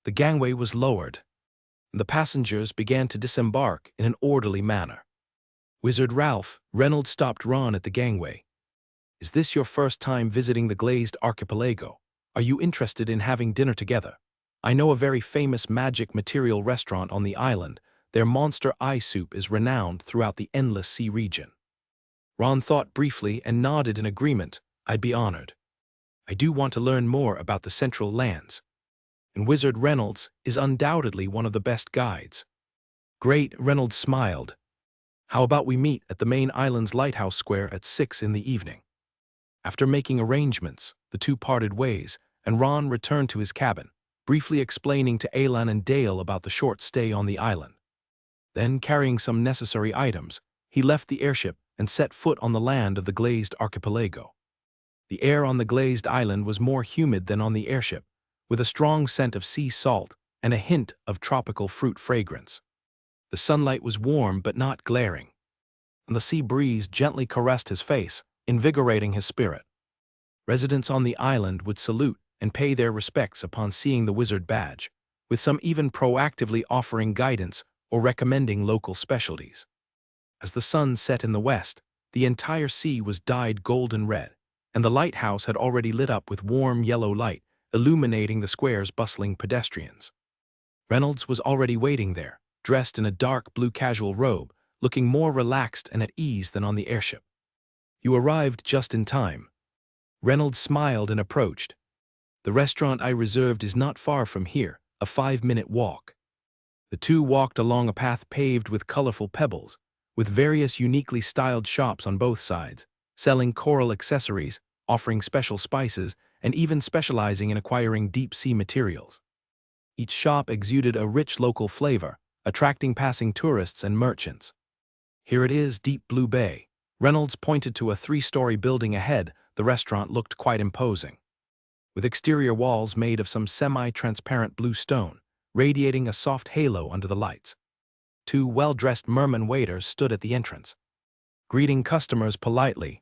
The gangway was lowered, and the passengers began to disembark in an orderly manner. Wizard Ralph, Reynolds stopped Ron at the gangway. "Is this your first time visiting the Glazed Archipelago? Are you interested in having dinner together? I know a very famous magic material restaurant on the island. Their monster eye soup is renowned throughout the Endless Sea region." Ron thought briefly and nodded in agreement. "I'd be honored. I do want to learn more about the Central Lands, and Wizard Reynolds is undoubtedly one of the best guides." "Great," Reynolds smiled. "How about we meet at the main island's lighthouse square at 6 in the evening?" After making arrangements, the two parted ways, and Ron returned to his cabin, briefly explaining to Alan and Dale about the short stay on the island. Then, carrying some necessary items, he left the airship and set foot on the land of the Glazed Archipelago. The air on the glazed island was more humid than on the airship, with a strong scent of sea salt and a hint of tropical fruit fragrance. The sunlight was warm but not glaring, and the sea breeze gently caressed his face, invigorating his spirit. Residents on the island would salute and pay their respects upon seeing the wizard badge, with some even proactively offering guidance or recommending local specialties. As the sun set in the west, the entire sea was dyed golden red, and the lighthouse had already lit up with warm yellow light, illuminating the square's bustling pedestrians. Reynolds was already waiting there, dressed in a dark blue casual robe, looking more relaxed and at ease than on the airship. "You arrived just in time." Reynolds smiled and approached. "The restaurant I reserved is not far from here, a 5-minute walk." The two walked along a path paved with colorful pebbles, with various uniquely styled shops on both sides, selling coral accessories, offering special spices, and even specializing in acquiring deep-sea materials. Each shop exuded a rich local flavor, attracting passing tourists and merchants. "Here it is, Deep Blue Bay." Reynolds pointed to a 3-story building ahead. The restaurant looked quite imposing, with exterior walls made of some semi-transparent blue stone, radiating a soft halo under the lights. 2 well-dressed merman waiters stood at the entrance, greeting customers politely.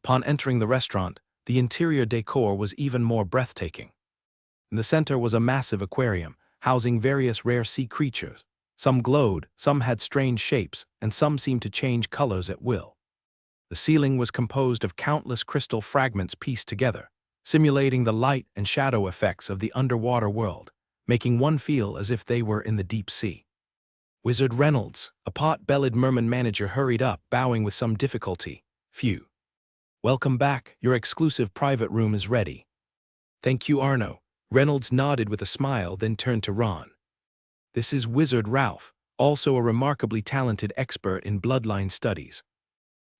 Upon entering the restaurant, the interior decor was even more breathtaking. In the center was a massive aquarium, housing various rare sea creatures. Some glowed, some had strange shapes, and some seemed to change colors at will. The ceiling was composed of countless crystal fragments pieced together, simulating the light and shadow effects of the underwater world, making one feel as if they were in the deep sea. Wizard Reynolds, a pot-bellied merman manager, hurried up, bowing with some difficulty. "Phew. Welcome back. Your exclusive private room is ready." "Thank you, Arno." Reynolds nodded with a smile, then turned to Ron. "This is Wizard Ralph, also a remarkably talented expert in bloodline studies."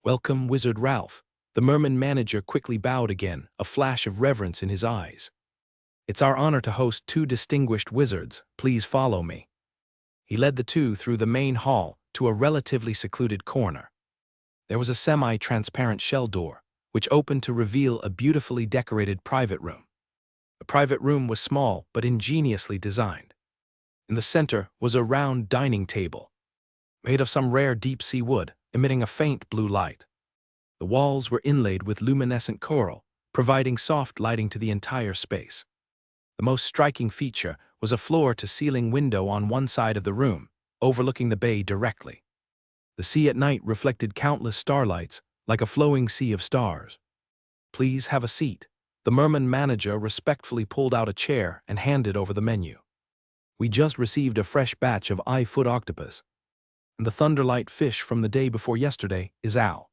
"Welcome, Wizard Ralph." The merman manager quickly bowed again, a flash of reverence in his eyes. "It's our honor to host 2 distinguished wizards. Please follow me." He led the two through the main hall to a relatively secluded corner. There was a semi-transparent shell door, which opened to reveal a beautifully decorated private room. The private room was small but ingeniously designed. In the center was a round dining table, made of some rare deep-sea wood, emitting a faint blue light. The walls were inlaid with luminescent coral, providing soft lighting to the entire space. The most striking feature was a floor-to-ceiling window on one side of the room, overlooking the bay directly. The sea at night reflected countless starlights, like a flowing sea of stars. "Please have a seat." The merman manager respectfully pulled out a chair and handed over the menu. "We just received a fresh batch of eye-foot octopus, and the thunderlight fish from the day before yesterday is owl.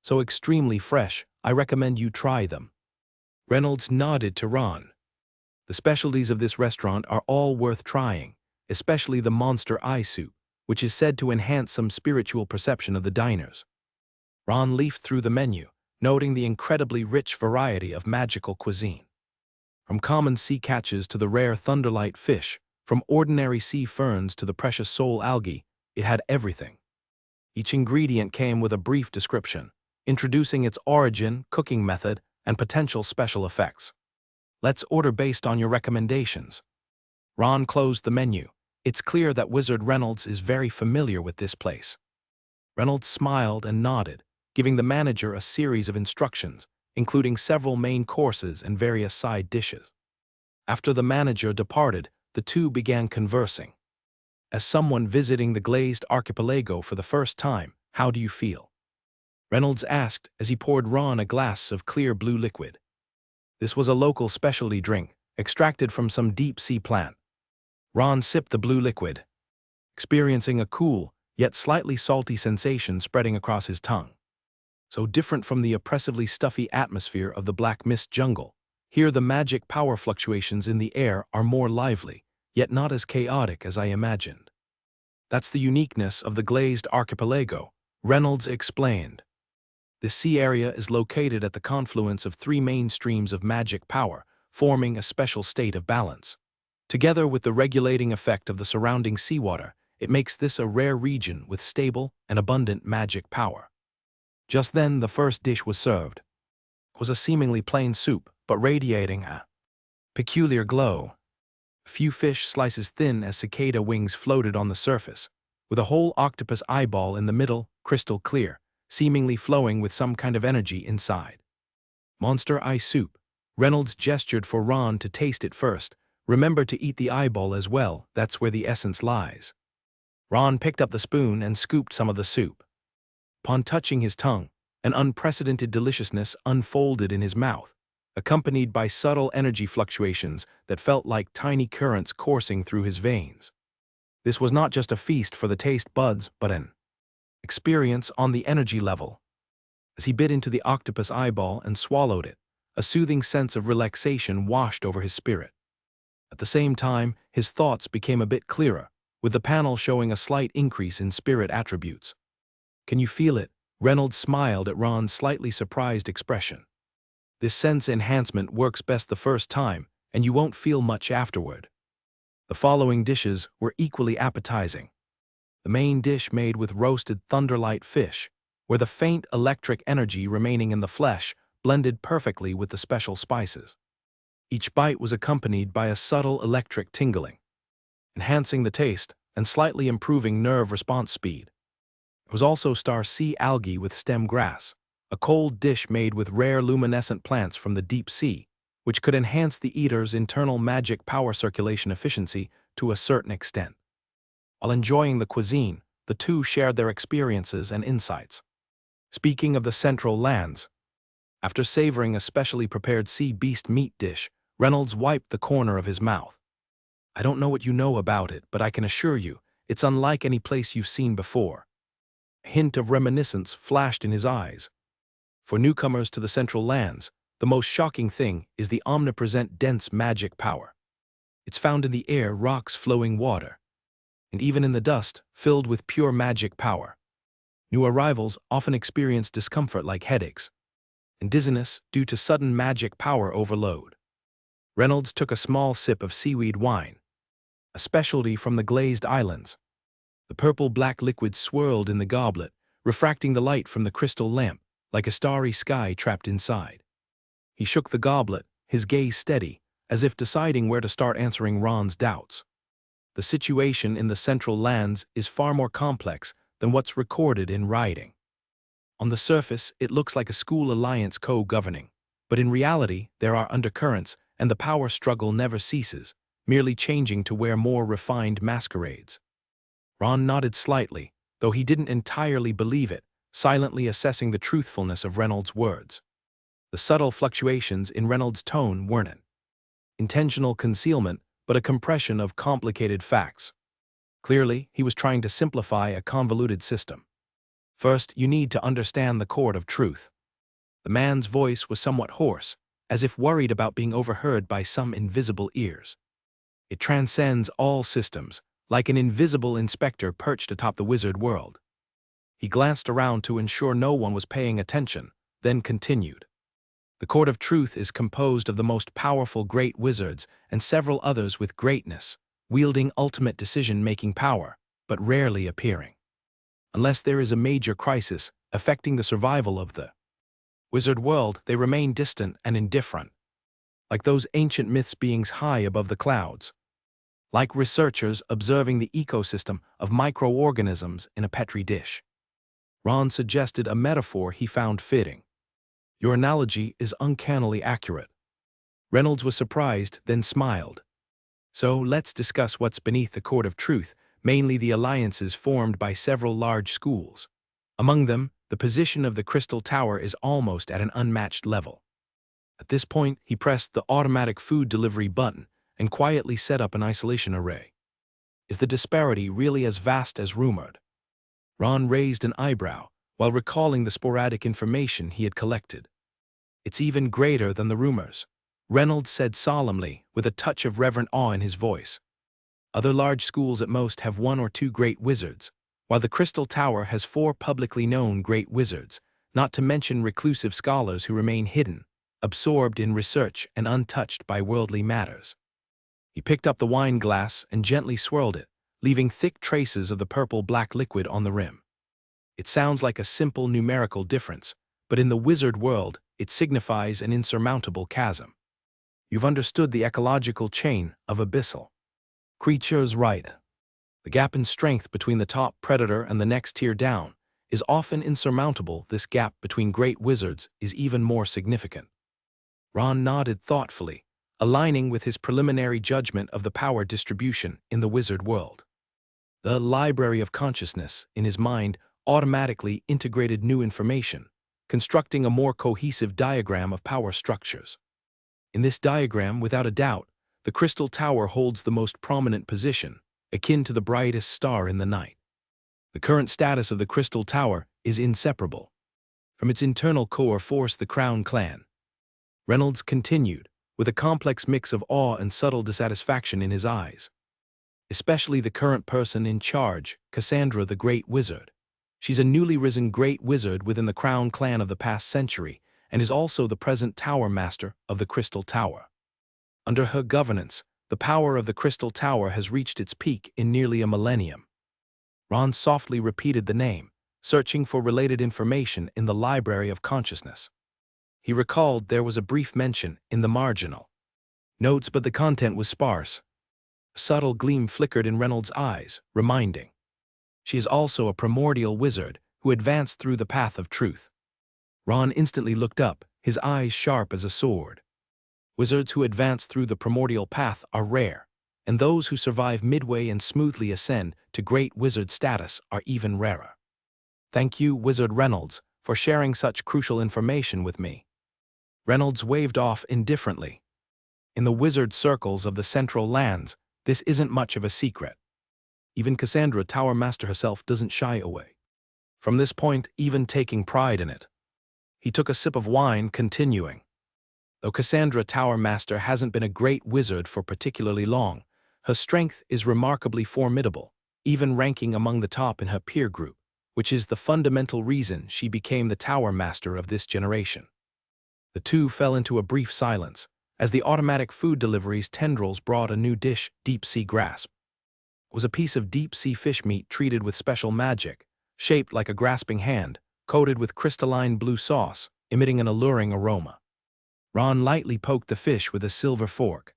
So extremely fresh, I recommend you try them." Reynolds nodded to Ron. "The specialties of this restaurant are all worth trying, especially the monster eye soup, which is said to enhance some spiritual perception of the diners." Ron leafed through the menu, noting the incredibly rich variety of magical cuisine. From common sea catches to the rare thunderlight fish, from ordinary sea ferns to the precious soul algae, it had everything. Each ingredient came with a brief description, introducing its origin, cooking method, and potential special effects. "Let's order based on your recommendations." Ron closed the menu. It's clear that Wizard Reynolds is very familiar with this place. Reynolds smiled and nodded, giving the manager a series of instructions, including several main courses and various side dishes. After the manager departed, the two began conversing. As someone visiting the glazed archipelago for the first time, how do you feel? Reynolds asked as he poured Ron a glass of clear blue liquid. This was a local specialty drink, extracted from some deep-sea plant. Ron sipped the blue liquid, experiencing a cool, yet slightly salty sensation spreading across his tongue. So different from the oppressively stuffy atmosphere of the Black Mist jungle, here the magic power fluctuations in the air are more lively, yet not as chaotic as I imagined. That's the uniqueness of the glazed archipelago, Reynolds explained. This sea area is located at the confluence of three main streams of magic power, forming a special state of balance. Together with the regulating effect of the surrounding seawater, it makes this a rare region with stable and abundant magic power. Just then, the first dish was served. It was a seemingly plain soup, but radiating a peculiar glow. A few fish slices thin as cicada wings floated on the surface, with a whole octopus eyeball in the middle, crystal clear, seemingly flowing with some kind of energy inside. Monster eye soup. Reynolds gestured for Ron to taste it first. Remember to eat the eyeball as well, that's where the essence lies. Ron picked up the spoon and scooped some of the soup. Upon touching his tongue, an unprecedented deliciousness unfolded in his mouth, accompanied by subtle energy fluctuations that felt like tiny currents coursing through his veins. This was not just a feast for the taste buds, but an experience on the energy level. As he bit into the octopus eyeball and swallowed it, a soothing sense of relaxation washed over his spirit. At the same time, his thoughts became a bit clearer, with the panel showing a slight increase in spirit attributes. Can you feel it? Reynolds smiled at Ron's slightly surprised expression. This sense enhancement works best the first time, and you won't feel much afterward. The following dishes were equally appetizing. The main dish made with roasted thunderlight fish, where the faint electric energy remaining in the flesh blended perfectly with the special spices. Each bite was accompanied by a subtle electric tingling, enhancing the taste and slightly improving nerve response speed. There was also star sea algae with stem grass, a cold dish made with rare luminescent plants from the deep sea, which could enhance the eater's internal magic power circulation efficiency to a certain extent. While enjoying the cuisine, the two shared their experiences and insights. Speaking of the central lands, after savoring a specially prepared sea beast meat dish, Reynolds wiped the corner of his mouth. I don't know what you know about it, but I can assure you, it's unlike any place you've seen before. A hint of reminiscence flashed in his eyes. For newcomers to the central lands, the most shocking thing is the omnipresent dense magic power. It's found in the air, rocks, flowing water, and even in the dust, filled with pure magic power. New arrivals often experience discomfort like headaches and dizziness due to sudden magic power overload. Reynolds took a small sip of seaweed wine, a specialty from the glazed islands. The purple-black liquid swirled in the goblet, refracting the light from the crystal lamp like a starry sky trapped inside. He shook the goblet, his gaze steady, as if deciding where to start answering Ron's doubts. The situation in the central lands is far more complex than what's recorded in writing. On the surface, it looks like a school alliance co-governing, but in reality, there are undercurrents, and the power struggle never ceases, merely changing to wear more refined masquerades. Ron nodded slightly, though he didn't entirely believe it, silently assessing the truthfulness of Reynolds' words. The subtle fluctuations in Reynolds' tone weren't an intentional concealment, but a compression of complicated facts. Clearly, he was trying to simplify a convoluted system. First, you need to understand the chord of truth. The man's voice was somewhat hoarse, as if worried about being overheard by some invisible ears. It transcends all systems, like an invisible inspector perched atop the wizard world. He glanced around to ensure no one was paying attention, then continued. The Court of Truth is composed of the most powerful great wizards and several others with greatness, wielding ultimate decision-making power, but rarely appearing. Unless there is a major crisis affecting the survival of the wizard world, they remain distant and indifferent, like those ancient myths beings high above the clouds, like researchers observing the ecosystem of microorganisms in a petri dish. Ron suggested a metaphor he found fitting. Your analogy is uncannily accurate. Reynolds was surprised, then smiled. So let's discuss what's beneath the court of truth, mainly the alliances formed by several large schools. Among them, the position of the Crystal Tower is almost at an unmatched level. At this point, he pressed the automatic food delivery button and quietly set up an isolation array. Is the disparity really as vast as rumored? Ron raised an eyebrow while recalling the sporadic information he had collected. It's even greater than the rumors, Reynolds said solemnly with a touch of reverent awe in his voice. Other large schools at most have one or two great wizards, while the Crystal Tower has 4 publicly known great wizards, not to mention reclusive scholars who remain hidden, absorbed in research and untouched by worldly matters. He picked up the wine glass and gently swirled it, leaving thick traces of the purple-black liquid on the rim. It sounds like a simple numerical difference, but in the wizard world, it signifies an insurmountable chasm. You've understood the ecological chain of abyssal creatures, right? The gap in strength between the top predator and the next tier down is often insurmountable. This gap between great wizards is even more significant. Ron nodded thoughtfully, aligning with his preliminary judgment of the power distribution in the wizard world. The library of consciousness, in his mind, automatically integrated new information, constructing a more cohesive diagram of power structures. In this diagram, without a doubt, the Crystal Tower holds the most prominent position, akin to the brightest star in the night. The current status of the Crystal Tower is inseparable from its internal core force, the Crown Clan. Reynolds continued, with a complex mix of awe and subtle dissatisfaction in his eyes. Especially the current person in charge, Cassandra the Great Wizard. She's a newly risen Great Wizard within the Crown Clan of the past century, and is also the present Tower Master of the Crystal Tower. Under her governance, the power of the Crystal Tower has reached its peak in nearly a millennium. Ron softly repeated the name, searching for related information in the Library of Consciousness. He recalled there was a brief mention in the marginal notes, but the content was sparse. A subtle gleam flickered in Reynolds' eyes, reminding, she is also a primordial wizard who advanced through the path of truth. Ron instantly looked up, his eyes sharp as a sword. Wizards who advance through the primordial path are rare, and those who survive midway and smoothly ascend to great wizard status are even rarer. Thank you, Wizard Reynolds, for sharing such crucial information with me. Reynolds waved off indifferently. In the wizard circles of the Central Lands, this isn't much of a secret. Even Cassandra, Tower Master herself, doesn't shy away from this point, even taking pride in it. He took a sip of wine, continuing. Though Cassandra, Tower Master, hasn't been a great wizard for particularly long, her strength is remarkably formidable, even ranking among the top in her peer group, which is the fundamental reason she became the Tower Master of this generation. The two fell into a brief silence, as the automatic food delivery's tendrils brought a new dish, deep-sea grasp. It was a piece of deep-sea fish meat treated with special magic, shaped like a grasping hand, coated with crystalline blue sauce, emitting an alluring aroma. Ron lightly poked the fish with a silver fork,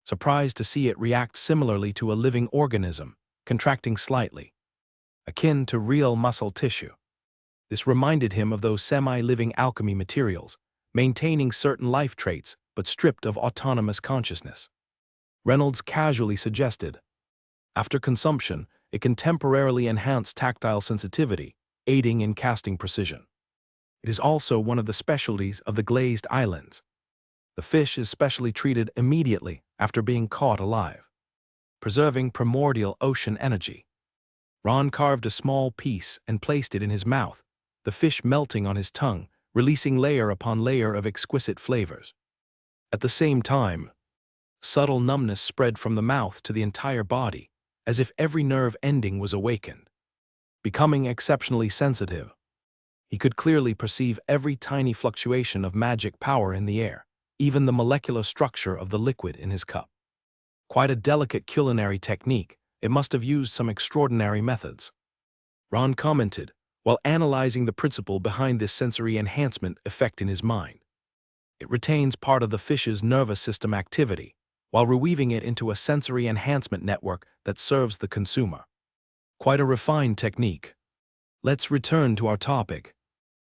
surprised to see it react similarly to a living organism, contracting slightly, akin to real muscle tissue. This reminded him of those semi-living alchemy materials, maintaining certain life traits but stripped of autonomous consciousness. Reynolds casually suggested, after consumption, it can temporarily enhance tactile sensitivity, aiding in casting precision. It is also one of the specialties of the Glazed Islands. The fish is specially treated immediately after being caught alive, preserving primordial ocean energy. Ron carved a small piece and placed it in his mouth, the fish melting on his tongue, releasing layer upon layer of exquisite flavors. At the same time, subtle numbness spread from the mouth to the entire body, as if every nerve ending was awakened. Becoming exceptionally sensitive, he could clearly perceive every tiny fluctuation of magic power in the air, even the molecular structure of the liquid in his cup. Quite a delicate culinary technique, it must have used some extraordinary methods. Ron commented, while analyzing the principle behind this sensory enhancement effect in his mind. It retains part of the fish's nervous system activity, while reweaving it into a sensory enhancement network that serves the consumer. Quite a refined technique. Let's return to our topic.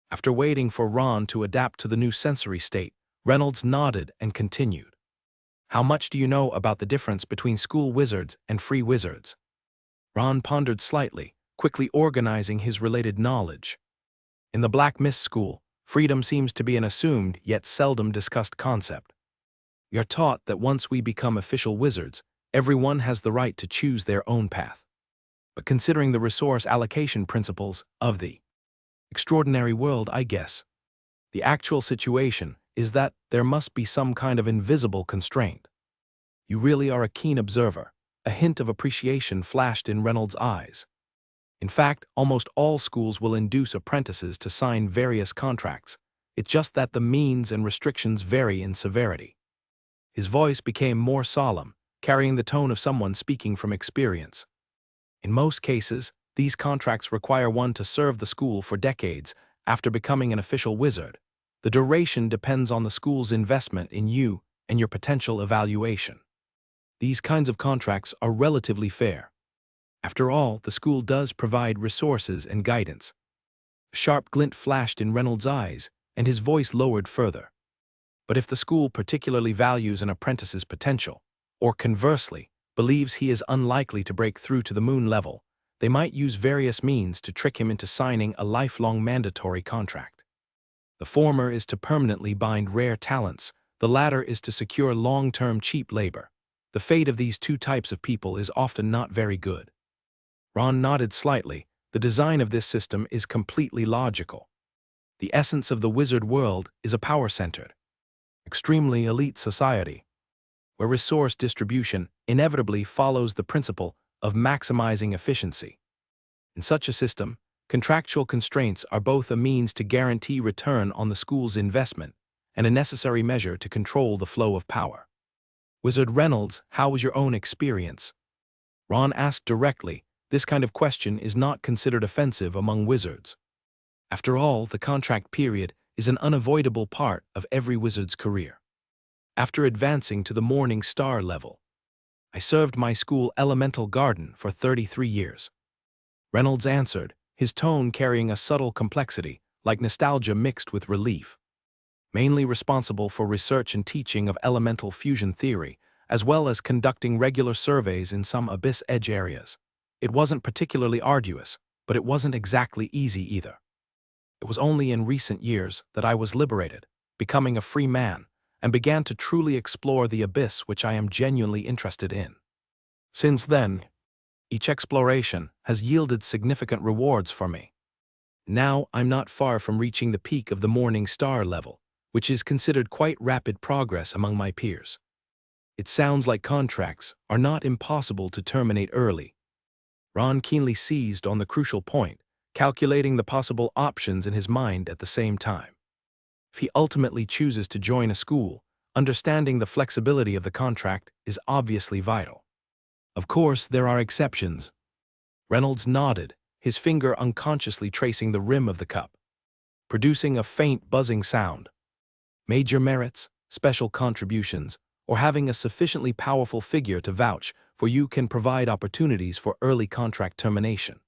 After waiting for Ron to adapt to the new sensory state, Reynolds nodded and continued. How much do you know about the difference between school wizards and free wizards? Ron pondered slightly, quickly organizing his related knowledge. In the Black Mist School, freedom seems to be an assumed yet seldom discussed concept. We are taught that once we become official wizards, everyone has the right to choose their own path. But considering the resource allocation principles of the extraordinary world, I guess, the actual situation is that there must be some kind of invisible constraint. You really are a keen observer. A hint of appreciation flashed in Reynolds' eyes. In fact, almost all schools will induce apprentices to sign various contracts. It's just that the means and restrictions vary in severity. His voice became more solemn, carrying the tone of someone speaking from experience. In most cases, these contracts require one to serve the school for decades after becoming an official wizard. The duration depends on the school's investment in you and your potential evaluation. These kinds of contracts are relatively fair. After all, the school does provide resources and guidance. A sharp glint flashed in Reynolds' eyes, and his voice lowered further. But if the school particularly values an apprentice's potential, or conversely, believes he is unlikely to break through to the moon level, they might use various means to trick him into signing a lifelong mandatory contract. The former is to permanently bind rare talents, the latter is to secure long-term cheap labor. The fate of these two types of people is often not very good. Ron nodded slightly. The design of this system is completely logical. The essence of the wizard world is a power-centered, extremely elite society, where resource distribution inevitably follows the principle of maximizing efficiency. In such a system, contractual constraints are both a means to guarantee return on the school's investment and a necessary measure to control the flow of power. Wizard Reynolds, how was your own experience? Ron asked directly. This kind of question is not considered offensive among wizards. After all, the contract period is an unavoidable part of every wizard's career. After advancing to the Morning Star level, I served my school elemental garden for 33 years. Reynolds answered, his tone carrying a subtle complexity, like nostalgia mixed with relief. Mainly responsible for research and teaching of elemental fusion theory, as well as conducting regular surveys in some abyss edge areas. It wasn't particularly arduous, but it wasn't exactly easy either. It was only in recent years that I was liberated, becoming a free man, and began to truly explore the abyss which I am genuinely interested in. Since then, each exploration has yielded significant rewards for me. Now I'm not far from reaching the peak of the Morning Star level, which is considered quite rapid progress among my peers. It sounds like contracts are not impossible to terminate early. Ron keenly seized on the crucial point, calculating the possible options in his mind at the same time. If he ultimately chooses to join a school, understanding the flexibility of the contract is obviously vital. Of course, there are exceptions. Reynolds nodded, his finger unconsciously tracing the rim of the cup, producing a faint buzzing sound. Major merits, special contributions, or having a sufficiently powerful figure to vouch for you can provide opportunities for early contract termination.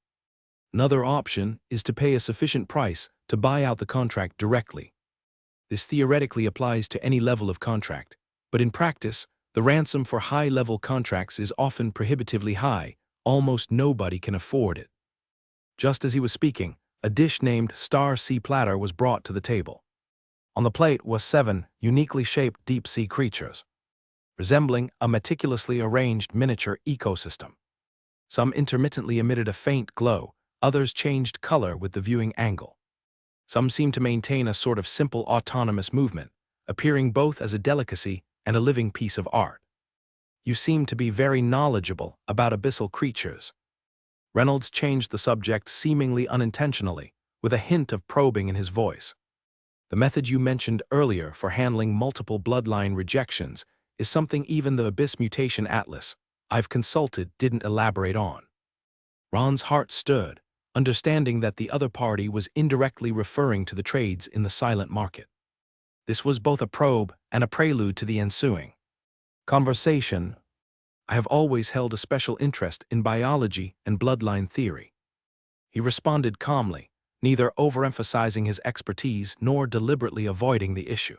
Another option is to pay a sufficient price to buy out the contract directly. This theoretically applies to any level of contract, but in practice, the ransom for high-level contracts is often prohibitively high. Almost nobody can afford it. Just as he was speaking, a dish named Star Sea Platter was brought to the table. On the plate was 7 uniquely shaped deep-sea creatures, resembling a meticulously arranged miniature ecosystem. Some intermittently emitted a faint glow, others changed color with the viewing angle. Some seemed to maintain a sort of simple autonomous movement, appearing both as a delicacy and a living piece of art. You seem to be very knowledgeable about abyssal creatures. Reynolds changed the subject seemingly unintentionally, with a hint of probing in his voice. The method you mentioned earlier for handling multiple bloodline rejections is something even the Abyss Mutation Atlas I've consulted didn't elaborate on. Ron's heart stirred, understanding that the other party was indirectly referring to the trades in the silent market. This was both a probe and a prelude to the ensuing conversation. I have always held a special interest in biology and bloodline theory. He responded calmly, neither overemphasizing his expertise nor deliberately avoiding the issue.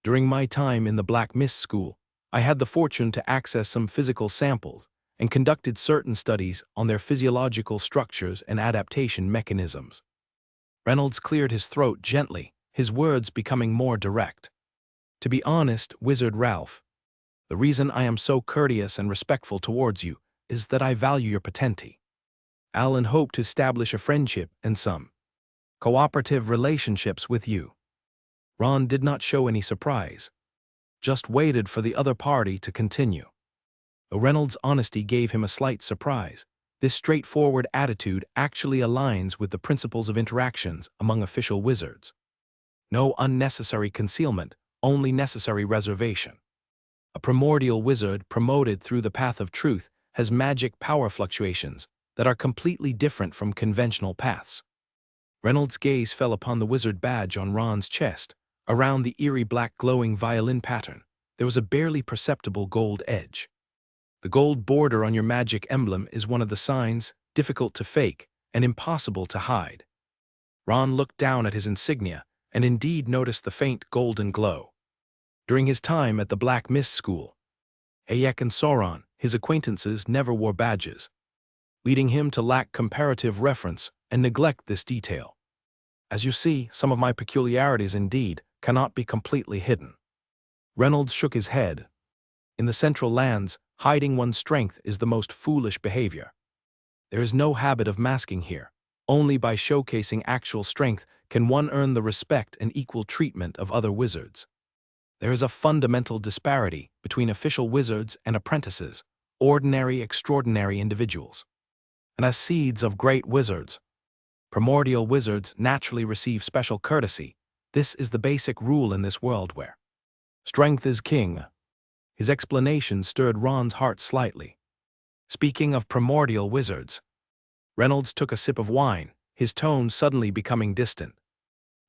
During my time in the Black Mist School, I had the fortune to access some physical samples and conducted certain studies on their physiological structures and adaptation mechanisms. Reynolds cleared his throat gently, his words becoming more direct. To be honest, Wizard Ralph, the reason I am so courteous and respectful towards you is that I value your patente. Alan hoped to establish a friendship and some cooperative relationships with you. Ron did not show any surprise, just waited for the other party to continue. Though Reynolds' honesty gave him a slight surprise, this straightforward attitude actually aligns with the principles of interactions among official wizards. No unnecessary concealment, only necessary reservation. A primordial wizard promoted through the path of truth has magic power fluctuations that are completely different from conventional paths. Reynolds' gaze fell upon the wizard badge on Ron's chest. Around the eerie black glowing violin pattern, there was a barely perceptible gold edge. The gold border on your magic emblem is one of the signs, difficult to fake and impossible to hide. Ron looked down at his insignia and indeed noticed the faint golden glow. During his time at the Black Mist School, Ayek and Sauron, his acquaintances, never wore badges, leading him to lack comparative reference and neglect this detail. As you see, some of my peculiarities indeed cannot be completely hidden. Reynolds shook his head. In the Central Lands, hiding one's strength is the most foolish behavior. There is no habit of masking here. Only by showcasing actual strength can one earn the respect and equal treatment of other wizards. There is a fundamental disparity between official wizards and apprentices, ordinary, extraordinary individuals. And as seeds of great wizards, primordial wizards naturally receive special courtesy. This is the basic rule in this world where strength is king. His explanation stirred Ron's heart slightly. Speaking of primordial wizards, Reynolds took a sip of wine, his tone suddenly becoming distant.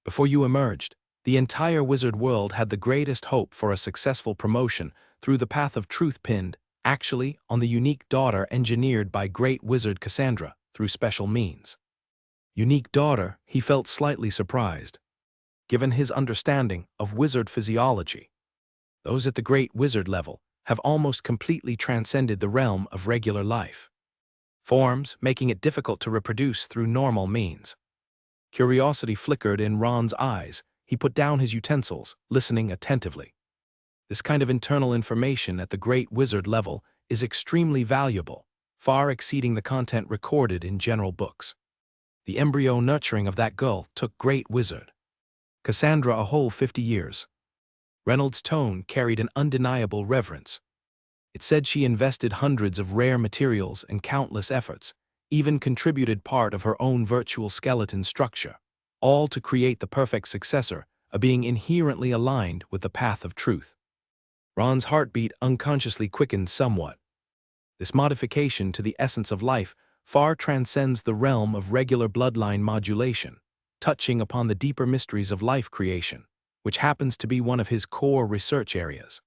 Before you emerged, the entire wizard world had the greatest hope for a successful promotion through the path of truth pinned, actually, on the unique daughter engineered by great wizard Cassandra through special means. Unique daughter, he felt slightly surprised, given his understanding of wizard physiology. Those at the great wizard level have almost completely transcended the realm of regular life forms, making it difficult to reproduce through normal means. Curiosity flickered in Ron's eyes. He put down his utensils, listening attentively. This kind of internal information at the great wizard level is extremely valuable, far exceeding the content recorded in general books. The embryo nurturing of that girl took great wizard Cassandra a whole 50 years. Reynolds' tone carried an undeniable reverence. It said she invested hundreds of rare materials and countless efforts, even contributed part of her own virtual skeleton structure, all to create the perfect successor, a being inherently aligned with the path of truth. Ron's heartbeat unconsciously quickened somewhat. This modification to the essence of life far transcends the realm of regular bloodline modulation, touching upon the deeper mysteries of life creation, which happens to be one of his core research areas.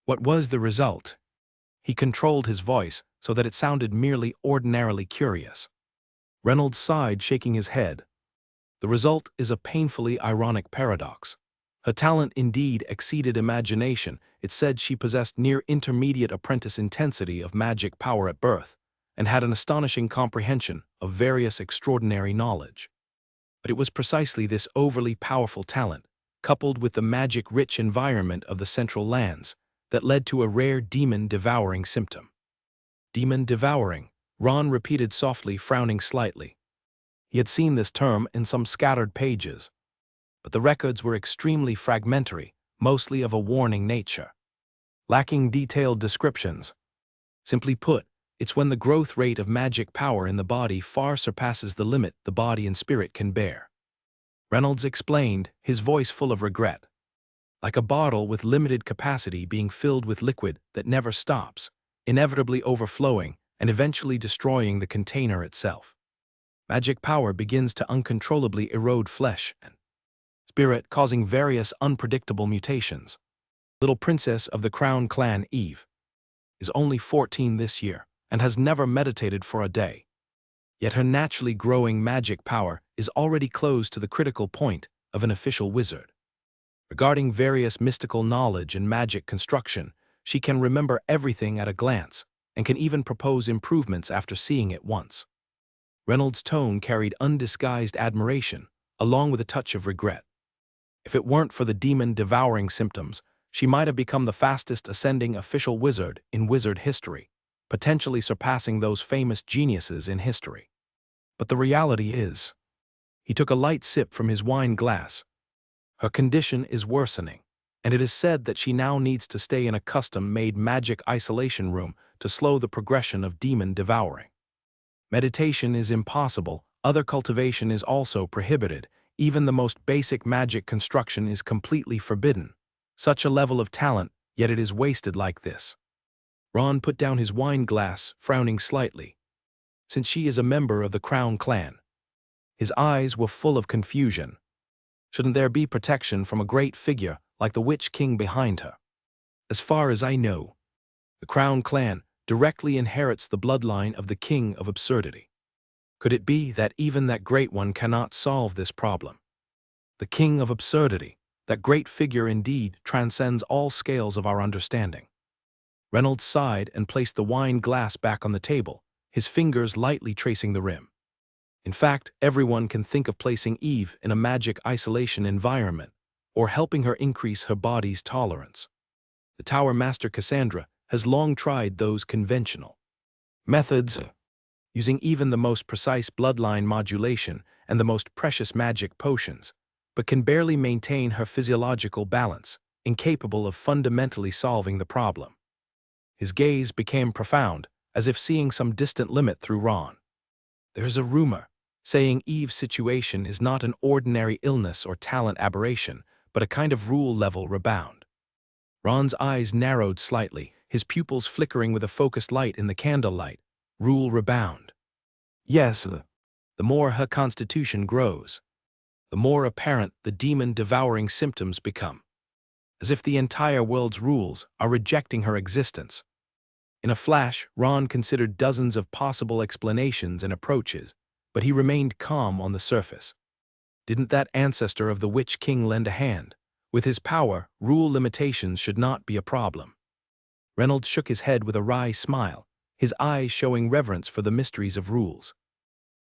What was the result? He controlled his voice so that it sounded merely ordinarily curious. Reynolds sighed, shaking his head. The result is a painfully ironic paradox. Her talent indeed exceeded imagination. It said she possessed near intermediate apprentice intensity of magic power at birth, and had an astonishing comprehension of various extraordinary knowledge. But it was precisely this overly powerful talent, coupled with the magic-rich environment of the Central Lands, that led to a rare demon-devouring symptom. Demon-devouring, Ron repeated softly, frowning slightly. He had seen this term in some scattered pages, but the records were extremely fragmentary, mostly of a warning nature, lacking detailed descriptions. Simply put, it's when the growth rate of magic power in the body far surpasses the limit the body and spirit can bear. Reynolds explained, his voice full of regret. Like a bottle with limited capacity being filled with liquid that never stops, inevitably overflowing and eventually destroying the container itself. Magic power begins to uncontrollably erode flesh and spirit, causing various unpredictable mutations. Little princess of the Crown clan, Eve, is only 14 this year and has never meditated for a day. Yet her naturally growing magic power is already close to the critical point of an official wizard. Regarding various mystical knowledge and magic construction, she can remember everything at a glance, and can even propose improvements after seeing it once. Reynolds' tone carried undisguised admiration, along with a touch of regret. If it weren't for the demon-devouring symptoms, she might have become the fastest ascending official wizard in wizard history, potentially surpassing those famous geniuses in history. But the reality is, he took a light sip from his wine glass. Her condition is worsening, and it is said that she now needs to stay in a custom-made magic isolation room to slow the progression of demon devouring. Meditation is impossible, other cultivation is also prohibited, even the most basic magic construction is completely forbidden. Such a level of talent, yet it is wasted like this. Ron put down his wine glass, frowning slightly. Since she is a member of the Crown clan. His eyes were full of confusion. Shouldn't there be protection from a great figure like the Witch King behind her? As far as I know, the Crown clan directly inherits the bloodline of the King of Absurdity. Could it be that even that great one cannot solve this problem? The King of Absurdity, that great figure indeed, transcends all scales of our understanding. Reynolds sighed and placed the wine glass back on the table, his fingers lightly tracing the rim. In fact, everyone can think of placing Eve in a magic isolation environment, or helping her increase her body's tolerance. The Tower Master Cassandra has long tried those conventional methods, using even the most precise bloodline modulation and the most precious magic potions, but can barely maintain her physiological balance, incapable of fundamentally solving the problem. His gaze became profound, as if seeing some distant limit through Ron. There's a rumor saying Eve's situation is not an ordinary illness or talent aberration, but a kind of rule-level rebound. Ron's eyes narrowed slightly, his pupils flickering with a focused light in the candlelight. Rule rebound. Yes, the more her constitution grows, the more apparent the demon-devouring symptoms become, as if the entire world's rules are rejecting her existence. In a flash, Ron considered dozens of possible explanations and approaches, but he remained calm on the surface. Didn't that ancestor of the Witch King lend a hand? With his power, rule limitations should not be a problem. Reynolds shook his head with a wry smile, his eyes showing reverence for the mysteries of rules.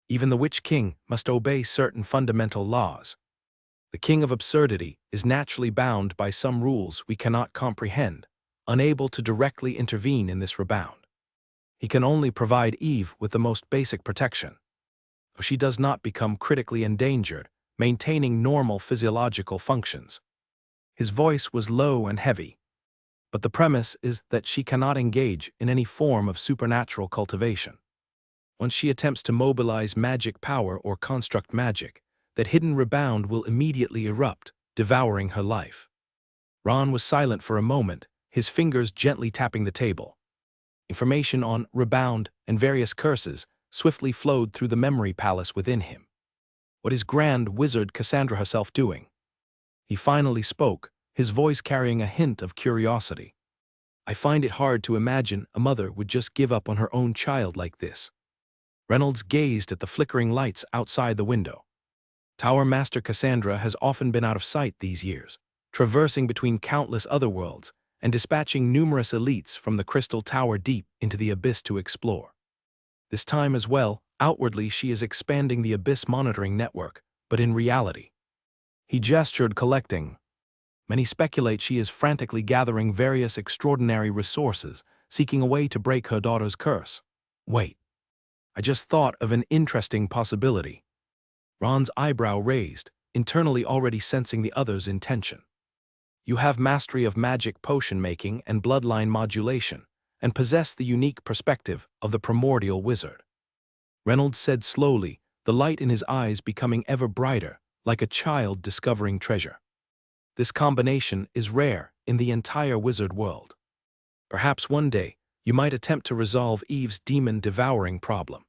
Even the Witch King must obey certain fundamental laws. The King of Absurdity is naturally bound by some rules we cannot comprehend, unable to directly intervene in this rebound. He can only provide Eve with the most basic protection. She does not become critically endangered, maintaining normal physiological functions. His voice was low and heavy, but the premise is that she cannot engage in any form of supernatural cultivation. Once she attempts to mobilize magic power or construct magic, that hidden rebound will immediately erupt, devouring her life. Ron was silent for a moment, his fingers gently tapping the table. Information on rebound and various curses swiftly flowed through the memory palace within him. What is Grand Wizard Cassandra herself doing? He finally spoke, his voice carrying a hint of curiosity. I find it hard to imagine a mother would just give up on her own child like this. Reynolds gazed at the flickering lights outside the window. Tower Master Cassandra has often been out of sight these years, traversing between countless other worlds and dispatching numerous elites from the Crystal Tower deep into the abyss to explore. This time as well, outwardly she is expanding the abyss monitoring network, but in reality. He gestured collecting. Many speculate she is frantically gathering various extraordinary resources, seeking a way to break her daughter's curse. Wait. I just thought of an interesting possibility. Ron's eyebrow raised, internally already sensing the other's intention. You have mastery of magic potion making and bloodline modulation, and possess the unique perspective of the primordial wizard. Reynolds said slowly, the light in his eyes becoming ever brighter, like a child discovering treasure. This combination is rare in the entire wizard world. Perhaps one day, you might attempt to resolve Eve's demon-devouring problem.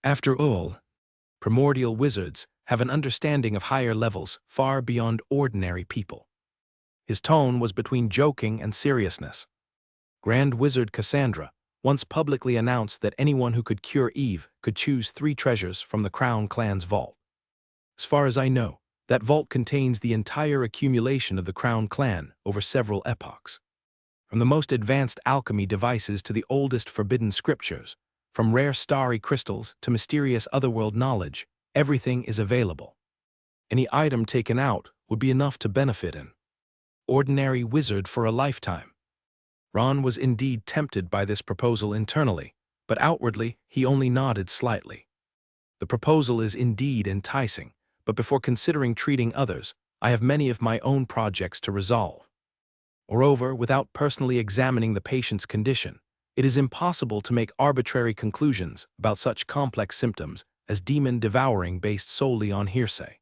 After all, primordial wizards have an understanding of higher levels far beyond ordinary people. His tone was between joking and seriousness. Grand Wizard Cassandra once publicly announced that anyone who could cure Eve could choose 3 treasures from the Crown clan's vault. As far as I know, that vault contains the entire accumulation of the Crown clan over several epochs. From the most advanced alchemy devices to the oldest forbidden scriptures, from rare starry crystals to mysterious otherworld knowledge, everything is available. Any item taken out would be enough to benefit an ordinary wizard for a lifetime. Ron was indeed tempted by this proposal internally, but outwardly he only nodded slightly. The proposal is indeed enticing, but before considering treating others, I have many of my own projects to resolve. Moreover, without personally examining the patient's condition, it is impossible to make arbitrary conclusions about such complex symptoms as demon devouring based solely on hearsay.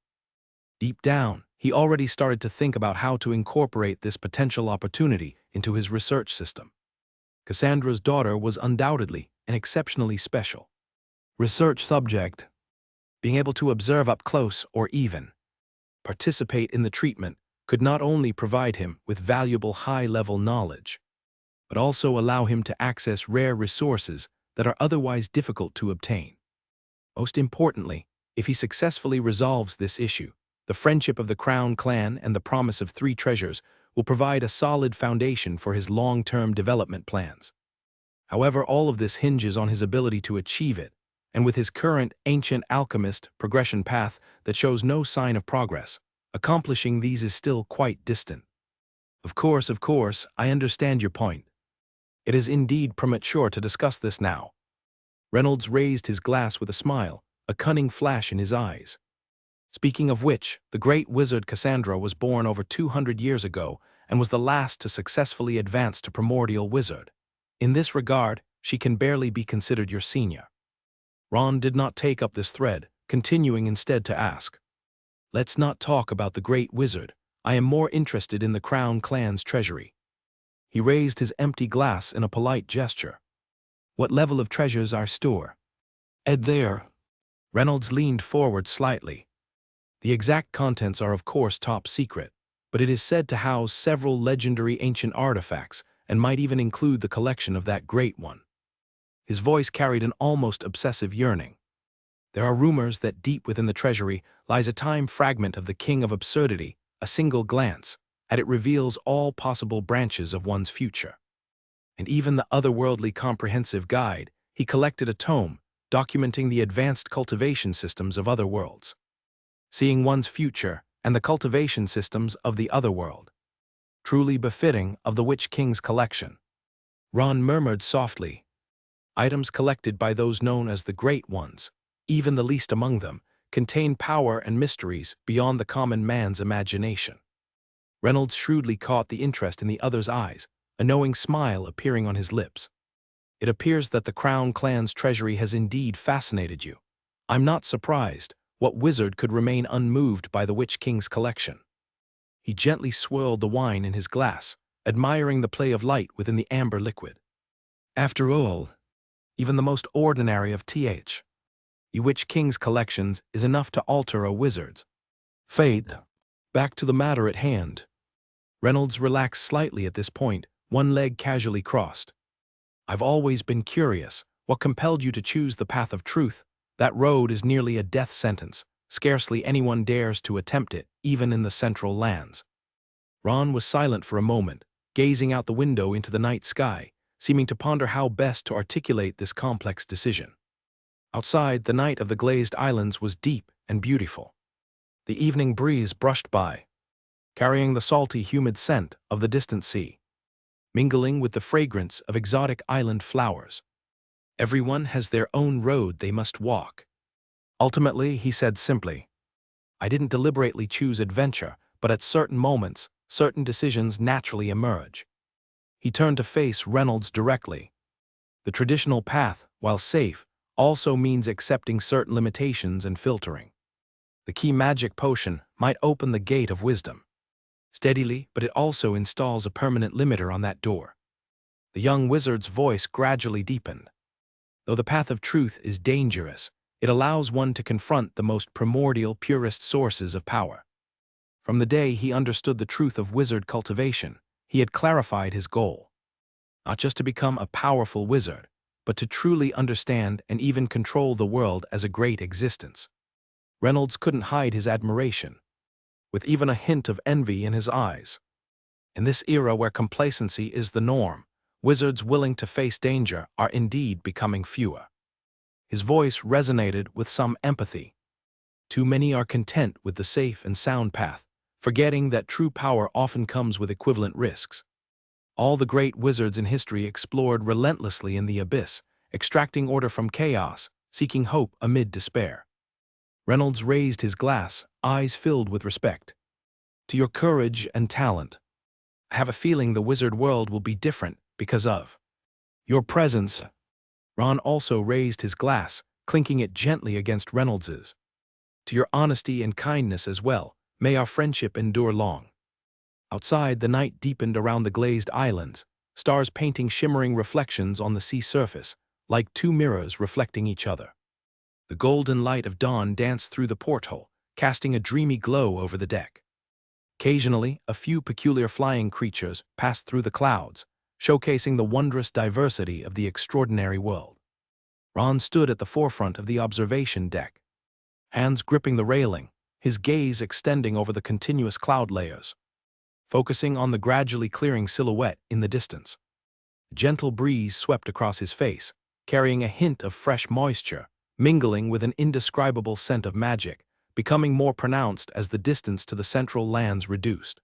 Deep down, he already started to think about how to incorporate this potential opportunity into his research system. Cassandra's daughter was undoubtedly an exceptionally special research subject. Being able to observe up close or even participate in the treatment could not only provide him with valuable high-level knowledge, but also allow him to access rare resources that are otherwise difficult to obtain. Most importantly, if he successfully resolves this issue, the friendship of the Crown clan and the promise of 3 treasures will provide a solid foundation for his long-term development plans. However, all of this hinges on his ability to achieve it, and with his current ancient alchemist progression path that shows no sign of progress, accomplishing these is still quite distant. Of course, I understand your point. It is indeed premature to discuss this now. Reynolds raised his glass with a smile, a cunning flash in his eyes. Speaking of which, the great wizard Cassandra was born over 200 years ago and was the last to successfully advance to primordial wizard. In this regard, she can barely be considered your senior. Ron did not take up this thread, continuing instead to ask, "Let's not talk about the great wizard. I am more interested in the Crown clan's treasury." He raised his empty glass in a polite gesture. "What level of treasures are store?" "Ed there." Reynolds leaned forward slightly. "The exact contents are of course top secret, but it is said to house several legendary ancient artifacts and might even include the collection of that great one." His voice carried an almost obsessive yearning. "There are rumors that deep within the treasury lies a time fragment of the King of Absurdity. A single glance at it reveals all possible branches of one's future." And even the otherworldly comprehensive guide, he collected a tome documenting the advanced cultivation systems of other worlds. Seeing one's future and the cultivation systems of the other world. Truly befitting of the Witch King's collection. Ron murmured softly. Items collected by those known as the Great Ones, even the least among them, contain power and mysteries beyond the common man's imagination. Reynolds shrewdly caught the interest in the other's eyes, a knowing smile appearing on his lips. "It appears that the Crown clan's treasury has indeed fascinated you. I'm not surprised. What wizard could remain unmoved by the Witch King's collection?" He gently swirled the wine in his glass, admiring the play of light within the amber liquid. "After all, even the most ordinary of the Witch King's collections is enough to alter a wizard's fate." Back to the matter at hand. Reynolds relaxed slightly at this point, one leg casually crossed. "I've always been curious. What compelled you to choose the path of truth? That road is nearly a death sentence. Scarcely anyone dares to attempt it, even in the Central Lands." Ron was silent for a moment, gazing out the window into the night sky, seeming to ponder how best to articulate this complex decision. Outside, the night of the glazed islands was deep and beautiful. The evening breeze brushed by, carrying the salty, humid scent of the distant sea, mingling with the fragrance of exotic island flowers. "Everyone has their own road they must walk." Ultimately, he said simply, "I didn't deliberately choose adventure, but at certain moments, certain decisions naturally emerge." He turned to face Reynolds directly. "The traditional path, while safe, also means accepting certain limitations and filtering. The key magic potion might open the gate of wisdom steadily, but it also installs a permanent limiter on that door." The young wizard's voice gradually deepened. "Though the path of truth is dangerous, it allows one to confront the most primordial, purest sources of power." From the day he understood the truth of wizard cultivation, he had clarified his goal. Not just to become a powerful wizard, but to truly understand and even control the world as a great existence. Reynolds couldn't hide his admiration, with even a hint of envy in his eyes. In this era where complacency is the norm, wizards willing to face danger are indeed becoming fewer. His voice resonated with some empathy. Too many are content with the safe and sound path, forgetting that true power often comes with equivalent risks. All the great wizards in history explored relentlessly in the abyss, extracting order from chaos, seeking hope amid despair. Reynolds raised his glass, eyes filled with respect. To your courage and talent. I have a feeling the wizard world will be different because of your presence. Ron also raised his glass, clinking it gently against Reynolds's. To your honesty and kindness as well, may our friendship endure long. Outside, the night deepened around the glazed islands, stars painting shimmering reflections on the sea surface, like two mirrors reflecting each other. The golden light of dawn danced through the porthole, casting a dreamy glow over the deck. Occasionally, a few peculiar flying creatures passed through the clouds, showcasing the wondrous diversity of the extraordinary world. Ron stood at the forefront of the observation deck, hands gripping the railing, his gaze extending over the continuous cloud layers, focusing on the gradually clearing silhouette in the distance. A gentle breeze swept across his face, carrying a hint of fresh moisture, mingling with an indescribable scent of magic, becoming more pronounced as the distance to the central lands reduced.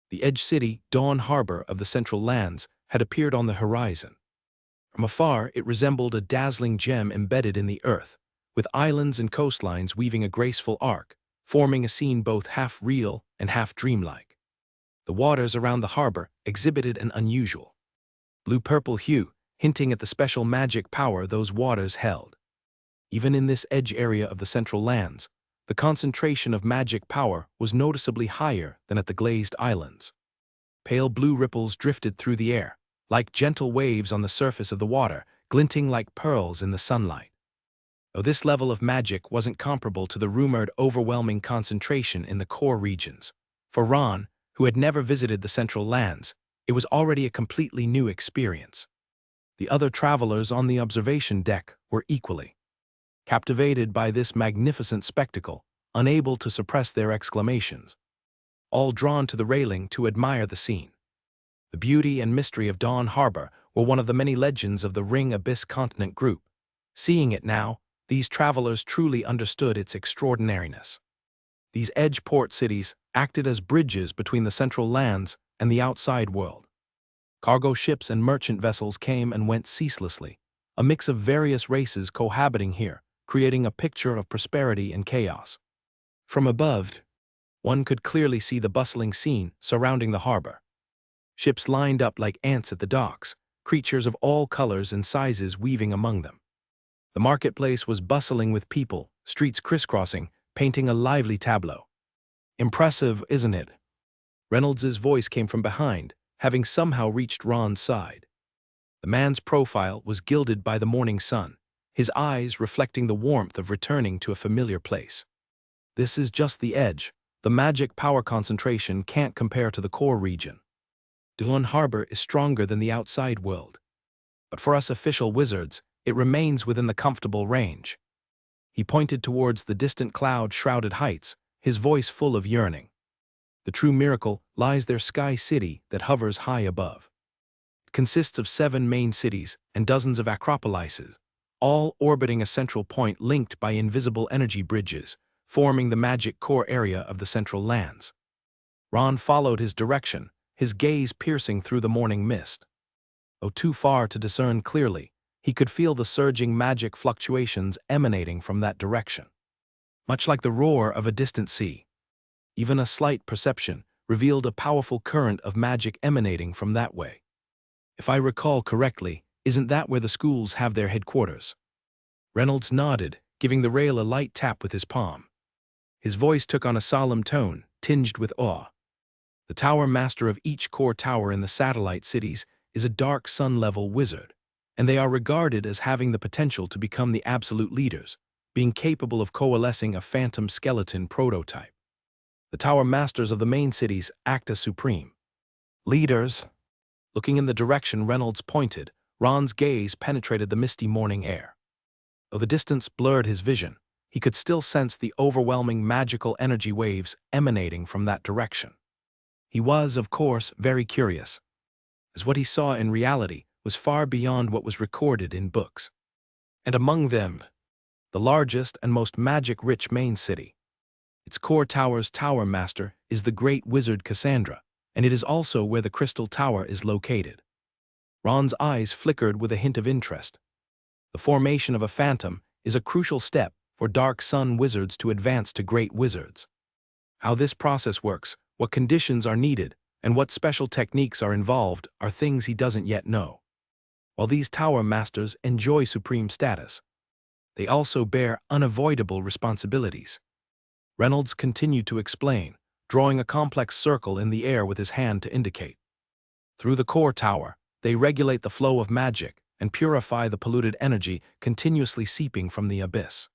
The edge city, Dawn Harbor of the central lands, had appeared on the horizon. From afar, it resembled a dazzling gem embedded in the earth, with islands and coastlines weaving a graceful arc, forming a scene both half real and half dreamlike. The waters around the harbor exhibited an unusual blue-purple hue, hinting at the special magic power those waters held. Even in this edge area of the central lands, the concentration of magic power was noticeably higher than at the glazed islands. Pale blue ripples drifted through the air, like gentle waves on the surface of the water, glinting like pearls in the sunlight. Though this level of magic wasn't comparable to the rumored overwhelming concentration in the core regions, for Ron, who had never visited the central lands, it was already a completely new experience. The other travelers on the observation deck were equally captivated by this magnificent spectacle, unable to suppress their exclamations, all drawn to the railing to admire the scene. The beauty and mystery of Dawn Harbor were one of the many legends of the Ring Abyss Continent group. Seeing it now, these travelers truly understood its extraordinariness. These edge port cities acted as bridges between the central lands and the outside world. Cargo ships and merchant vessels came and went ceaselessly, a mix of various races cohabiting here, creating a picture of prosperity and chaos. From above, one could clearly see the bustling scene surrounding the harbor. Ships lined up like ants at the docks, creatures of all colors and sizes weaving among them. The marketplace was bustling with people, streets crisscrossing, painting a lively tableau. Impressive, isn't it? Reynolds's voice came from behind, having somehow reached Ron's side. The man's profile was gilded by the morning sun, his eyes reflecting the warmth of returning to a familiar place. This is just the edge. The magic power concentration can't compare to the core region. Dawn Harbor is stronger than the outside world. But for us official wizards, it remains within the comfortable range. He pointed towards the distant cloud-shrouded heights, his voice full of yearning. The true miracle lies their sky city that hovers high above. It consists of 7 main cities and dozens of acropolises, all orbiting a central point linked by invisible energy bridges, forming the magic core area of the central lands. Ron followed his direction, his gaze piercing through the morning mist. Though too far to discern clearly, he could feel the surging magic fluctuations emanating from that direction. Much like the roar of a distant sea, even a slight perception revealed a powerful current of magic emanating from that way. If I recall correctly, isn't that where the schools have their headquarters? Reynolds nodded, giving the rail a light tap with his palm. His voice took on a solemn tone, tinged with awe. The tower master of each core tower in the satellite cities is a dark sun-level wizard, and they are regarded as having the potential to become the absolute leaders, being capable of coalescing a phantom skeleton prototype. The tower masters of the main cities act as supreme leaders. Looking in the direction Reynolds pointed, Ron's gaze penetrated the misty morning air. Though the distance blurred his vision, he could still sense the overwhelming magical energy waves emanating from that direction. He was, of course, very curious, as what he saw in reality was far beyond what was recorded in books. And among them, the largest and most magic-rich main city. Its core tower's tower master is the great wizard Cassandra, and it is also where the crystal tower is located. Ron's eyes flickered with a hint of interest. The formation of a phantom is a crucial step for Dark Sun wizards to advance to great wizards. How this process works, what conditions are needed, and what special techniques are involved are things he doesn't yet know. While these tower masters enjoy supreme status, they also bear unavoidable responsibilities. Reynolds continued to explain, drawing a complex circle in the air with his hand to indicate. Through the core tower, they regulate the flow of magic and purify the polluted energy continuously seeping from the abyss.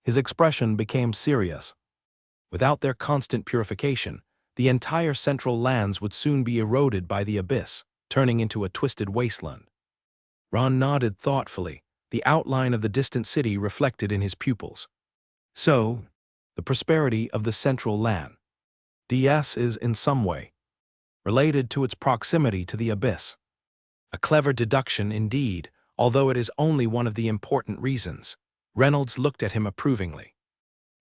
His expression became serious. Without their constant purification, the entire central lands would soon be eroded by the abyss, turning into a twisted wasteland. Ron nodded thoughtfully, the outline of the distant city reflected in his pupils. So, the prosperity of the central land, DS, is in some way related to its proximity to the abyss. A clever deduction indeed, although it is only one of the important reasons. Reynolds looked at him approvingly.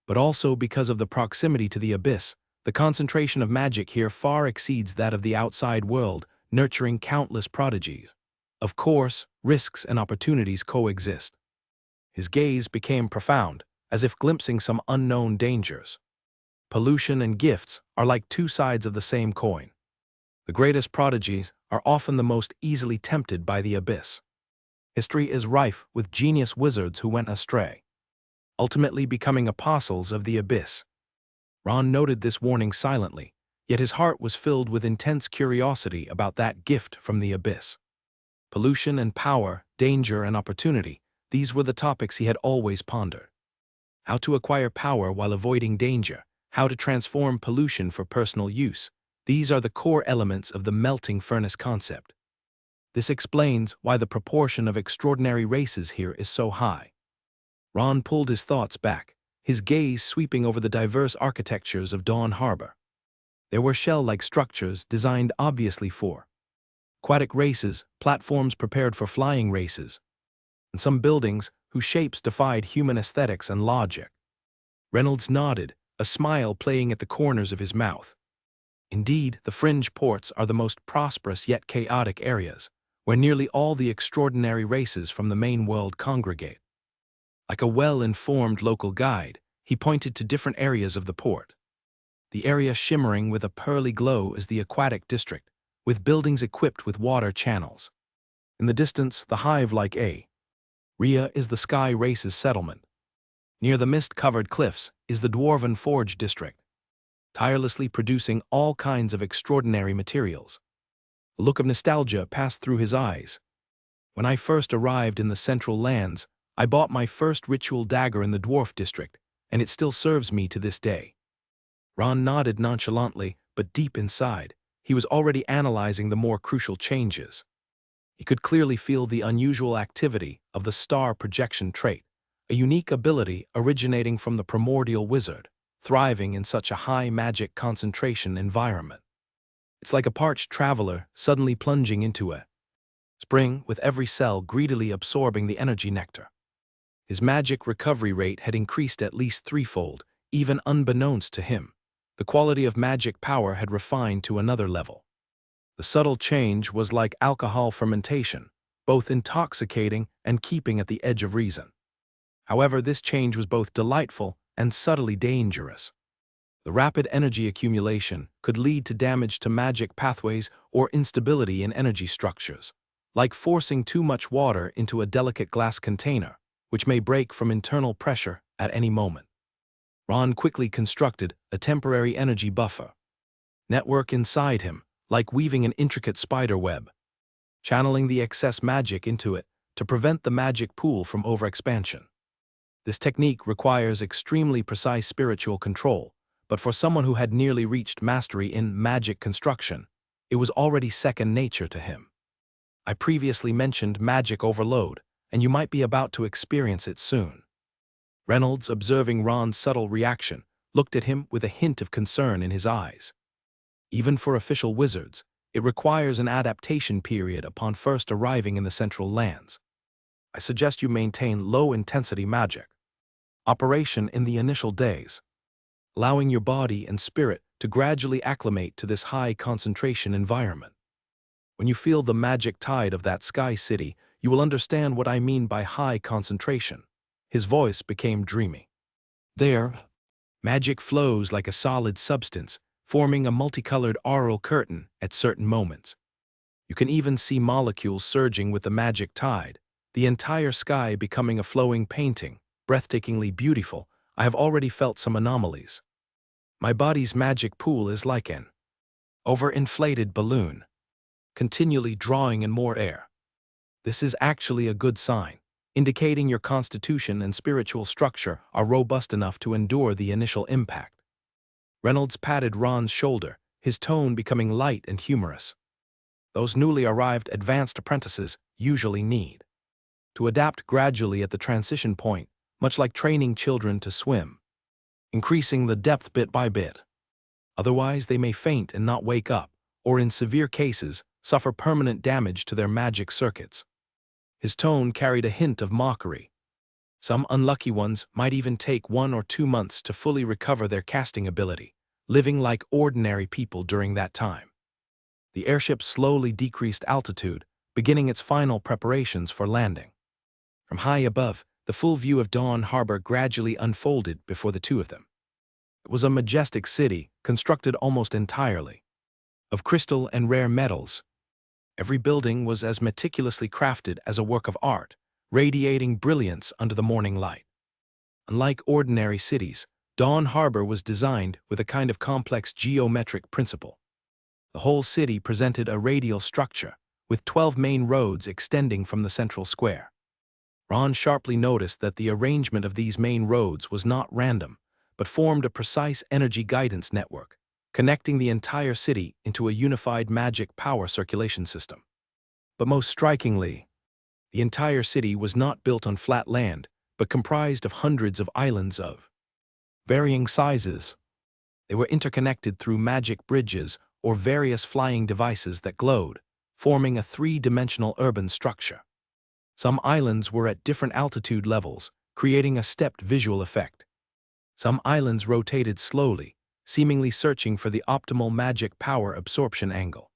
But also because of the proximity to the abyss, the concentration of magic here far exceeds that of the outside world, nurturing countless prodigies. Of course, risks and opportunities coexist. His gaze became profound, as if glimpsing some unknown dangers. Pollution and gifts are like two sides of the same coin. The greatest prodigies are often the most easily tempted by the abyss. History is rife with genius wizards who went astray, ultimately becoming apostles of the abyss. Ron noted this warning silently, yet his heart was filled with intense curiosity about that gift from the abyss. Pollution and power, danger and opportunity, these were the topics he had always pondered. How to acquire power while avoiding danger, how to transform pollution for personal use, these are the core elements of the melting furnace concept. This explains why the proportion of extraordinary races here is so high. Ron pulled his thoughts back, his gaze sweeping over the diverse architectures of Dawn Harbor. There were shell-like structures designed obviously for aquatic races, platforms prepared for flying races, and some buildings whose shapes defied human aesthetics and logic. Reynolds nodded, a smile playing at the corners of his mouth. Indeed, the fringe ports are the most prosperous yet chaotic areas, where nearly all the extraordinary races from the main world congregate. Like a well-informed local guide, he pointed to different areas of the port. The area shimmering with a pearly glow is the aquatic district, with buildings equipped with water channels. In the distance, the hive-like area is the sky race's settlement. Near the mist-covered cliffs is the dwarven forge district, tirelessly producing all kinds of extraordinary materials. A look of nostalgia passed through his eyes. When I first arrived in the central lands, I bought my first ritual dagger in the dwarf district, and it still serves me to this day. Ron nodded nonchalantly, but deep inside, he was already analyzing the more crucial changes. He could clearly feel the unusual activity of the star projection trait, a unique ability originating from the primordial wizard, thriving in such a high magic concentration environment. It's like a parched traveler suddenly plunging into a spring with every cell greedily absorbing the energy nectar. His magic recovery rate had increased at least threefold, even unbeknownst to him. The quality of magic power had refined to another level. The subtle change was like alcohol fermentation, both intoxicating and keeping at the edge of reason. However, this change was both delightful and subtly dangerous. The rapid energy accumulation could lead to damage to magic pathways or instability in energy structures, like forcing too much water into a delicate glass container, which may break from internal pressure at any moment. Ron quickly constructed a temporary energy buffer network inside him, like weaving an intricate spider web, channeling the excess magic into it to prevent the magic pool from overexpansion. This technique requires extremely precise spiritual control, but for someone who had nearly reached mastery in magic construction, it was already second nature to him. I previously mentioned magic overload, and you might be about to experience it soon. Reynolds, observing Ron's subtle reaction, looked at him with a hint of concern in his eyes. Even for official wizards, it requires an adaptation period upon first arriving in the central lands. I suggest you maintain low-intensity magic operation in the initial days, allowing your body and spirit to gradually acclimate to this high-concentration environment. When you feel the magic tide of that sky city, you will understand what I mean by high concentration. His voice became dreamy. There, magic flows like a solid substance, forming a multicolored aural curtain at certain moments. You can even see molecules surging with the magic tide, the entire sky becoming a flowing painting, breathtakingly beautiful. I have already felt some anomalies. My body's magic pool is like an overinflated balloon, continually drawing in more air. This is actually a good sign, indicating your constitution and spiritual structure are robust enough to endure the initial impact. Reynolds patted Ron's shoulder, his tone becoming light and humorous. Those newly arrived advanced apprentices usually need to adapt gradually at the transition point, much like training children to swim, increasing the depth bit by bit. Otherwise, they may faint and not wake up, or in severe cases, suffer permanent damage to their magic circuits. His tone carried a hint of mockery. Some unlucky ones might even take 1 or 2 months to fully recover their casting ability, living like ordinary people during that time. The airship slowly decreased altitude, beginning its final preparations for landing. From high above, the full view of Dawn Harbor gradually unfolded before the two of them. It was a majestic city, constructed almost entirely of crystal and rare metals. Every building was as meticulously crafted as a work of art, radiating brilliance under the morning light. Unlike ordinary cities, Dawn Harbor was designed with a kind of complex geometric principle. The whole city presented a radial structure, with 12 main roads extending from the central square. Ron sharply noticed that the arrangement of these main roads was not random, but formed a precise energy guidance network, connecting the entire city into a unified magic power circulation system. But most strikingly, the entire city was not built on flat land, but comprised of hundreds of islands of varying sizes. They were interconnected through magic bridges or various flying devices that glowed, forming a 3-dimensional urban structure. Some islands were at different altitude levels, creating a stepped visual effect. Some islands rotated slowly, seemingly searching for the optimal magic power absorption angle.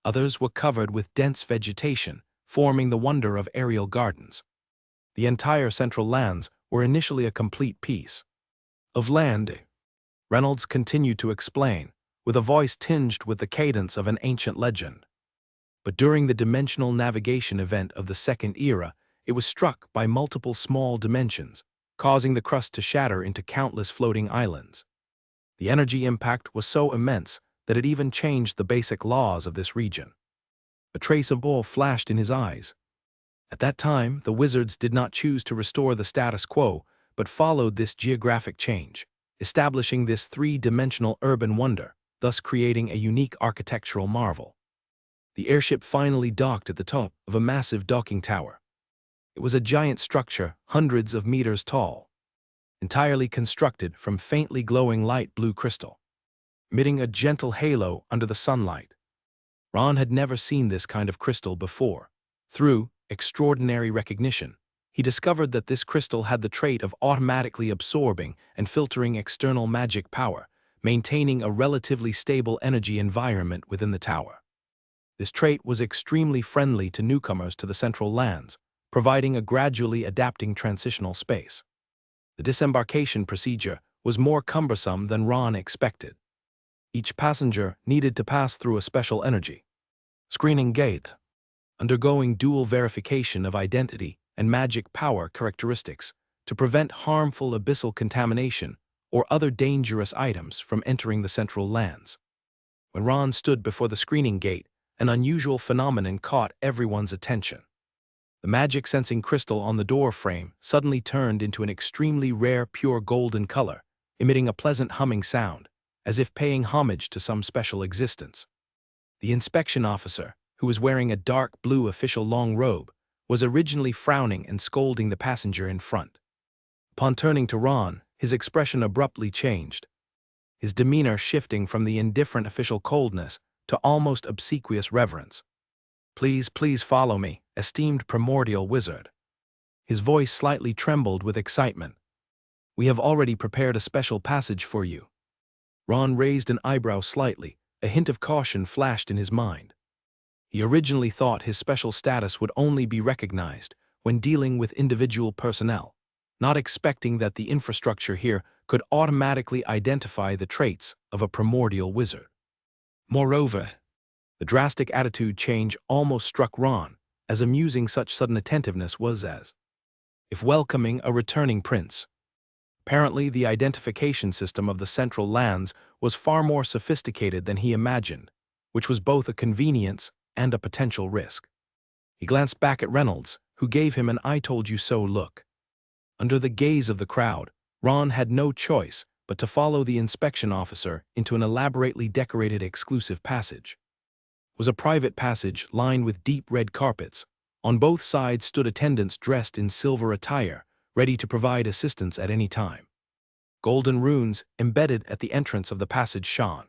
Others were covered with dense vegetation, forming the wonder of aerial gardens. The entire central lands were initially a complete piece of land. Reynolds continued to explain, with a voice tinged with the cadence of an ancient legend. But during the dimensional navigation event of the Second Era, it was struck by multiple small dimensions, causing the crust to shatter into countless floating islands. The energy impact was so immense that it even changed the basic laws of this region. A trace of awe flashed in his eyes. At that time, the wizards did not choose to restore the status quo, but followed this geographic change, establishing this 3-dimensional urban wonder, thus creating a unique architectural marvel. The airship finally docked at the top of a massive docking tower. It was a giant structure, hundreds of meters tall, entirely constructed from faintly glowing light blue crystal, emitting a gentle halo under the sunlight. Ron had never seen this kind of crystal before. Through extraordinary recognition, he discovered that this crystal had the trait of automatically absorbing and filtering external magic power, maintaining a relatively stable energy environment within the tower. This trait was extremely friendly to newcomers to the central lands, providing a gradually adapting transitional space. The disembarkation procedure was more cumbersome than Ron expected. Each passenger needed to pass through a special energy screening gate, undergoing dual verification of identity and magic power characteristics to prevent harmful abyssal contamination or other dangerous items from entering the central lands. When Ron stood before the screening gate, an unusual phenomenon caught everyone's attention. The magic-sensing crystal on the door frame suddenly turned into an extremely rare pure golden color, emitting a pleasant humming sound, as if paying homage to some special existence. The inspection officer, who was wearing a dark blue official long robe, was originally frowning and scolding the passenger in front. Upon turning to Ron, his expression abruptly changed. his demeanor shifting from the indifferent official coldness to almost obsequious reverence. "Please, please follow me, esteemed primordial wizard." His voice slightly trembled with excitement. "We have already prepared a special passage for you." Ron raised an eyebrow slightly, a hint of caution flashed in his mind. He originally thought his special status would only be recognized when dealing with individual personnel, not expecting that the infrastructure here could automatically identify the traits of a primordial wizard. Moreover, the drastic attitude change almost struck Ron, as amusing such sudden attentiveness was as if welcoming a returning prince. Apparently, the identification system of the Central Lands was far more sophisticated than he imagined, which was both a convenience and a potential risk. He glanced back at Reynolds, who gave him an "I told you so" look. Under the gaze of the crowd, Ron had no choice but to follow the inspection officer into an elaborately decorated exclusive passage. It was a private passage lined with deep red carpets. On both sides stood attendants dressed in silver attire, ready to provide assistance at any time. Golden runes embedded at the entrance of the passage shone,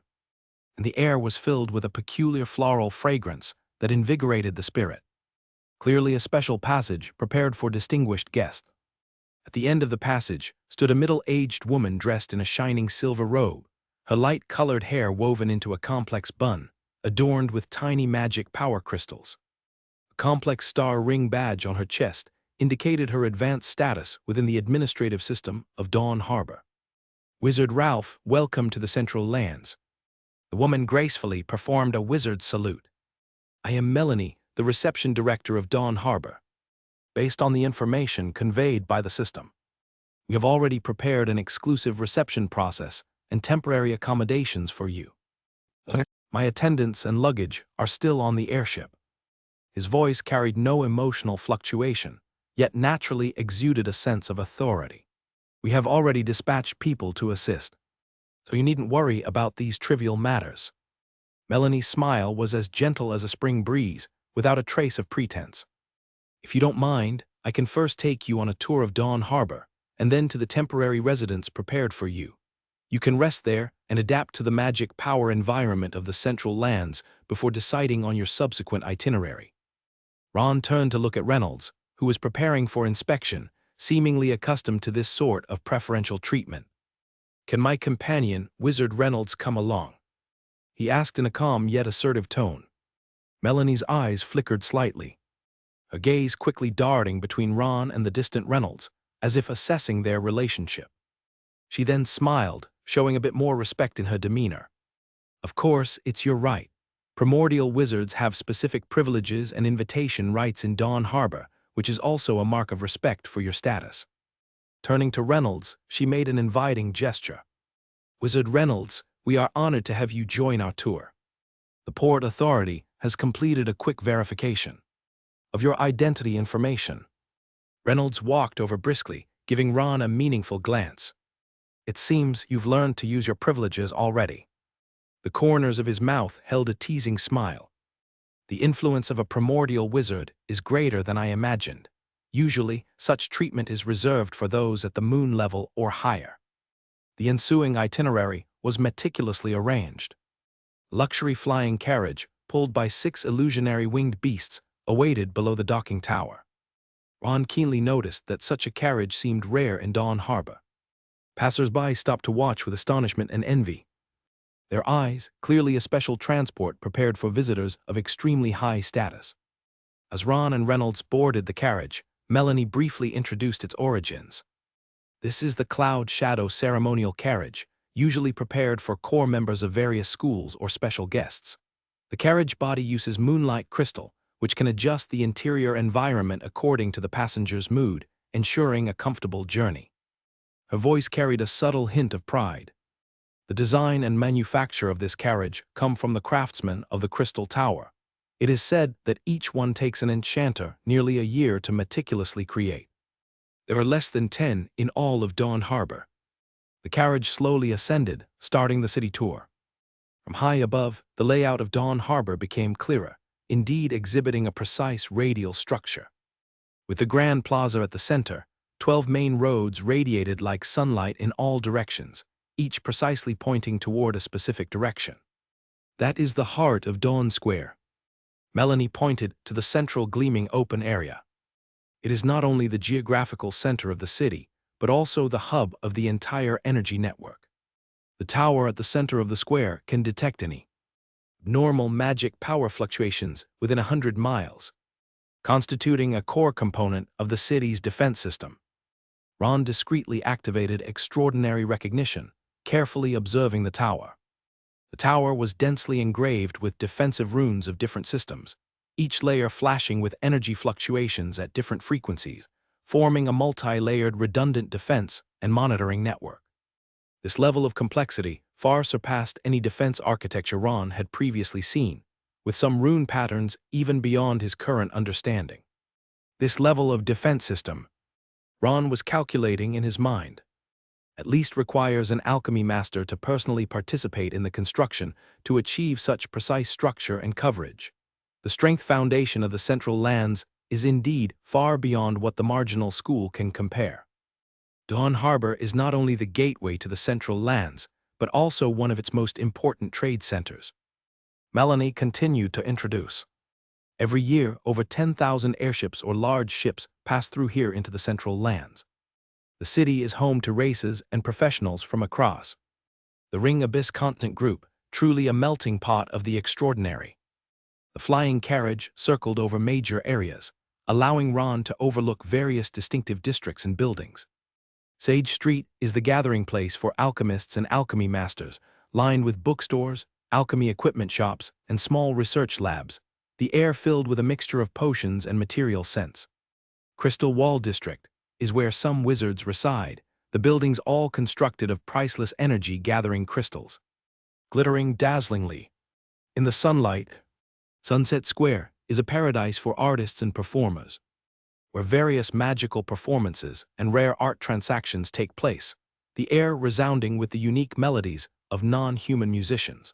and the air was filled with a peculiar floral fragrance that invigorated the spirit. Clearly a special passage prepared for distinguished guests. At the end of the passage stood a middle-aged woman dressed in a shining silver robe, her light-colored hair woven into a complex bun, adorned with tiny magic power crystals. A complex star ring badge on her chest indicated her advanced status within the administrative system of Dawn Harbor. "Wizard Ralph, welcome to the Central Lands." The woman gracefully performed a wizard's salute. "I am Melanie, the reception director of Dawn Harbor. Based on the information conveyed by the system, we have already prepared an exclusive reception process and temporary accommodations for you. My attendants and luggage are still on the airship." His voice carried no emotional fluctuation, yet naturally exuded a sense of authority. "We have already dispatched people to assist, so you needn't worry about these trivial matters." Melanie's smile was as gentle as a spring breeze, without a trace of pretense. "If you don't mind, I can first take you on a tour of Dawn Harbor, and then to the temporary residence prepared for you. You can rest there and adapt to the magic power environment of the Central Lands before deciding on your subsequent itinerary." Ron turned to look at Reynolds, who was preparing for inspection, seemingly accustomed to this sort of preferential treatment. "Can my companion, Wizard Reynolds, come along?" he asked in a calm yet assertive tone. Melanie's eyes flickered slightly, her gaze quickly darting between Ron and the distant Reynolds, as if assessing their relationship. She then smiled, showing a bit more respect in her demeanor. "Of course, it's your right. Primordial wizards have specific privileges and invitation rights in Dawn Harbor, which is also a mark of respect for your status." Turning to Reynolds, she made an inviting gesture. "Wizard Reynolds, we are honored to have you join our tour. The Port Authority has completed a quick verification of your identity information." Reynolds walked over briskly, giving Ron a meaningful glance. "It seems you've learned to use your privileges already." The corners of his mouth held a teasing smile. "The influence of a primordial wizard is greater than I imagined. Usually, such treatment is reserved for those at the moon level or higher." The ensuing itinerary was meticulously arranged. Luxury flying carriage, pulled by 6 illusionary winged beasts, awaited below the docking tower. Ron keenly noticed that such a carriage seemed rare in Dawn Harbor. Passers-by stopped to watch with astonishment and envy. Their eyes, clearly a special transport prepared for visitors of extremely high status. As Ron and Reynolds boarded the carriage, Melanie briefly introduced its origins. "This is the Cloud Shadow ceremonial carriage, usually prepared for core members of various schools or special guests. The carriage body uses moonlight crystal, which can adjust the interior environment according to the passenger's mood, ensuring a comfortable journey." Her voice carried a subtle hint of pride. "The design and manufacture of this carriage come from the craftsmen of the Crystal Tower. It is said that each one takes an enchanter nearly a year to meticulously create. There are less than 10 in all of Dawn Harbor." The carriage slowly ascended, starting the city tour. From high above, the layout of Dawn Harbor became clearer, indeed exhibiting a precise radial structure. With the Grand Plaza at the center, 12 main roads radiated like sunlight in all directions, each precisely pointing toward a specific direction. That is the heart of Dawn Square. Melanie pointed to the central gleaming open area. It is not only the geographical center of the city, but also the hub of the entire energy network. The tower at the center of the square can detect any normal magic power fluctuations within 100 miles, constituting a core component of the city's defense system. Ron discreetly activated extraordinary recognition, carefully observing the tower. The tower was densely engraved with defensive runes of different systems, each layer flashing with energy fluctuations at different frequencies, forming a multi-layered redundant defense and monitoring network. This level of complexity far surpassed any defense architecture Ron had previously seen, with some rune patterns even beyond his current understanding. This level of defense system, Ron was calculating in his mind, at least requires an alchemy master to personally participate in the construction to achieve such precise structure and coverage. The strength foundation of the central lands is indeed far beyond what the marginal school can compare. Dawn Harbor is not only the gateway to the central lands, but also one of its most important trade centers. Melanie continued to introduce. Every year, over 10,000 airships or large ships pass through here into the central lands. The city is home to races and professionals from across the Ring Abyss continent group, truly a melting pot of the extraordinary. The flying carriage circled over major areas, allowing Ron to overlook various distinctive districts and buildings. Sage Street is the gathering place for alchemists and alchemy masters, lined with bookstores, alchemy equipment shops, and small research labs, the air filled with a mixture of potions and material scents. Crystal Wall District is where some wizards reside, the buildings all constructed of priceless energy-gathering crystals. Glittering dazzlingly in the sunlight, Sunset Square is a paradise for artists and performers, where various magical performances and rare art transactions take place, the air resounding with the unique melodies of non-human musicians.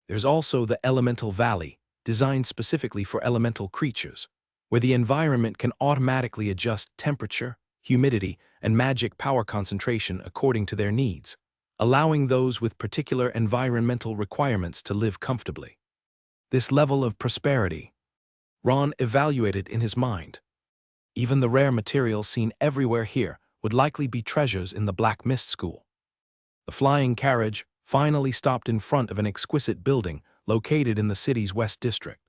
There's also the Elemental Valley, designed specifically for elemental creatures, where the environment can automatically adjust temperature, humidity, and magic power concentration according to their needs, allowing those with particular environmental requirements to live comfortably. This level of prosperity, Ron evaluated in his mind. Even the rare materials seen everywhere here would likely be treasures in the Black Mist School. The flying carriage finally stopped in front of an exquisite building located in the city's West District.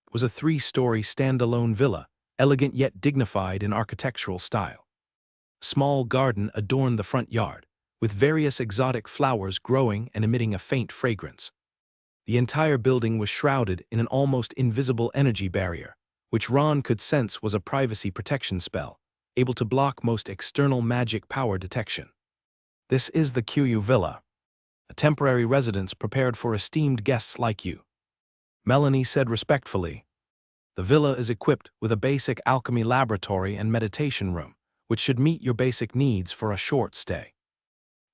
It was a 3-story standalone villa, elegant yet dignified in architectural style. A small garden adorned the front yard, with various exotic flowers growing and emitting a faint fragrance. The entire building was shrouded in an almost invisible energy barrier, which Ron could sense was a privacy protection spell, able to block most external magic power detection. This is the Qiyu Villa, a temporary residence prepared for esteemed guests like you. Melanie said respectfully. The villa is equipped with a basic alchemy laboratory and meditation room, which should meet your basic needs for a short stay.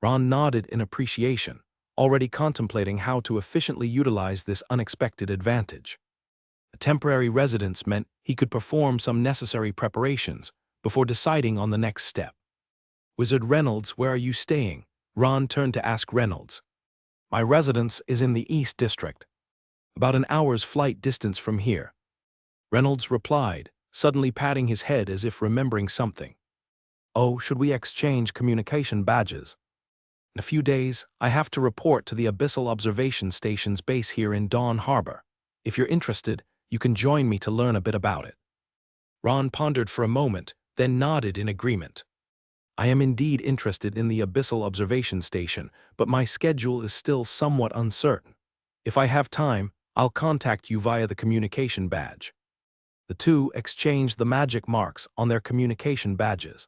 Ron nodded in appreciation, already contemplating how to efficiently utilize this unexpected advantage. A temporary residence meant he could perform some necessary preparations before deciding on the next step. Wizard Reynolds, where are you staying? Ron turned to ask Reynolds. My residence is in the East District, about an hour's flight distance from here. Reynolds replied, suddenly patting his head as if remembering something. Oh, should we exchange communication badges? In a few days, I have to report to the Abyssal Observation Station's base here in Dawn Harbor. If you're interested, you can join me to learn a bit about it. Ron pondered for a moment, then nodded in agreement. I am indeed interested in the Abyssal Observation Station, but my schedule is still somewhat uncertain. If I have time, I'll contact you via the communication badge. The two exchanged the magic marks on their communication badges.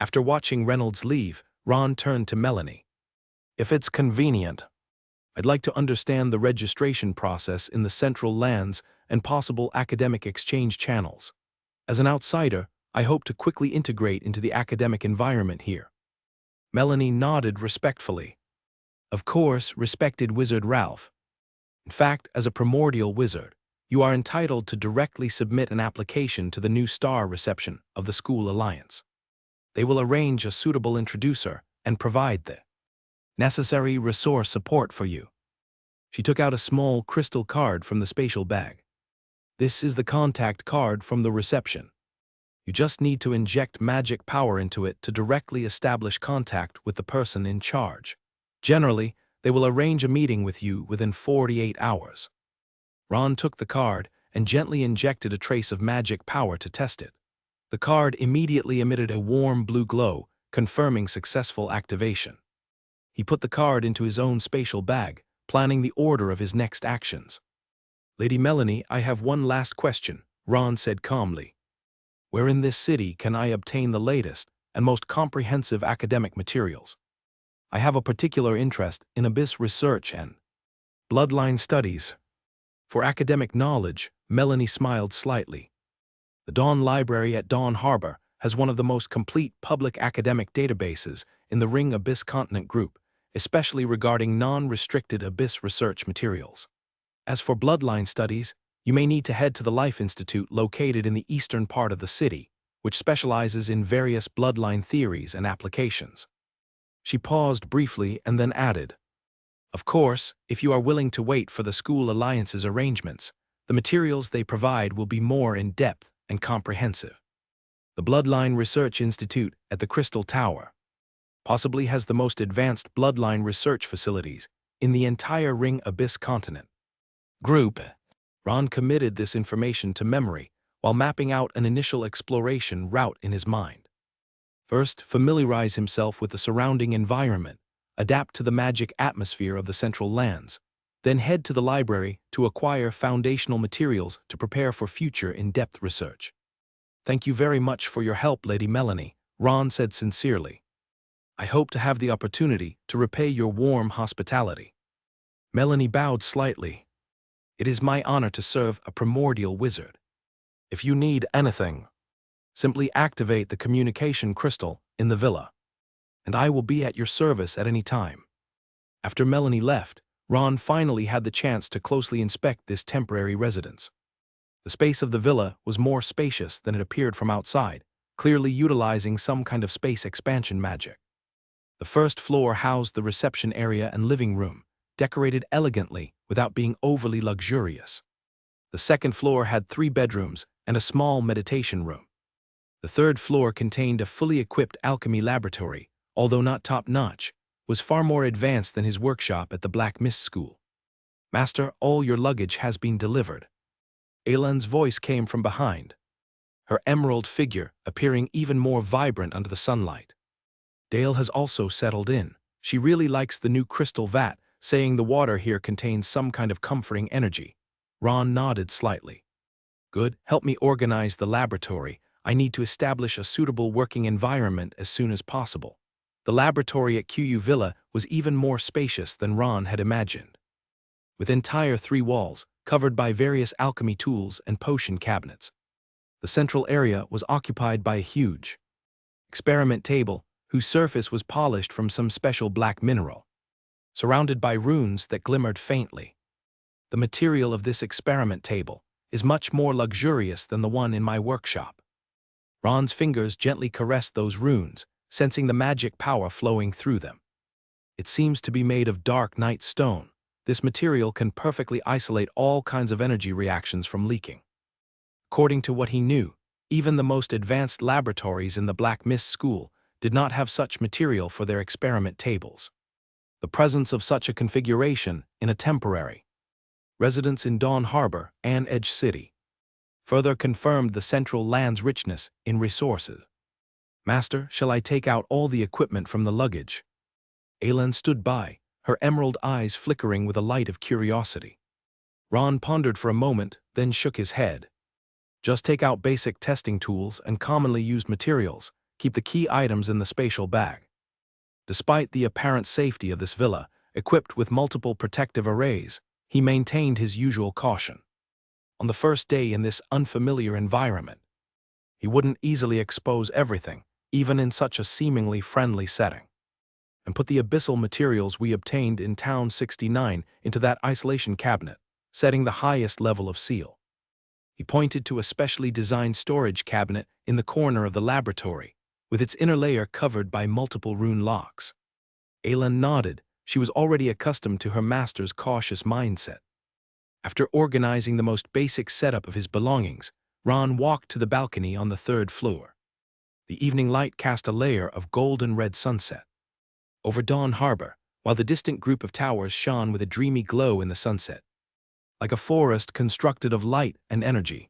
After watching Reynolds leave, Ron turned to Melanie. If it's convenient, I'd like to understand the registration process in the central lands and possible academic exchange channels. As an outsider, I hope to quickly integrate into the academic environment here. Melanie nodded respectfully. Of course, respected Wizard Ralph. In fact, as a primordial wizard, you are entitled to directly submit an application to the new star reception of the School Alliance. They will arrange a suitable introducer and provide the necessary resource support for you. She took out a small crystal card from the spatial bag. This is the contact card from the reception. You just need to inject magic power into it to directly establish contact with the person in charge. Generally, they will arrange a meeting with you within 48 hours. Ron took the card and gently injected a trace of magic power to test it. The card immediately emitted a warm blue glow, confirming successful activation. He put the card into his own spatial bag, planning the order of his next actions. "Lady Melanie, I have one last question," Ron said calmly. "Where in this city can I obtain the latest and most comprehensive academic materials? I have a particular interest in abyss research and bloodline studies." For academic knowledge, Melanie smiled slightly. The Dawn Library at Dawn Harbor has one of the most complete public academic databases in the Ring Abyss Continent Group, especially regarding non-restricted abyss research materials. As for bloodline studies, you may need to head to the Life Institute located in the eastern part of the city, which specializes in various bloodline theories and applications. She paused briefly and then added, "Of course, if you are willing to wait for the school alliance's arrangements, the materials they provide will be more in-depth and comprehensive. The Bloodline Research Institute at the Crystal Tower possibly has the most advanced bloodline research facilities in the entire Ring Abyss continent." Group. Ron committed this information to memory while mapping out an initial exploration route in his mind. First, familiarize himself with the surrounding environment, adapt to the magic atmosphere of the central lands, then head to the library to acquire foundational materials to prepare for future in-depth research. "Thank you very much for your help, Lady Melanie," Ron said sincerely. "I hope to have the opportunity to repay your warm hospitality." Melanie bowed slightly. "It is my honor to serve a primordial wizard. If you need anything, simply activate the communication crystal in the villa, and I will be at your service at any time." After Melanie left, Ron finally had the chance to closely inspect this temporary residence. The space of the villa was more spacious than it appeared from outside, clearly utilizing some kind of space expansion magic. The first floor housed the reception area and living room, decorated elegantly without being overly luxurious. The second floor had 3 bedrooms and a small meditation room. The third floor contained a fully equipped alchemy laboratory, although not top-notch, was far more advanced than his workshop at the Black Mist School. "Master, all your luggage has been delivered." Aylan's voice came from behind, her emerald figure appearing even more vibrant under the sunlight. "Dale has also settled in. She really likes the new crystal vat, saying the water here contains some kind of comforting energy." Ron nodded slightly. "Good, help me organize the laboratory. I need to establish a suitable working environment as soon as possible." The laboratory at QU Villa was even more spacious than Ron had imagined. With entire 3 walls, covered by various alchemy tools and potion cabinets. The central area was occupied by a huge experiment table, whose surface was polished from some special black mineral, surrounded by runes that glimmered faintly. The material of this experiment table is much more luxurious than the one in my workshop. Ron's fingers gently caressed those runes, sensing the magic power flowing through them. It seems to be made of dark night stone. This material can perfectly isolate all kinds of energy reactions from leaking. According to what he knew, even the most advanced laboratories in the Black Mist School did not have such material for their experiment tables. The presence of such a configuration in a temporary residence in Dawn Harbor and Edge City further confirmed the central land's richness in resources. "Master, shall I take out all the equipment from the luggage?" Aylan stood by, her emerald eyes flickering with a light of curiosity. Ron pondered for a moment, then shook his head. "Just take out basic testing tools and commonly used materials. Keep the key items in the spatial bag." Despite the apparent safety of this villa, equipped with multiple protective arrays, he maintained his usual caution. On the first day in this unfamiliar environment, he wouldn't easily expose everything, even in such a seemingly friendly setting, and put the abyssal materials we obtained in Town 69 into that isolation cabinet, setting the highest level of seal. He pointed to a specially designed storage cabinet in the corner of the laboratory, with its inner layer covered by multiple rune locks. Aelin nodded. She was already accustomed to her master's cautious mindset. After organizing the most basic setup of his belongings, Ron walked to the balcony on the third floor. The evening light cast a layer of golden-red sunset over Dawn Harbor, while the distant group of towers shone with a dreamy glow in the sunset, like a forest constructed of light and energy.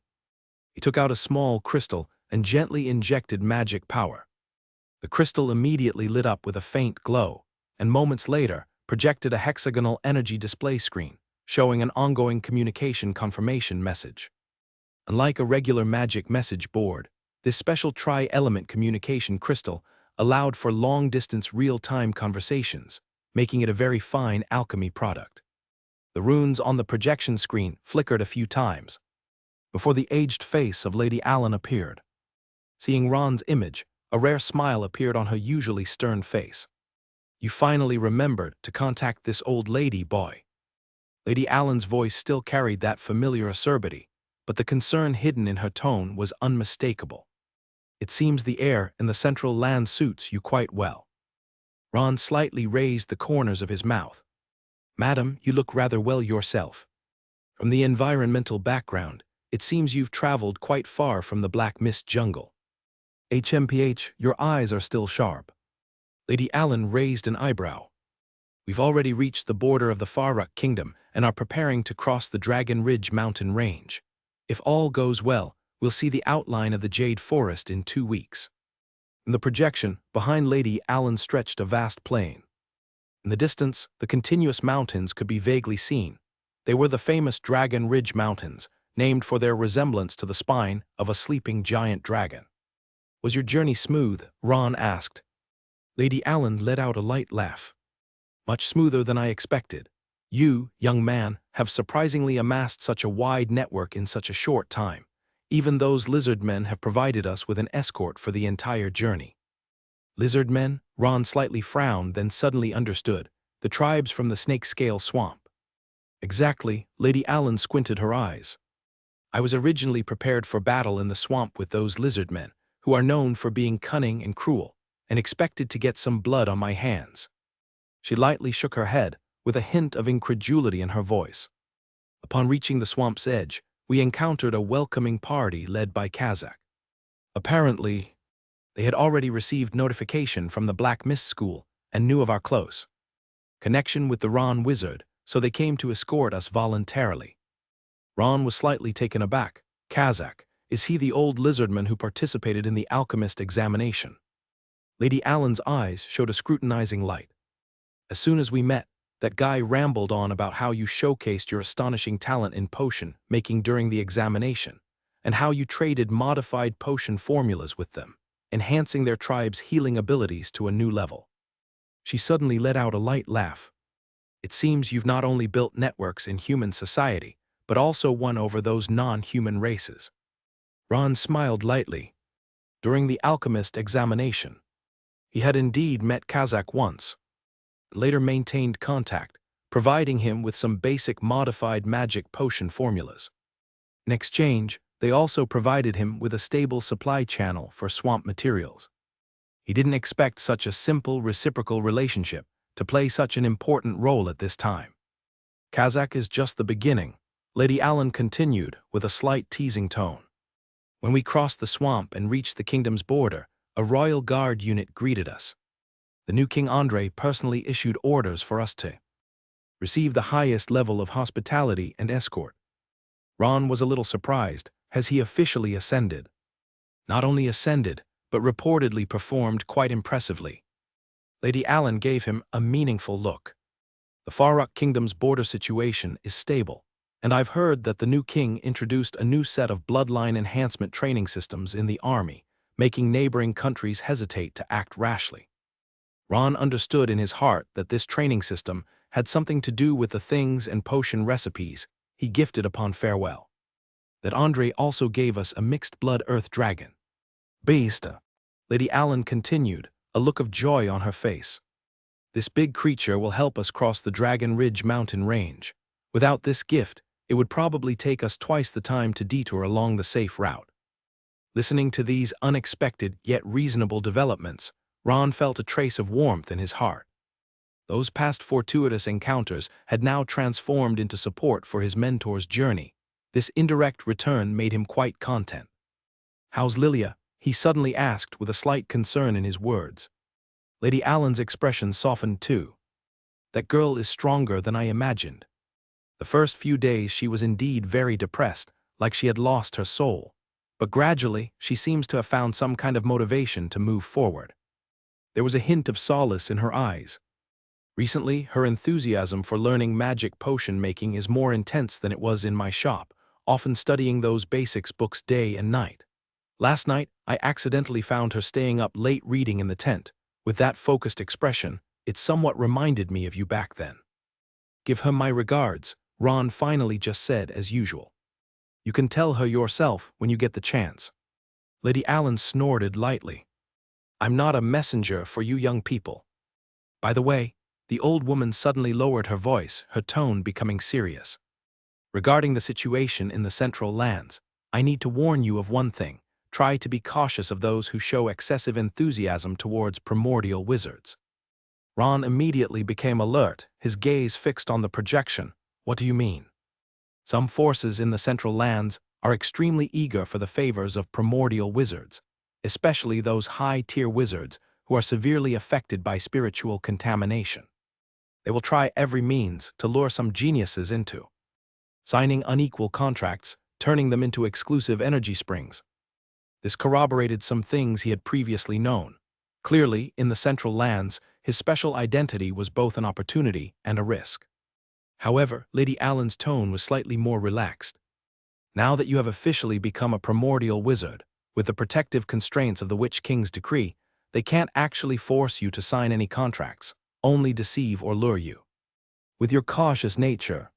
He took out a small crystal and gently injected magic power. The crystal immediately lit up with a faint glow, and moments later projected a hexagonal energy display screen, showing an ongoing communication confirmation message. Unlike a regular magic message board, this special tri-element communication crystal allowed for long-distance real-time conversations, making it a very fine alchemy product. The runes on the projection screen flickered a few times before the aged face of Lady Alan appeared. Seeing Ron's image, a rare smile appeared on her usually stern face. "You finally remembered to contact this old lady, boy." Lady Alan's voice still carried that familiar acerbity, but the concern hidden in her tone was unmistakable. "It seems the air in the central land suits you quite well." Ron slightly raised the corners of his mouth. "Madam, you look rather well yourself. From the environmental background, it seems you've traveled quite far from the Black Mist jungle. HMPH, your eyes are still sharp." Lady Alan raised an eyebrow. "We've already reached the border of the Farrukh Kingdom and are preparing to cross the Dragon Ridge mountain range. If all goes well, we'll see the outline of the Jade Forest in 2 weeks." In the projection, behind Lady Alan stretched a vast plain. In the distance, the continuous mountains could be vaguely seen. They were the famous Dragon Ridge Mountains, named for their resemblance to the spine of a sleeping giant dragon. "Was your journey smooth?" Ron asked. Lady Alan let out a light laugh. "Much smoother than I expected. You, young man, have surprisingly amassed such a wide network in such a short time. Even those lizard men have provided us with an escort for the entire journey." "Lizard men?" Ron slightly frowned, then suddenly understood. "The tribes from the Snake-Scale Swamp." "Exactly." Lady Alan squinted her eyes. "I was originally prepared for battle in the swamp with those lizard men, who are known for being cunning and cruel, and expected to get some blood on my hands." She lightly shook her head, with a hint of incredulity in her voice. "Upon reaching the swamp's edge, we encountered a welcoming party led by Kazakh. Apparently, they had already received notification from the Black Mist School and knew of our close connection with the Ron Wizard, so they came to escort us voluntarily." Ron was slightly taken aback. "Kazakh, is he the old lizardman who participated in the alchemist examination?" Lady Alan's eyes showed a scrutinizing light. "As soon as we met, that guy rambled on about how you showcased your astonishing talent in potion making during the examination, and how you traded modified potion formulas with them, enhancing their tribe's healing abilities to a new level." She suddenly let out a light laugh. "It seems you've not only built networks in human society, but also won over those non-human races." Ron smiled lightly. During the alchemist examination, he had indeed met Kazakh once, later maintained contact, providing him with some basic modified magic potion formulas. In exchange, they also provided him with a stable supply channel for swamp materials. He didn't expect such a simple reciprocal relationship to play such an important role at this time. "Kazakh is just the beginning," Lady Alan continued with a slight teasing tone. "When we crossed the swamp and reached the kingdom's border, a royal guard unit greeted us. The new King Andre personally issued orders for us to receive the highest level of hospitality and escort." Ron was a little surprised. Has he officially ascended? "Not only ascended, but reportedly performed quite impressively." Lady Alan gave him a meaningful look. "The Farrukh Kingdom's border situation is stable, and I've heard that the new king introduced a new set of bloodline enhancement training systems in the army, making neighboring countries hesitate to act rashly." Ron understood in his heart that this training system had something to do with the things and potion recipes he gifted upon farewell. "That Andre also gave us a mixed-blood earth dragon beast," Lady Alan continued, a look of joy on her face. "This big creature will help us cross the Dragon Ridge mountain range. Without this gift, it would probably take us twice the time to detour along the safe route." Listening to these unexpected yet reasonable developments, Ron felt a trace of warmth in his heart. Those past fortuitous encounters had now transformed into support for his mentor's journey. This indirect return made him quite content. "How's Lilia?" he suddenly asked with a slight concern in his words. Lady Allen's expression softened too. "That girl is stronger than I imagined." The first few days she was indeed very depressed, like she had lost her soul. But gradually, she seems to have found some kind of motivation to move forward. There was a hint of solace in her eyes. Recently, her enthusiasm for learning magic potion making is more intense than it was in my shop, often studying those basics books day and night. Last night, I accidentally found her staying up late reading in the tent. With that focused expression, it somewhat reminded me of you back then. "Give her my regards," Ron finally just said as usual. "You can tell her yourself when you get the chance." Lady Allen snorted lightly. "I'm not a messenger for you young people. By the way," the old woman suddenly lowered her voice, her tone becoming serious. "Regarding the situation in the Central Lands, I need to warn you of one thing. Try to be cautious of those who show excessive enthusiasm towards primordial wizards." Ron immediately became alert, his gaze fixed on the projection. "What do you mean?" "Some forces in the Central Lands are extremely eager for the favors of primordial wizards, especially those high-tier wizards who are severely affected by spiritual contamination. They will try every means to lure some geniuses into signing unequal contracts, turning them into exclusive energy springs." This corroborated some things he had previously known. Clearly, in the Central Lands, his special identity was both an opportunity and a risk. However, Lady Allen's tone was slightly more relaxed. "Now that you have officially become a primordial wizard, with the protective constraints of the Witch King's decree, they can't actually force you to sign any contracts, only deceive or lure you. With your cautious nature,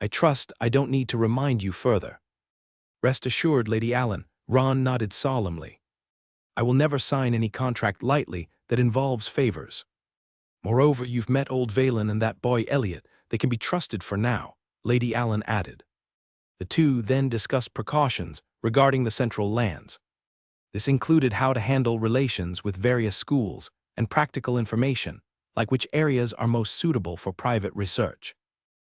I trust I don't need to remind you further." "Rest assured, Lady Allen," Ron nodded solemnly. "I will never sign any contract lightly that involves favors. Moreover, you've met old Valen and that boy Elliot. They can be trusted for now," Lady Allen added. The two then discussed precautions regarding the Central Lands. This included how to handle relations with various schools and practical information, like which areas are most suitable for private research.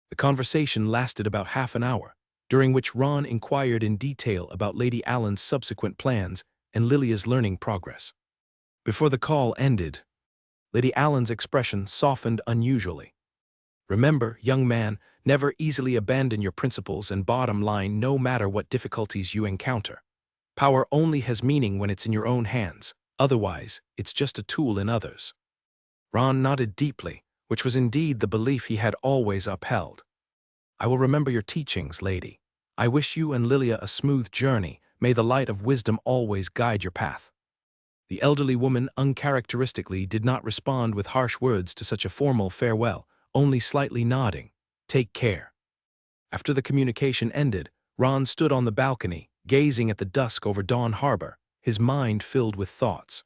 The conversation lasted about half an hour, during which Ron inquired in detail about Lady Allen's subsequent plans and Lilia's learning progress. Before the call ended, Lady Allen's expression softened unusually. "Remember, young man, never easily abandon your principles and bottom line no matter what difficulties you encounter. Power only has meaning when it's in your own hands, otherwise, it's just a tool in others." Ron nodded deeply, which was indeed the belief he had always upheld. "I will remember your teachings, lady. I wish you and Lilia a smooth journey. May the light of wisdom always guide your path." The elderly woman uncharacteristically did not respond with harsh words to such a formal farewell, only slightly nodding. "Take care." After the communication ended, Ron stood on the balcony, gazing at the dusk over Dawn Harbor, his mind filled with thoughts.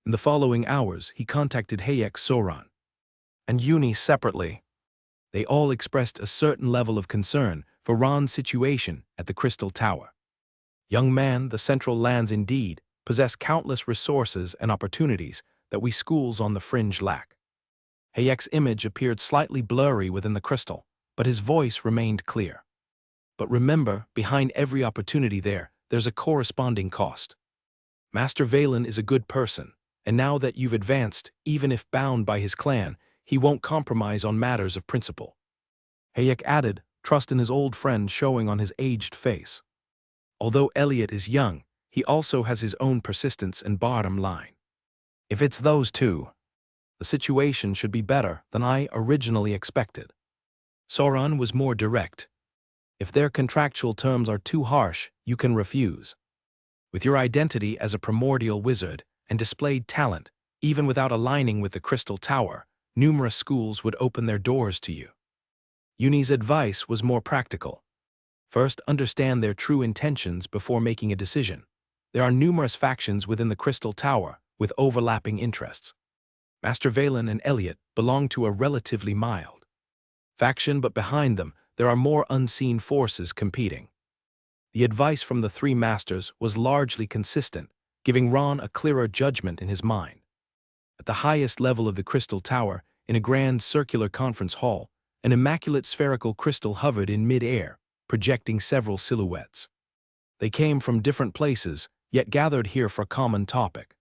In the following hours, he contacted Hayek Soran and Uni separately. They all expressed a certain level of concern for Ron's situation at the Crystal Tower. "Young man, the Central Lands indeed possess countless resources and opportunities that we schools on the fringe lack." Hayek's image appeared slightly blurry within the crystal, but his voice remained clear. "But remember, behind every opportunity there's a corresponding cost. Master Valen is a good person, and now that you've advanced, even if bound by his clan, he won't compromise on matters of principle." Hayek added, trust in his old friend showing on his aged face. "Although Elliot is young, he also has his own persistence and bottom line. If it's those two, the situation should be better than I originally expected." Soran was more direct. "If their contractual terms are too harsh, you can refuse. With your identity as a primordial wizard and displayed talent, even without aligning with the Crystal Tower, numerous schools would open their doors to you." Uni's advice was more practical. "First, understand their true intentions before making a decision. There are numerous factions within the Crystal Tower with overlapping interests. Master Valen and Elliot belong to a relatively mild faction, but behind them there are more unseen forces competing." The advice from the three masters was largely consistent, giving Ron a clearer judgment in his mind. At the highest level of the Crystal Tower, in a grand circular conference hall, an immaculate spherical crystal hovered in mid-air, projecting several silhouettes. They came from different places, yet gathered here for a common topic.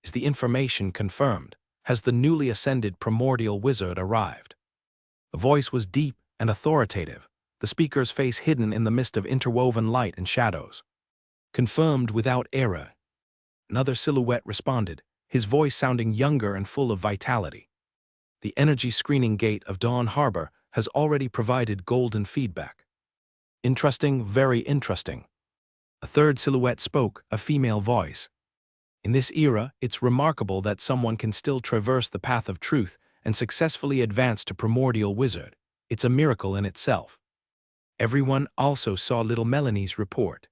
Is the information confirmed? Has the newly ascended primordial wizard arrived? The voice was deep and authoritative, the speaker's face hidden in the mist of interwoven light and shadows. Confirmed without error. Another silhouette responded, his voice sounding younger and full of vitality. The energy screening gate of Dawn Harbor has already provided golden feedback. Interesting, very interesting. A third silhouette spoke, a female voice. In this era, it's remarkable that someone can still traverse the path of truth and successfully advance to primordial wizard. It's a miracle in itself. Everyone also saw little Melanie's report.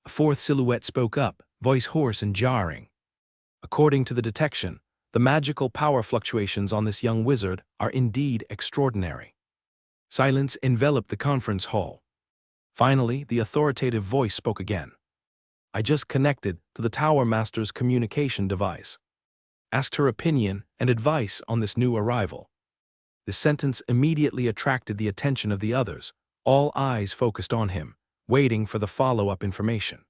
A fourth silhouette spoke up, voice hoarse and jarring. According to the detection, the magical power fluctuations on this young wizard are indeed extraordinary. Silence enveloped the conference hall. Finally, the authoritative voice spoke again. I just connected to the Tower Master's communication device. Asked her opinion and advice on this new arrival. This sentence immediately attracted the attention of the others, all eyes focused on him, waiting for the follow-up information.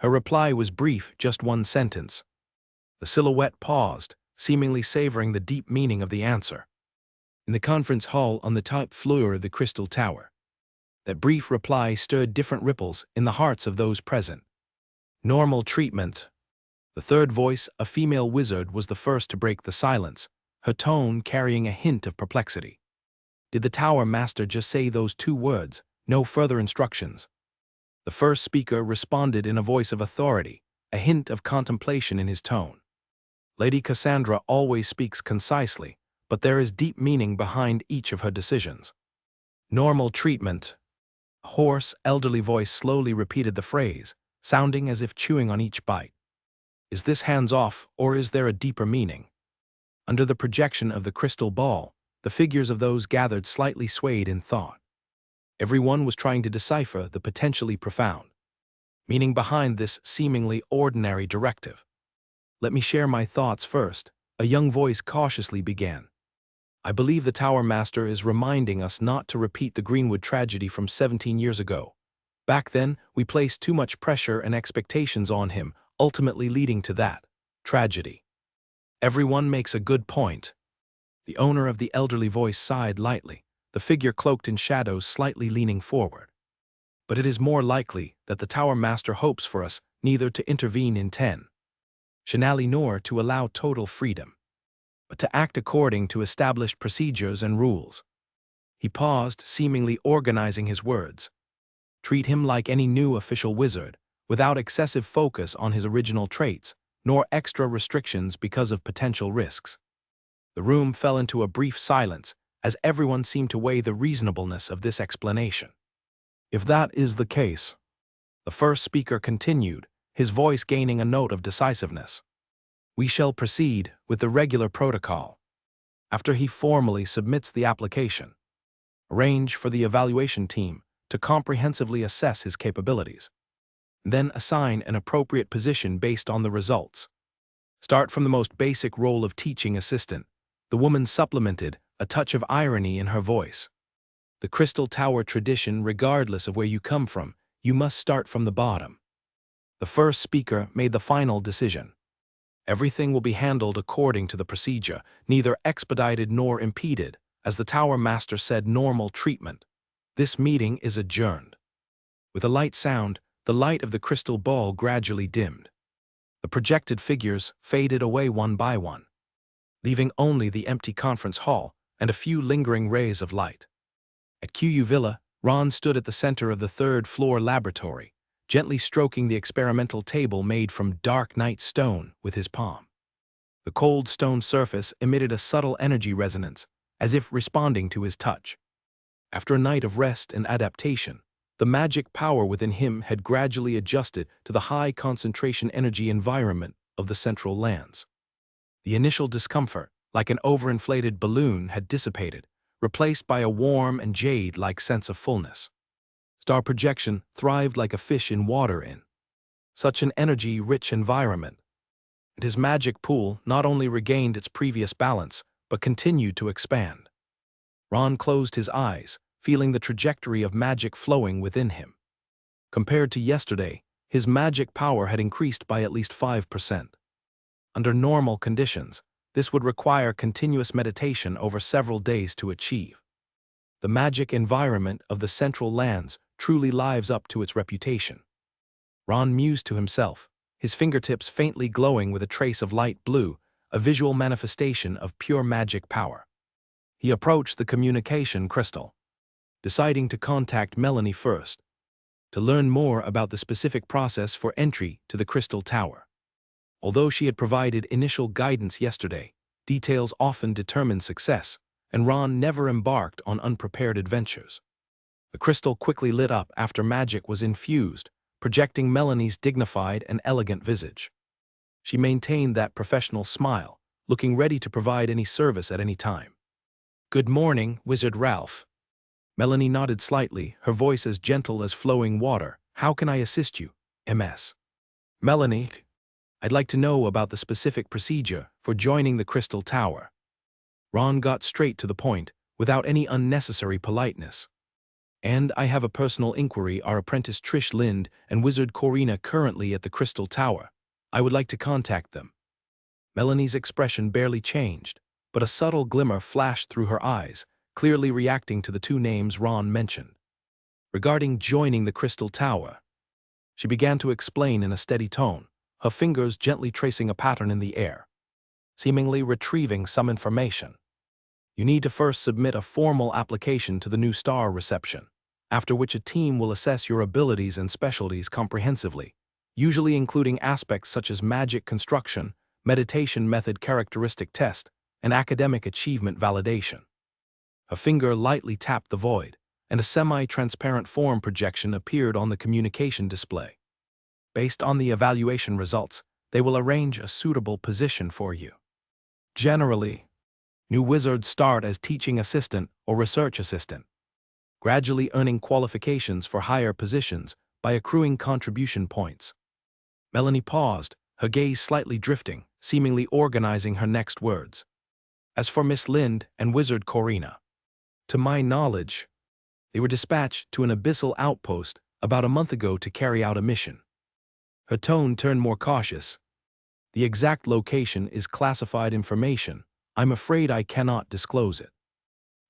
Her reply was brief, just one sentence. The silhouette paused, seemingly savoring the deep meaning of the answer. In the conference hall on the top floor of the Crystal Tower, that brief reply stirred different ripples in the hearts of those present. Normal treatment. The third voice, a female wizard, was the first to break the silence, her tone carrying a hint of perplexity. Did the Tower Master just say those two words, no further instructions? The first speaker responded in a voice of authority, a hint of contemplation in his tone. Lady Cassandra always speaks concisely, but there is deep meaning behind each of her decisions. Normal treatment. A hoarse, elderly voice slowly repeated the phrase, sounding as if chewing on each bite. Is this hands-off, or is there a deeper meaning? Under the projection of the crystal ball, the figures of those gathered slightly swayed in thought. Everyone was trying to decipher the potentially profound meaning behind this seemingly ordinary directive. Let me share my thoughts first, a young voice cautiously began. I believe the Tower Master is reminding us not to repeat the Greenwood tragedy from 17 years ago. Back then, we placed too much pressure and expectations on him, ultimately leading to that tragedy. Everyone makes a good point. The owner of the elderly voice sighed lightly, the figure cloaked in shadows slightly leaning forward. But it is more likely that the Tower Master hopes for us neither to intervene in 10. Shanali nor to allow total freedom, but to act according to established procedures and rules. He paused, seemingly organizing his words. Treat him like any new official wizard, without excessive focus on his original traits, nor extra restrictions because of potential risks. The room fell into a brief silence, as everyone seemed to weigh the reasonableness of this explanation. If that is the case, the first speaker continued, his voice gaining a note of decisiveness. We shall proceed with the regular protocol. After he formally submits the application, arrange for the evaluation team to comprehensively assess his capabilities. Then assign an appropriate position based on the results. Start from the most basic role of teaching assistant. The woman supplemented, a touch of irony in her voice. The Crystal Tower tradition, regardless of where you come from, you must start from the bottom. The first speaker made the final decision. Everything will be handled according to the procedure, neither expedited nor impeded, as the Tower Master said, normal treatment. This meeting is adjourned. With a light sound, the light of the crystal ball gradually dimmed. The projected figures faded away one by one, leaving only the empty conference hall and a few lingering rays of light. At QU Villa, Ron stood at the center of the third-floor laboratory, gently stroking the experimental table made from dark night stone with his palm. The cold stone surface emitted a subtle energy resonance, as if responding to his touch. After a night of rest and adaptation, the magic power within him had gradually adjusted to the high-concentration energy environment of the central lands. The initial discomfort, like an overinflated balloon, had dissipated, replaced by a warm and jade-like sense of fullness. Star projection thrived like a fish in water in such an energy-rich environment, and his magic pool not only regained its previous balance, but continued to expand. Ron closed his eyes, feeling the trajectory of magic flowing within him. Compared to yesterday, his magic power had increased by at least 5%. Under normal conditions, this would require continuous meditation over several days to achieve. The magic environment of the Central Lands truly lives up to its reputation. Ron mused to himself, his fingertips faintly glowing with a trace of light blue, a visual manifestation of pure magic power. He approached the communication crystal, deciding to contact Melanie first, to learn more about the specific process for entry to the Crystal Tower. Although she had provided initial guidance yesterday, details often determine success, and Ron never embarked on unprepared adventures. The crystal quickly lit up after magic was infused, projecting Melanie's dignified and elegant visage. She maintained that professional smile, looking ready to provide any service at any time. "Good morning, Wizard Ralph." Melanie nodded slightly, her voice as gentle as flowing water. "How can I assist you, MS?" "Melanie, I'd like to know about the specific procedure for joining the Crystal Tower." Ron got straight to the point, without any unnecessary politeness. "And I have a personal inquiry. Our apprentice Trish Lind and Wizard Corina currently at the Crystal Tower. I would like to contact them." Melanie's expression barely changed, but a subtle glimmer flashed through her eyes, clearly reacting to the two names Ron mentioned. Regarding joining the Crystal Tower, she began to explain in a steady tone, her fingers gently tracing a pattern in the air, seemingly retrieving some information. "You need to first submit a formal application to the new star reception, after which a team will assess your abilities and specialties comprehensively, usually including aspects such as magic construction, meditation method characteristic test, and academic achievement validation." A finger lightly tapped the void, and a semi-transparent form projection appeared on the communication display. "Based on the evaluation results, they will arrange a suitable position for you. Generally, new wizards start as teaching assistant or research assistant, gradually earning qualifications for higher positions by accruing contribution points." Melanie paused, her gaze slightly drifting, seemingly organizing her next words. "As for Miss Lind and Wizard Corina, to my knowledge, they were dispatched to an abyssal outpost about a month ago to carry out a mission." Her tone turned more cautious. "The exact location is classified information. I'm afraid I cannot disclose it.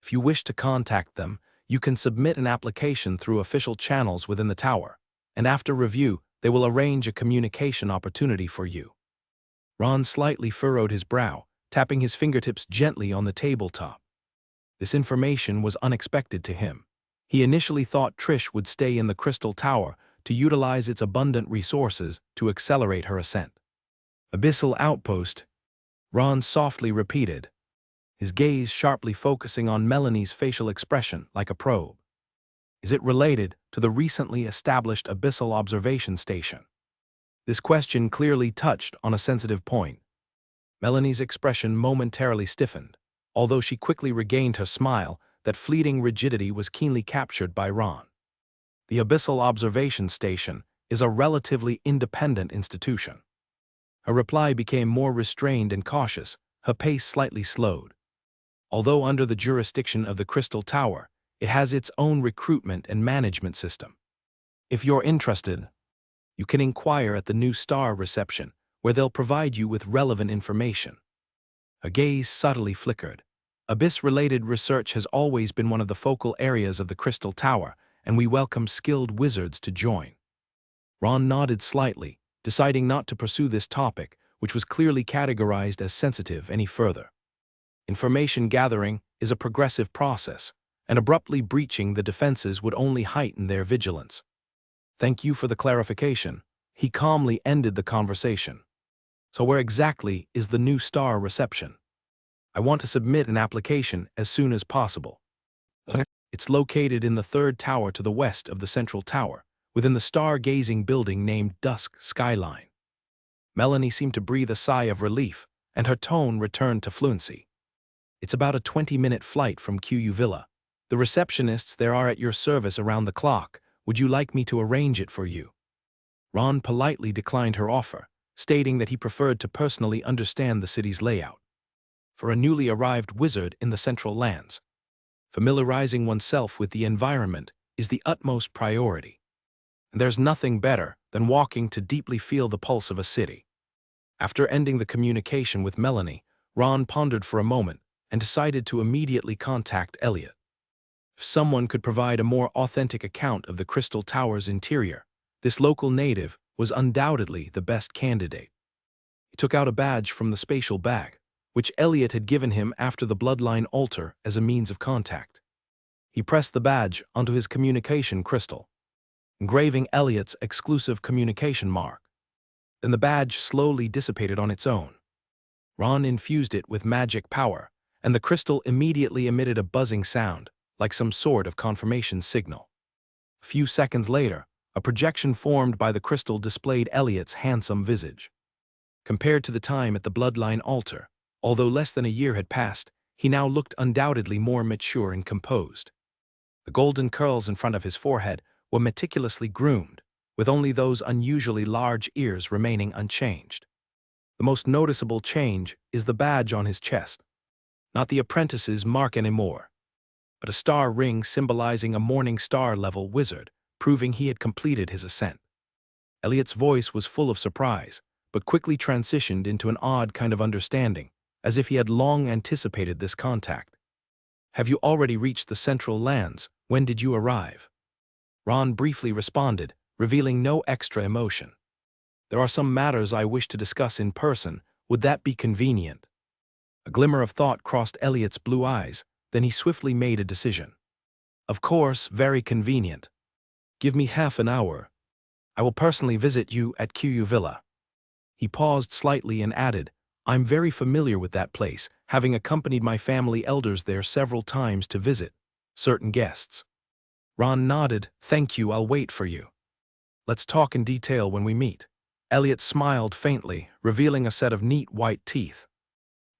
If you wish to contact them, you can submit an application through official channels within the tower, and after review, they will arrange a communication opportunity for you." Ron slightly furrowed his brow, tapping his fingertips gently on the tabletop. This information was unexpected to him. He initially thought Trish would stay in the Crystal Tower to utilize its abundant resources to accelerate her ascent. "Abyssal outpost," Ron softly repeated, his gaze sharply focusing on Melanie's facial expression like a probe. "Is it related to the recently established Abyssal Observation Station?" This question clearly touched on a sensitive point. Melanie's expression momentarily stiffened, although she quickly regained her smile. That fleeting rigidity was keenly captured by Ron. "The Abyssal Observation Station is a relatively independent institution." Her reply became more restrained and cautious, her pace slightly slowed. "Although under the jurisdiction of the Crystal Tower, it has its own recruitment and management system. If you're interested, you can inquire at the new star reception, where they'll provide you with relevant information." Her gaze subtly flickered. "Abyss-related research has always been one of the focal areas of the Crystal Tower, and we welcome skilled wizards to join." Ron nodded slightly, deciding not to pursue this topic, which was clearly categorized as sensitive, any further. Information gathering is a progressive process, and abruptly breaching the defenses would only heighten their vigilance. "Thank you for the clarification." He calmly ended the conversation. "So where exactly is the new star reception? I want to submit an application as soon as possible." "It's located in the third tower to the west of the central tower, within the star-gazing building named Dusk Skyline." Melanie seemed to breathe a sigh of relief, and her tone returned to fluency. "It's about a 20-minute flight from QU Villa. The receptionists there are at your service around the clock. Would you like me to arrange it for you?" Ron politely declined her offer, stating that he preferred to personally understand the city's layout. for a newly arrived wizard in the Central Lands. Familiarizing oneself with the environment is the utmost priority. And there's nothing better than walking to deeply feel the pulse of a city. After ending the communication with Melanie, Ron pondered for a moment and decided to immediately contact Elliot. If someone could provide a more authentic account of the Crystal Tower's interior, this local native was undoubtedly the best candidate. He took out a badge from the spatial bag, which Elliot had given him after the bloodline altar as a means of contact. He pressed the badge onto his communication crystal, engraving Elliot's exclusive communication mark. Then the badge slowly dissipated on its own. Ron infused it with magic power, and the crystal immediately emitted a buzzing sound, like some sort of confirmation signal. A few seconds later, a projection formed by the crystal displayed Elliot's handsome visage. Compared to the time at the bloodline altar, although less than a year had passed, he now looked undoubtedly more mature and composed. The golden curls in front of his forehead were meticulously groomed, with only those unusually large ears remaining unchanged. The most noticeable change is the badge on his chest. Not the apprentice's mark anymore, but a star ring symbolizing a morning star-level wizard, proving he had completed his ascent. Elliot's voice was full of surprise, but quickly transitioned into an odd kind of understanding, as if he had long anticipated this contact. "Have you already reached the Central Lands? When did you arrive?" Ron briefly responded, revealing no extra emotion. "There are some matters I wish to discuss in person. Would that be convenient?" A glimmer of thought crossed Elliot's blue eyes, then he swiftly made a decision. "Of course, very convenient. Give me half an hour. I will personally visit you at Q Villa." He paused slightly and added, "I'm very familiar with that place, having accompanied my family elders there several times to visit certain guests." Ron nodded. "Thank you, I'll wait for you. Let's talk in detail when we meet." Elliot smiled faintly, revealing a set of neat white teeth.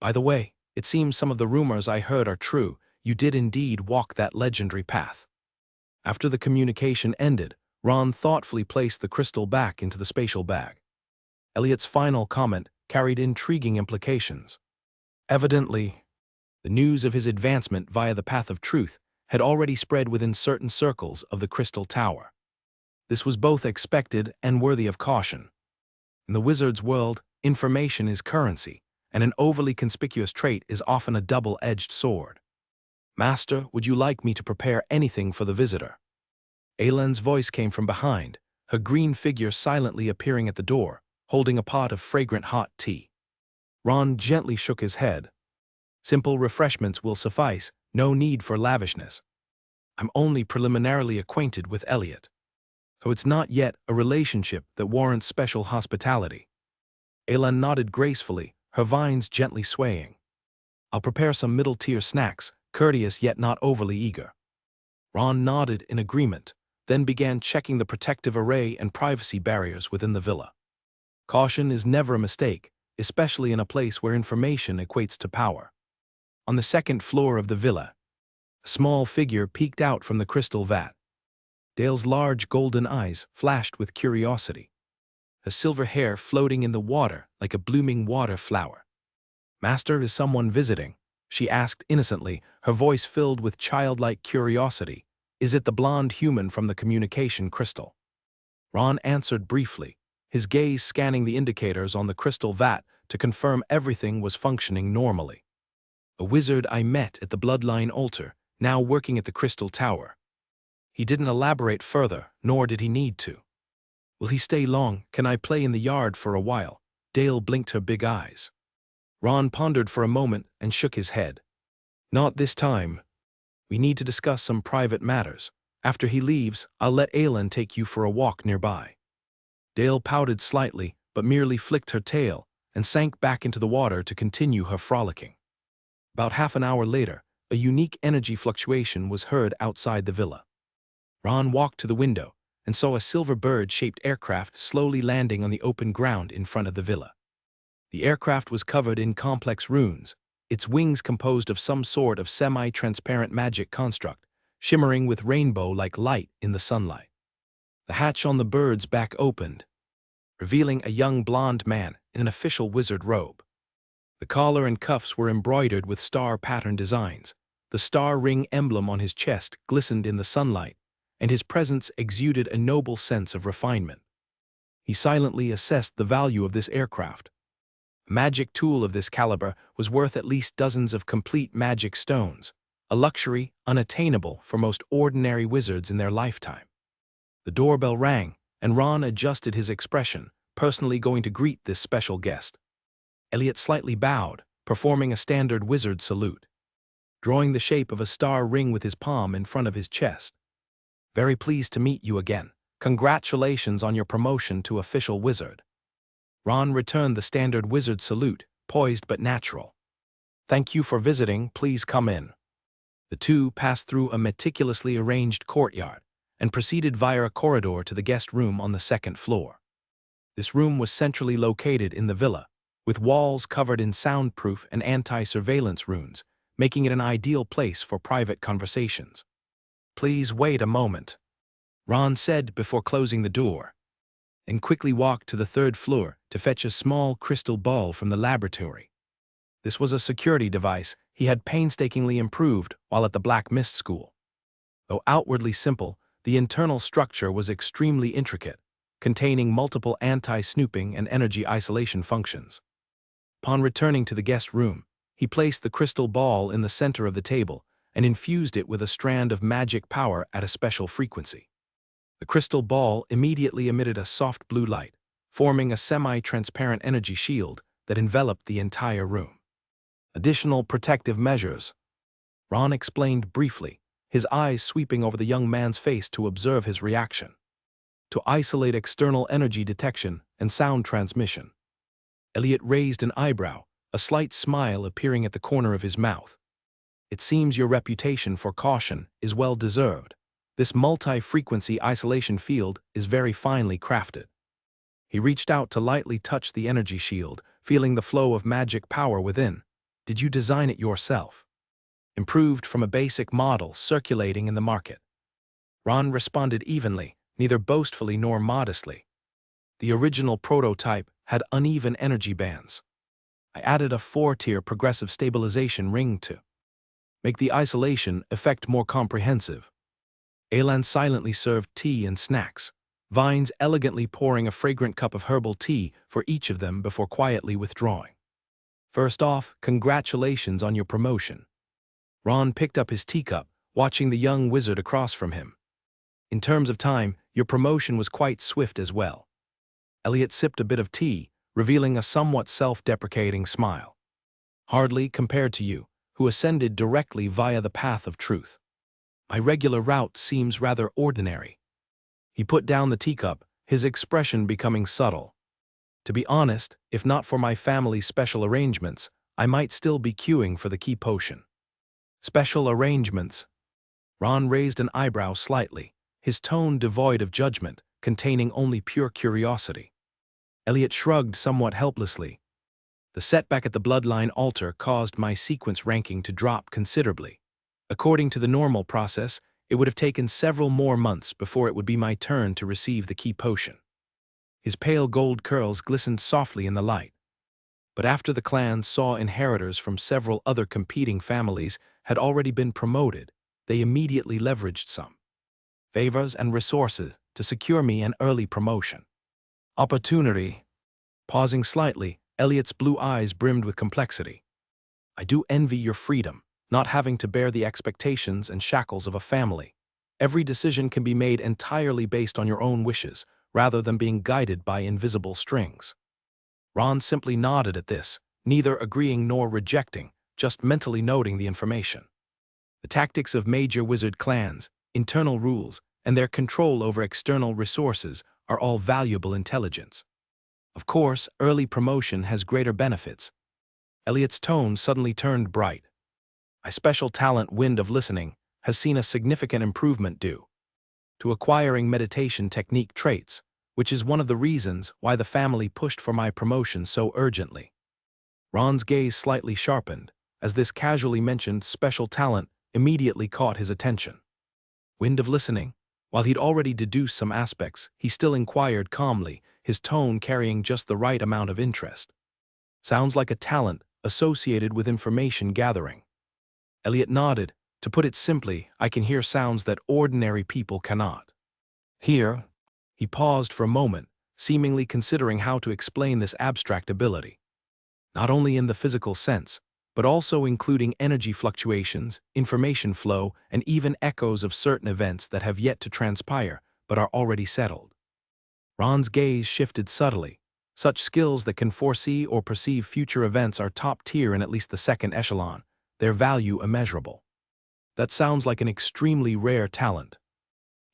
"By the way, it seems some of the rumors I heard are true. You did indeed walk that legendary path." After the communication ended, Ron thoughtfully placed the crystal back into the spatial bag. Elliot's final comment carried intriguing implications. Evidently, the news of his advancement via the path of truth had already spread within certain circles of the Crystal Tower. This was both expected and worthy of caution. In the wizard's world, information is currency, and an overly conspicuous trait is often a double-edged sword. "Master, would you like me to prepare anything for the visitor?" Aylan's voice came from behind, her green figure silently appearing at the door, holding a pot of fragrant hot tea. Ron gently shook his head. "Simple refreshments will suffice, no need for lavishness. I'm only preliminarily acquainted with Elliot, so it's not yet a relationship that warrants special hospitality." Aylan nodded gracefully, her vines gently swaying. "I'll prepare some middle-tier snacks, courteous yet not overly eager." Ron nodded in agreement, then began checking the protective array and privacy barriers within the villa. Caution is never a mistake, especially in a place where information equates to power. On the second floor of the villa, a small figure peeked out from the crystal vat. Dale's large golden eyes flashed with curiosity, her silver hair floating in the water like a blooming water flower. "Master, is someone visiting?" she asked innocently, her voice filled with childlike curiosity. "Is it the blonde human from the communication crystal?" Ron answered briefly, his gaze scanning the indicators on the crystal vat to confirm everything was functioning normally. "A wizard I met at the bloodline altar, now working at the Crystal Tower." He didn't elaborate further, nor did he need to. "Will he stay long? Can I play in the yard for a while?" Dale blinked her big eyes. Ron pondered for a moment and shook his head. "Not this time. We need to discuss some private matters. After he leaves, I'll let Aylan take you for a walk nearby." Dale pouted slightly, but merely flicked her tail and sank back into the water to continue her frolicking. About half an hour later, a unique energy fluctuation was heard outside the villa. Ron walked to the window and saw a silver bird-shaped aircraft slowly landing on the open ground in front of the villa. The aircraft was covered in complex runes, its wings composed of some sort of semi-transparent magic construct, shimmering with rainbow-like light in the sunlight. The hatch on the bird's back opened, revealing a young blonde man in an official wizard robe. The collar and cuffs were embroidered with star pattern designs. The star ring emblem on his chest glistened in the sunlight, and his presence exuded a noble sense of refinement. He silently assessed the value of this aircraft. A magic tool of this caliber was worth at least dozens of complete magic stones, a luxury unattainable for most ordinary wizards in their lifetime. The doorbell rang, and Ron adjusted his expression, personally going to greet this special guest. Elliot slightly bowed, performing a standard wizard salute, drawing the shape of a star ring with his palm in front of his chest. "Very pleased to meet you again. Congratulations on your promotion to official wizard." Ron returned the standard wizard salute, poised but natural. "Thank you for visiting, please come in." The two passed through a meticulously arranged courtyard and proceeded via a corridor to the guest room on the second floor. This room was centrally located in the villa, with walls covered in soundproof and anti-surveillance runes, making it an ideal place for private conversations. "Please wait a moment," Ron said before closing the door, and quickly walked to the third floor to fetch a small crystal ball from the laboratory. This was a security device he had painstakingly improved while at the Black Mist School. Though outwardly simple, the internal structure was extremely intricate, containing multiple anti-snooping and energy isolation functions. Upon returning to the guest room, he placed the crystal ball in the center of the table and infused it with a strand of magic power at a special frequency. The crystal ball immediately emitted a soft blue light, forming a semi-transparent energy shield that enveloped the entire room. "Additional protective measures," Ron explained briefly, his eyes sweeping over the young man's face to observe his reaction. "To isolate external energy detection and sound transmission." Elliot raised an eyebrow, a slight smile appearing at the corner of his mouth. "It seems your reputation for caution is well deserved. This multi-frequency isolation field is very finely crafted." He reached out to lightly touch the energy shield, feeling the flow of magic power within. "Did you design it yourself?" "Improved from a basic model circulating in the market." Ron responded evenly, neither boastfully nor modestly. "The original prototype had uneven energy bands. I added a 4-tier progressive stabilization ring to make the isolation effect more comprehensive." Alan silently served tea and snacks, Vines elegantly pouring a fragrant cup of herbal tea for each of them before quietly withdrawing. "First off, congratulations on your promotion." Ron picked up his teacup, watching the young wizard across from him. "In terms of time, your promotion was quite swift as well." Elliot sipped a bit of tea, revealing a somewhat self-deprecating smile. "Hardly compared to you, who ascended directly via the path of truth. My regular route seems rather ordinary." He put down the teacup, his expression becoming subtle. "To be honest, if not for my family's special arrangements, I might still be queuing for the key potion." "Special arrangements?" Ron raised an eyebrow slightly, his tone devoid of judgment, containing only pure curiosity. Elliot shrugged somewhat helplessly. "The setback at the bloodline altar caused my sequence ranking to drop considerably. According to the normal process, it would have taken several more months before it would be my turn to receive the key potion." His pale gold curls glistened softly in the light. "But after the clan saw inheritors from several other competing families had already been promoted, they immediately leveraged some favors and resources to secure me an early promotion. Opportunity." Pausing slightly, Elliot's blue eyes brimmed with complexity. "I do envy your freedom, not having to bear the expectations and shackles of a family. Every decision can be made entirely based on your own wishes, rather than being guided by invisible strings." Ron simply nodded at this, neither agreeing nor rejecting, just mentally noting the information. The tactics of major wizard clans, internal rules, and their control over external resources are all valuable intelligence. Of course, early promotion has greater benefits. Elliot's tone suddenly turned bright. "My special talent, Wind of Listening, has seen a significant improvement due to acquiring meditation technique traits, which is one of the reasons why the family pushed for my promotion so urgently." Ron's gaze slightly sharpened, as this casually mentioned special talent immediately caught his attention. Wind of Listening? While he'd already deduced some aspects, he still inquired calmly, his tone carrying just the right amount of interest. "Sounds like a talent associated with information gathering. Elliot nodded. To put it simply, I can hear sounds that ordinary people cannot hear. He paused for a moment, seemingly considering how to explain this abstract ability. Not only in the physical sense, but also including energy fluctuations, information flow, and even echoes of certain events that have yet to transpire but are already settled. Ron's gaze shifted subtly. Such skills that can foresee or perceive future events are top tier in at least the second echelon, their value immeasurable. That sounds like an extremely rare talent,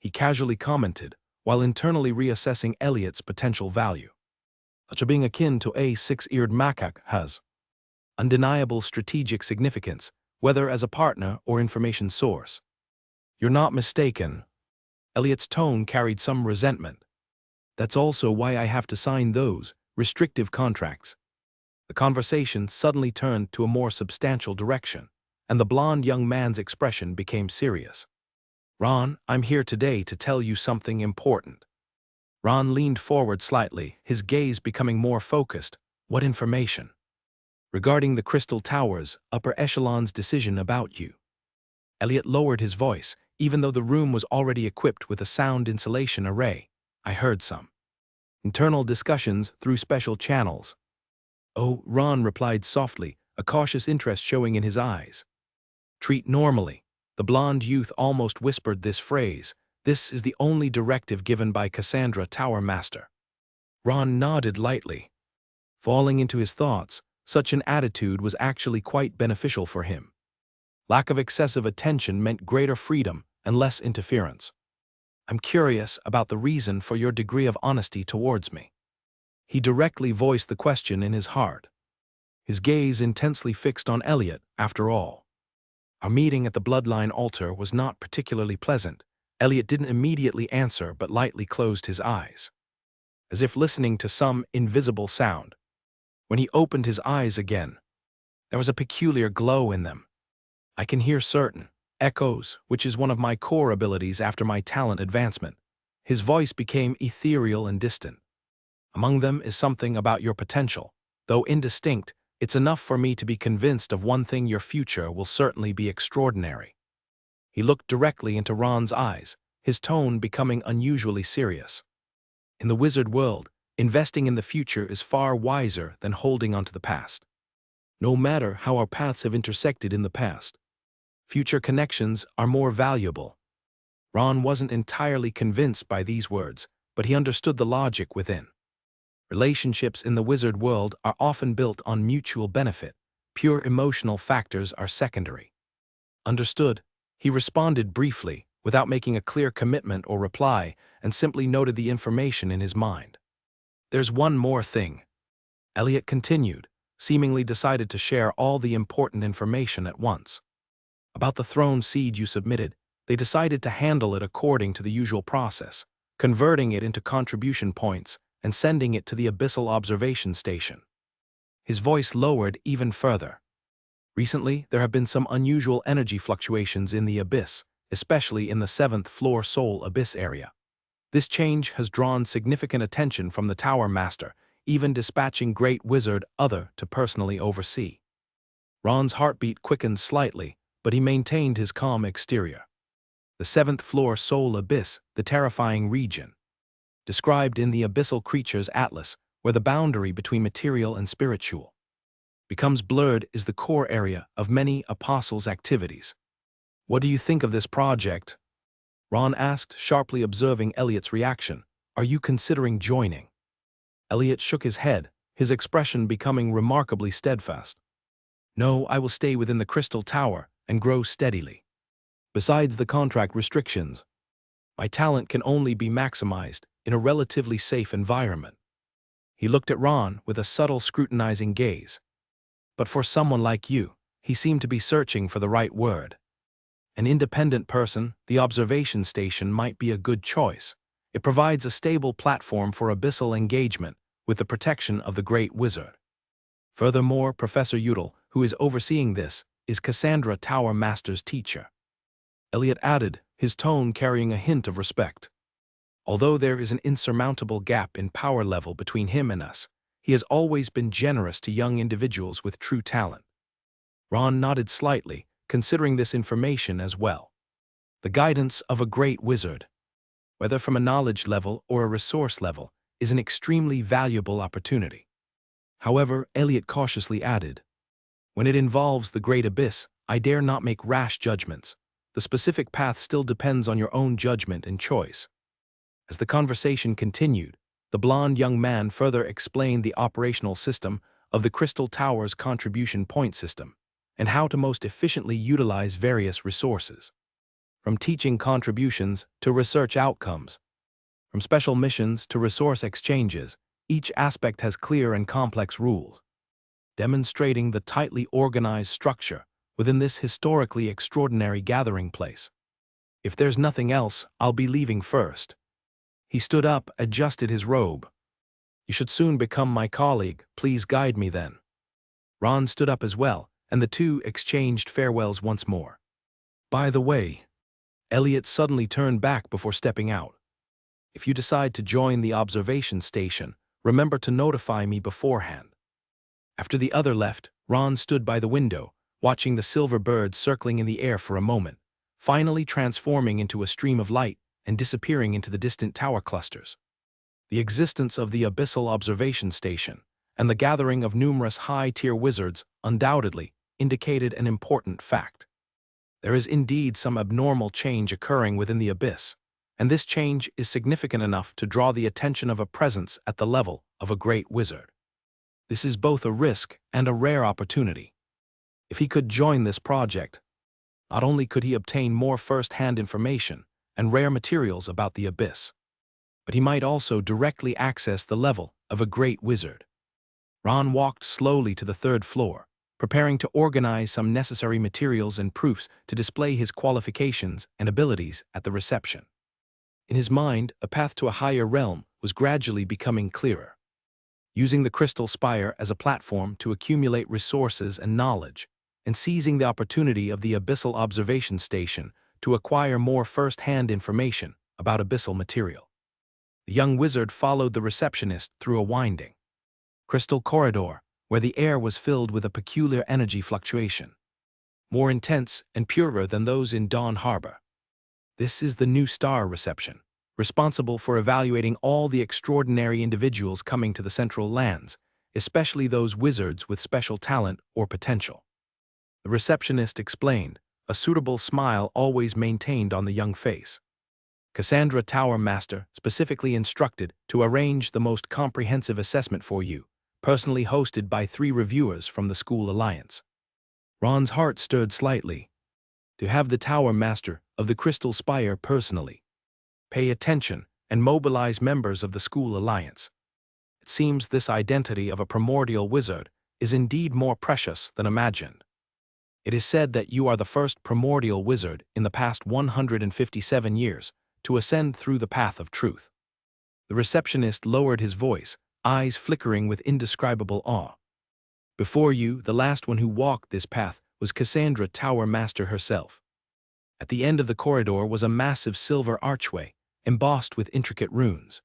he casually commented, while internally reassessing Elliot's potential value. Such a being akin to a six-eared macaque has undeniable strategic significance, whether as a partner or information source. You're not mistaken. Elliot's tone carried some resentment. That's also why I have to sign those restrictive contracts. The conversation suddenly turned to a more substantial direction, and the blond young man's expression became serious. Ron, I'm here today to tell you something important. Ron leaned forward slightly, his gaze becoming more focused. What information? Regarding the Crystal Tower's upper echelon's decision about you. Elliot lowered his voice, even though the room was already equipped with a sound insulation array. I heard some internal discussions through special channels. Oh, Ron replied softly, a cautious interest showing in his eyes. Treat normally. The blond youth almost whispered this phrase. This is the only directive given by Cassandra Tower Master. Ron nodded lightly. Falling into his thoughts, such an attitude was actually quite beneficial for him. Lack of excessive attention meant greater freedom and less interference. I'm curious about the reason for your degree of honesty towards me. He directly voiced the question in his heart. His gaze intensely fixed on Elliot, after all. Our meeting at the bloodline altar was not particularly pleasant. Elliot didn't immediately answer but lightly closed his eyes, as if listening to some invisible sound. When he opened his eyes again, there was a peculiar glow in them. I can hear certain echoes, which is one of my core abilities after my talent advancement. His voice became ethereal and distant. Among them is something about your potential. Though indistinct, it's enough for me to be convinced of one thing: your future will certainly be extraordinary. He looked directly into Ron's eyes, his tone becoming unusually serious. In the wizard world, investing in the future is far wiser than holding onto the past. No matter how our paths have intersected in the past, future connections are more valuable. Ron wasn't entirely convinced by these words, but he understood the logic within. Relationships in the wizard world are often built on mutual benefit. Pure emotional factors are secondary. Understood. He responded briefly, without making a clear commitment or reply, and simply noted the information in his mind. There's one more thing. Elliot continued, seemingly decided to share all the important information at once. About the throne seed you submitted, they decided to handle it according to the usual process, converting it into contribution points and sending it to the Abyssal Observation Station. His voice lowered even further. Recently, there have been some unusual energy fluctuations in the Abyss, especially in the 7th floor Soul Abyss area. This change has drawn significant attention from the Tower Master, even dispatching Great Wizard Other to personally oversee. Ron's heartbeat quickened slightly, but he maintained his calm exterior. The 7th floor Soul Abyss, the terrifying region, described in the Abyssal Creatures Atlas, where the boundary between material and spiritual becomes blurred, is the core area of many apostles' activities. What do you think of this project? Ron asked, sharply observing Elliot's reaction. Are you considering joining? Elliot shook his head, his expression becoming remarkably steadfast. No, I will stay within the Crystal Tower and grow steadily. Besides the contract restrictions, my talent can only be maximized in a relatively safe environment. He looked at Ron with a subtle, scrutinizing gaze. But for someone like you, he seemed to be searching for the right word. An independent person, the observation station might be a good choice. It provides a stable platform for abyssal engagement with the protection of the Great Wizard. Furthermore, Professor Udall, who is overseeing this, is Cassandra Tower Master's teacher. Elliot added, his tone carrying a hint of respect. Although there is an insurmountable gap in power level between him and us, He has always been generous to young individuals with true talent. Ron nodded slightly, considering this information as well. The guidance of a great wizard, whether from a knowledge level or a resource level, is an extremely valuable opportunity. However, Elliot cautiously added, when it involves the great abyss, I dare not make rash judgments. The specific path still depends on your own judgment and choice. As the conversation continued, the blond young man further explained the operational system of the Crystal Tower's contribution point system and how to most efficiently utilize various resources. From teaching contributions to research outcomes, from special missions to resource exchanges, each aspect has clear and complex rules, demonstrating the tightly organized structure within this historically extraordinary gathering place. If there's nothing else, I'll be leaving first. He stood up, adjusted his robe. You should soon become my colleague, please guide me then. Ron stood up as well, and the two exchanged farewells once more. By the way, Elliot suddenly turned back before stepping out. If you decide to join the observation station, remember to notify me beforehand. After the other left, Ron stood by the window, watching the silver bird circling in the air for a moment, finally transforming into a stream of light and disappearing into the distant tower clusters. The existence of the Abyssal Observation Station and the gathering of numerous high-tier wizards undoubtedly indicated an important fact. There is indeed some abnormal change occurring within the abyss, and this change is significant enough to draw the attention of a presence at the level of a great wizard. This is both a risk and a rare opportunity. If he could join this project, not only could he obtain more first-hand information and rare materials about the abyss, but he might also directly access the level of a great wizard. Ron walked slowly to the third floor, preparing to organize some necessary materials and proofs to display his qualifications and abilities at the reception. In his mind, a path to a higher realm was gradually becoming clearer. Using the Crystal Spire as a platform to accumulate resources and knowledge, and seizing the opportunity of the Abyssal Observation Station to acquire more first-hand information about abyssal material. The young wizard followed the receptionist through a winding, crystal corridor where the air was filled with a peculiar energy fluctuation, more intense and purer than those in Dawn Harbor. This is the New Star reception, responsible for evaluating all the extraordinary individuals coming to the Central Lands, especially those wizards with special talent or potential. The receptionist explained, a suitable smile always maintained on the young face. Cassandra Tower Master specifically instructed to arrange the most comprehensive assessment for you, personally hosted by 3 reviewers from the School Alliance. Ron's heart stirred slightly. To have the Tower Master of the Crystal Spire personally pay attention and mobilize members of the School Alliance. It seems this identity of a primordial wizard is indeed more precious than imagined. It is said that you are the first primordial wizard in the past 157 years to ascend through the path of truth. The receptionist lowered his voice, eyes flickering with indescribable awe. Before you, the last one who walked this path was Cassandra Tower Master herself. At the end of the corridor was a massive silver archway, embossed with intricate runes.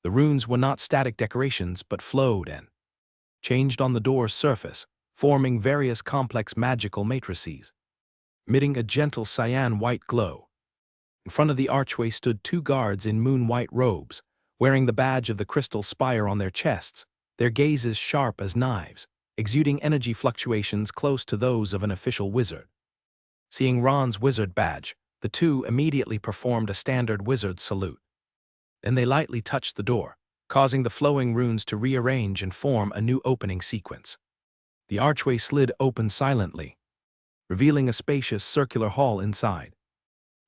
The runes were not static decorations but flowed and changed on the door's surface, forming various complex magical matrices, emitting a gentle cyan-white glow. In front of the archway stood 2 guards in moon-white robes, wearing the badge of the Crystal Spire on their chests, their gazes sharp as knives, exuding energy fluctuations close to those of an official wizard. Seeing Ron's wizard badge, the 2 immediately performed a standard wizard salute. Then they lightly touched the door, causing the flowing runes to rearrange and form a new opening sequence. The archway slid open silently, revealing a spacious circular hall inside.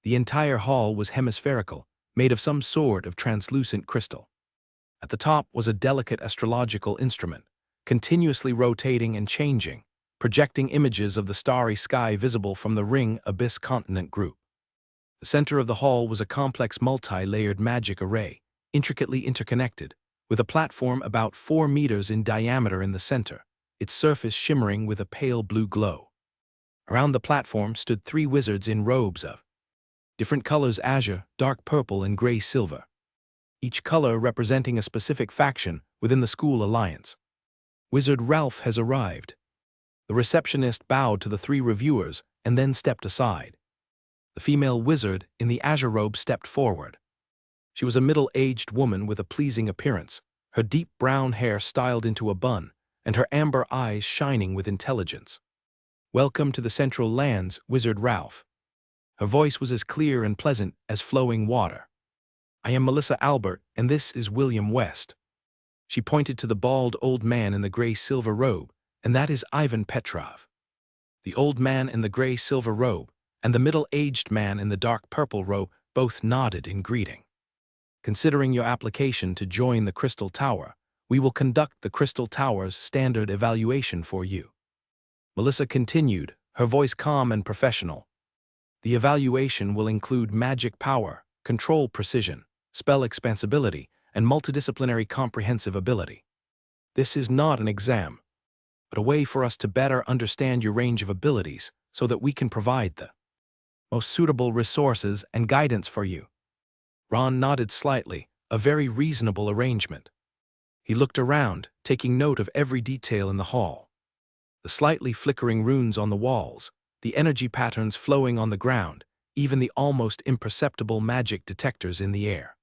The entire hall was hemispherical, made of some sort of translucent crystal. At the top was a delicate astrological instrument, continuously rotating and changing, projecting images of the starry sky visible from the Ring Abyss Continent group. The center of the hall was a complex multi-layered magic array, intricately interconnected, with a platform about 4 meters in diameter in the center, its surface shimmering with a pale blue glow. Around the platform stood 3 wizards in robes of different colors: azure, dark purple, and gray silver. each color representing a specific faction within the school alliance. Wizard Ralph has arrived. The receptionist bowed to the three reviewers and then stepped aside. The female wizard in the azure robe stepped forward. She was a middle-aged woman with a pleasing appearance, her deep brown hair styled into a bun, and her amber eyes shining with intelligence. "Welcome to the Central Lands, Wizard Ralph." Her voice was as clear and pleasant as flowing water. "I am Melissa Albert, and this is William West." She pointed to the bald old man in the gray-silver robe, "and that is Ivan Petrov." The old man in the gray-silver robe and the middle-aged man in the dark purple robe both nodded in greeting. "Considering your application to join the Crystal Tower, we will conduct the Crystal Tower's standard evaluation for you." Melissa continued, her voice calm and professional. "The evaluation will include magic power, control precision, spell expansibility, and multidisciplinary comprehensive ability. This is not an exam, but a way for us to better understand your range of abilities so that we can provide the most suitable resources and guidance for you." Ron nodded slightly, a very reasonable arrangement. He looked around, taking note of every detail in the hall. The slightly flickering runes on the walls, the energy patterns flowing on the ground, even the almost imperceptible magic detectors in the air.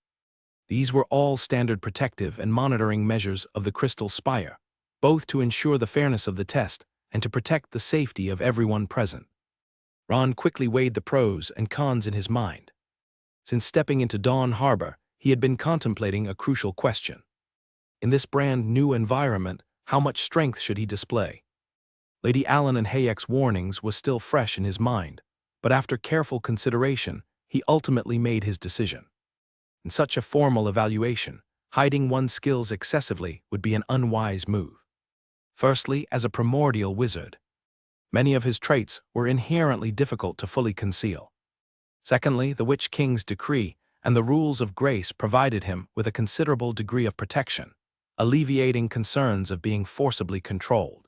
These were all standard protective and monitoring measures of the Crystal Spire, both to ensure the fairness of the test and to protect the safety of everyone present. Ron quickly weighed the pros and cons in his mind. Since stepping into Dawn Harbor, he had been contemplating a crucial question. In this brand new environment, how much strength should he display? Lady Allen and Hayek's warnings was still fresh in his mind, but after careful consideration, he ultimately made his decision. In such a formal evaluation, hiding one's skills excessively would be an unwise move. Firstly, as a primordial wizard, many of his traits were inherently difficult to fully conceal. Secondly, the Witch King's decree and the rules of grace provided him with a considerable degree of protection, alleviating concerns of being forcibly controlled.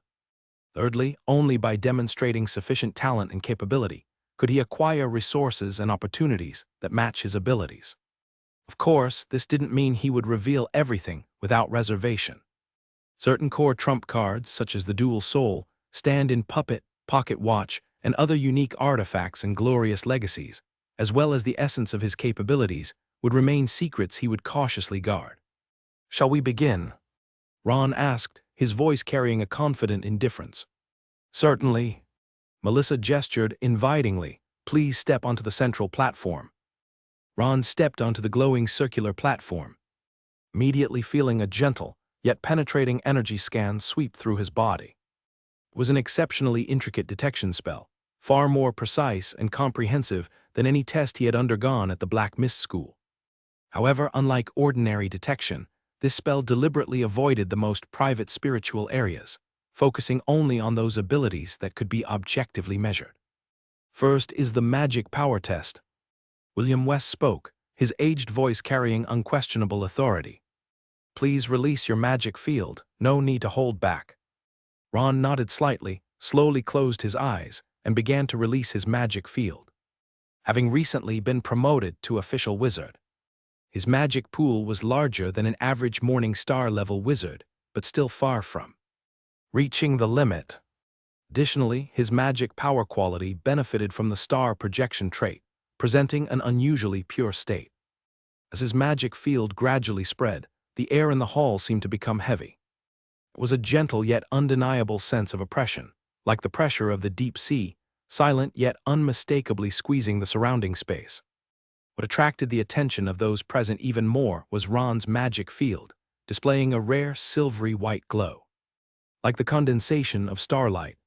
Thirdly, only by demonstrating sufficient talent and capability could he acquire resources and opportunities that match his abilities. Of course, this didn't mean he would reveal everything without reservation. Certain core trump cards, such as the Dual Soul, Stand-in Puppet, Pocket Watch, and other unique artifacts and glorious legacies, as well as the essence of his capabilities, would remain secrets he would cautiously guard. "Shall we begin?" Ron asked, his voice carrying a confident indifference. "Certainly." Melissa gestured invitingly. "Please step onto the central platform." Ron stepped onto the glowing circular platform, immediately feeling a gentle, yet penetrating energy scan sweep through his body. It was an exceptionally intricate detection spell, far more precise and comprehensive than any test he had undergone at the Black Mist School. However, unlike ordinary detection, this spell deliberately avoided the most private spiritual areas, focusing only on those abilities that could be objectively measured. First is the magic power test. William West spoke, his aged voice carrying unquestionable authority. "Please release your magic field, no need to hold back." Ron nodded slightly, slowly closed his eyes, and began to release his magic field. Having recently been promoted to official wizard, his magic pool was larger than an average Morning Star-level wizard, but still far from reaching the limit. Additionally, his magic power quality benefited from the star projection trait, presenting an unusually pure state. As his magic field gradually spread, the air in the hall seemed to become heavy. It was a gentle yet undeniable sense of oppression, like the pressure of the deep sea, silent yet unmistakably squeezing the surrounding space. What attracted the attention of those present even more was Ron's magic field, displaying a rare silvery white glow. Like the condensation of starlight,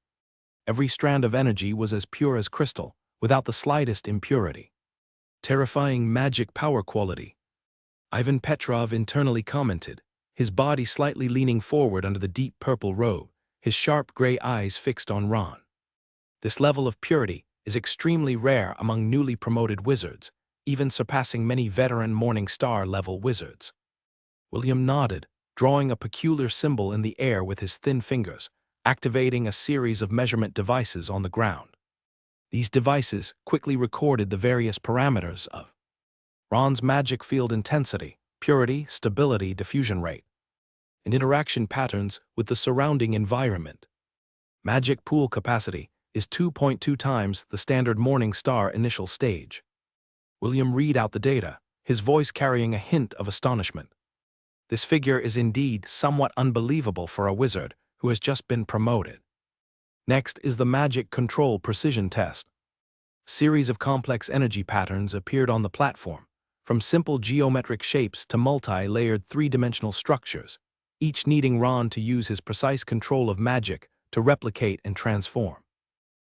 every strand of energy was as pure as crystal, without the slightest impurity. "Terrifying magic power quality," Ivan Petrov internally commented, his body slightly leaning forward under the deep purple robe, his sharp gray eyes fixed on Ron. "This level of purity is extremely rare among newly promoted wizards, even surpassing many veteran Morning Star-level wizards." William nodded, drawing a peculiar symbol in the air with his thin fingers, activating a series of measurement devices on the ground. These devices quickly recorded the various parameters of Ron's magic field intensity, purity, stability, diffusion rate, and interaction patterns with the surrounding environment. Magic pool capacity is 2.2 times the standard Morning Star initial stage. William read out the data, his voice carrying a hint of astonishment. This figure is indeed somewhat unbelievable for a wizard who has just been promoted. Next is the Magic Control Precision Test. A series of complex energy patterns appeared on the platform, from simple geometric shapes to multi-layered three-dimensional structures, each needing Ron to use his precise control of magic to replicate and transform.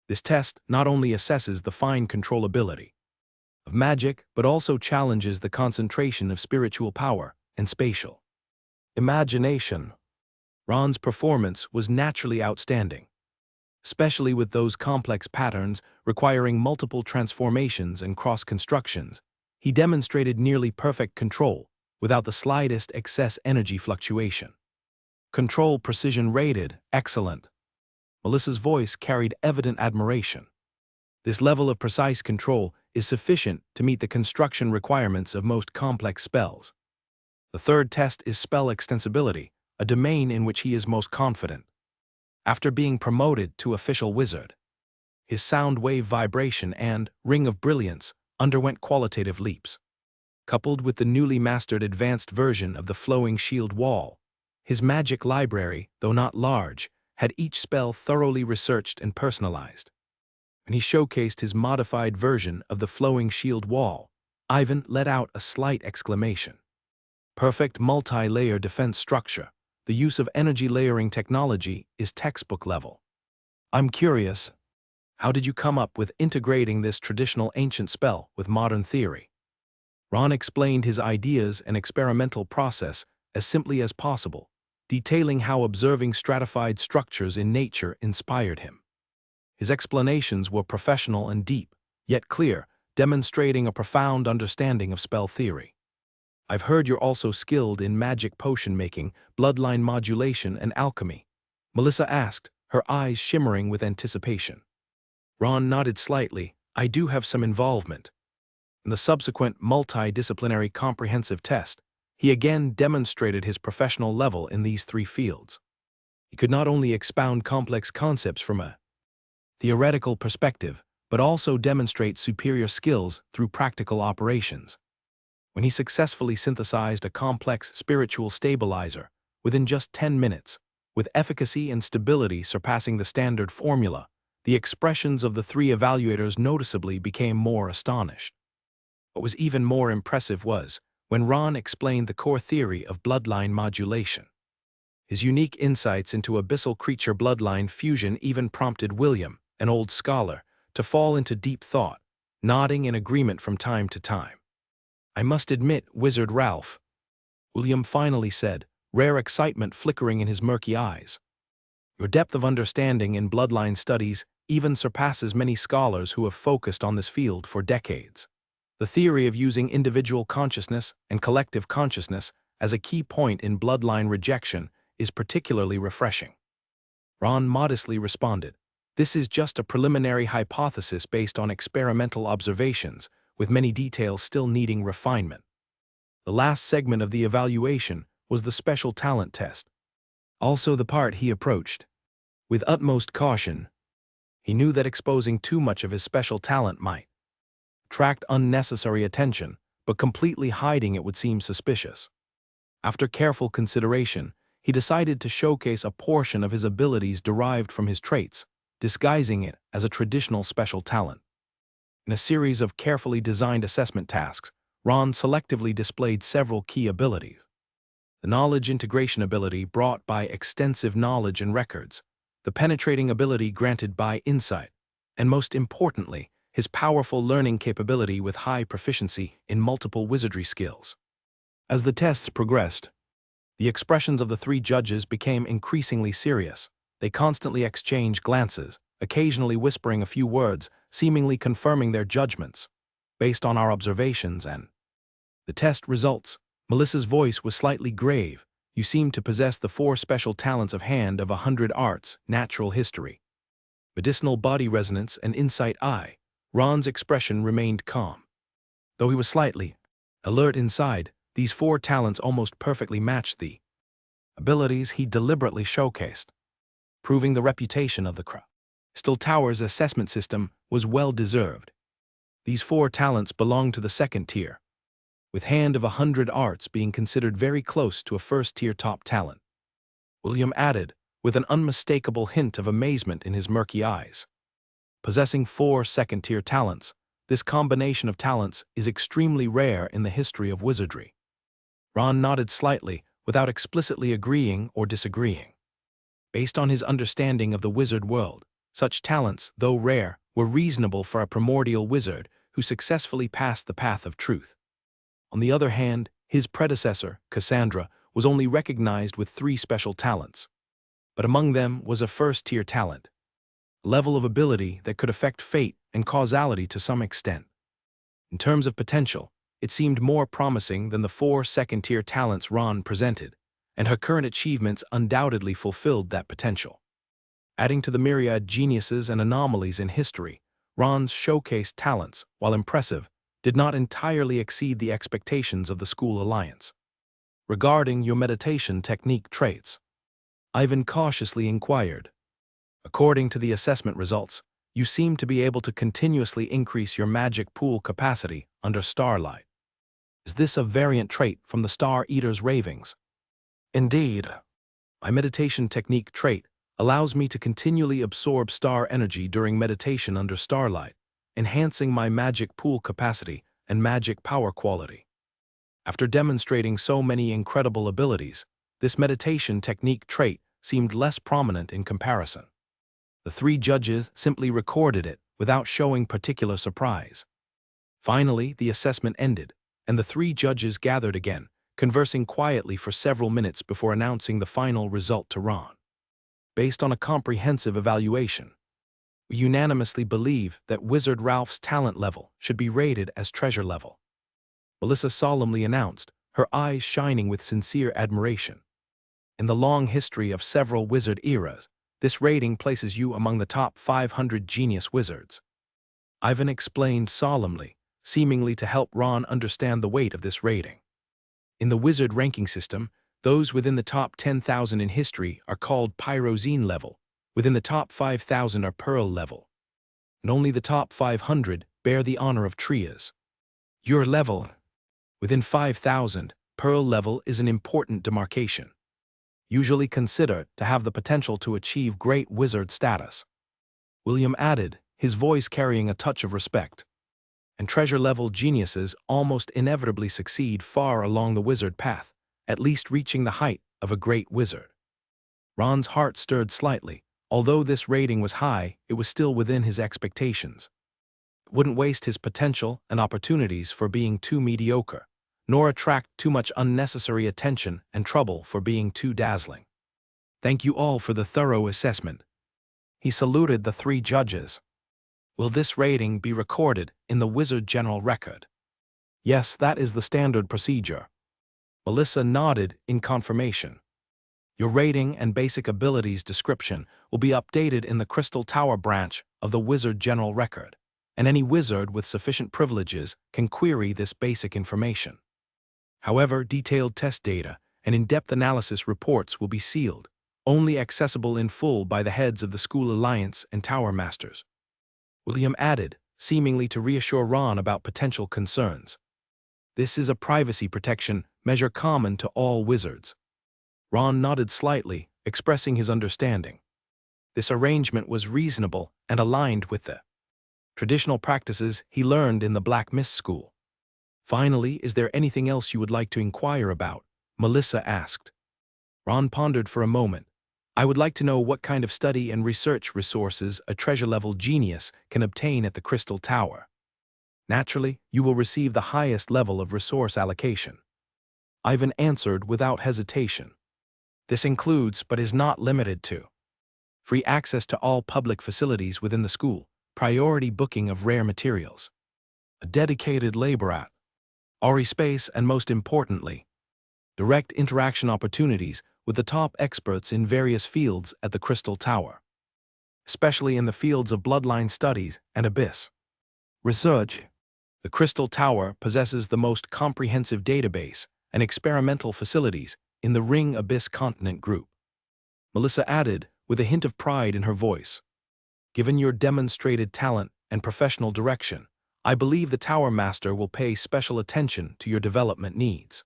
This test not only assesses the fine controllability of magic, but also challenges the concentration of spiritual power and spatial imagination. Ron's performance was naturally outstanding, especially with those complex patterns requiring multiple transformations and cross-constructions. He demonstrated nearly perfect control without the slightest excess energy fluctuation. Control precision rated excellent. Melissa's voice carried evident admiration. This level of precise control is sufficient to meet the construction requirements of most complex spells. The third test is spell extensibility, a domain in which he is most confident. After being promoted to official wizard, his sound wave vibration and ring of brilliance underwent qualitative leaps. Coupled with the newly mastered advanced version of the flowing shield wall, his magic library, though not large, had each spell thoroughly researched and personalized. When he showcased his modified version of the flowing shield wall, Ivan let out a slight exclamation. Perfect multi-layer defense structure. The use of energy layering technology is textbook level. I'm curious, how did you come up with integrating this traditional ancient spell with modern theory? Ron explained his ideas and experimental process as simply as possible, detailing how observing stratified structures in nature inspired him. His explanations were professional and deep, yet clear, demonstrating a profound understanding of spell theory. I've heard you're also skilled in magic potion making, bloodline modulation, and alchemy, Melissa asked, her eyes shimmering with anticipation. Ron nodded slightly. I do have some involvement. In the subsequent multidisciplinary comprehensive test, he again demonstrated his professional level in these three fields. He could not only expound complex concepts from a theoretical perspective, but also demonstrate superior skills through practical operations. When he successfully synthesized a complex spiritual stabilizer within just 10 minutes, with efficacy and stability surpassing the standard formula, the expressions of the three evaluators noticeably became more astonished. What was even more impressive was when Ron explained the core theory of bloodline modulation. His unique insights into abyssal creature bloodline fusion even prompted William, an old scholar, to fall into deep thought, nodding in agreement from time to time. I must admit, Wizard Ralph, William finally said, rare excitement flickering in his murky eyes. Your depth of understanding in bloodline studies even surpasses many scholars who have focused on this field for decades. The theory of using individual consciousness and collective consciousness as a key point in bloodline rejection is particularly refreshing. Ron modestly responded, this is just a preliminary hypothesis based on experimental observations, with many details still needing refinement. The last segment of the evaluation was the special talent test, also the part he approached with utmost caution. He knew that exposing too much of his special talent might attract unnecessary attention, but completely hiding it would seem suspicious. After careful consideration, he decided to showcase a portion of his abilities derived from his traits, disguising it as a traditional special talent. In a series of carefully designed assessment tasks, Ron selectively displayed several key abilities. The knowledge integration ability brought by extensive knowledge and records, the penetrating ability granted by insight, and most importantly, his powerful learning capability with high proficiency in multiple wizardry skills. As the tests progressed, the expressions of the three judges became increasingly serious. They constantly exchanged glances, occasionally whispering a few words, seemingly confirming their judgments, based on our observations and the test results. Melissa's voice was slightly grave. You seem to possess the 4 special talents of Hand of 100 Arts, Natural History, Medicinal Body Resonance, and Insight Eye. Ron's expression remained calm. Though he was slightly alert inside, These 4 talents almost perfectly matched the abilities he deliberately showcased, proving the reputation of the Crystal Tower's assessment system was well-deserved. These 4 talents belonged to the second tier, with Hand of 100 Arts being considered very close to a first-tier top talent. William added, with an unmistakable hint of amazement in his murky eyes. Possessing 4 second-tier talents, this combination of talents is extremely rare in the history of wizardry. Ron nodded slightly, without explicitly agreeing or disagreeing. Based on his understanding of the wizard world, such talents, though rare, were reasonable for a primordial wizard who successfully passed the path of truth. On the other hand, his predecessor, Cassandra, was only recognized with 3 special talents. But among them was a first-tier talent, a level of ability that could affect fate and causality to some extent. In terms of potential, it seemed more promising than the 4 second-tier talents Ron presented, and her current achievements undoubtedly fulfilled that potential. Adding to the myriad geniuses and anomalies in history, Ron's showcased talents, while impressive, did not entirely exceed the expectations of the School Alliance. Regarding your meditation technique traits, Ivan cautiously inquired. According to the assessment results, you seem to be able to continuously increase your magic pool capacity under starlight. Is this a variant trait from the Star Eater's ravings? Indeed. My meditation technique trait allows me to continually absorb star energy during meditation under starlight, enhancing my magic pool capacity and magic power quality. After demonstrating so many incredible abilities, this meditation technique trait seemed less prominent in comparison. The 3 judges simply recorded it without showing particular surprise. Finally, the assessment ended, and the 3 judges gathered again, conversing quietly for several minutes before announcing the final result to Ron. Based on a comprehensive evaluation, we unanimously believe that Wizard Ralph's talent level should be rated as treasure level. Melissa solemnly announced, her eyes shining with sincere admiration. In the long history of several wizard eras, this rating places you among the top 500 genius wizards. Ivan explained solemnly, seemingly to help Ron understand the weight of this rating. In the wizard ranking system, those within the top 10,000 in history are called Pyrozine level, within the top 5,000 are Pearl level, and only the top 500 bear the honor of Trias. Your level, within 5,000, Pearl level is an important demarcation, usually considered to have the potential to achieve great wizard status. William added, his voice carrying a touch of respect. And treasure-level geniuses almost inevitably succeed far along the wizard path, at least reaching the height of a great wizard. Ron's heart stirred slightly. Although this rating was high, it was still within his expectations. It wouldn't waste his potential and opportunities for being too mediocre, nor attract too much unnecessary attention and trouble for being too dazzling. Thank you all for the thorough assessment. He saluted the 3 judges. Will this rating be recorded in the Wizard General Record? Yes, that is the standard procedure. Melissa nodded in confirmation. Your rating and basic abilities description will be updated in the Crystal Tower branch of the Wizard General Record, and any wizard with sufficient privileges can query this basic information. However, detailed test data and in-depth analysis reports will be sealed, only accessible in full by the heads of the School Alliance and Tower Masters. William added, seemingly to reassure Ron about potential concerns. This is a privacy protection measure common to all wizards. Ron nodded slightly, expressing his understanding. This arrangement was reasonable and aligned with the traditional practices he learned in the Black Mist School. Finally, is there anything else you would like to inquire about? Melissa asked. Ron pondered for a moment. I would like to know what kind of study and research resources a treasure-level genius can obtain at the Crystal Tower. Naturally, you will receive the highest level of resource allocation. Ivan answered without hesitation. This includes, but is not limited to, free access to all public facilities within the school, priority booking of rare materials, a dedicated laborat, Ori space, and most importantly, direct interaction opportunities with the top experts in various fields at the Crystal Tower, especially in the fields of bloodline studies and abyss research. The Crystal Tower possesses the most comprehensive database and experimental facilities in the Ring Abyss Continent Group. Melissa added, with a hint of pride in her voice, "Given your demonstrated talent and professional direction, I believe the Tower Master will pay special attention to your development needs."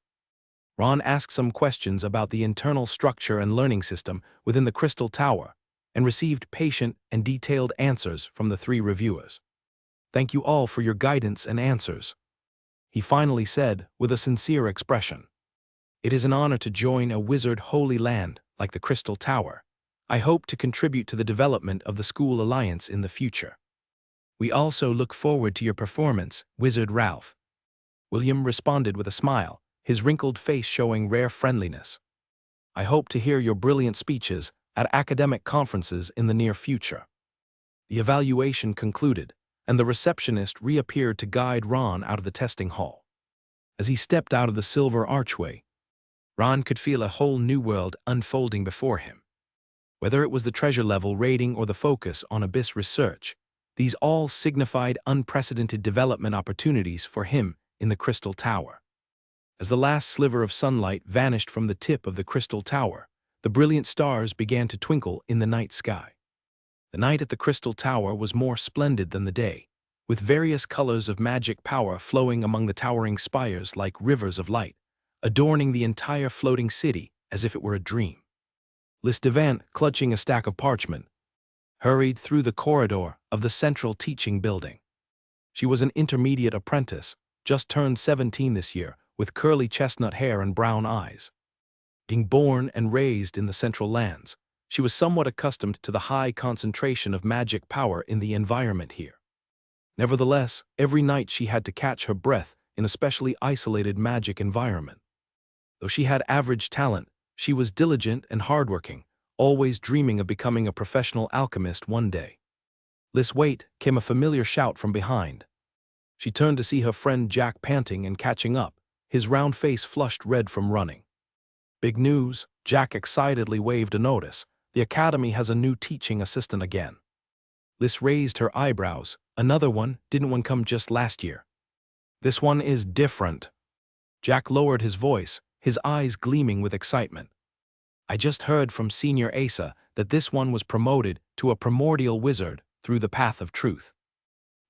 Ron asked some questions about the internal structure and learning system within the Crystal Tower and received patient and detailed answers from the 3 reviewers. "Thank you all for your guidance and answers," he finally said with a sincere expression. "It is an honor to join a wizard holy land like the Crystal Tower. I hope to contribute to the development of the School Alliance in the future." "We also look forward to your performance, Wizard Ralph," William responded with a smile, his wrinkled face showing rare friendliness. "I hope to hear your brilliant speeches at academic conferences in the near future." The evaluation concluded, and the receptionist reappeared to guide Ron out of the testing hall. As he stepped out of the silver archway, Ron could feel a whole new world unfolding before him. Whether it was the treasure level rating or the focus on Abyss research, these all signified unprecedented development opportunities for him in the Crystal Tower. As the last sliver of sunlight vanished from the tip of the Crystal Tower, the brilliant stars began to twinkle in the night sky. The night at the Crystal Tower was more splendid than the day, with various colors of magic power flowing among the towering spires like rivers of light, adorning the entire floating city as if it were a dream. Liz Devant, clutching a stack of parchment, hurried through the corridor of the central teaching building. She was an intermediate apprentice, just turned 17 this year, with curly chestnut hair and brown eyes. Being born and raised in the Central Lands, she was somewhat accustomed to the high concentration of magic power in the environment here. Nevertheless, every night she had to catch her breath in a specially isolated magic environment. Though she had average talent, she was diligent and hardworking, always dreaming of becoming a professional alchemist one day. "Liz, wait," came a familiar shout from behind. She turned to see her friend Jack panting and catching up, his round face flushed red from running. "Big news," Jack excitedly waved a notice. "The Academy has a new teaching assistant again." Liz raised her eyebrows. "Another one? Didn't one come just last year?" "This one is different." Jack lowered his voice, his eyes gleaming with excitement. "I just heard from Senior Asa that this one was promoted to a primordial wizard through the path of truth."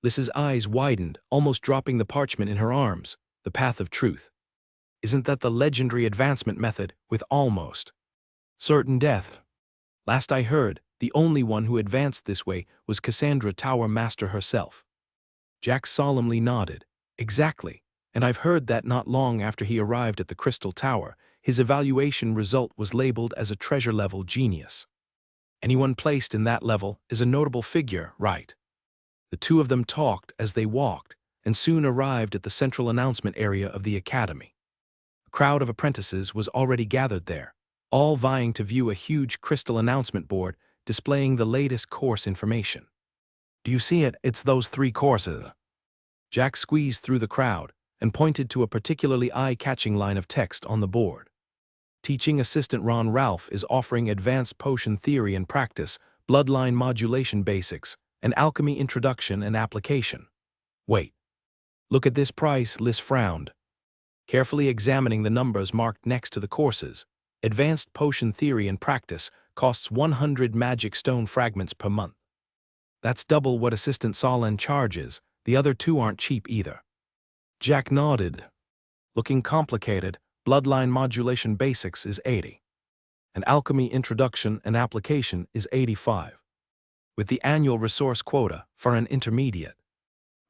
Liz's eyes widened, almost dropping the parchment in her arms. The path of truth. Isn't that the legendary advancement method with almost certain death? Last I heard, the only one who advanced this way was Cassandra Tower Master herself. Jack solemnly nodded. "Exactly, and I've heard that not long after he arrived at the Crystal Tower, his evaluation result was labeled as a treasure-level genius. Anyone placed in that level is a notable figure, right?" The two of them talked as they walked, and soon arrived at the central announcement area of the Academy. A crowd of apprentices was already gathered there, all vying to view a huge crystal announcement board displaying the latest course information. "Do you see it? It's those 3 courses." Jack squeezed through the crowd and pointed to a particularly eye-catching line of text on the board. "Teaching Assistant Ron Ralph is offering Advanced Potion Theory and Practice, Bloodline Modulation Basics, and Alchemy Introduction and Application." "Wait. Look at this price," Liz frowned, carefully examining the numbers marked next to the courses. "Advanced Potion Theory and Practice costs 100 magic stone fragments per month. That's double what Assistant Solon charges. The other 2 aren't cheap either." Jack nodded. "Looking complicated, Bloodline Modulation Basics is 80. And Alchemy Introduction and Application is 85. With the annual resource quota for an intermediate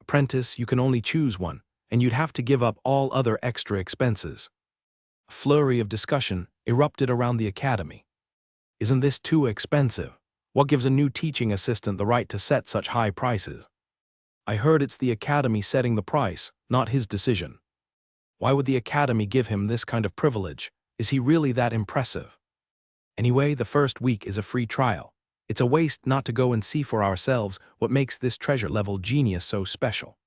apprentice, you can only choose one, and you'd have to give up all other extra expenses." A flurry of discussion erupted around the Academy. "Isn't this too expensive? What gives a new teaching assistant the right to set such high prices?" "I heard it's the Academy setting the price, not his decision." "Why would the Academy give him this kind of privilege? Is he really that impressive?" "Anyway, the first week is a free trial. It's a waste not to go and see for ourselves what makes this treasure-level genius so special."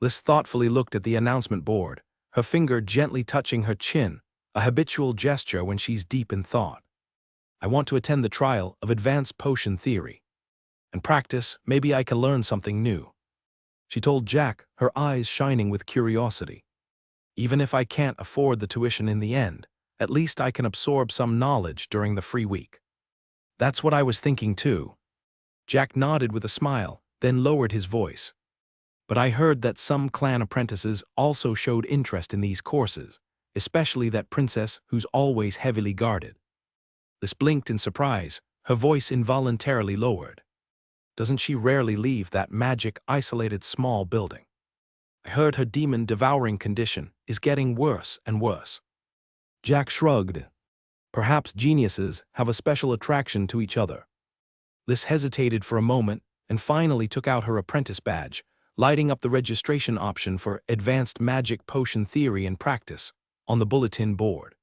Liz thoughtfully looked at the announcement board, her finger gently touching her chin, a habitual gesture when she's deep in thought. "I want to attend the trial of Advanced Potion Theory and Practice. Maybe I can learn something new," she told Jack, her eyes shining with curiosity. Even if I can't afford the tuition in the end, at least I can absorb some knowledge during the free week. That's what I was thinking too. Jack nodded with a smile, then lowered his voice. But I heard that some clan apprentices also showed interest in these courses, especially that princess who's always heavily guarded. Liz blinked in surprise, her voice involuntarily lowered. Doesn't she rarely leave that magic, isolated small building? I heard her demon-devouring condition is getting worse and worse. Jack shrugged. Perhaps geniuses have a special attraction to each other. Liz hesitated for a moment and finally took out her apprentice badge, lighting up the registration option for Advanced Magic Potion Theory and Practice on the bulletin board.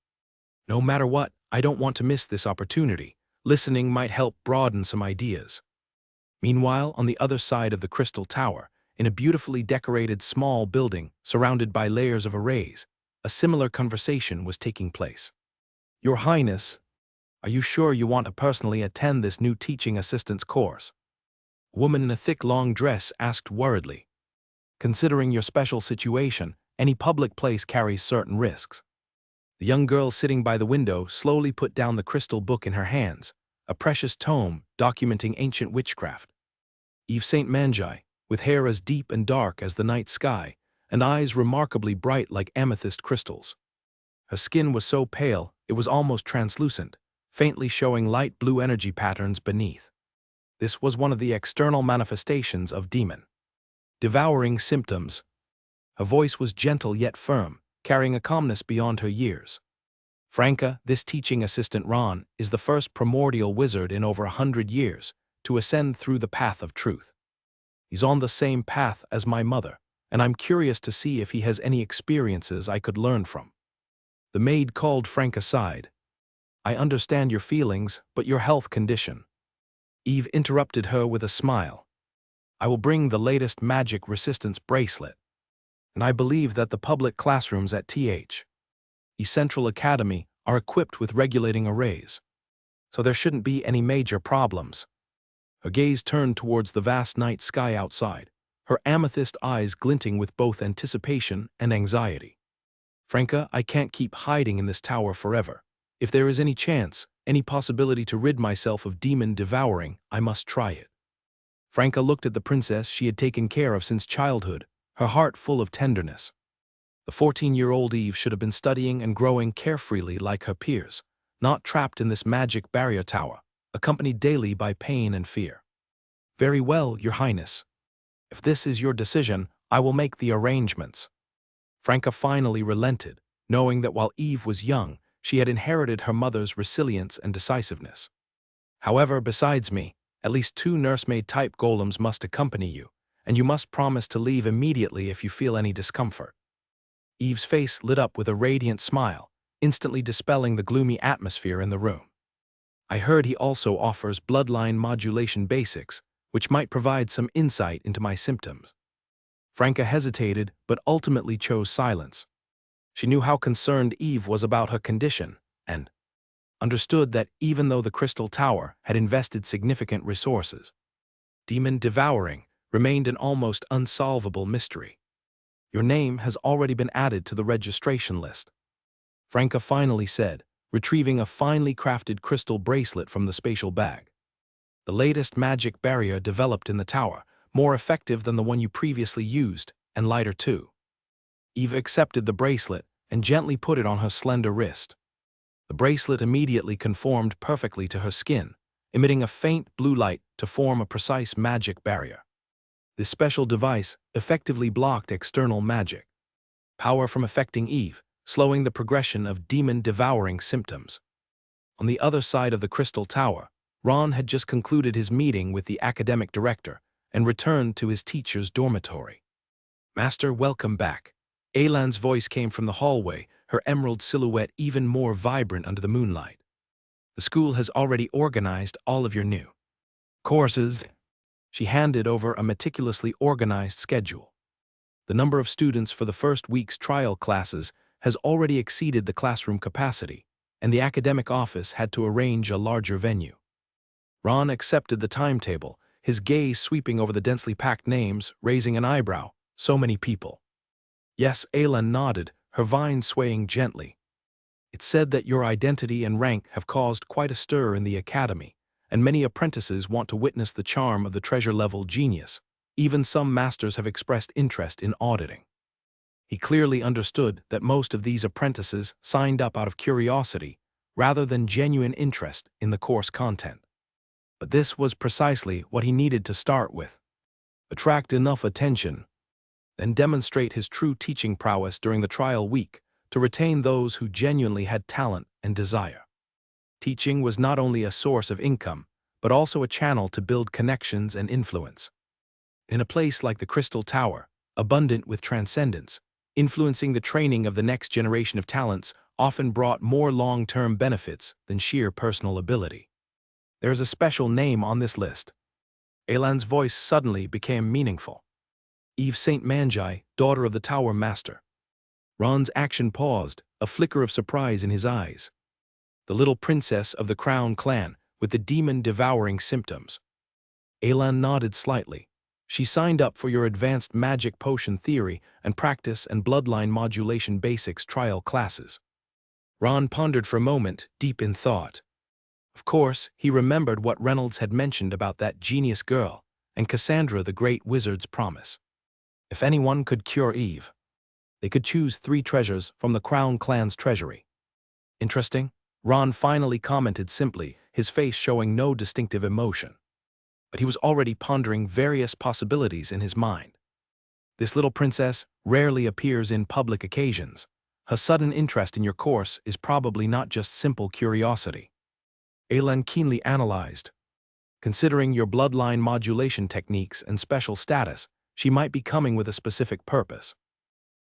No matter what, I don't want to miss this opportunity. Listening might help broaden some ideas. Meanwhile, on the other side of the Crystal Tower, in a beautifully decorated small building surrounded by layers of arrays, a similar conversation was taking place. Your Highness, are you sure you want to personally attend this new teaching assistant's course? A woman in a thick long dress asked worriedly. Considering your special situation, any public place carries certain risks. The young girl sitting by the window slowly put down the crystal book in her hands, a precious tome documenting ancient witchcraft. Eve St. Magi, with hair as deep and dark as the night sky, and eyes remarkably bright like amethyst crystals. Her skin was so pale it was almost translucent, faintly showing light blue energy patterns beneath. This was one of the external manifestations of demon devouring symptoms. Her voice was gentle yet firm, carrying a calmness beyond her years. Franca, this teaching assistant Ron, is the first primordial wizard in over 100 years to ascend through the path of truth. He's on the same path as my mother, and I'm curious to see if he has any experiences I could learn from. The maid called Frank aside. I understand your feelings, but your health condition. Eve interrupted her with a smile. I will bring the latest magic resistance bracelet. And I believe that the public classrooms at TH. Central Academy are equipped with regulating arrays. So there shouldn't be any major problems. Her gaze turned towards the vast night sky outside, her amethyst eyes glinting with both anticipation and anxiety. Franca, I can't keep hiding in this tower forever. If there is any chance, any possibility to rid myself of demon devouring, I must try it. Franca looked at the princess she had taken care of since childhood, her heart full of tenderness. The 14-year-old Eve should have been studying and growing carefreely like her peers, not trapped in this magic barrier tower, accompanied daily by pain and fear. Very well, Your Highness. If this is your decision, I will make the arrangements. Franca finally relented, knowing that while Eve was young, she had inherited her mother's resilience and decisiveness. However, besides me, at least 2 nursemaid-type golems must accompany you, and you must promise to leave immediately if you feel any discomfort. Eve's face lit up with a radiant smile, instantly dispelling the gloomy atmosphere in the room. I heard he also offers bloodline modulation basics, which might provide some insight into my symptoms. Franca hesitated, but ultimately chose silence. She knew how concerned Eve was about her condition, and understood that even though the Crystal Tower had invested significant resources, demon devouring remained an almost unsolvable mystery. Your name has already been added to the registration list, Franca finally said, retrieving a finely crafted crystal bracelet from the spatial bag. The latest magic barrier developed in the tower, more effective than the one you previously used, and lighter too. Eve accepted the bracelet and gently put it on her slender wrist. The bracelet immediately conformed perfectly to her skin, emitting a faint blue light to form a precise magic barrier. This special device effectively blocked external magic power from affecting Eve, slowing the progression of demon-devouring symptoms. On the other side of the Crystal Tower, Ron had just concluded his meeting with the academic director and returned to his teacher's dormitory. Master, welcome back. Aylan's voice came from the hallway, her emerald silhouette even more vibrant under the moonlight. The school has already organized all of your new courses. She handed over a meticulously organized schedule. The number of students for the first week's trial classes has already exceeded the classroom capacity, and the academic office had to arrange a larger venue. Ron accepted the timetable, his gaze sweeping over the densely packed names, raising an eyebrow. So many people. Yes, Aylan nodded, her vine swaying gently. It's said that your identity and rank have caused quite a stir in the academy, and many apprentices want to witness the charm of the treasure-level genius. Even some masters have expressed interest in auditing. He clearly understood that most of these apprentices signed up out of curiosity rather than genuine interest in the course content. But this was precisely what he needed to start with. Attract enough attention, then demonstrate his true teaching prowess during the trial week to retain those who genuinely had talent and desire. Teaching was not only a source of income, but also a channel to build connections and influence. In a place like the Crystal Tower, abundant with transcendence, influencing the training of the next generation of talents often brought more long-term benefits than sheer personal ability. There is a special name on this list. Elan's voice suddenly became meaningful. Eve St. Magi, daughter of the Tower Master. Ron's action paused, a flicker of surprise in his eyes. The little princess of the Crown clan, with the demon-devouring symptoms. Elan nodded slightly. She signed up for your advanced magic potion theory and practice and bloodline modulation basics trial classes. Ron pondered for a moment, deep in thought. Of course, he remembered what Reynolds had mentioned about that genius girl and Cassandra the Great Wizard's promise. If anyone could cure Eve, they could choose 3 treasures from the Crown clan's treasury. Interesting? Ron finally commented simply, his face showing no distinctive emotion. But he was already pondering various possibilities in his mind. This little princess rarely appears in public occasions. Her sudden interest in your course is probably not just simple curiosity. Elan keenly analyzed. Considering your bloodline modulation techniques and special status, she might be coming with a specific purpose.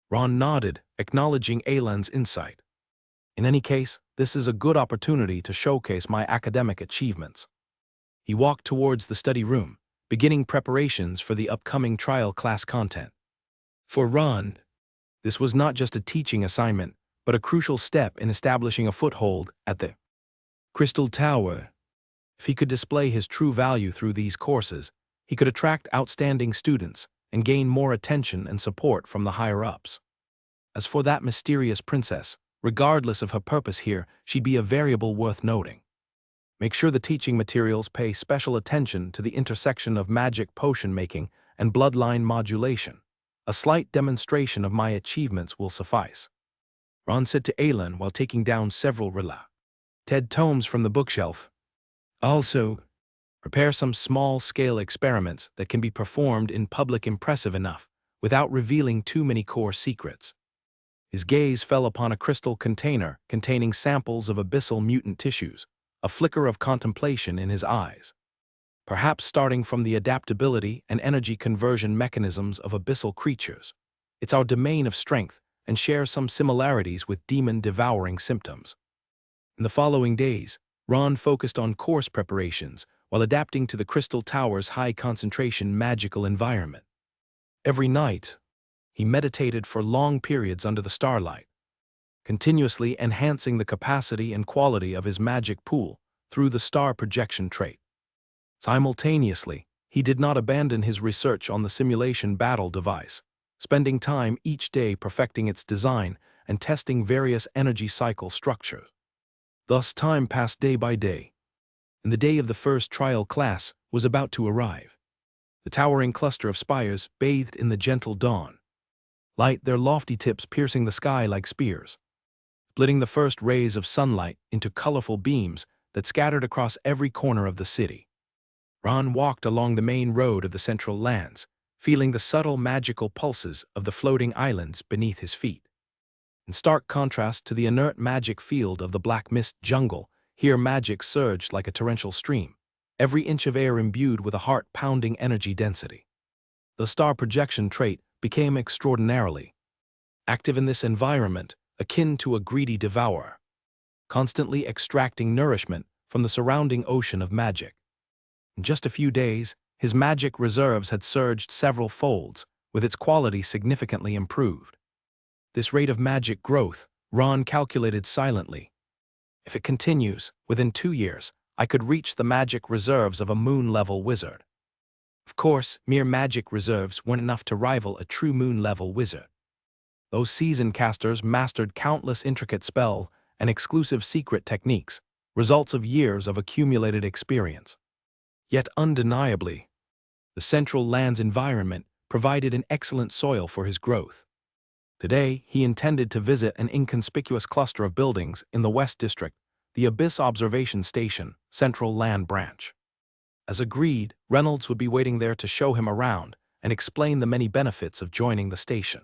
Ron nodded, acknowledging Elan's insight. In any case, this is a good opportunity to showcase my academic achievements. He walked towards the study room, beginning preparations for the upcoming trial class content. For Ron, this was not just a teaching assignment, but a crucial step in establishing a foothold at the Crystal Tower. If he could display his true value through these courses, he could attract outstanding students and gain more attention and support from the higher-ups. As for that mysterious princess, regardless of her purpose here, she'd be a variable worth noting. Make sure the teaching materials pay special attention to the intersection of magic potion making and bloodline modulation. A slight demonstration of my achievements will suffice. Ron said to Elan while taking down several related tomes from the bookshelf. Also, prepare some small-scale experiments that can be performed in public impressive enough, without revealing too many core secrets. His gaze fell upon a crystal container containing samples of abyssal mutant tissues, a flicker of contemplation in his eyes. Perhaps starting from the adaptability and energy conversion mechanisms of abyssal creatures. It's our domain of strength and shares some similarities with demon-devouring symptoms. In the following days, Ron focused on course preparations while adapting to the Crystal Tower's high-concentration magical environment. Every night, he meditated for long periods under the starlight, continuously enhancing the capacity and quality of his magic pool through the star projection trait. Simultaneously, he did not abandon his research on the simulation battle device, spending time each day perfecting its design and testing various energy cycle structures. Thus time passed day by day, and the day of the first trial class was about to arrive. The towering cluster of spires bathed in the gentle dawn, light their lofty tips piercing the sky like spears, splitting the first rays of sunlight into colorful beams that scattered across every corner of the city. Ron walked along the main road of the central lands, feeling the subtle magical pulses of the floating islands beneath his feet. In stark contrast to the inert magic field of the black mist jungle, here magic surged like a torrential stream, every inch of air imbued with a heart-pounding energy density. The star projection trait became extraordinarily active in this environment, akin to a greedy devourer, constantly extracting nourishment from the surrounding ocean of magic. In just a few days, his magic reserves had surged several folds, with its quality significantly improved. This rate of magic growth, Ron calculated silently. If it continues, within 2 years, I could reach the magic reserves of a moon-level wizard. Of course, mere magic reserves weren't enough to rival a true moon-level wizard. Those seasoned casters mastered countless intricate spell and exclusive secret techniques, results of years of accumulated experience. Yet undeniably, the central land's environment provided an excellent soil for his growth. Today, he intended to visit an inconspicuous cluster of buildings in the West District, the Abyss Observation Station, Central Land Branch. As agreed, Reynolds would be waiting there to show him around and explain the many benefits of joining the station.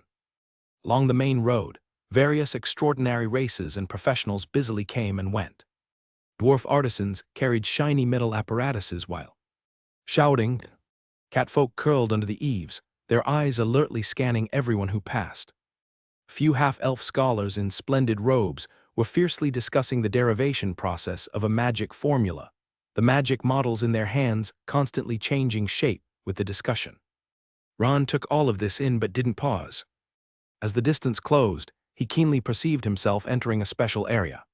Along the main road, various extraordinary races and professionals busily came and went. Dwarf artisans carried shiny metal apparatuses while shouting. Catfolk curled under the eaves, their eyes alertly scanning everyone who passed. Few half-elf scholars in splendid robes were fiercely discussing the derivation process of a magic formula, the magic models in their hands constantly changing shape with the discussion. Ron took all of this in but didn't pause. As the distance closed, he keenly perceived himself entering a special area.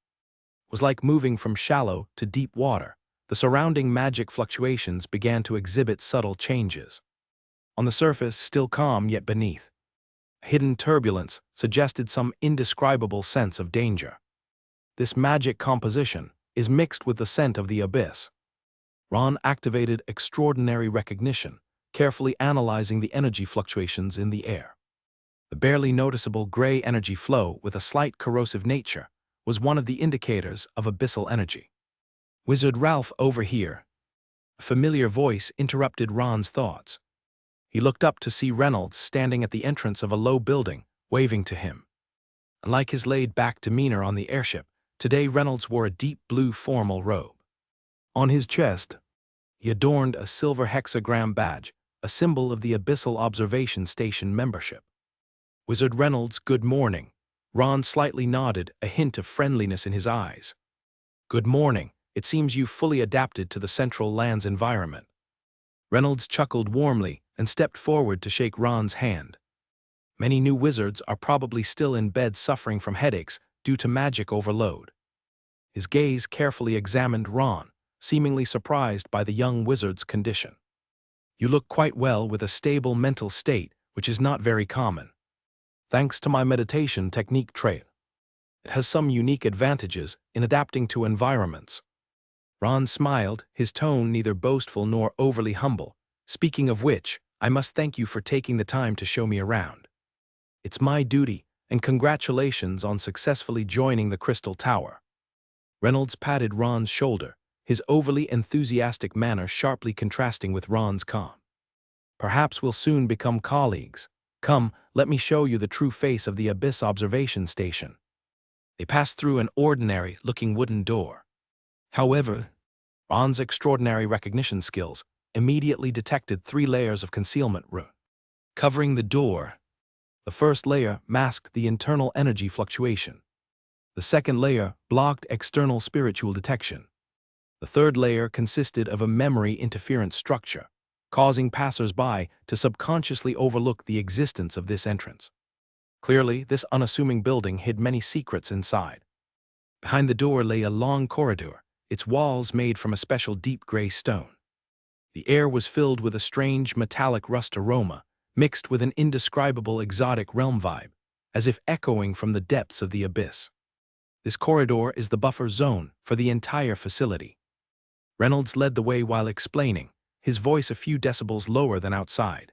It was like moving from shallow to deep water. The surrounding magic fluctuations began to exhibit subtle changes. On the surface, still calm yet beneath, hidden turbulence suggested some indescribable sense of danger. This magic composition is mixed with the scent of the abyss. Ron activated extraordinary recognition, carefully analyzing the energy fluctuations in the air. The barely noticeable gray energy flow with a slight corrosive nature was one of the indicators of abyssal energy. "Wizard Ralph over here." A familiar voice interrupted Ron's thoughts. He looked up to see Reynolds standing at the entrance of a low building, waving to him. Unlike his laid-back demeanor on the airship, today Reynolds wore a deep blue formal robe. On his chest, he adorned a silver hexagram badge, a symbol of the Abyssal Observation Station membership. "Wizard Reynolds, good morning." Ron slightly nodded, a hint of friendliness in his eyes. "Good morning. It seems you've fully adapted to the Central Land's environment." Reynolds chuckled warmly and stepped forward to shake Ron's hand. Many new wizards are probably still in bed suffering from headaches due to magic overload. His gaze carefully examined Ron, seemingly surprised by the young wizard's condition. "You look quite well with a stable mental state, which is not very common. Thanks to my meditation technique trait. It has some unique advantages in adapting to environments." Ron smiled, his tone neither boastful nor overly humble. "Speaking of which, I must thank you for taking the time to show me around. It's my duty, and congratulations on successfully joining the Crystal Tower." Reynolds patted Ron's shoulder, his overly enthusiastic manner sharply contrasting with Ron's calm. "Perhaps we'll soon become colleagues. Come, let me show you the true face of the Abyss Observation Station." They passed through an ordinary-looking wooden door. However, Ron's extraordinary recognition skills immediately detected 3 layers of concealment covering the door. The first layer masked the internal energy fluctuation. The second layer blocked external spiritual detection. The third layer consisted of a memory interference structure, causing passers-by to subconsciously overlook the existence of this entrance. Clearly, this unassuming building hid many secrets inside. Behind the door lay a long corridor, its walls made from a special deep gray stone. The air was filled with a strange metallic rust aroma, mixed with an indescribable exotic realm vibe, as if echoing from the depths of the abyss. This corridor is the buffer zone for the entire facility. Reynolds led the way while explaining, his voice a few decibels lower than outside.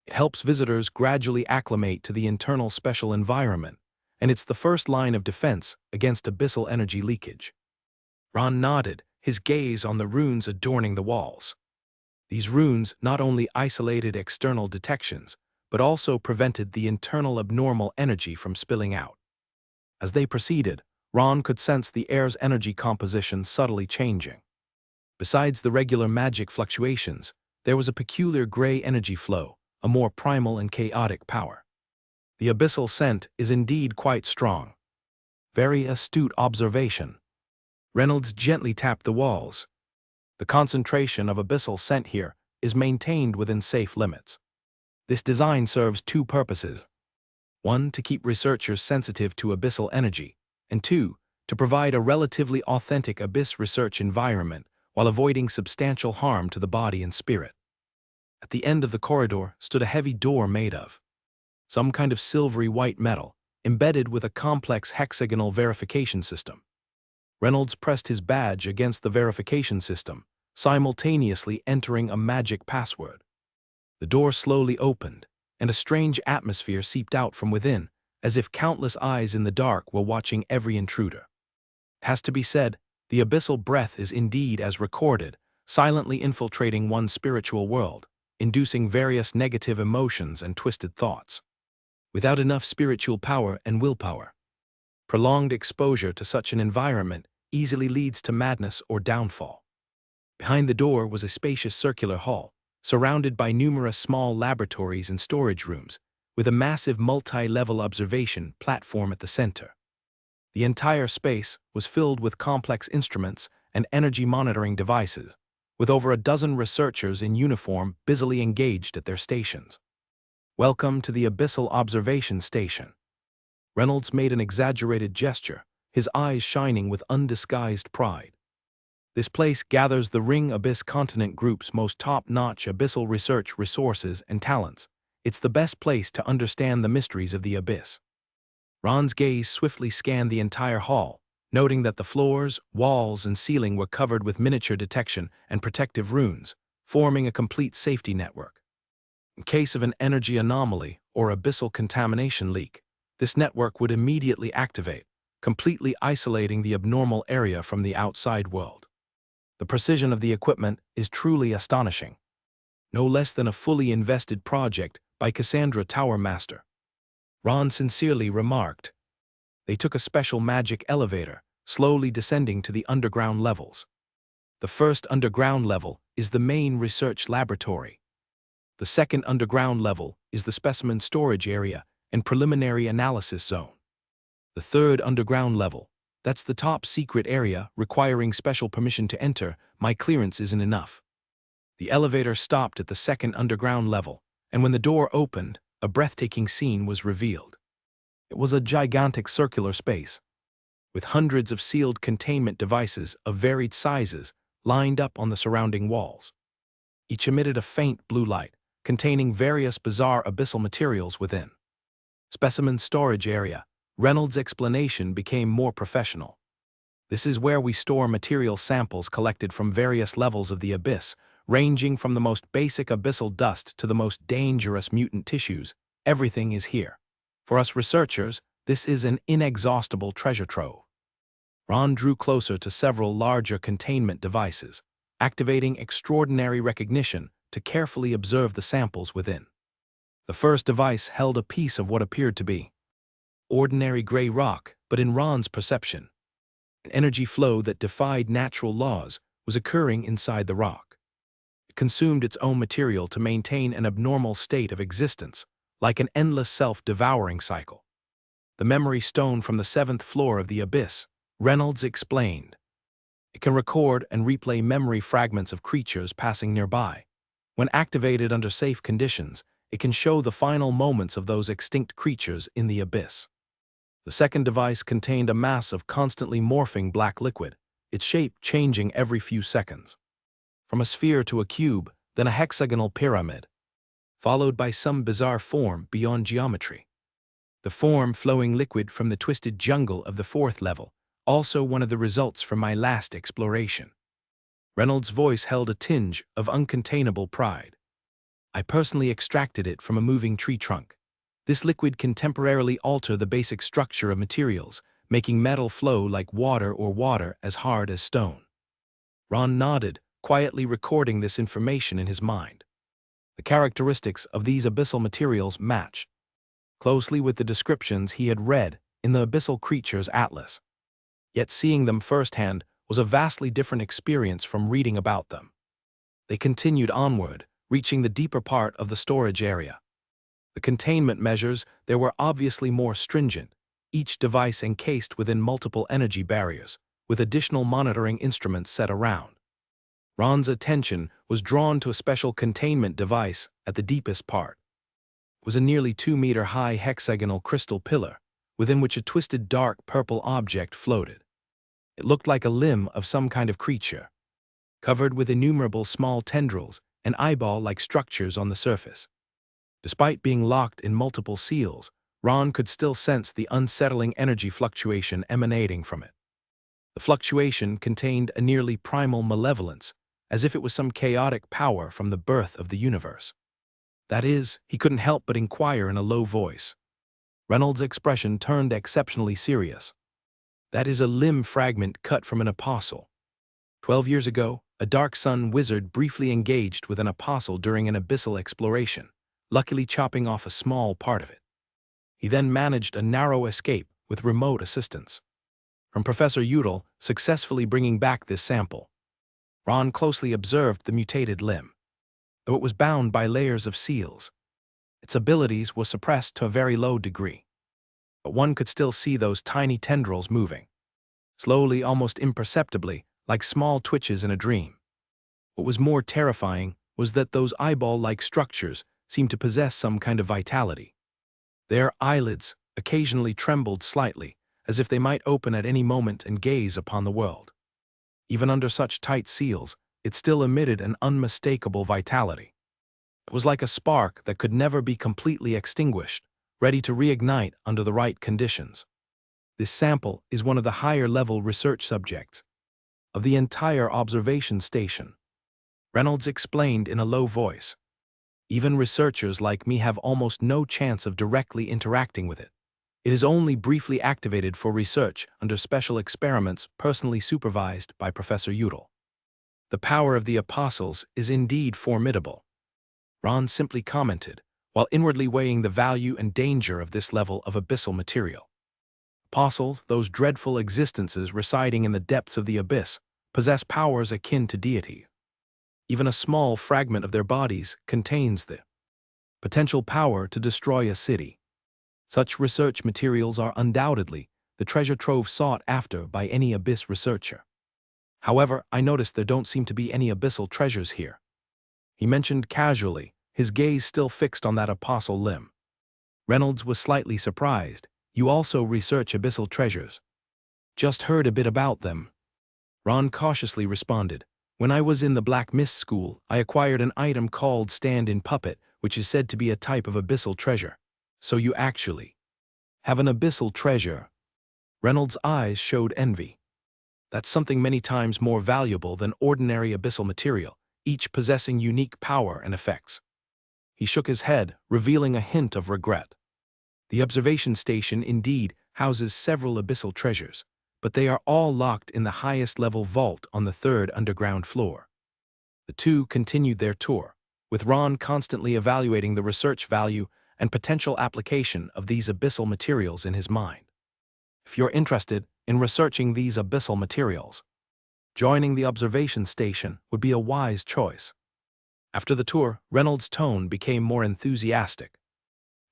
It helps visitors gradually acclimate to the internal special environment, and it's the first line of defense against abyssal energy leakage. Ron nodded, his gaze on the runes adorning the walls. These runes not only isolated external detections, but also prevented the internal abnormal energy from spilling out. As they proceeded, Ron could sense the air's energy composition subtly changing. Besides the regular magic fluctuations, there was a peculiar gray energy flow, a more primal and chaotic power. The abyssal scent is indeed quite strong. Very astute observation. Reynolds gently tapped the walls. The concentration of abyssal scent here is maintained within safe limits. This design serves 2 purposes. 1, to keep researchers sensitive to abyssal energy, and 2, to provide a relatively authentic abyss research environment while avoiding substantial harm to the body and spirit. At the end of the corridor stood a heavy door made of some kind of silvery white metal, embedded with a complex hexagonal verification system. Reynolds pressed his badge against the verification system, simultaneously entering a magic password. The door slowly opened, and a strange atmosphere seeped out from within, as if countless eyes in the dark were watching every intruder. It has to be said, the abyssal breath is indeed as recorded, silently infiltrating one's spiritual world, inducing various negative emotions and twisted thoughts. Without enough spiritual power and willpower, prolonged exposure to such an environment easily leads to madness or downfall. Behind the door was a spacious circular hall, surrounded by numerous small laboratories and storage rooms, with a massive multi-level observation platform at the center. The entire space was filled with complex instruments and energy monitoring devices, with over a dozen researchers in uniform busily engaged at their stations. "Welcome to the Abyssal Observation Station." Reynolds made an exaggerated gesture, his eyes shining with undisguised pride. "This place gathers the Ring Abyss Continent Group's most top-notch abyssal research resources and talents. It's the best place to understand the mysteries of the abyss." Ron's gaze swiftly scanned the entire hall, noting that the floors, walls, and ceiling were covered with miniature detection and protective runes, forming a complete safety network. In case of an energy anomaly or abyssal contamination leak, this network would immediately activate, completely isolating the abnormal area from the outside world. The precision of the equipment is truly astonishing. No less than a fully invested project by Cassandra Tower Master. Ron sincerely remarked. They took a special magic elevator, slowly descending to the underground levels. The first underground level is the main research laboratory. The second underground level is the specimen storage area and preliminary analysis zone. The third underground level, that's the top secret area requiring special permission to enter. My clearance isn't enough. The elevator stopped at the second underground level, and when the door opened, a breathtaking scene was revealed. It was a gigantic circular space, with hundreds of sealed containment devices of varied sizes lined up on the surrounding walls. Each emitted a faint blue light, containing various bizarre abyssal materials within. Specimen storage area. Reynolds' explanation became more professional. "This is where we store material samples collected from various levels of the abyss, ranging from the most basic abyssal dust to the most dangerous mutant tissues. Everything is here. For us researchers, this is an inexhaustible treasure trove." Ron drew closer to several larger containment devices, activating extraordinary recognition to carefully observe the samples within. The first device held a piece of what appeared to be ordinary gray rock, but in Ron's perception, an energy flow that defied natural laws was occurring inside the rock. It consumed its own material to maintain an abnormal state of existence, like an endless self-devouring cycle. "The memory stone from the 7th floor of the abyss," Reynolds explained. "It can record and replay memory fragments of creatures passing nearby. When activated under safe conditions, it can show the final moments of those extinct creatures in the abyss." The second device contained a mass of constantly morphing black liquid, its shape changing every few seconds. From a sphere to a cube, then a hexagonal pyramid, followed by some bizarre form beyond geometry. The form flowing liquid from the twisted jungle of the 4th level, also one of the results from my last exploration. Reynolds' voice held a tinge of uncontainable pride. "I personally extracted it from a moving tree trunk. This liquid can temporarily alter the basic structure of materials, making metal flow like water or water as hard as stone." Ron nodded, quietly recording this information in his mind. The characteristics of these abyssal materials match closely with the descriptions he had read in the Abyssal Creatures Atlas. Yet seeing them firsthand was a vastly different experience from reading about them. They continued onward, reaching the deeper part of the storage area. The containment measures there were obviously more stringent, each device encased within multiple energy barriers, with additional monitoring instruments set around. Ron's attention was drawn to a special containment device at the deepest part. It was a nearly 2-meter-high hexagonal crystal pillar, within which a twisted dark purple object floated. It looked like a limb of some kind of creature, covered with innumerable small tendrils and eyeball-like structures on the surface. Despite being locked in multiple seals, Ron could still sense the unsettling energy fluctuation emanating from it. The fluctuation contained a nearly primal malevolence, as if it was some chaotic power from the birth of the universe. That is, he couldn't help but inquire in a low voice. Reynolds' expression turned exceptionally serious. That is a limb fragment cut from an apostle. 12 years ago, a Dark Sun wizard briefly engaged with an apostle during an abyssal exploration, luckily chopping off a small part of it. He then managed a narrow escape with remote assistance from Professor Udall, successfully bringing back this sample. Ron closely observed the mutated limb. Though it was bound by layers of seals, its abilities were suppressed to a very low degree. But one could still see those tiny tendrils moving, slowly, almost imperceptibly, like small twitches in a dream. What was more terrifying was that those eyeball-like structures seemed to possess some kind of vitality. Their eyelids occasionally trembled slightly, as if they might open at any moment and gaze upon the world. Even under such tight seals, it still emitted an unmistakable vitality. It was like a spark that could never be completely extinguished, ready to reignite under the right conditions. This sample is one of the higher-level research subjects of the entire observation station, Reynolds explained in a low voice. Even researchers like me have almost no chance of directly interacting with it. It is only briefly activated for research under special experiments personally supervised by Professor Udall. The power of the apostles is indeed formidable, Ron simply commented, while inwardly weighing the value and danger of this level of abyssal material. Apostles, those dreadful existences residing in the depths of the abyss, possess powers akin to deity. Even a small fragment of their bodies contains the potential power to destroy a city. Such research materials are undoubtedly the treasure trove sought after by any abyss researcher. However, I noticed there don't seem to be any abyssal treasures here, he mentioned casually, his gaze still fixed on that apostle limb. Reynolds was slightly surprised. You also research abyssal treasures? Just heard a bit about them, Ron cautiously responded. When I was in the Black Mist School, I acquired an item called stand-in puppet, which is said to be a type of abyssal treasure. So you actually have an abyssal treasure? Reynolds' eyes showed envy. That's something many times more valuable than ordinary abyssal material, each possessing unique power and effects. He shook his head, revealing a hint of regret. The observation station indeed houses several abyssal treasures, but they are all locked in the highest-level vault on the third underground floor. The two continued their tour, with Ron constantly evaluating the research value and potential application of these abyssal materials in his mind. If you're interested in researching these abyssal materials, joining the observation station would be a wise choice. After the tour, Reynolds' tone became more enthusiastic.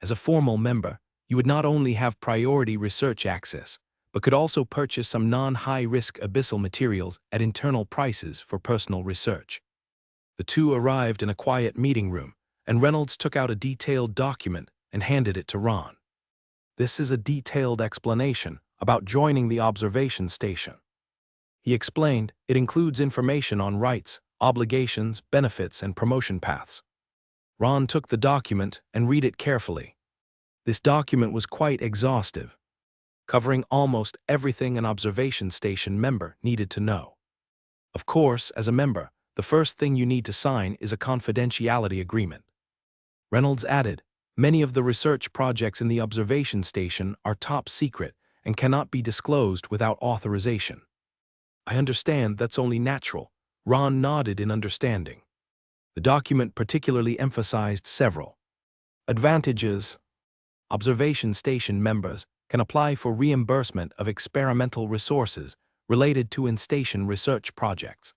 As a formal member, you would not only have priority research access, but could also purchase some non-high-risk abyssal materials at internal prices for personal research. The two arrived in a quiet meeting room, and Reynolds took out a detailed document and handed it to Ron. This is a detailed explanation about joining the observation station. He explained it includes information on rights, obligations, benefits, and promotion paths. Ron took the document and read it carefully. This document was quite exhaustive, covering almost everything an observation station member needed to know. Of course, as a member, the first thing you need to sign is a confidentiality agreement. Reynolds added, many of the research projects in the observation station are top secret and cannot be disclosed without authorization. I understand that's only natural. Ron nodded in understanding. The document particularly emphasized several advantages. Observation station members can apply for reimbursement of experimental resources related to in-station research projects.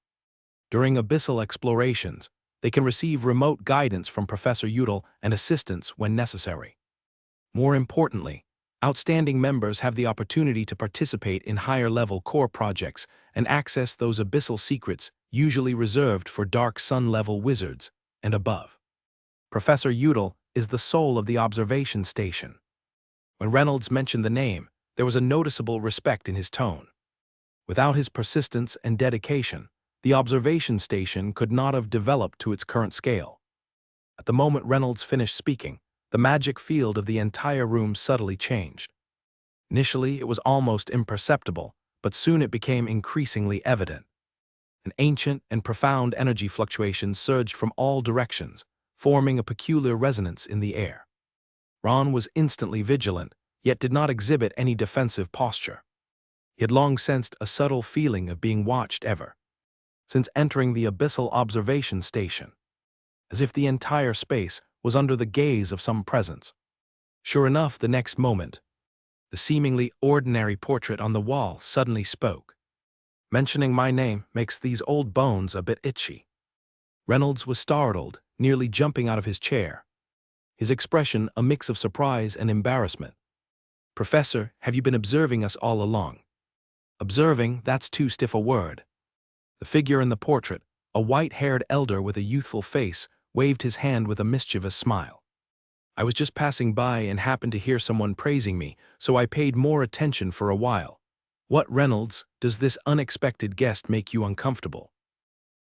During abyssal explorations, they can receive remote guidance from Professor Udall and assistance when necessary. More importantly, outstanding members have the opportunity to participate in higher-level core projects and access those abyssal secrets usually reserved for Dark Sun-level wizards and above. Professor Udall is the soul of the observation station. When Reynolds mentioned the name, there was a noticeable respect in his tone. Without his persistence and dedication, the observation station could not have developed to its current scale. At the moment Reynolds finished speaking, the magic field of the entire room subtly changed. Initially, it was almost imperceptible, but soon it became increasingly evident. An ancient and profound energy fluctuation surged from all directions, forming a peculiar resonance in the air. Ron was instantly vigilant, yet did not exhibit any defensive posture. He had long sensed a subtle feeling of being watched ever since entering the abyssal observation station, as if the entire space was under the gaze of some presence. Sure enough, the next moment, the seemingly ordinary portrait on the wall suddenly spoke. "Mentioning my name makes these old bones a bit itchy." Reynolds was startled, nearly jumping out of his chair, his expression a mix of surprise and embarrassment. "Professor, have you been observing us all along?" "Observing, that's too stiff a word." The figure in the portrait, a white-haired elder with a youthful face, waved his hand with a mischievous smile. "I was just passing by and happened to hear someone praising me, so I paid more attention for a while." "What, Reynolds, does this unexpected guest make you uncomfortable?"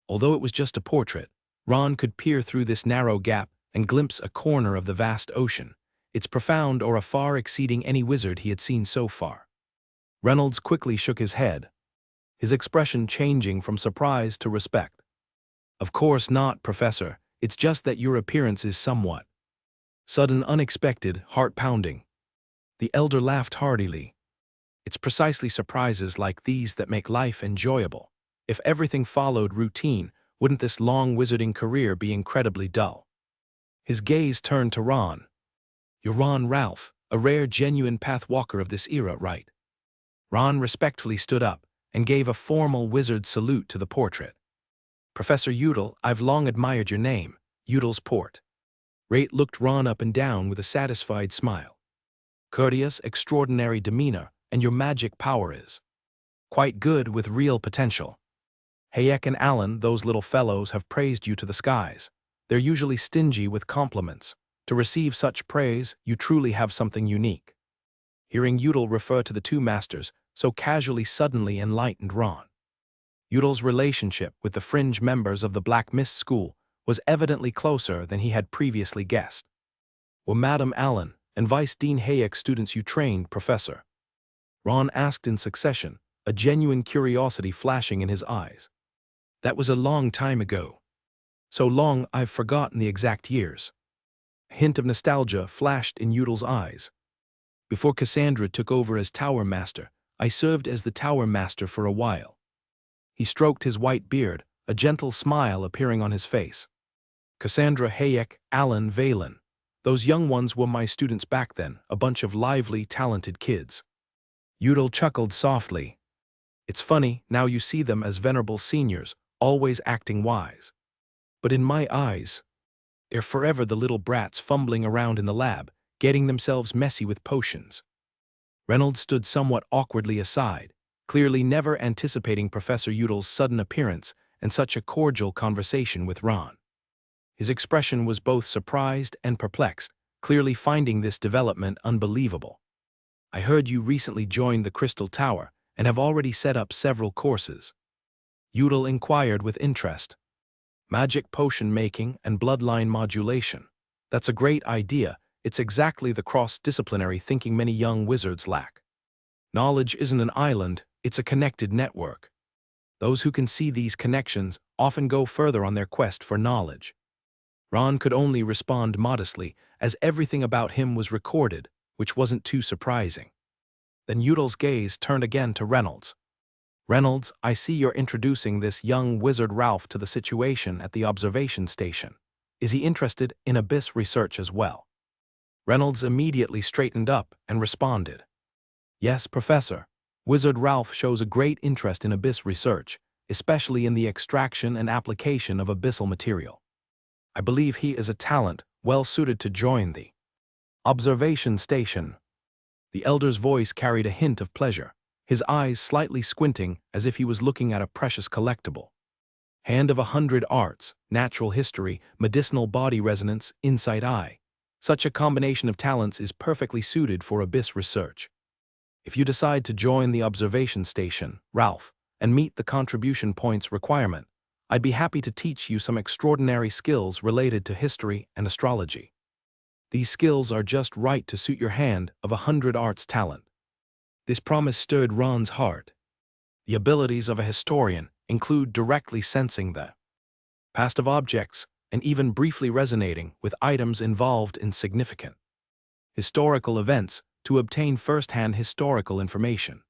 Although it was just a portrait, Ron could peer through this narrow gap and glimpse a corner of the vast ocean, its profound aura far exceeding any wizard he had seen so far. Reynolds quickly shook his head, his expression changing from surprise to respect. "Of course not, Professor. It's just that your appearance is somewhat sudden, unexpected, heart-pounding." The elder laughed heartily. "It's precisely surprises like these that make life enjoyable. If everything followed routine, wouldn't this long wizarding career be incredibly dull?" His gaze turned to Ron. "You're Ron Ralph, a rare genuine pathwalker of this era, right?" Ron respectfully stood up and gave a formal wizard salute to the portrait. "Professor Udall, I've long admired your name, Udall's Port." Rate looked Ron up and down with a satisfied smile. "Courteous, extraordinary demeanor, and your magic power is quite good, with real potential. Hayek and Allen, those little fellows, have praised you to the skies. They're usually stingy with compliments. To receive such praise, you truly have something unique." Hearing Udall refer to the two masters so casually suddenly enlightened Ron. Udall's relationship with the fringe members of the Black Mist School was evidently closer than he had previously guessed. "Were Madam Allen and Vice Dean Hayek students you trained, Professor?" Ron asked in succession, a genuine curiosity flashing in his eyes. "That was a long time ago. So long I've forgotten the exact years." A hint of nostalgia flashed in Udall's eyes. "Before Cassandra took over as Tower Master, I served as the Tower Master for a while." He stroked his white beard, a gentle smile appearing on his face. "Cassandra, Hayek, Allen, Valen. Those young ones were my students back then, a bunch of lively, talented kids." Udall chuckled softly. "It's funny, now you see them as venerable seniors, always acting wise. But in my eyes, they're forever the little brats fumbling around in the lab, getting themselves messy with potions." Reynolds stood somewhat awkwardly aside, clearly never anticipating Professor Udall's sudden appearance and such a cordial conversation with Ron. His expression was both surprised and perplexed, clearly finding this development unbelievable. "I heard you recently joined the Crystal Tower and have already set up several courses." Udall inquired with interest. "Magic potion making and bloodline modulation. That's a great idea. It's exactly the cross-disciplinary thinking many young wizards lack. Knowledge isn't an island, it's a connected network. Those who can see these connections often go further on their quest for knowledge." Ron could only respond modestly, as everything about him was recorded, which wasn't too surprising. Then Udall's gaze turned again to Reynolds. "Reynolds, I see you're introducing this young wizard Ralph to the situation at the observation station. Is he interested in abyss research as well?" Reynolds immediately straightened up and responded. "Yes, Professor. Wizard Ralph shows a great interest in abyss research, especially in the extraction and application of abyssal material. I believe he is a talent well suited to join the observation station." The elder's voice carried a hint of pleasure, his eyes slightly squinting as if he was looking at a precious collectible. Hand of 100 arts, natural history, medicinal body resonance, insight eye. Such a combination of talents is perfectly suited for abyss research. If you decide to join the observation station, Ralph, and meet the contribution points requirement, I'd be happy to teach you some extraordinary skills related to history and astrology." These skills are just right to suit your hand of 100 arts talent. This promise stirred Ron's heart. The abilities of a historian include directly sensing the past of objects and even briefly resonating with items involved in significant historical events to obtain first-hand historical information.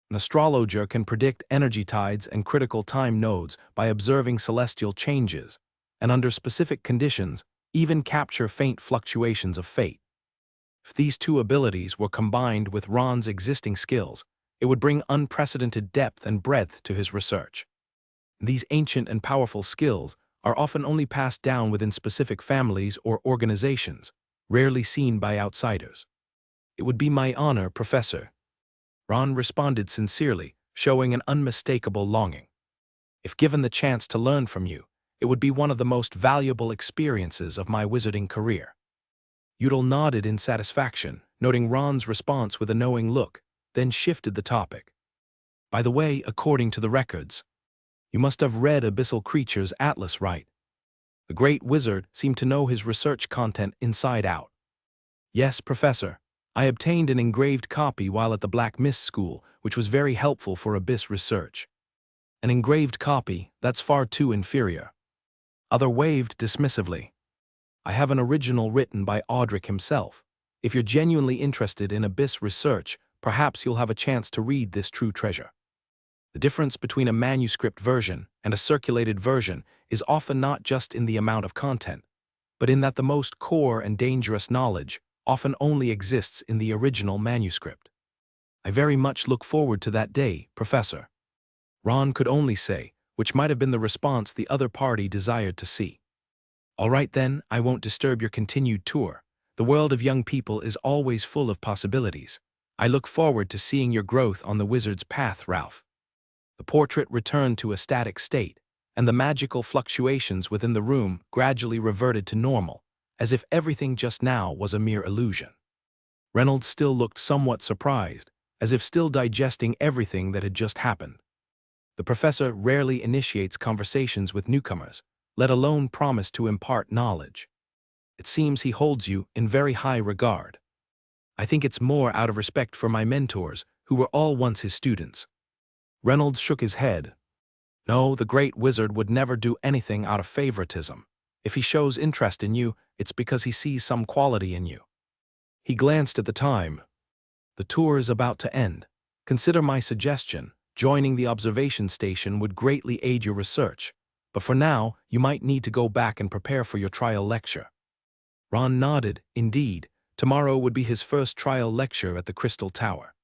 An astrologer can predict energy tides and critical time nodes by observing celestial changes, and under specific conditions, even capture faint fluctuations of fate. If these two abilities were combined with Ron's existing skills, it would bring unprecedented depth and breadth to his research. These ancient and powerful skills are often only passed down within specific families or organizations, rarely seen by outsiders. "It would be my honor, Professor." Ron responded sincerely, showing an unmistakable longing. "If given the chance to learn from you, it would be one of the most valuable experiences of my wizarding career." Udall nodded in satisfaction, noting Ron's response with a knowing look, then shifted the topic. "By the way, according to the records, you must have read Abyssal Creatures Atlas, right? The great wizard seemed to know his research content inside out." "Yes, Professor. I obtained an engraved copy while at the Black Mist School, which was very helpful for Abyss research." "An engraved copy? That's far too inferior." Other waved dismissively. "I have an original written by Audric himself. If you're genuinely interested in Abyss research, perhaps you'll have a chance to read this true treasure." The difference between a manuscript version and a circulated version is often not just in the amount of content, but in that the most core and dangerous knowledge often only exists in the original manuscript. "I very much look forward to that day, Professor." Ron could only say, which might have been the response the other party desired to see. "All right then, I won't disturb your continued tour. The world of young people is always full of possibilities. I look forward to seeing your growth on the wizard's path, Ralph." The portrait returned to a static state, and the magical fluctuations within the room gradually reverted to normal, as if everything just now was a mere illusion. Reynolds still looked somewhat surprised, as if still digesting everything that had just happened. The professor rarely initiates conversations with newcomers, let alone promise to impart knowledge. "It seems he holds you in very high regard." "I think it's more out of respect for my mentors, who were all once his students." Reynolds shook his head. "No, the great wizard would never do anything out of favoritism. If he shows interest in you, it's because he sees some quality in you." He glanced at the time. "The tour is about to end. Consider my suggestion. Joining the observation station would greatly aid your research, but for now, you might need to go back and prepare for your trial lecture." Ron nodded. Indeed, tomorrow would be his first trial lecture at the Crystal Tower.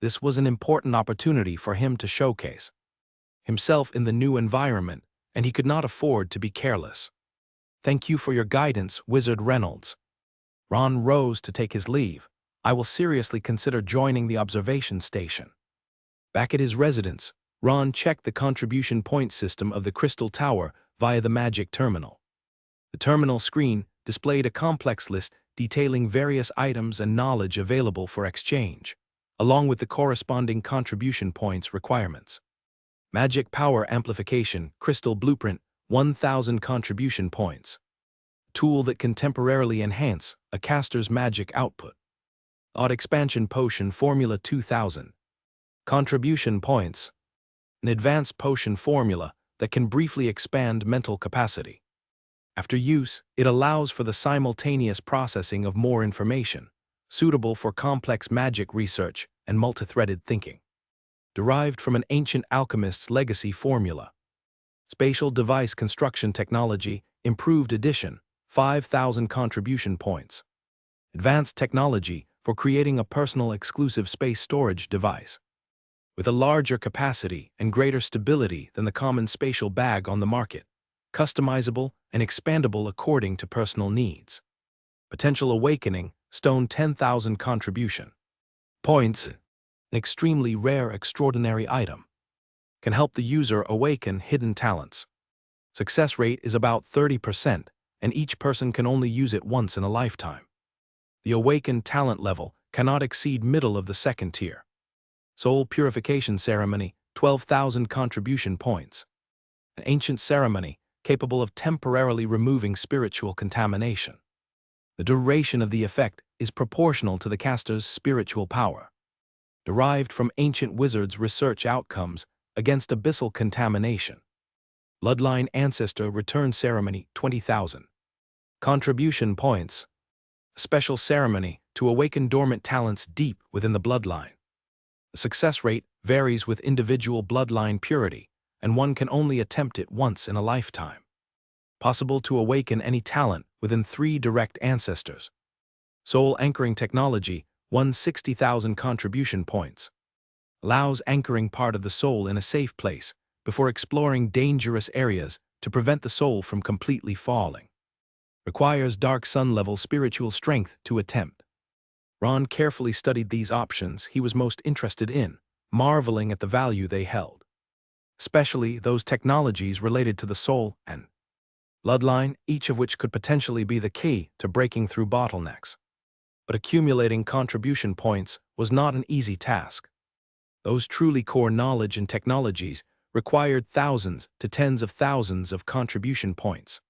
This was an important opportunity for him to showcase himself in the new environment, and he could not afford to be careless. "Thank you for your guidance, Wizard Reynolds." Ron rose to take his leave. "I will seriously consider joining the observation station." Back at his residence, Ron checked the contribution point system of the Crystal Tower via the magic terminal. The terminal screen displayed a complex list detailing various items and knowledge available for exchange, along with the corresponding contribution points requirements. Magic Power Amplification Crystal Blueprint 1,000 contribution points. Tool that can temporarily enhance a caster's magic output. Odd Expansion Potion Formula 2,000 contribution points. An advanced potion formula that can briefly expand mental capacity. After use, it allows for the simultaneous processing of more information, suitable for complex magic research and multithreaded thinking. Derived from an ancient alchemist's legacy formula. Spatial Device Construction Technology Improved Edition 5,000 contribution points. Advanced technology for creating a personal exclusive space storage device. With a larger capacity and greater stability than the common spatial bag on the market. Customizable and expandable according to personal needs. Potential Awakening Stone 10,000 contribution points. An extremely rare extraordinary item. Can help the user awaken hidden talents. Success rate is about 30%, and each person can only use it once in a lifetime. The awakened talent level cannot exceed middle of the second tier. Soul Purification Ceremony 12,000 contribution points. An ancient ceremony capable of temporarily removing spiritual contamination. The duration of the effect is proportional to the caster's spiritual power, derived from ancient wizards' research outcomes against abyssal contamination. Bloodline Ancestor Return Ceremony 20,000. Contribution Points. A special ceremony to awaken dormant talents deep within the bloodline. The success rate varies with individual bloodline purity, and one can only attempt it once in a lifetime. Possible to awaken any talent within 3 direct ancestors. Soul Anchoring Technology, 160,000 contribution points. Allows anchoring part of the soul in a safe place before exploring dangerous areas to prevent the soul from completely falling. Requires Dark Sun-level spiritual strength to attempt. Ron carefully studied these options he was most interested in, marveling at the value they held. Especially those technologies related to the soul and bloodline, each of which could potentially be the key to breaking through bottlenecks. But accumulating contribution points was not an easy task. Those truly core knowledge and technologies required thousands to tens of thousands of contribution points.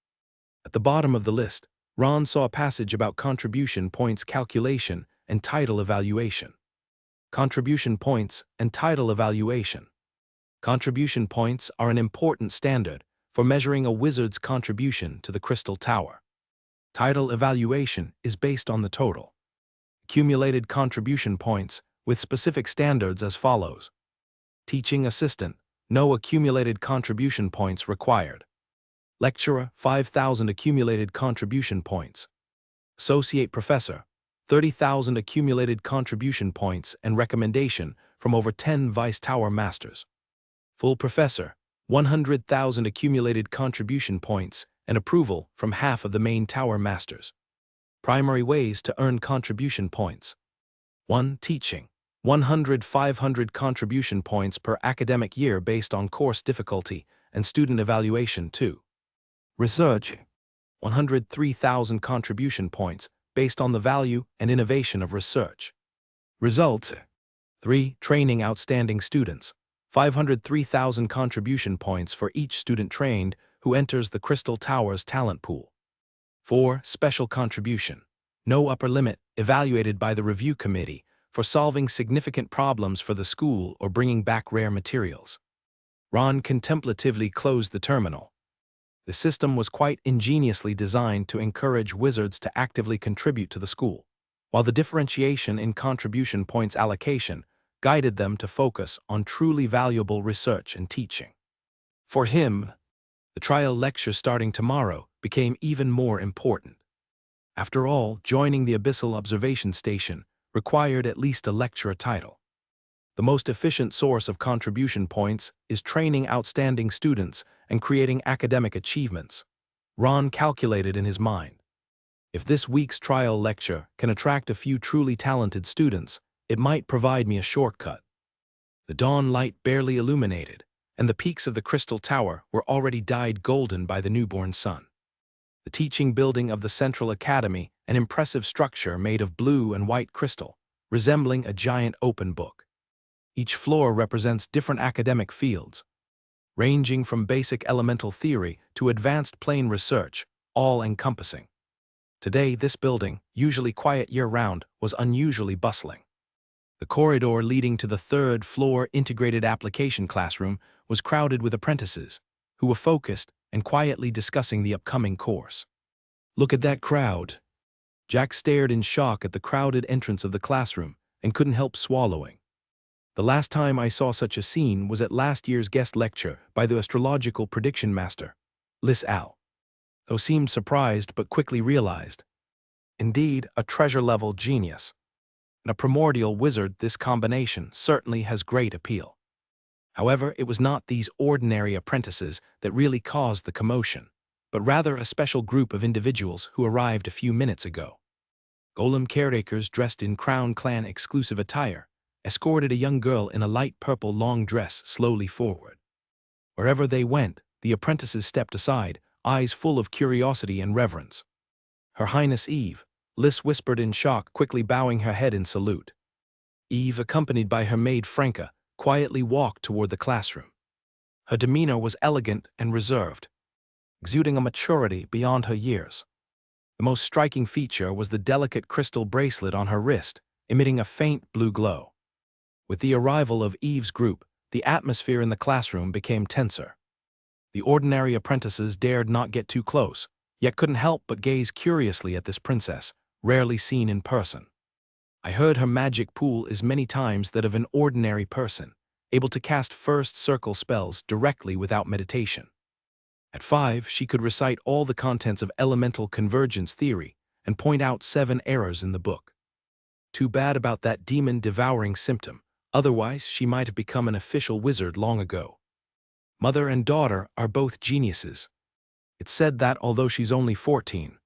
At the bottom of the list, Ron saw a passage about contribution points calculation and title evaluation. Contribution points and title evaluation. Contribution points are an important standard for measuring a wizard's contribution to the Crystal Tower. Title evaluation is based on the total accumulated contribution points with specific standards as follows. Teaching Assistant, no accumulated contribution points required. Lecturer, 5,000 accumulated contribution points. Associate Professor, 30,000 accumulated contribution points and recommendation from over 10 Vice Tower Masters. Full Professor, 100,000 accumulated contribution points and approval from half of the main Tower Masters. Primary ways to earn contribution points. 1. Teaching. 500 contribution points per academic year based on course difficulty and student evaluation. 2. Research. 103,000 contribution points based on the value and innovation of research. Results. 3. Training outstanding students. 503,000 contribution points for each student trained who enters the Crystal Tower's talent pool. 4. Special contribution. No upper limit, evaluated by the review committee for solving significant problems for the school or bringing back rare materials. Ron contemplatively closed the terminal. The system was quite ingeniously designed to encourage wizards to actively contribute to the school, while the differentiation in contribution points allocation guided them to focus on truly valuable research and teaching. For him, the trial lecture starting tomorrow became even more important. After all, joining the Abyssal Observation Station required at least a lecturer title. The most efficient source of contribution points is training outstanding students and creating academic achievements. Ron calculated in his mind. If this week's trial lecture can attract a few truly talented students, it might provide me a shortcut. The dawn light barely illuminated, and the peaks of the Crystal Tower were already dyed golden by the newborn sun. The teaching building of the Central Academy, an impressive structure made of blue and white crystal, resembling a giant open book. Each floor represents different academic fields, ranging from basic elemental theory to advanced plane research, all-encompassing. Today, this building, usually quiet year-round, was unusually bustling. The corridor leading to the third-floor integrated application classroom was crowded with apprentices, who were focused and quietly discussing the upcoming course. "Look at that crowd." Jack stared in shock at the crowded entrance of the classroom and couldn't help swallowing. The last time I saw such a scene was at last year's guest lecture by the astrological prediction master, Liss Al. Though seemed surprised but quickly realized. Indeed, a treasure-level genius. And a primordial wizard, this combination certainly has great appeal. However, it was not these ordinary apprentices that really caused the commotion, but rather a special group of individuals who arrived a few minutes ago. Golem caretakers dressed in Crown Clan exclusive attire escorted a young girl in a light purple long dress slowly forward. Wherever they went, the apprentices stepped aside, eyes full of curiosity and reverence. "Her Highness Eve," Liss whispered in shock, quickly bowing her head in salute. Eve, accompanied by her maid Franca, quietly walked toward the classroom. Her demeanor was elegant and reserved, exuding a maturity beyond her years. The most striking feature was the delicate crystal bracelet on her wrist, emitting a faint blue glow. With the arrival of Eve's group, the atmosphere in the classroom became tenser. The ordinary apprentices dared not get too close, yet couldn't help but gaze curiously at this princess, rarely seen in person. I heard her magic pool is many times that of an ordinary person, able to cast first circle spells directly without meditation. At 5, she could recite all the contents of elemental convergence theory and point out 7 errors in the book. Too bad about that demon-devouring symptom, otherwise she might have become an official wizard long ago. Mother and daughter are both geniuses. It's said that although she's only 14,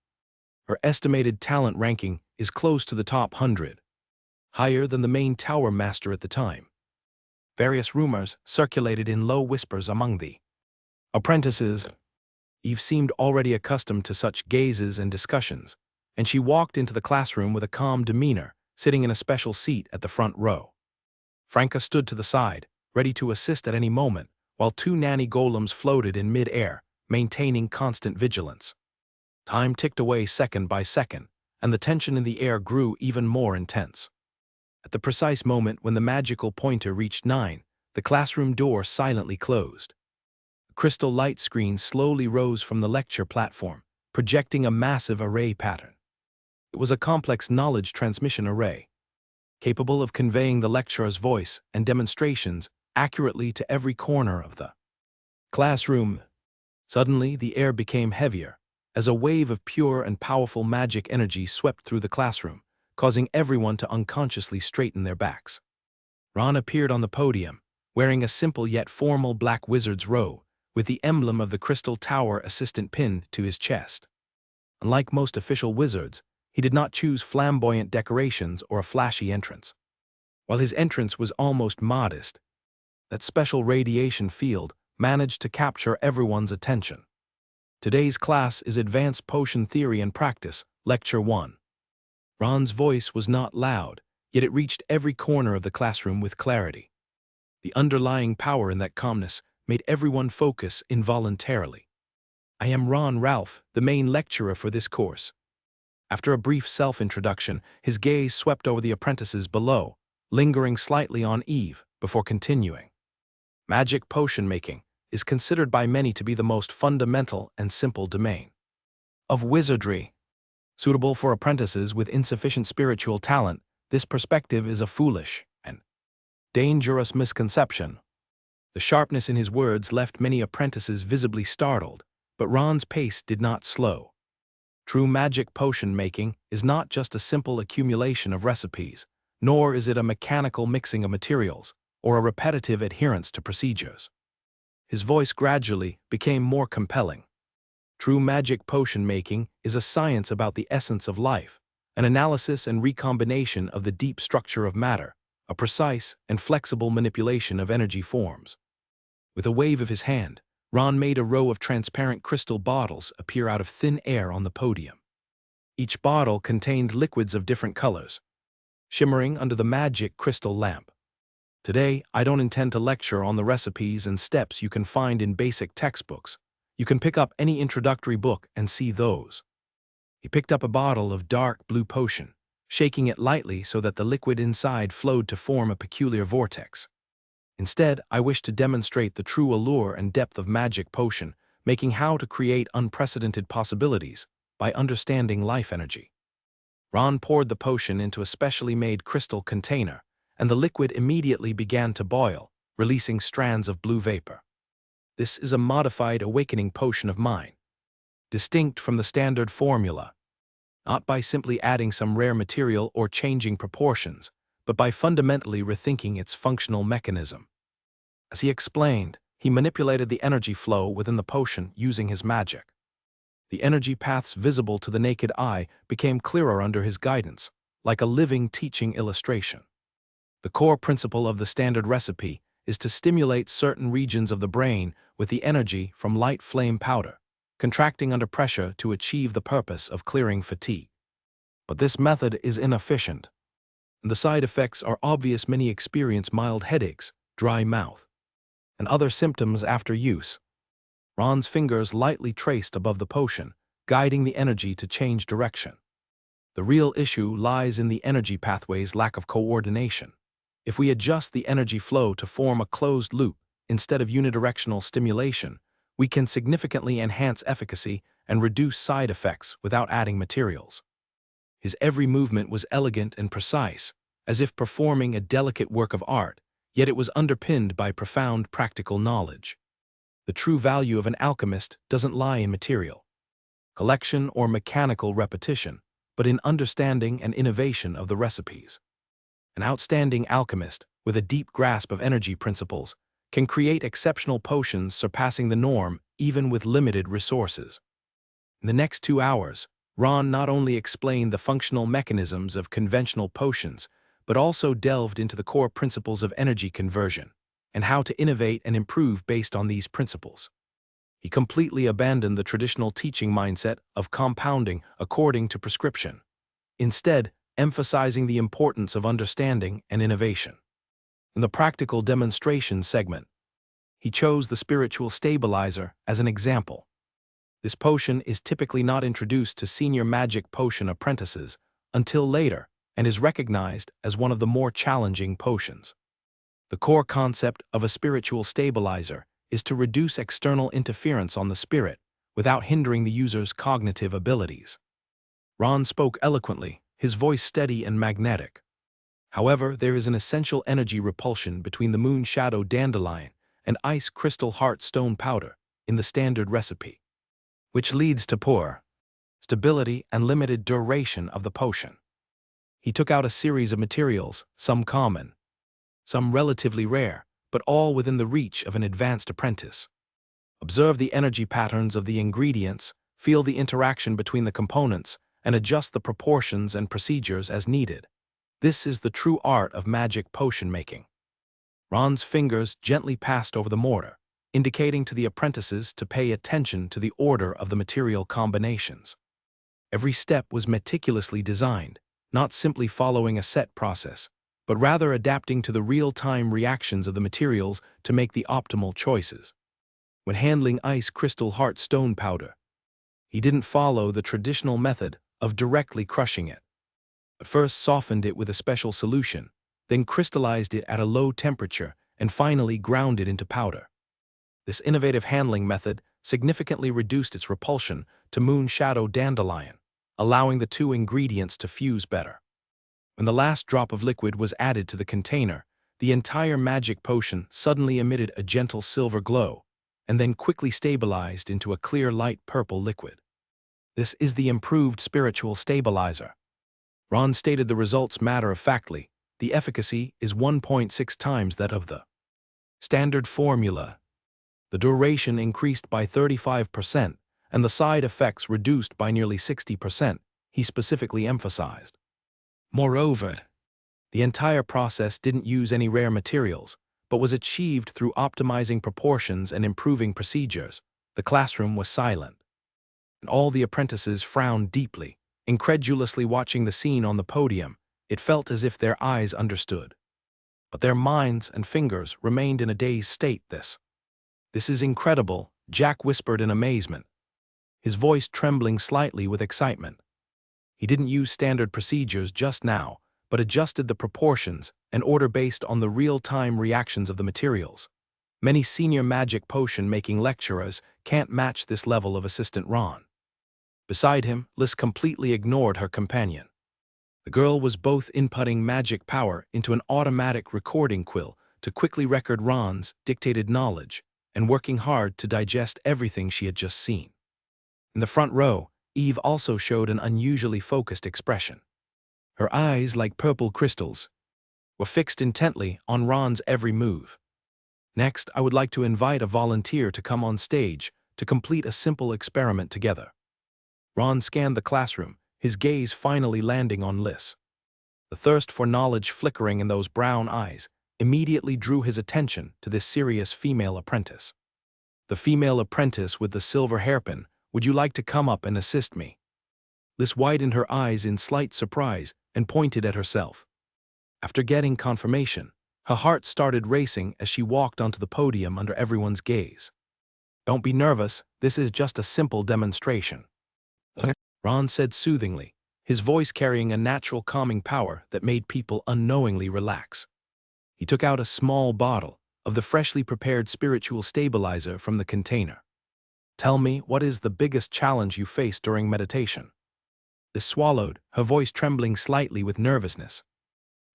her estimated talent ranking is close to the top 100, higher than the main tower master at the time. Various rumors circulated in low whispers among the apprentices. Eve seemed already accustomed to such gazes and discussions, and she walked into the classroom with a calm demeanor, sitting in a special seat at the front row. Franca stood to the side, ready to assist at any moment, while 2 nanny golems floated in mid-air, maintaining constant vigilance. Time ticked away second by second, and the tension in the air grew even more intense. At the precise moment when the magical pointer reached 9, the classroom door silently closed. A crystal light screen slowly rose from the lecture platform, projecting a massive array pattern. It was a complex knowledge transmission array, capable of conveying the lecturer's voice and demonstrations accurately to every corner of the classroom. Suddenly, the air became heavier, as a wave of pure and powerful magic energy swept through the classroom, causing everyone to unconsciously straighten their backs. Ron appeared on the podium, wearing a simple yet formal black wizard's robe, with the emblem of the Crystal Tower assistant pinned to his chest. Unlike most official wizards, he did not choose flamboyant decorations or a flashy entrance. While his entrance was almost modest, that special radiation field managed to capture everyone's attention. Today's class is Advanced Potion Theory and Practice, Lecture 1. Ron's voice was not loud, yet it reached every corner of the classroom with clarity. The underlying power in that calmness made everyone focus involuntarily. I am Ron Ralph, the main lecturer for this course. After a brief self-introduction, his gaze swept over the apprentices below, lingering slightly on Eve before continuing. Magic potion making is considered by many to be the most fundamental and simple domain of wizardry. Suitable for apprentices with insufficient spiritual talent, this perspective is a foolish and dangerous misconception. The sharpness in his words left many apprentices visibly startled, but Ron's pace did not slow. True magic potion making is not just a simple accumulation of recipes, nor is it a mechanical mixing of materials or a repetitive adherence to procedures. His voice gradually became more compelling. True magic potion making is a science about the essence of life, an analysis and recombination of the deep structure of matter, a precise and flexible manipulation of energy forms. With a wave of his hand, Ron made a row of transparent crystal bottles appear out of thin air on the podium. Each bottle contained liquids of different colors, shimmering under the magic crystal lamp. Today, I don't intend to lecture on the recipes and steps you can find in basic textbooks. You can pick up any introductory book and see those. He picked up a bottle of dark blue potion, shaking it lightly so that the liquid inside flowed to form a peculiar vortex. Instead, I wish to demonstrate the true allure and depth of magic potion, making how to create unprecedented possibilities by understanding life energy. Ron poured the potion into a specially made crystal container, and the liquid immediately began to boil, releasing strands of blue vapor. This is a modified awakening potion of mine, distinct from the standard formula, not by simply adding some rare material or changing proportions, but by fundamentally rethinking its functional mechanism. As he explained, he manipulated the energy flow within the potion using his magic. The energy paths visible to the naked eye became clearer under his guidance, like a living teaching illustration. The core principle of the standard recipe is to stimulate certain regions of the brain with the energy from light flame powder, contracting under pressure to achieve the purpose of clearing fatigue. But this method is inefficient, and the side effects are obvious. Many experience mild headaches, dry mouth, and other symptoms after use. Ron's fingers lightly traced above the potion, guiding the energy to change direction. The real issue lies in the energy pathway's lack of coordination. If we adjust the energy flow to form a closed loop instead of unidirectional stimulation, we can significantly enhance efficacy and reduce side effects without adding materials. His every movement was elegant and precise, as if performing a delicate work of art, yet it was underpinned by profound practical knowledge. The true value of an alchemist doesn't lie in material collection or mechanical repetition, but in understanding and innovation of the recipes. An outstanding alchemist, with a deep grasp of energy principles, can create exceptional potions surpassing the norm even with limited resources. In the next 2 hours, Ron not only explained the functional mechanisms of conventional potions, but also delved into the core principles of energy conversion and how to innovate and improve based on these principles. He completely abandoned the traditional teaching mindset of compounding according to prescription, instead emphasizing the importance of understanding and innovation. In the practical demonstration segment, he chose the spiritual stabilizer as an example. This potion is typically not introduced to senior magic potion apprentices until later and is recognized as one of the more challenging potions. The core concept of a spiritual stabilizer is to reduce external interference on the spirit without hindering the user's cognitive abilities. Ron spoke eloquently, his voice steady and magnetic. However, there is an essential energy repulsion between the moon shadow dandelion and ice crystal heart stone powder in the standard recipe, which leads to poor stability and limited duration of the potion. He took out a series of materials, some common, some relatively rare, but all within the reach of an advanced apprentice. Observe the energy patterns of the ingredients, feel the interaction between the components, and adjust the proportions and procedures as needed. This is the true art of magic potion making. Ron's fingers gently passed over the mortar, indicating to the apprentices to pay attention to the order of the material combinations. Every step was meticulously designed, not simply following a set process, but rather adapting to the real-time reactions of the materials to make the optimal choices. When handling ice crystal heart stone powder, he didn't follow the traditional method of directly crushing it, but first softened it with a special solution, then crystallized it at a low temperature, and finally ground it into powder. This innovative handling method significantly reduced its repulsion to moon shadow dandelion, allowing the two ingredients to fuse better. When the last drop of liquid was added to the container, the entire magic potion suddenly emitted a gentle silver glow, and then quickly stabilized into a clear light purple liquid. This is the improved spiritual stabilizer. Ron stated the results matter-of-factly. The efficacy is 1.6 times that of the standard formula. The duration increased by 35%, and the side effects reduced by nearly 60%, he specifically emphasized. Moreover, the entire process didn't use any rare materials, but was achieved through optimizing proportions and improving procedures. The classroom was silent, and all the apprentices frowned deeply, incredulously watching the scene on the podium. It felt as if their eyes understood, but their minds and fingers remained in a dazed state. This is incredible, Jack whispered in amazement, his voice trembling slightly with excitement. He didn't use standard procedures just now, but adjusted the proportions and order based on the real-time reactions of the materials. Many senior magic potion-making lecturers can't match this level of assistant Ron. Beside him, Liz completely ignored her companion. The girl was both inputting magic power into an automatic recording quill to quickly record Ron's dictated knowledge and working hard to digest everything she had just seen. In the front row, Eve also showed an unusually focused expression. Her eyes, like purple crystals, were fixed intently on Ron's every move. Next, I would like to invite a volunteer to come on stage to complete a simple experiment together. Ron scanned the classroom, his gaze finally landing on Liz. The thirst for knowledge flickering in those brown eyes immediately drew his attention to this serious female apprentice. The female apprentice with the silver hairpin, would you like to come up and assist me? Liz widened her eyes in slight surprise and pointed at herself. After getting confirmation, her heart started racing as she walked onto the podium under everyone's gaze. Don't be nervous, this is just a simple demonstration. Ron said soothingly, his voice carrying a natural calming power that made people unknowingly relax. He took out a small bottle of the freshly prepared spiritual stabilizer from the container. Tell me, what is the biggest challenge you face during meditation? Liz swallowed, her voice trembling slightly with nervousness.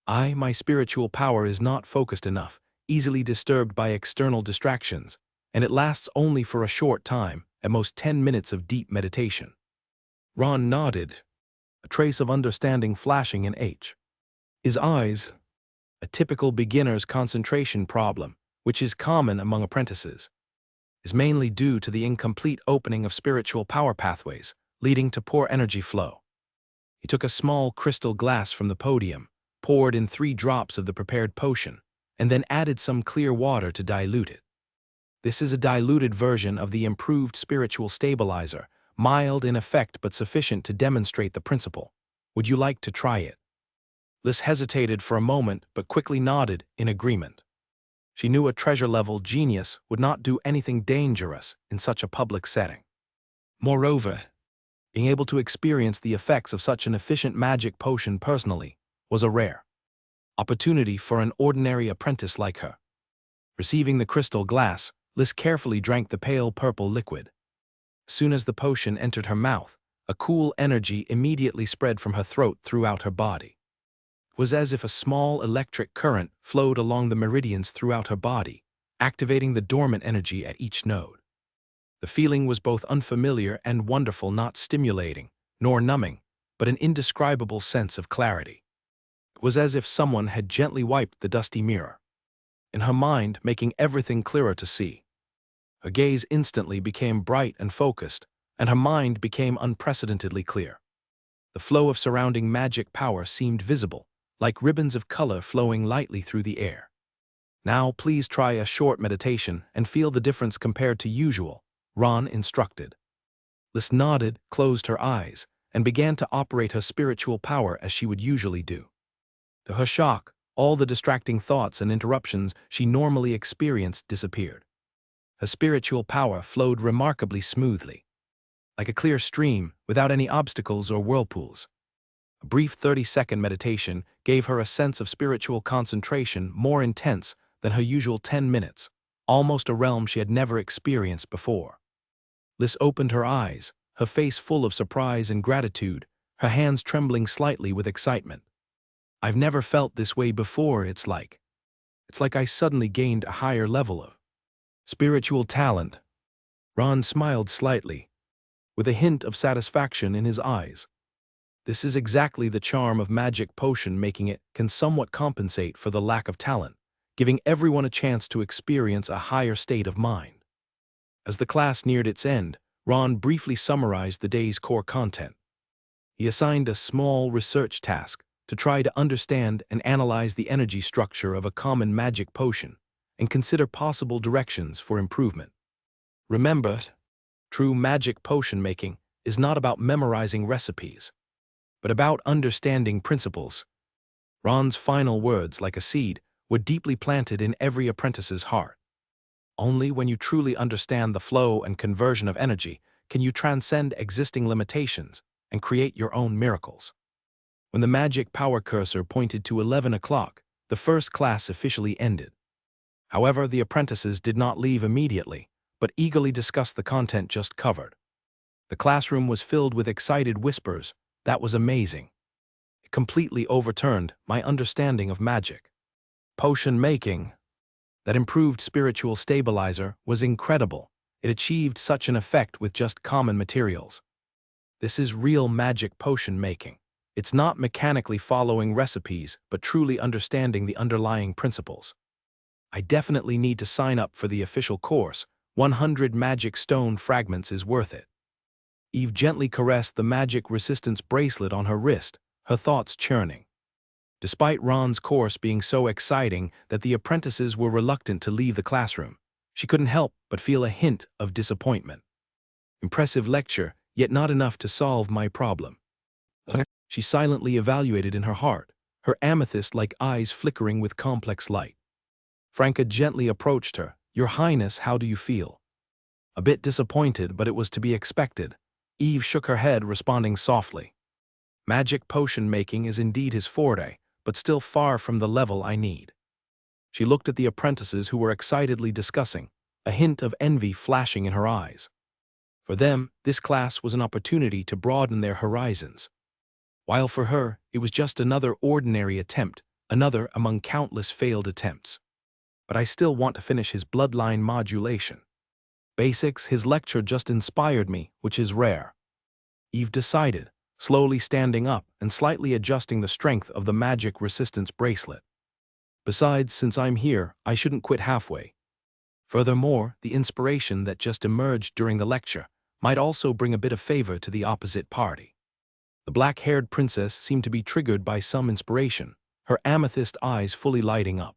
My spiritual power is not focused enough, easily disturbed by external distractions, and it lasts only for a short time, at most 10 minutes of deep meditation. Ron nodded, a trace of understanding flashing in his eyes. A typical beginner's concentration problem, which is common among apprentices, is mainly due to the incomplete opening of spiritual power pathways, leading to poor energy flow. He took a small crystal glass from the podium, poured in 3 drops of the prepared potion, and then added some clear water to dilute it. This is a diluted version of the improved spiritual stabilizer, mild in effect but sufficient to demonstrate the principle. Would you like to try it? Liz hesitated for a moment but quickly nodded in agreement. She knew a treasure-level genius would not do anything dangerous in such a public setting. Moreover, being able to experience the effects of such an efficient magic potion personally was a rare opportunity for an ordinary apprentice like her. Receiving the crystal glass, Liz carefully drank the pale purple liquid. As soon as the potion entered her mouth, a cool energy immediately spread from her throat throughout her body. It was as if a small electric current flowed along the meridians throughout her body, activating the dormant energy at each node. The feeling was both unfamiliar and wonderful, not stimulating, nor numbing, but an indescribable sense of clarity. It was as if someone had gently wiped the dusty mirror in her mind, making everything clearer to see. Her gaze instantly became bright and focused, and her mind became unprecedentedly clear. The flow of surrounding magic power seemed visible, like ribbons of color flowing lightly through the air. Now please try a short meditation and feel the difference compared to usual, Ron instructed. Liz nodded, closed her eyes, and began to operate her spiritual power as she would usually do. To her shock, all the distracting thoughts and interruptions she normally experienced disappeared. Her spiritual power flowed remarkably smoothly, like a clear stream without any obstacles or whirlpools. A brief 30-second meditation gave her a sense of spiritual concentration more intense than her usual 10 minutes, almost a realm she had never experienced before. Liz opened her eyes, her face full of surprise and gratitude, her hands trembling slightly with excitement. I've never felt this way before. It's like I suddenly gained a higher level of spiritual talent. Ron smiled slightly, with a hint of satisfaction in his eyes. This is exactly the charm of magic potion making. It can somewhat compensate for the lack of talent, giving everyone a chance to experience a higher state of mind. As the class neared its end, Ron briefly summarized the day's core content. He assigned a small research task to try to understand and analyze the energy structure of a common magic potion and consider possible directions for improvement. Remember, true magic potion making is not about memorizing recipes, but about understanding principles. Ron's final words, like a seed, were deeply planted in every apprentice's heart. Only when you truly understand the flow and conversion of energy can you transcend existing limitations and create your own miracles. When the magic power cursor pointed to 11 o'clock, the first class officially ended. However, the apprentices did not leave immediately, but eagerly discussed the content just covered. The classroom was filled with excited whispers. That was amazing. It completely overturned my understanding of magic. Potion making. That improved spiritual stabilizer was incredible. It achieved such an effect with just common materials. This is real magic potion making. It's not mechanically following recipes, but truly understanding the underlying principles. I definitely need to sign up for the official course. 100 magic stone fragments is worth it. Eve gently caressed the magic resistance bracelet on her wrist, her thoughts churning. Despite Ron's course being so exciting that the apprentices were reluctant to leave the classroom, she couldn't help but feel a hint of disappointment. Impressive lecture, yet not enough to solve my problem. She silently evaluated in her heart, her amethyst-like eyes flickering with complex light. Franca gently approached her. Your Highness, how do you feel? A bit disappointed, but it was to be expected. Eve shook her head, responding softly. Magic potion making is indeed his forte, but still far from the level I need. She looked at the apprentices who were excitedly discussing, a hint of envy flashing in her eyes. For them, this class was an opportunity to broaden their horizons, while for her, it was just another ordinary attempt, another among countless failed attempts. But I still want to finish his bloodline modulation. Basics, his lecture just inspired me, which is rare. Eve decided, slowly standing up and slightly adjusting the strength of the magic resistance bracelet. Besides, since I'm here, I shouldn't quit halfway. Furthermore, the inspiration that just emerged during the lecture might also bring a bit of favor to the opposite party. The black-haired princess seemed to be triggered by some inspiration, her amethyst eyes fully lighting up.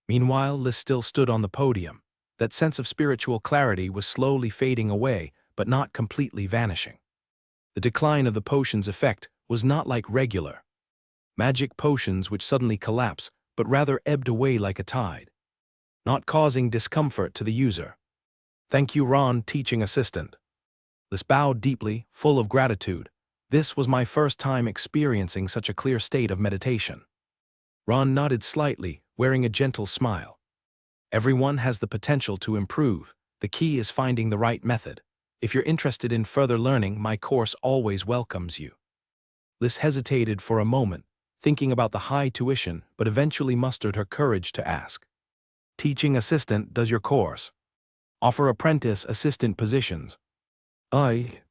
Meanwhile, Liz still stood on the podium. That sense of spiritual clarity was slowly fading away, but not completely vanishing. The decline of the potion's effect was not like regular magic potions which suddenly collapse, but rather ebbed away like a tide, not causing discomfort to the user. Thank you, Ron, teaching assistant. Liz bowed deeply, full of gratitude. This was my first time experiencing such a clear state of meditation. Ron nodded slightly, wearing a gentle smile. Everyone has the potential to improve. The key is finding the right method. If you're interested in further learning, my course always welcomes you. Liz hesitated for a moment, thinking about the high tuition, but eventually mustered her courage to ask. Teaching assistant, does your course offer apprentice assistant positions? I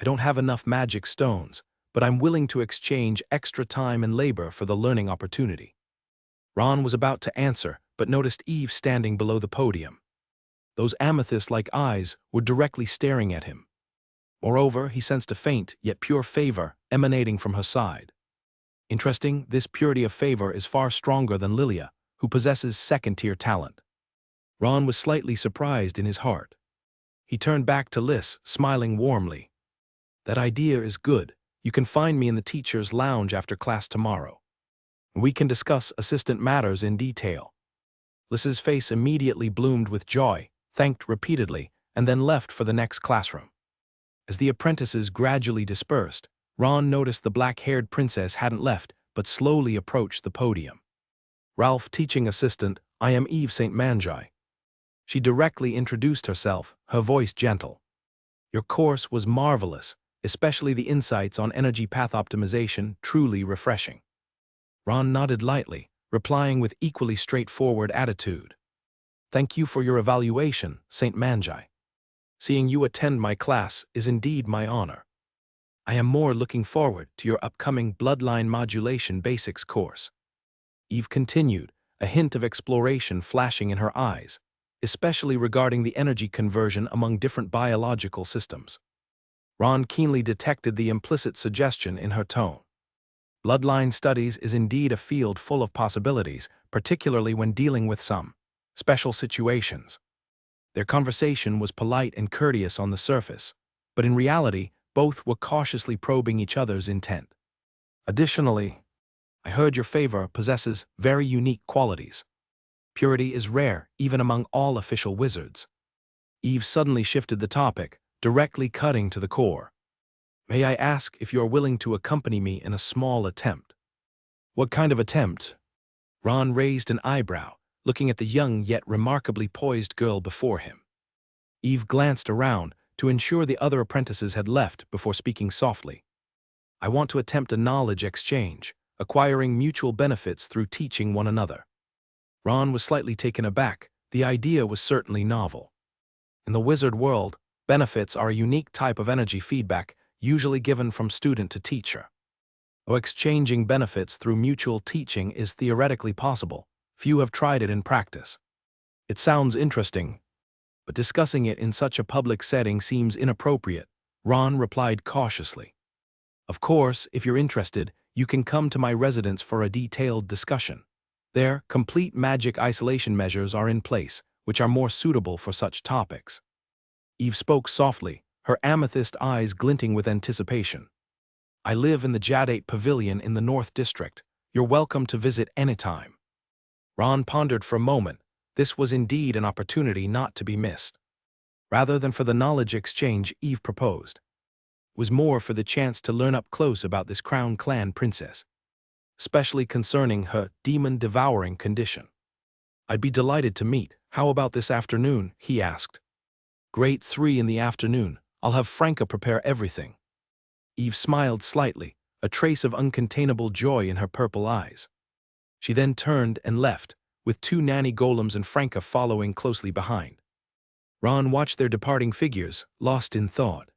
don't have enough magic stones, but I'm willing to exchange extra time and labor for the learning opportunity. Ron was about to answer, but noticed Eve standing below the podium. Those amethyst-like eyes were directly staring at him. Moreover, he sensed a faint, yet pure favor emanating from her side. Interesting, this purity of favor is far stronger than Lilia, who possesses second-tier talent. Ron was slightly surprised in his heart. He turned back to Liz, smiling warmly. That idea is good. You can find me in the teacher's lounge after class tomorrow. We can discuss assistant matters in detail. Liz's face immediately bloomed with joy, thanked repeatedly, and then left for the next classroom. As the apprentices gradually dispersed, Ron noticed the black-haired princess hadn't left, but slowly approached the podium. Ralph, teaching assistant, I am Eve St. Magi. She directly introduced herself, her voice gentle. Your course was marvelous, especially the insights on energy path optimization, truly refreshing. Ron nodded lightly, replying with equally straightforward attitude. Thank you for your evaluation, St. Magi. Seeing you attend my class is indeed my honor. I am more looking forward to your upcoming Bloodline Modulation Basics course. Eve continued, a hint of exploration flashing in her eyes, especially regarding the energy conversion among different biological systems. Ron keenly detected the implicit suggestion in her tone. Bloodline studies is indeed a field full of possibilities, particularly when dealing with some special situations. Their conversation was polite and courteous on the surface, but in reality, both were cautiously probing each other's intent. Additionally, I heard your favor possesses very unique qualities. Purity is rare, even among all official wizards. Eve suddenly shifted the topic, directly cutting to the core. May I ask if you are willing to accompany me in a small attempt? What kind of attempt? Ron raised an eyebrow, looking at the young yet remarkably poised girl before him. Eve glanced around to ensure the other apprentices had left before speaking softly. I want to attempt a knowledge exchange, acquiring mutual benefits through teaching one another. Ron was slightly taken aback. The idea was certainly novel. In the wizard world, benefits are a unique type of energy feedback usually given from student to teacher. Though exchanging benefits through mutual teaching is theoretically possible, few have tried it in practice. It sounds interesting, but discussing it in such a public setting seems inappropriate, Ron replied cautiously. Of course, if you're interested, you can come to my residence for a detailed discussion. There, complete magic isolation measures are in place, which are more suitable for such topics. Eve spoke softly, her amethyst eyes glinting with anticipation. I live in the Jadate Pavilion in the North District. You're welcome to visit anytime. Ron pondered for a moment. This was indeed an opportunity not to be missed. Rather than for the knowledge exchange Eve proposed, was more for the chance to learn up close about this Crown Clan princess, especially concerning her demon-devouring condition. "I'd be delighted to meet. How about this afternoon?" he asked. "Great, 3 in the afternoon. I'll have Franca prepare everything." Eve smiled slightly, a trace of uncontainable joy in her purple eyes. She then turned and left, with 2 nanny golems and Franca following closely behind. Ron watched their departing figures, lost in thought.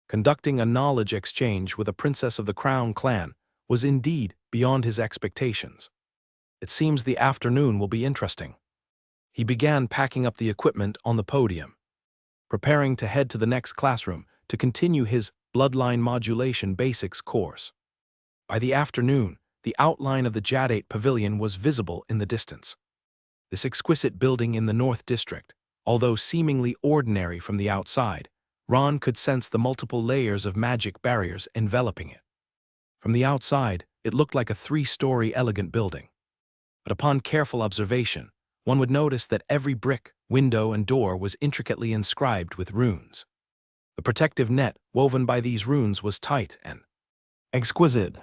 Conducting a knowledge exchange with a princess of the Crown Clan was indeed beyond his expectations. It seems the afternoon will be interesting. He began packing up the equipment on the podium, preparing to head to the next classroom to continue his bloodline modulation basics course. By the afternoon, the outline of the Jadate Pavilion was visible in the distance. This exquisite building in the North District, although seemingly ordinary from the outside, Ron could sense the multiple layers of magic barriers enveloping it. From the outside, it looked like a 3-story elegant building. But upon careful observation, one would notice that every brick, window, and door was intricately inscribed with runes. The protective net woven by these runes was tight and exquisite,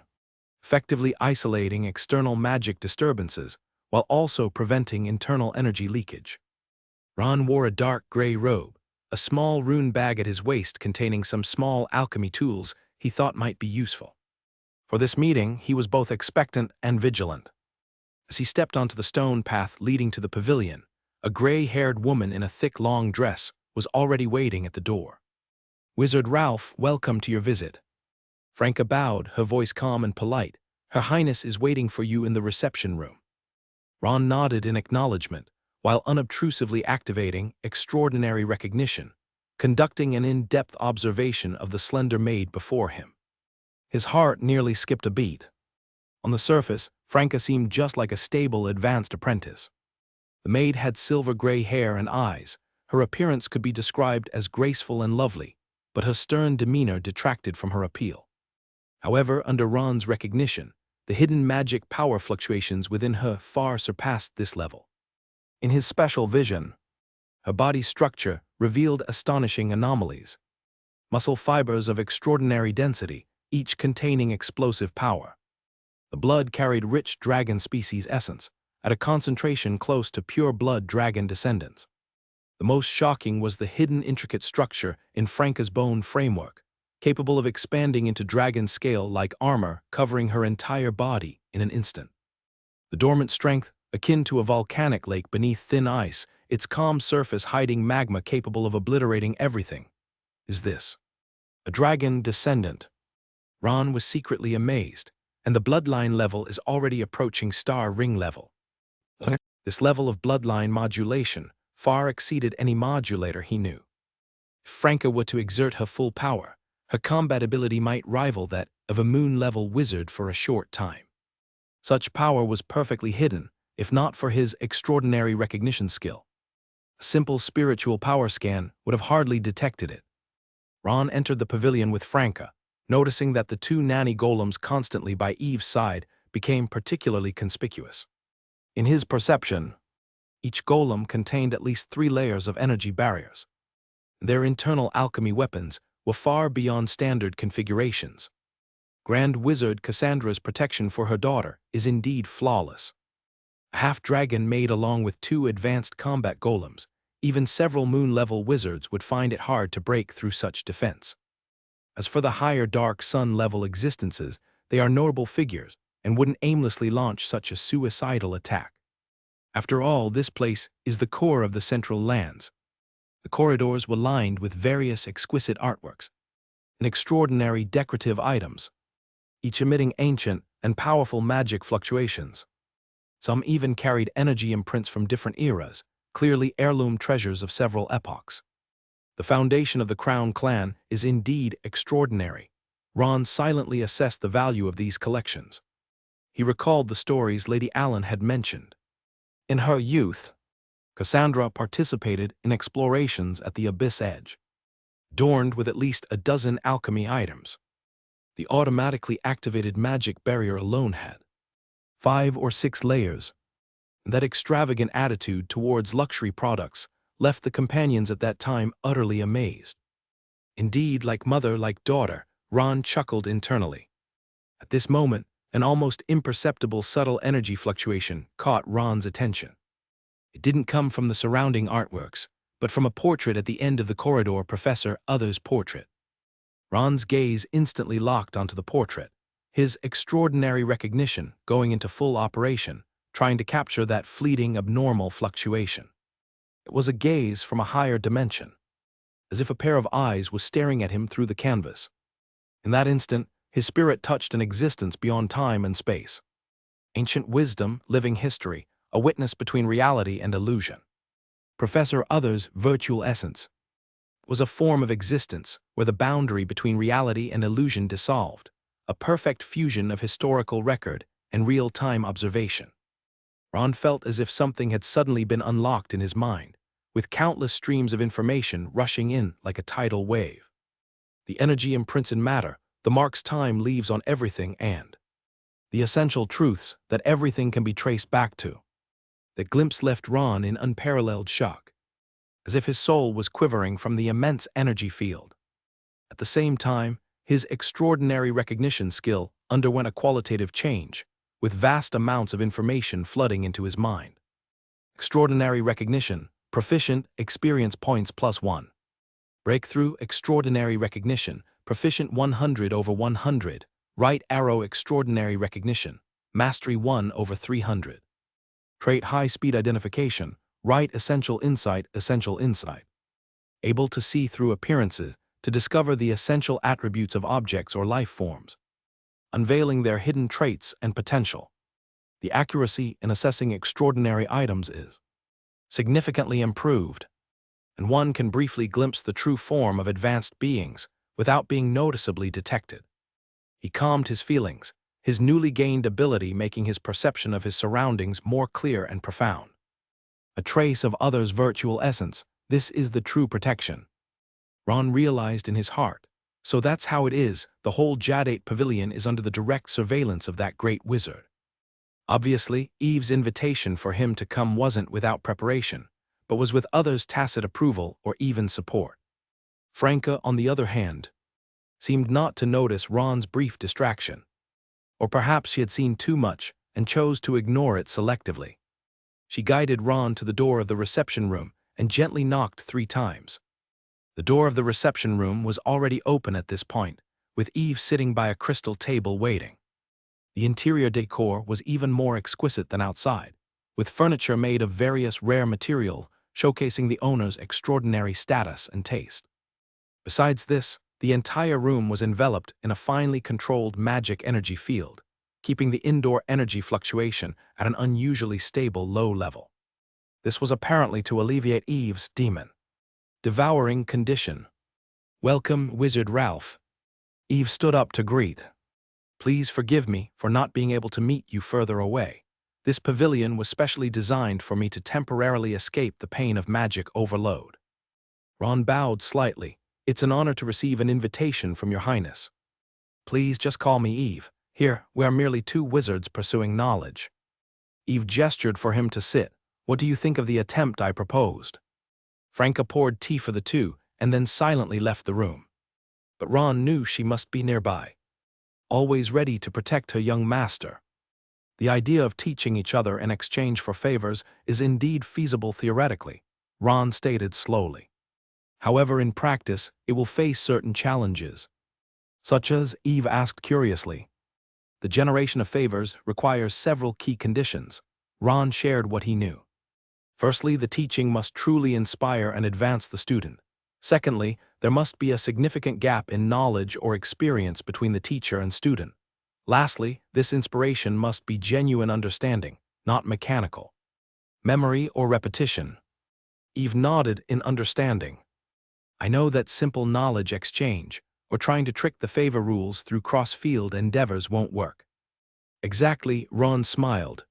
effectively isolating external magic disturbances while also preventing internal energy leakage. Ron wore a dark gray robe, a small rune bag at his waist containing some small alchemy tools he thought might be useful. For this meeting, he was both expectant and vigilant. As he stepped onto the stone path leading to the pavilion, a gray-haired woman in a thick, long dress was already waiting at the door. "Wizard Ralph, welcome to your visit." Franca bowed, her voice calm and polite. "Her Highness is waiting for you in the reception room." Ron nodded in acknowledgement, while unobtrusively activating extraordinary recognition, conducting an in-depth observation of the slender maid before him. His heart nearly skipped a beat. On the surface, Franca seemed just like a stable, advanced apprentice. The maid had silver-gray hair and eyes. Her appearance could be described as graceful and lovely, but her stern demeanor detracted from her appeal. However, under Ron's recognition, the hidden magic power fluctuations within her far surpassed this level. In his special vision, her body structure revealed astonishing anomalies. Muscle fibers of extraordinary density, each containing explosive power. The blood carried rich dragon species essence, at a concentration close to pure blood dragon descendants. The most shocking was the hidden intricate structure in Franca's bone framework, capable of expanding into dragon scale-like armor covering her entire body in an instant. The dormant strength, akin to a volcanic lake beneath thin ice, its calm surface hiding magma capable of obliterating everything. Is this a dragon descendant? Ron was secretly amazed, and the bloodline level is already approaching star ring level. This level of bloodline modulation far exceeded any modulator he knew. If Franca were to exert her full power, her combat ability might rival that of a moon-level wizard for a short time. Such power was perfectly hidden, if not for his extraordinary recognition skill. A simple spiritual power scan would have hardly detected it. Ron entered the pavilion with Franca, noticing that the 2 nanny golems constantly by Eve's side became particularly conspicuous. In his perception, each golem contained at least 3 layers of energy barriers. Their internal alchemy weapons were far beyond standard configurations. Grand Wizard Cassandra's protection for her daughter is indeed flawless. A half-dragon made along with 2 advanced combat golems, even several moon-level wizards would find it hard to break through such defense. As for the higher Dark Sun-level existences, they are notable figures and wouldn't aimlessly launch such a suicidal attack. After all, this place is the core of the Central Lands. The corridors were lined with various exquisite artworks and extraordinary decorative items, each emitting ancient and powerful magic fluctuations. Some even carried energy imprints from different eras, clearly heirloom treasures of several epochs. The foundation of the Crown Clan is indeed extraordinary. Ron silently assessed the value of these collections. He recalled the stories Lady Allen had mentioned. In her youth, Cassandra participated in explorations at the Abyss Edge, adorned with at least a dozen alchemy items. The automatically activated magic barrier alone had 5 or 6 layers. That extravagant attitude towards luxury products left the companions at that time utterly amazed. Indeed, like mother, like daughter, Ron chuckled internally. At this moment, an almost imperceptible subtle energy fluctuation caught Ron's attention. It didn't come from the surrounding artworks, but from a portrait at the end of the corridor, Professor Other's portrait. Ron's gaze instantly locked onto the portrait, his extraordinary recognition going into full operation, trying to capture that fleeting, abnormal fluctuation. It was a gaze from a higher dimension, as if a pair of eyes was staring at him through the canvas. In that instant, his spirit touched an existence beyond time and space. Ancient wisdom, living history, a witness between reality and illusion. Professor Other's virtual essence was a form of existence where the boundary between reality and illusion dissolved, a perfect fusion of historical record and real-time observation. Ron felt as if something had suddenly been unlocked in his mind, with countless streams of information rushing in like a tidal wave. The energy imprints in matter, the marks time leaves on everything, and the essential truths that everything can be traced back to. That glimpse left Ron in unparalleled shock, as if his soul was quivering from the immense energy field. At the same time, his extraordinary recognition skill underwent a qualitative change, with vast amounts of information flooding into his mind. Extraordinary recognition, proficient, experience points +1. Breakthrough, extraordinary recognition, proficient 100/100, right arrow, extraordinary recognition, mastery 1/300. Trait, high-speed identification, right, essential insight. Able to see through appearances, to discover the essential attributes of objects or life forms, unveiling their hidden traits and potential. The accuracy in assessing extraordinary items is significantly improved, and one can briefly glimpse the true form of advanced beings without being noticeably detected. He calmed his feelings, his newly gained ability making his perception of his surroundings more clear and profound. A trace of Other's virtual essence, this is the true protection. Ron realized in his heart. So that's how it is, the whole Jadate Pavilion is under the direct surveillance of that great wizard. Obviously, Eve's invitation for him to come wasn't without preparation, but was with Other's tacit approval or even support. Franca, on the other hand, seemed not to notice Ron's brief distraction. Or perhaps she had seen too much and chose to ignore it selectively. She guided Ron to the door of the reception room and gently knocked 3 times. The door of the reception room was already open at this point, with Eve sitting by a crystal table waiting. The interior decor was even more exquisite than outside, with furniture made of various rare material, showcasing the owner's extraordinary status and taste. Besides this, the entire room was enveloped in a finely controlled magic energy field, keeping the indoor energy fluctuation at an unusually stable low level. This was apparently to alleviate Eve's devouring condition. "Welcome, Wizard Ralph." Eve stood up to greet. "Please forgive me for not being able to meet you further away. This pavilion was specially designed for me to temporarily escape the pain of magic overload." Ron bowed slightly. "It's an honor to receive an invitation from your highness." "Please just call me Eve. Here, we are merely 2 wizards pursuing knowledge." Eve gestured for him to sit. "What do you think of the attempt I proposed?" Franca poured tea for the 2 and then silently left the room. But Ron knew she must be nearby, always ready to protect her young master. The idea of teaching each other in exchange for favors is indeed feasible theoretically, Ron stated slowly. However, in practice, it will face certain challenges. Such as, Eve asked curiously. The generation of favors requires several key conditions. Ron shared what he knew. Firstly, the teaching must truly inspire and advance the student. Secondly, there must be a significant gap in knowledge or experience between the teacher and student. Lastly, this inspiration must be genuine understanding, not mechanical. Memory or repetition. Eve nodded in understanding. "I know that simple knowledge exchange, or trying to trick the favor rules through cross-field endeavors won't work." "Exactly," Ron smiled.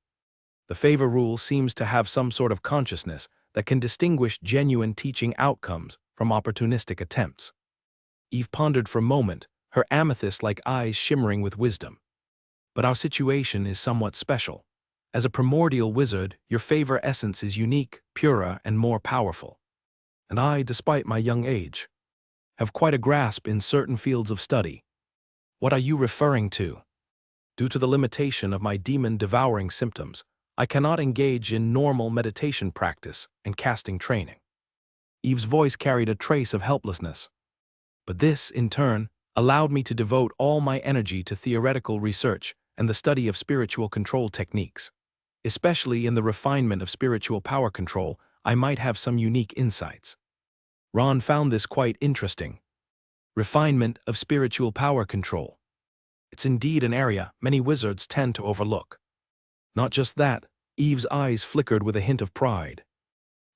"The favor rule seems to have some sort of consciousness that can distinguish genuine teaching outcomes from opportunistic attempts." Eve pondered for a moment, her amethyst-like eyes shimmering with wisdom. "But our situation is somewhat special. As a primordial wizard, your favor essence is unique, purer, and more powerful. And I, despite my young age, have quite a grasp in certain fields of study. What are you referring to? Due to the limitation of my demon-devouring symptoms, I cannot engage in normal meditation practice and casting training. Eve's voice carried a trace of helplessness. But this, in turn, allowed me to devote all my energy to theoretical research and the study of spiritual control techniques. Especially in the refinement of spiritual power control, I might have some unique insights. Ron found this quite interesting. Refinement of spiritual power control. It's indeed an area many wizards tend to overlook. Not just that, Eve's eyes flickered with a hint of pride.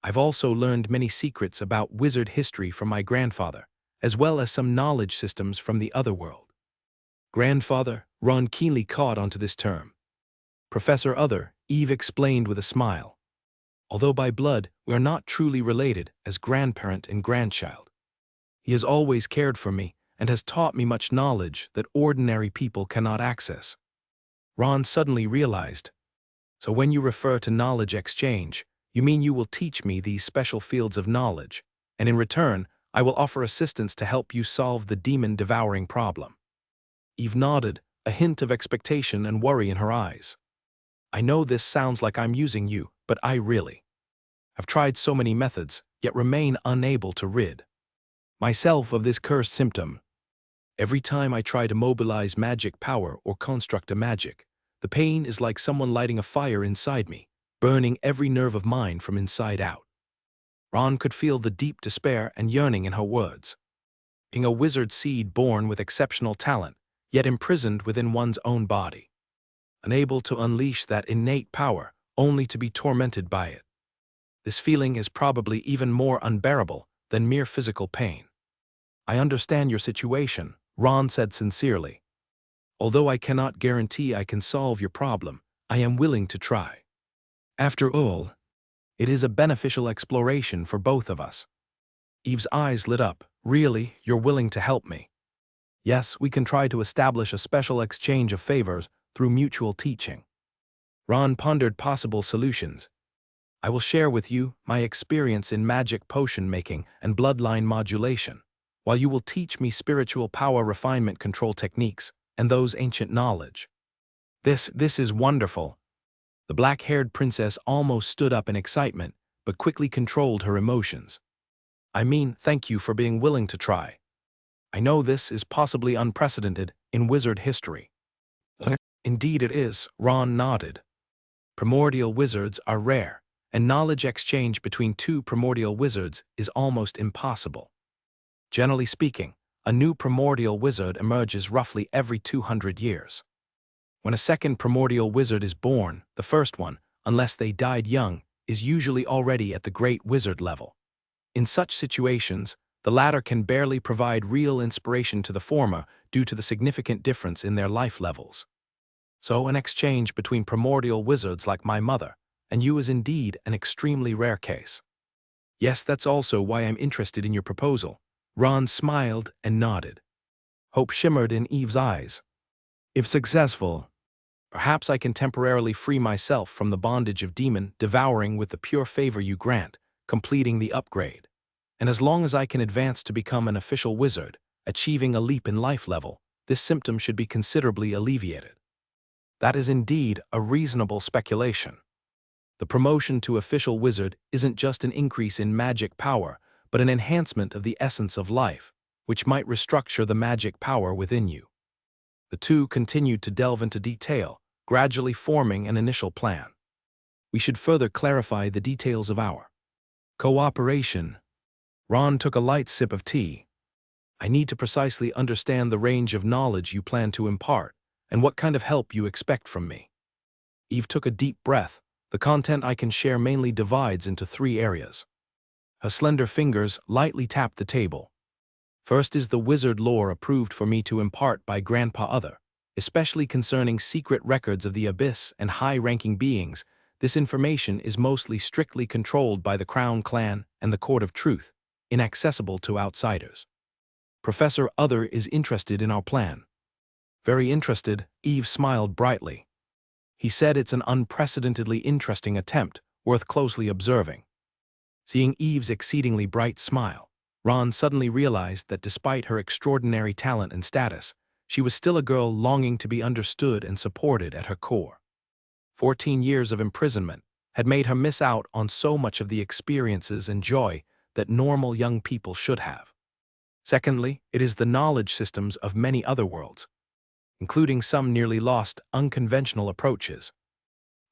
I've also learned many secrets about wizard history from my grandfather, as well as some knowledge systems from the other world. Grandfather, Ron keenly caught onto this term. Professor Other, Eve explained with a smile. Although by blood, we are not truly related as grandparent and grandchild. He has always cared for me and has taught me much knowledge that ordinary people cannot access. Ron suddenly realized. So when you refer to knowledge exchange, you mean you will teach me these special fields of knowledge, and in return, I will offer assistance to help you solve the demon-devouring problem. Eve nodded, a hint of expectation and worry in her eyes. I know this sounds like I'm using you, but I really have tried so many methods, yet remain unable to rid myself of this cursed symptom. Every time I try to mobilize magic power or construct a magic, the pain is like someone lighting a fire inside me, burning every nerve of mine from inside out. Ron could feel the deep despair and yearning in her words. Being a wizard seed born with exceptional talent, yet imprisoned within one's own body. Unable to unleash that innate power, only to be tormented by it. This feeling is probably even more unbearable than mere physical pain. I understand your situation, Ron said sincerely. Although I cannot guarantee I can solve your problem, I am willing to try. After all, it is a beneficial exploration for both of us. Eve's eyes lit up. Really, you're willing to help me? Yes, we can try to establish a special exchange of favors through mutual teaching. Ron pondered possible solutions. I will share with you my experience in magic potion making and bloodline modulation, while you will teach me spiritual power refinement control techniques and those ancient knowledge. This is wonderful. The black-haired princess almost stood up in excitement, but quickly controlled her emotions. I mean, thank you for being willing to try. I know this is possibly unprecedented in wizard history. Indeed it is, Ron nodded. Primordial wizards are rare, and knowledge exchange between two primordial wizards is almost impossible. Generally speaking, a new primordial wizard emerges roughly every 200 years. When a second primordial wizard is born, the first one, unless they died young, is usually already at the great wizard level. In such situations, the latter can barely provide real inspiration to the former due to the significant difference in their life levels. So an exchange between primordial wizards like my mother and you is indeed an extremely rare case. Yes, that's also why I'm interested in your proposal. Ron smiled and nodded. Hope shimmered in Eve's eyes. If successful, perhaps I can temporarily free myself from the bondage of demon devouring with the pure favor you grant, completing the upgrade. And as long as I can advance to become an official wizard, achieving a leap in life level, this symptom should be considerably alleviated. That is indeed a reasonable speculation. The promotion to official wizard isn't just an increase in magic power, but an enhancement of the essence of life, which might restructure the magic power within you. The two continued to delve into detail, gradually forming an initial plan. We should further clarify the details of our cooperation. Ron took a light sip of tea. I need to precisely understand the range of knowledge you plan to impart, and what kind of help you expect from me. Eve took a deep breath. The content I can share mainly divides into 3 areas. Her slender fingers lightly tapped the table. First is the wizard lore approved for me to impart by Grandpa Other, especially concerning secret records of the abyss and high-ranking beings. This information is mostly strictly controlled by the Crown Clan and the Court of Truth, inaccessible to outsiders. Professor Other is interested in our plan. Very interested, Eve smiled brightly. He said it's an unprecedentedly interesting attempt, worth closely observing. Seeing Eve's exceedingly bright smile, Ron suddenly realized that despite her extraordinary talent and status, she was still a girl longing to be understood and supported at her core. 14 years of imprisonment had made her miss out on so much of the experiences and joy that normal young people should have. Secondly, it is the knowledge systems of many other worlds, including some nearly lost, unconventional approaches.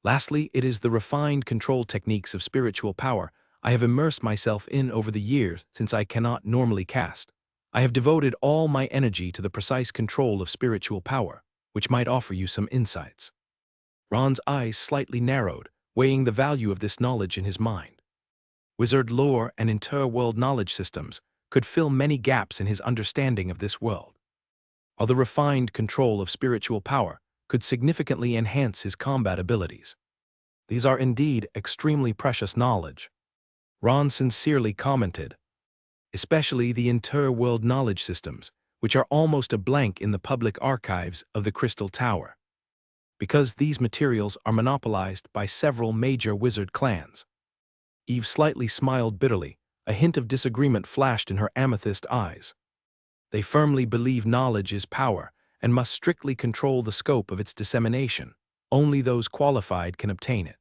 Lastly, it is the refined control techniques of spiritual power I have immersed myself in over the years since I cannot normally cast. I have devoted all my energy to the precise control of spiritual power, which might offer you some insights. Ron's eyes slightly narrowed, weighing the value of this knowledge in his mind. Wizard lore and inter-world knowledge systems could fill many gaps in his understanding of this world, while the refined control of spiritual power could significantly enhance his combat abilities. These are indeed extremely precious knowledge, Ron sincerely commented, especially the inter-world knowledge systems, which are almost a blank in the public archives of the Crystal Tower, because these materials are monopolized by several major wizard clans. Eve slightly smiled bitterly, a hint of disagreement flashed in her amethyst eyes. They firmly believe knowledge is power and must strictly control the scope of its dissemination. Only those qualified can obtain it.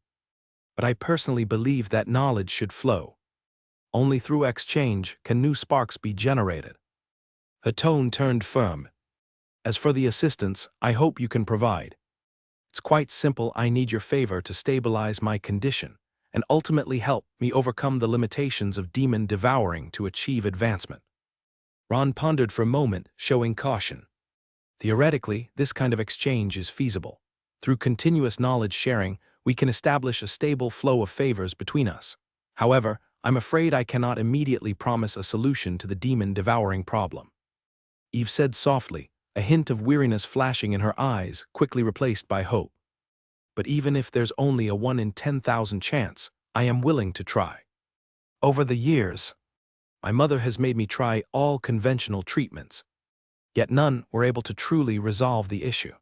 But I personally believe that knowledge should flow. Only through exchange can new sparks be generated. Her tone turned firm. As for the assistance I hope you can provide, it's quite simple. I need your favor to stabilize my condition and ultimately help me overcome the limitations of demon devouring to achieve advancement. Ron pondered for a moment, showing caution. Theoretically, this kind of exchange is feasible. Through continuous knowledge sharing, we can establish a stable flow of favors between us. However, I'm afraid I cannot immediately promise a solution to the demon-devouring problem. Eve said softly, a hint of weariness flashing in her eyes, quickly replaced by hope. But even if there's only a 1 in 10,000 chance, I am willing to try. Over the years, my mother has made me try all conventional treatments, yet none were able to truly resolve the issue.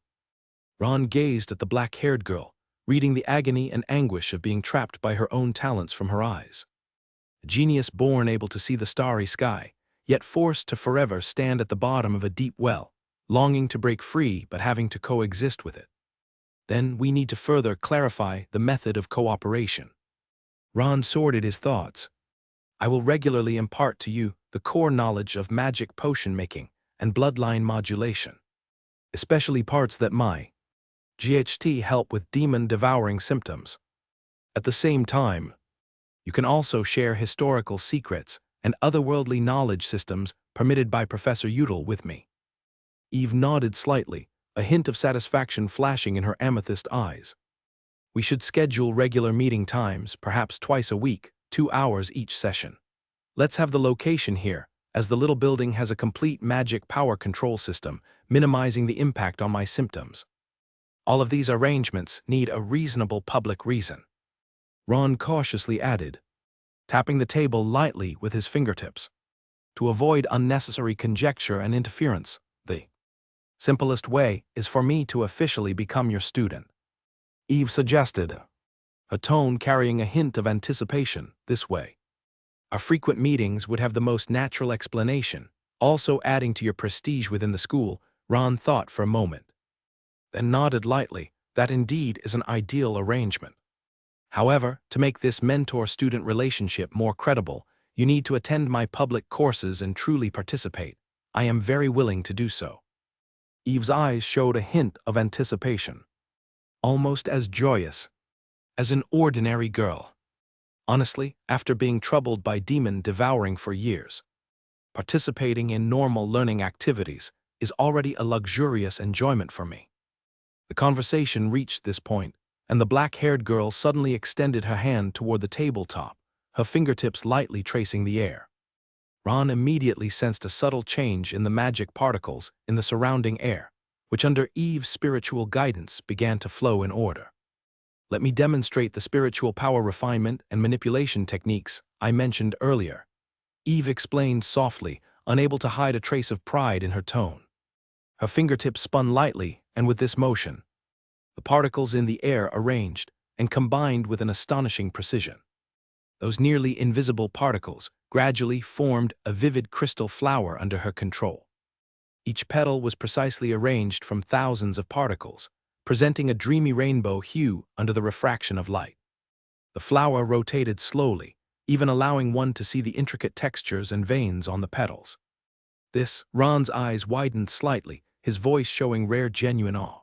Ron gazed at the black-haired girl, reading the agony and anguish of being trapped by her own talents from her eyes. A genius born able to see the starry sky, yet forced to forever stand at the bottom of a deep well, longing to break free but having to coexist with it. Then we need to further clarify the method of cooperation. Ron sorted his thoughts. I will regularly impart to you the core knowledge of magic potion making and bloodline modulation, especially parts that my GHT help with demon-devouring symptoms. At the same time, you can also share historical secrets and otherworldly knowledge systems permitted by Professor Udall with me. Eve nodded slightly, a hint of satisfaction flashing in her amethyst eyes. We should schedule regular meeting times, perhaps twice a week, 2 hours each session. Let's have the location here, as the little building has a complete magic power control system, minimizing the impact on my symptoms. All of these arrangements need a reasonable public reason, Ron cautiously added, tapping the table lightly with his fingertips. To avoid unnecessary conjecture and interference, the simplest way is for me to officially become your student, Eve suggested, her tone carrying a hint of anticipation. This way, our frequent meetings would have the most natural explanation, also adding to your prestige within the school. Ron thought for a moment, then nodded lightly. That indeed is an ideal arrangement. However, to make this mentor-student relationship more credible, you need to attend my public courses and truly participate. I am very willing to do so. Eve's eyes showed a hint of anticipation, almost as joyous as an ordinary girl. Honestly, after being troubled by demon devouring for years, participating in normal learning activities is already a luxurious enjoyment for me. The conversation reached this point, and the black-haired girl suddenly extended her hand toward the tabletop, her fingertips lightly tracing the air. Ron immediately sensed a subtle change in the magic particles in the surrounding air, which under Eve's spiritual guidance began to flow in order. Let me demonstrate the spiritual power refinement and manipulation techniques I mentioned earlier, Eve explained softly, unable to hide a trace of pride in her tone. Her fingertips spun lightly, and with this motion, the particles in the air arranged and combined with an astonishing precision. Those nearly invisible particles gradually formed a vivid crystal flower under her control. Each petal was precisely arranged from thousands of particles, presenting a dreamy rainbow hue under the refraction of light. The flower rotated slowly, even allowing one to see the intricate textures and veins on the petals. Ron's eyes widened slightly, his voice showing rare genuine awe.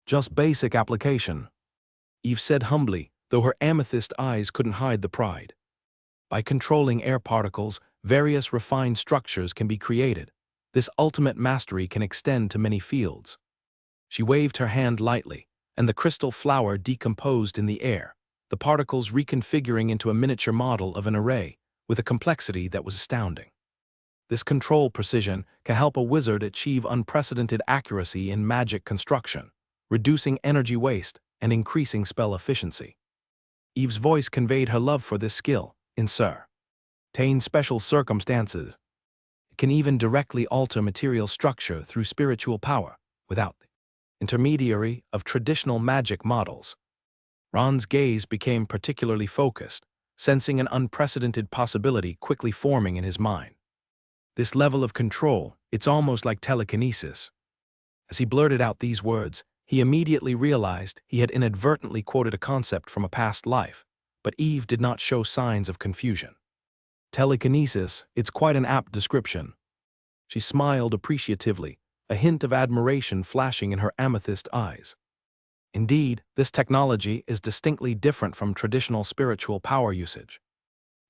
"Just basic application," Eve said humbly, though her amethyst eyes couldn't hide the pride. "By controlling air particles, various refined structures can be created. This ultimate mastery can extend to many fields." She waved her hand lightly, and the crystal flower decomposed in the air, the particles reconfiguring into a miniature model of an array, with a complexity that was astounding. This control precision can help a wizard achieve unprecedented accuracy in magic construction, reducing energy waste and increasing spell efficiency. Eve's voice conveyed her love for this skill. "In certain special circumstances, it can even directly alter material structure through spiritual power, without the intermediary of traditional magic models." Ron's gaze became particularly focused, sensing an unprecedented possibility quickly forming in his mind. This level of control, it's almost like telekinesis. As he blurted out these words, he immediately realized he had inadvertently quoted a concept from a past life, but Eve did not show signs of confusion. "Telekinesis, it's quite an apt description." She smiled appreciatively, a hint of admiration flashing in her amethyst eyes. "Indeed, this technology is distinctly different from traditional spiritual power usage.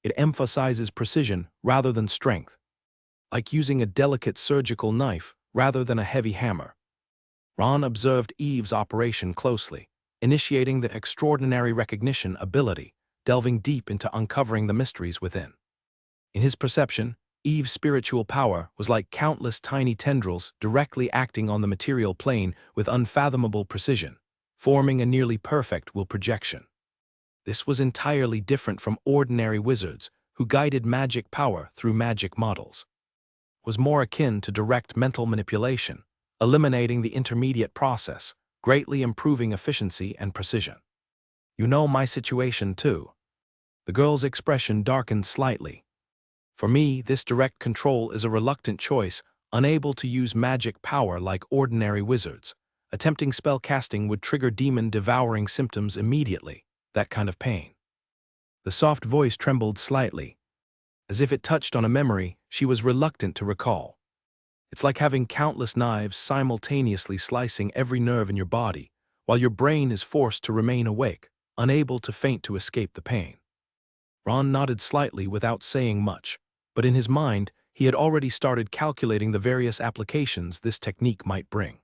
It emphasizes precision rather than strength, like using a delicate surgical knife rather than a heavy hammer." Ron observed Eve's operation closely, initiating the extraordinary recognition ability, delving deep into uncovering the mysteries within. In his perception, Eve's spiritual power was like countless tiny tendrils directly acting on the material plane with unfathomable precision, forming a nearly perfect will projection. This was entirely different from ordinary wizards who guided magic power through magic models. It was more akin to direct mental manipulation, eliminating the intermediate process, greatly improving efficiency and precision. "You know my situation too." The girl's expression darkened slightly. "For me, this direct control is a reluctant choice, unable to use magic power like ordinary wizards. Attempting spell casting would trigger demon-devouring symptoms immediately, that kind of pain." The soft voice trembled slightly. As if it touched on a memory she was reluctant to recall. "It's like having countless knives simultaneously slicing every nerve in your body, while your brain is forced to remain awake, unable to faint to escape the pain." Ron nodded slightly without saying much, but in his mind he had already started calculating the various applications this technique might bring.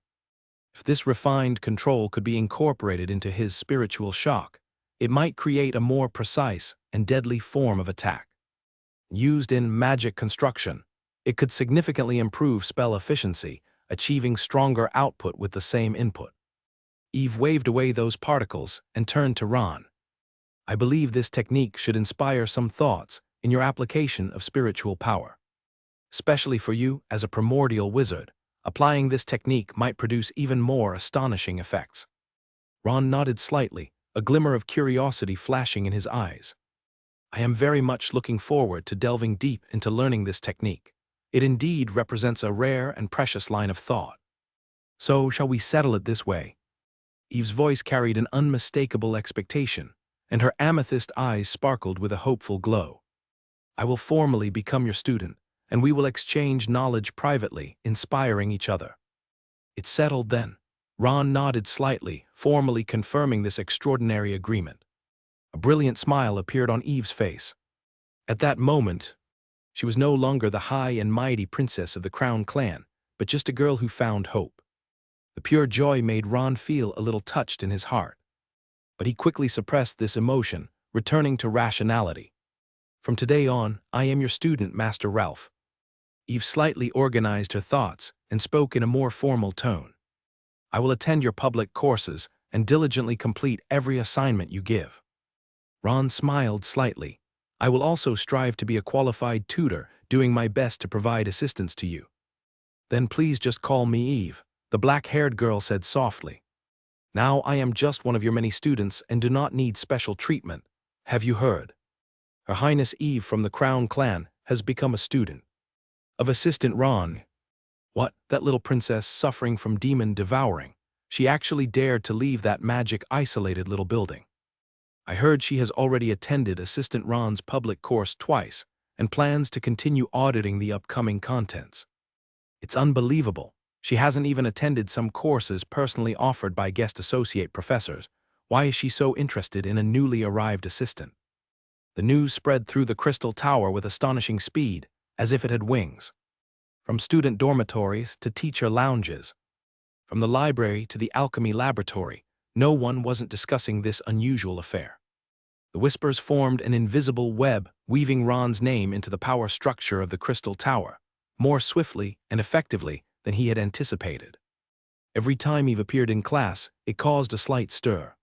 If this refined control could be incorporated into his spiritual shock, it might create a more precise and deadly form of attack. Used in magic construction, it could significantly improve spell efficiency, achieving stronger output with the same input. Eve waved away those particles and turned to Ron. "I believe this technique should inspire some thoughts in your application of spiritual power. Especially for you as a primordial wizard, applying this technique might produce even more astonishing effects." Ron nodded slightly, a glimmer of curiosity flashing in his eyes. "I am very much looking forward to delving deep into learning this technique. It indeed represents a rare and precious line of thought. So shall we settle it this way?" Eve's voice carried an unmistakable expectation, and her amethyst eyes sparkled with a hopeful glow. "I will formally become your student, and we will exchange knowledge privately, inspiring each other." "It's settled then." Ron nodded slightly, formally confirming this extraordinary agreement. A brilliant smile appeared on Eve's face. At that moment, she was no longer the high and mighty princess of the Crown clan, but just a girl who found hope. The pure joy made Ron feel a little touched in his heart. But he quickly suppressed this emotion, returning to rationality. "From today on, I am your student, Master Ralph." Eve slightly organized her thoughts and spoke in a more formal tone. "I will attend your public courses and diligently complete every assignment you give." Ron smiled slightly. "I will also strive to be a qualified tutor, doing my best to provide assistance to you." "Then please just call me Eve," the black-haired girl said softly. "Now I am just one of your many students and do not need special treatment. Have you heard?" Her Highness Eve from the Crown clan has become a student of Assistant Ron. What, that little princess suffering from demon devouring? She actually dared to leave that magic isolated little building. I heard she has already attended Assistant Ron's public course twice and plans to continue auditing the upcoming contents. It's unbelievable. She hasn't even attended some courses personally offered by guest associate professors. Why is she so interested in a newly arrived assistant? The news spread through the Crystal Tower with astonishing speed, as if it had wings. From student dormitories to teacher lounges, from the library to the alchemy laboratory, no one wasn't discussing this unusual affair. The whispers formed an invisible web, weaving Ron's name into the power structure of the Crystal Tower, more swiftly and effectively than he had anticipated. Every time Eve appeared in class, it caused a slight stir.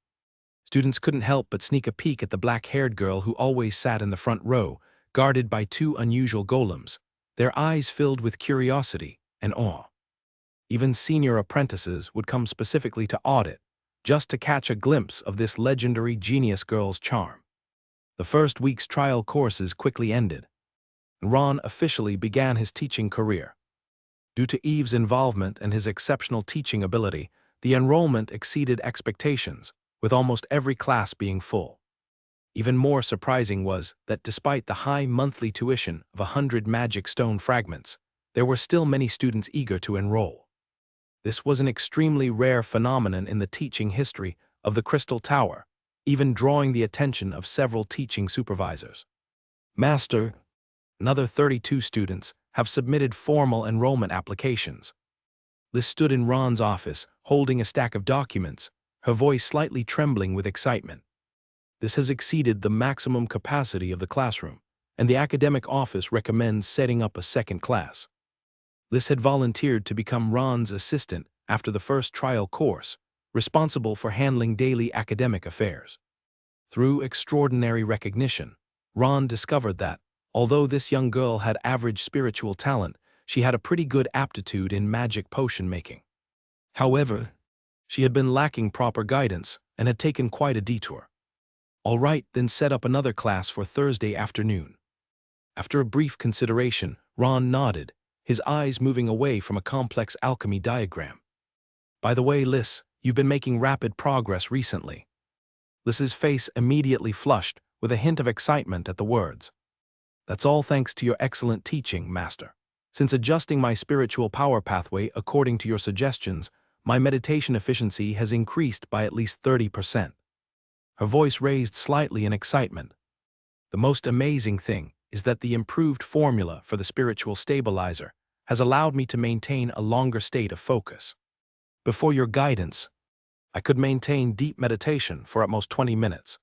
Students couldn't help but sneak a peek at the black-haired girl who always sat in the front row, guarded by two unusual golems, their eyes filled with curiosity and awe. Even senior apprentices would come specifically to audit, just to catch a glimpse of this legendary genius girl's charm. The first week's trial courses quickly ended, and Ron officially began his teaching career. Due to Eve's involvement and his exceptional teaching ability, the enrollment exceeded expectations, with almost every class being full. Even more surprising was that despite the high monthly tuition of 100 magic stone fragments, there were still many students eager to enroll. This was an extremely rare phenomenon in the teaching history of the Crystal Tower, even drawing the attention of several teaching supervisors. Master, another 32 students have submitted formal enrollment applications. Liz stood in Ron's office, holding a stack of documents, her voice slightly trembling with excitement. This has exceeded the maximum capacity of the classroom, and the academic office recommends setting up a second class. Liz had volunteered to become Ron's assistant after the first trial course, responsible for handling daily academic affairs. Through extraordinary recognition, Ron discovered that, although this young girl had average spiritual talent, she had a pretty good aptitude in magic potion making. However, she had been lacking proper guidance and had taken quite a detour. All right, then set up another class for Thursday afternoon. After a brief consideration, Ron nodded, his eyes moving away from a complex alchemy diagram. By the way, Liz, you've been making rapid progress recently. Liz's face immediately flushed with a hint of excitement at the words. That's all thanks to your excellent teaching, Master. Since adjusting my spiritual power pathway according to your suggestions, my meditation efficiency has increased by at least 30%. Her voice raised slightly in excitement. The most amazing thing is that the improved formula for the spiritual stabilizer has allowed me to maintain a longer state of focus. Before your guidance, I could maintain deep meditation for at most 20 minutes.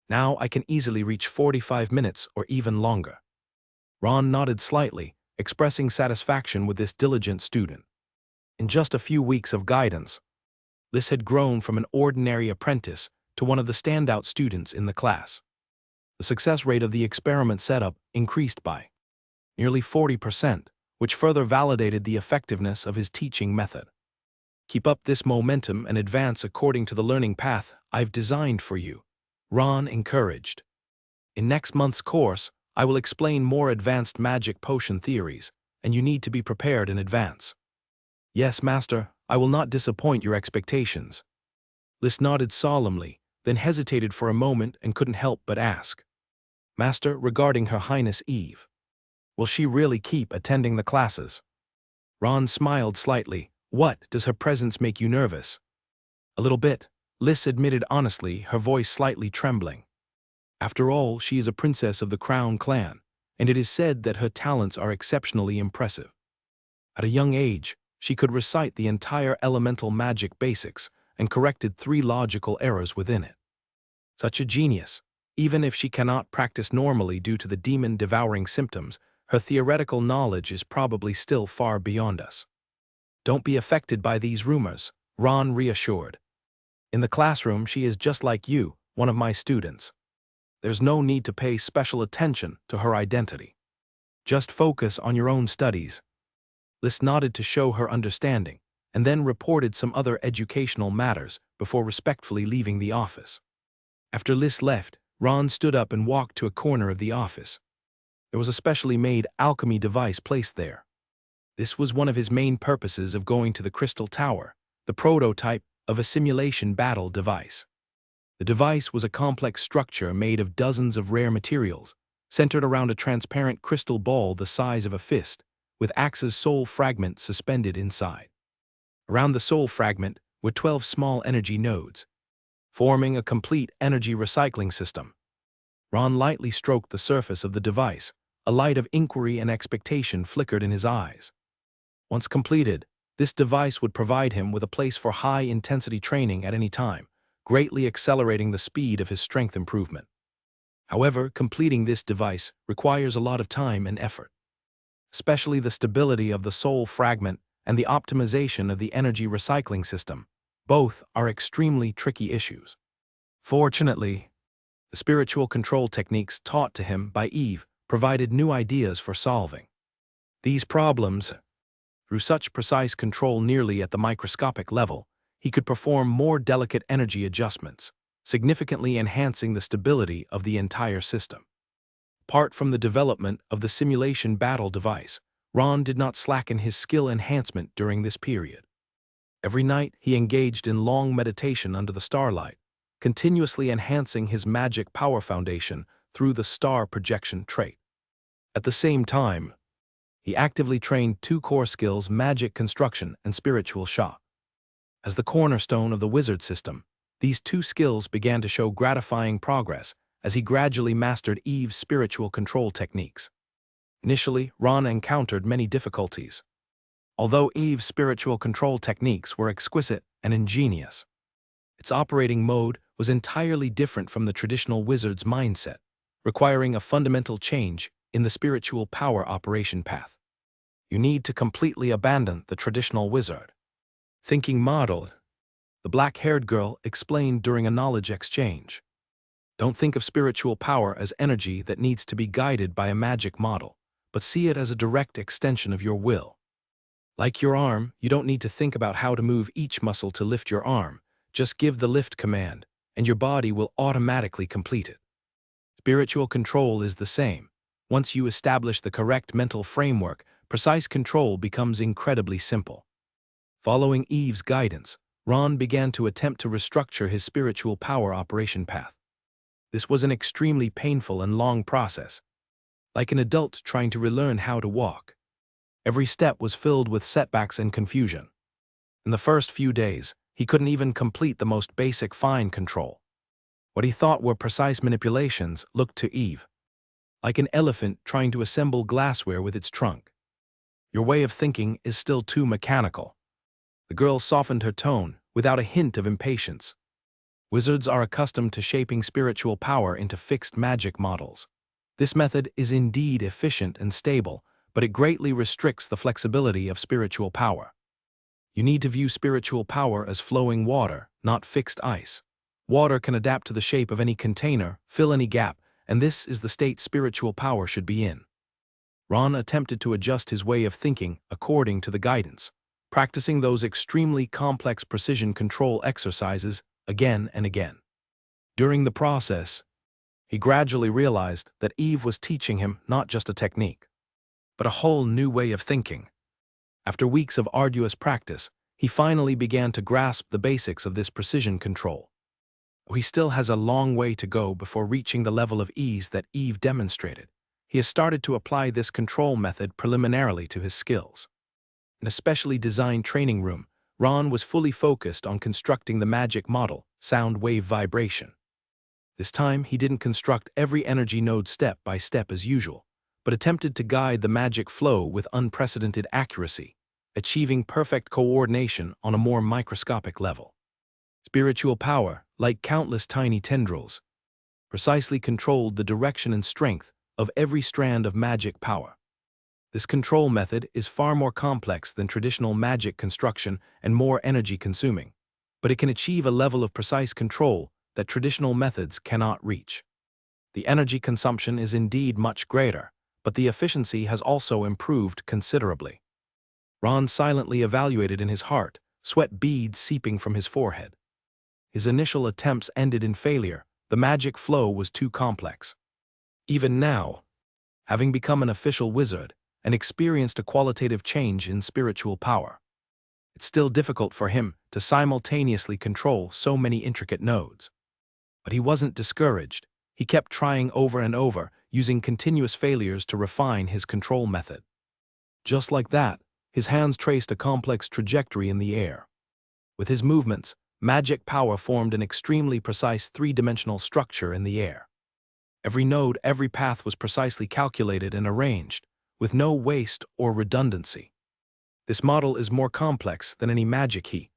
Now I can easily reach 45 minutes or even longer. Ron nodded slightly, expressing satisfaction with this diligent student. In just a few weeks of guidance, Liz had grown from an ordinary apprentice to one of the standout students in the class. The success rate of the experiment setup increased by nearly 40%, which further validated the effectiveness of his teaching method. Keep up this momentum and advance according to the learning path I've designed for you, Ron encouraged. In next month's course, I will explain more advanced magic potion theories, and you need to be prepared in advance. Yes, Master, I will not disappoint your expectations. Liz nodded solemnly, then hesitated for a moment and couldn't help but ask. Master, regarding Her Highness Eve, will she really keep attending the classes? Ron smiled slightly. What, does her presence make you nervous? A little bit, Liz admitted honestly, her voice slightly trembling. After all, she is a princess of the Crown clan, and it is said that her talents are exceptionally impressive. At a young age, she could recite the entire elemental magic basics and corrected 3 logical errors within it. Such a genius, even if she cannot practice normally due to the demon-devouring symptoms, her theoretical knowledge is probably still far beyond us. Don't be affected by these rumors, Ron reassured. In the classroom, she is just like you, one of my students. There's no need to pay special attention to her identity. Just focus on your own studies. Liz nodded to show her understanding, and then reported some other educational matters before respectfully leaving the office. After Liz left, Ron stood up and walked to a corner of the office. There was a specially made alchemy device placed there. This was one of his main purposes of going to the Crystal Tower, the prototype of a simulation battle device. The device was a complex structure made of dozens of rare materials, centered around a transparent crystal ball the size of a fist, with Axe's soul fragment suspended inside. Around the soul fragment were 12 small energy nodes, forming a complete energy recycling system. Ron lightly stroked the surface of the device. A light of inquiry and expectation flickered in his eyes. Once completed, this device would provide him with a place for high-intensity training at any time, greatly accelerating the speed of his strength improvement. However, completing this device requires a lot of time and effort. Especially the stability of the soul fragment and the optimization of the energy recycling system. Both are extremely tricky issues. Fortunately, the spiritual control techniques taught to him by Eve provided new ideas for solving these problems. Through such precise control nearly at the microscopic level, he could perform more delicate energy adjustments, significantly enhancing the stability of the entire system. Apart from the development of the simulation battle device, Ron did not slacken his skill enhancement during this period. Every night he engaged in long meditation under the starlight, continuously enhancing his magic power foundation through the star projection trait. At the same time, he actively trained two core skills: magic construction and spiritual shock. As the cornerstone of the wizard system, these two skills began to show gratifying progress as he gradually mastered Eve's spiritual control techniques. Initially, Ron encountered many difficulties. Although Eve's spiritual control techniques were exquisite and ingenious, its operating mode was entirely different from the traditional wizard's mindset, requiring a fundamental change in the spiritual power operation path. You need to completely abandon the traditional wizard thinking model, the black-haired girl explained during a knowledge exchange. Don't think of spiritual power as energy that needs to be guided by a magic model, but see it as a direct extension of your will. Like your arm, you don't need to think about how to move each muscle to lift your arm. Just give the lift command, and your body will automatically complete it. Spiritual control is the same. Once you establish the correct mental framework, precise control becomes incredibly simple. Following Eve's guidance, Ron began to attempt to restructure his spiritual power operation path. This was an extremely painful and long process, like an adult trying to relearn how to walk. Every step was filled with setbacks and confusion. In the first few days, he couldn't even complete the most basic fine control. What he thought were precise manipulations looked to Eve like an elephant trying to assemble glassware with its trunk. Your way of thinking is still too mechanical. The girl softened her tone without a hint of impatience. Wizards are accustomed to shaping spiritual power into fixed magic models. This method is indeed efficient and stable, but it greatly restricts the flexibility of spiritual power. You need to view spiritual power as flowing water, not fixed ice. Water can adapt to the shape of any container, fill any gap, and this is the state spiritual power should be in. Ron attempted to adjust his way of thinking according to the guidance, practicing those extremely complex precision control exercises again and again. During the process, he gradually realized that Eve was teaching him not just a technique, but a whole new way of thinking. After weeks of arduous practice, he finally began to grasp the basics of this precision control. He still has a long way to go before reaching the level of ease that Eve demonstrated. He has started to apply this control method preliminarily to his skills. In a specially designed training room, Ron was fully focused on constructing the magic model, sound wave vibration. This time, he didn't construct every energy node step by step as usual, but attempted to guide the magic flow with unprecedented accuracy, achieving perfect coordination on a more microscopic level. Spiritual power, like countless tiny tendrils, precisely controlled the direction and strength of every strand of magic power. This control method is far more complex than traditional magic construction and more energy-consuming, but it can achieve a level of precise control that traditional methods cannot reach. The energy consumption is indeed much greater, but the efficiency has also improved considerably. Ron silently evaluated in his heart, sweat beads seeping from his forehead. His initial attempts ended in failure, The magic flow was too complex. Even now, having become an official wizard and experienced a qualitative change in spiritual power, it's still difficult for him to simultaneously control so many intricate nodes. But he wasn't discouraged. He kept trying over and over, using continuous failures to refine his control method. Just like that, his hands traced a complex trajectory in the air. With his movements, magic power formed an extremely precise three-dimensional structure in the air. Every node, every path was precisely calculated and arranged, with no waste or redundancy. This model is more complex than any magic he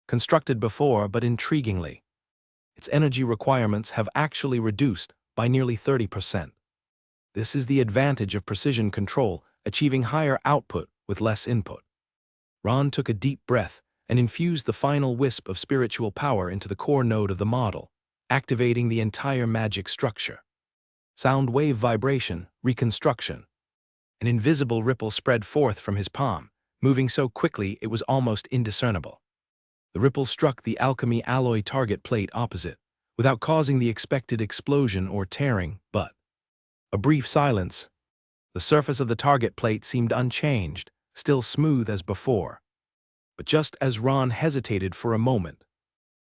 constructed before, but intriguingly, its energy requirements have actually reduced by nearly 30%. This is the advantage of precision control, achieving higher output with less input. Ron took a deep breath and infused the final wisp of spiritual power into the core node of the model, activating the entire magic structure. Sound wave vibration, reconstruction. An invisible ripple spread forth from his palm, moving so quickly it was almost indiscernible. The ripple struck the alchemy alloy target plate opposite, without causing the expected explosion or tearing, but a brief silence. The surface of the target plate seemed unchanged, still smooth as before. But just as Ron hesitated for a moment,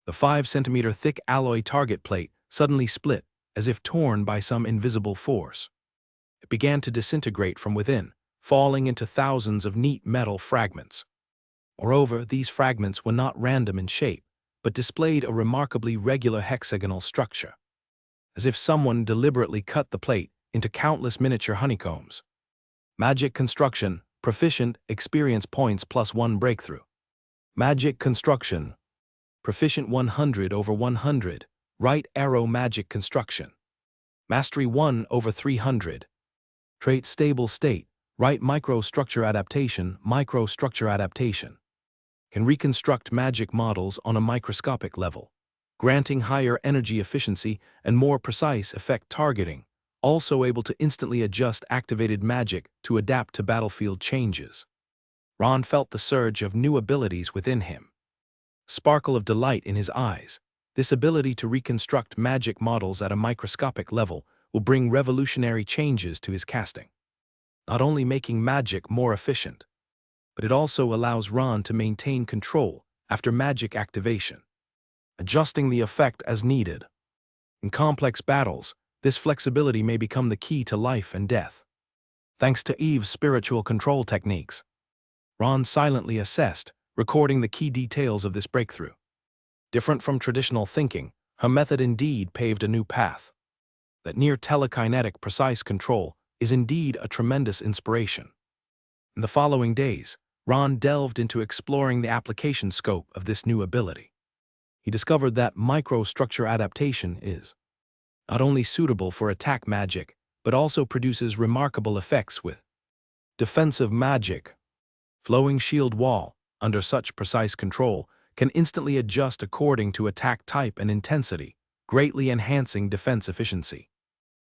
the 5-centimeter thick alloy target plate suddenly split, as if torn by some invisible force. It began to disintegrate from within, falling into thousands of neat metal fragments. Moreover, these fragments were not random in shape, but displayed a remarkably regular hexagonal structure, as if someone deliberately cut the plate into countless miniature honeycombs. Magic construction, proficient, experience points +1 breakthrough. Magic construction, proficient 100/100, right arrow magic construction. Mastery 1/300. Trait stable state, right microstructure adaptation, microstructure adaptation. Can reconstruct magic models on a microscopic level, granting higher energy efficiency and more precise effect targeting, also able to instantly adjust activated magic to adapt to battlefield changes. Ron felt the surge of new abilities within him. Sparkle of delight in his eyes. This ability to reconstruct magic models at a microscopic level will bring revolutionary changes to his casting, not only making magic more efficient, but it also allows Ron to maintain control after magic activation, adjusting the effect as needed. In complex battles, this flexibility may become the key to life and death. Thanks to Eve's spiritual control techniques, Ron silently assessed, recording the key details of this breakthrough. Different from traditional thinking, her method indeed paved a new path. That near telekinetic precise control is indeed a tremendous inspiration. In the following days, Ron delved into exploring the application scope of this new ability. He discovered that microstructure adaptation is not only suitable for attack magic, but also produces remarkable effects with defensive magic. Flowing shield wall, under such precise control, can instantly adjust according to attack type and intensity, greatly enhancing defense efficiency.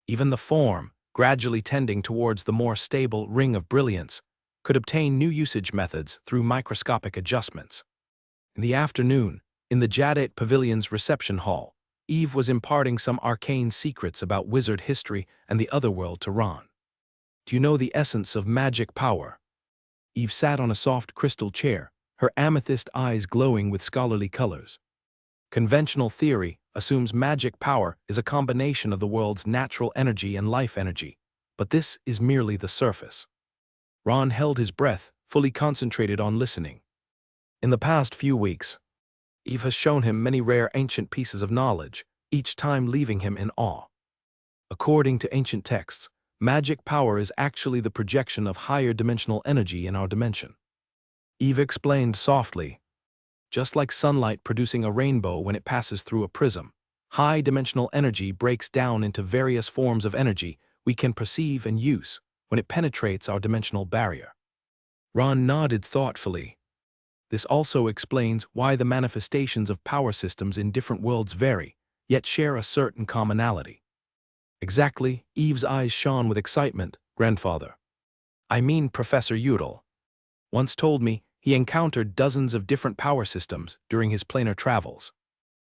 Even the form, gradually tending towards the more stable ring of brilliance, could obtain new usage methods through microscopic adjustments. In the afternoon, in the Jadate Pavilion's reception hall, Eve was imparting some arcane secrets about wizard history and the otherworld to Ron. Do you know the essence of magic power? Eve sat on a soft crystal chair, her amethyst eyes glowing with scholarly colors. Conventional theory assumes magic power is a combination of the world's natural energy and life energy, but this is merely the surface. Ron held his breath, fully concentrated on listening. In the past few weeks, Eve has shown him many rare ancient pieces of knowledge, each time leaving him in awe. According to ancient texts, magic power is actually the projection of higher dimensional energy in our dimension. Eve explained softly, just like sunlight producing a rainbow when it passes through a prism, high-dimensional energy breaks down into various forms of energy we can perceive and use when it penetrates our dimensional barrier. Ron nodded thoughtfully. This also explains why the manifestations of power systems in different worlds vary, yet share a certain commonality. Exactly, Eve's eyes shone with excitement, grandfather. I mean, Professor Udall once told me he encountered dozens of different power systems during his planar travels.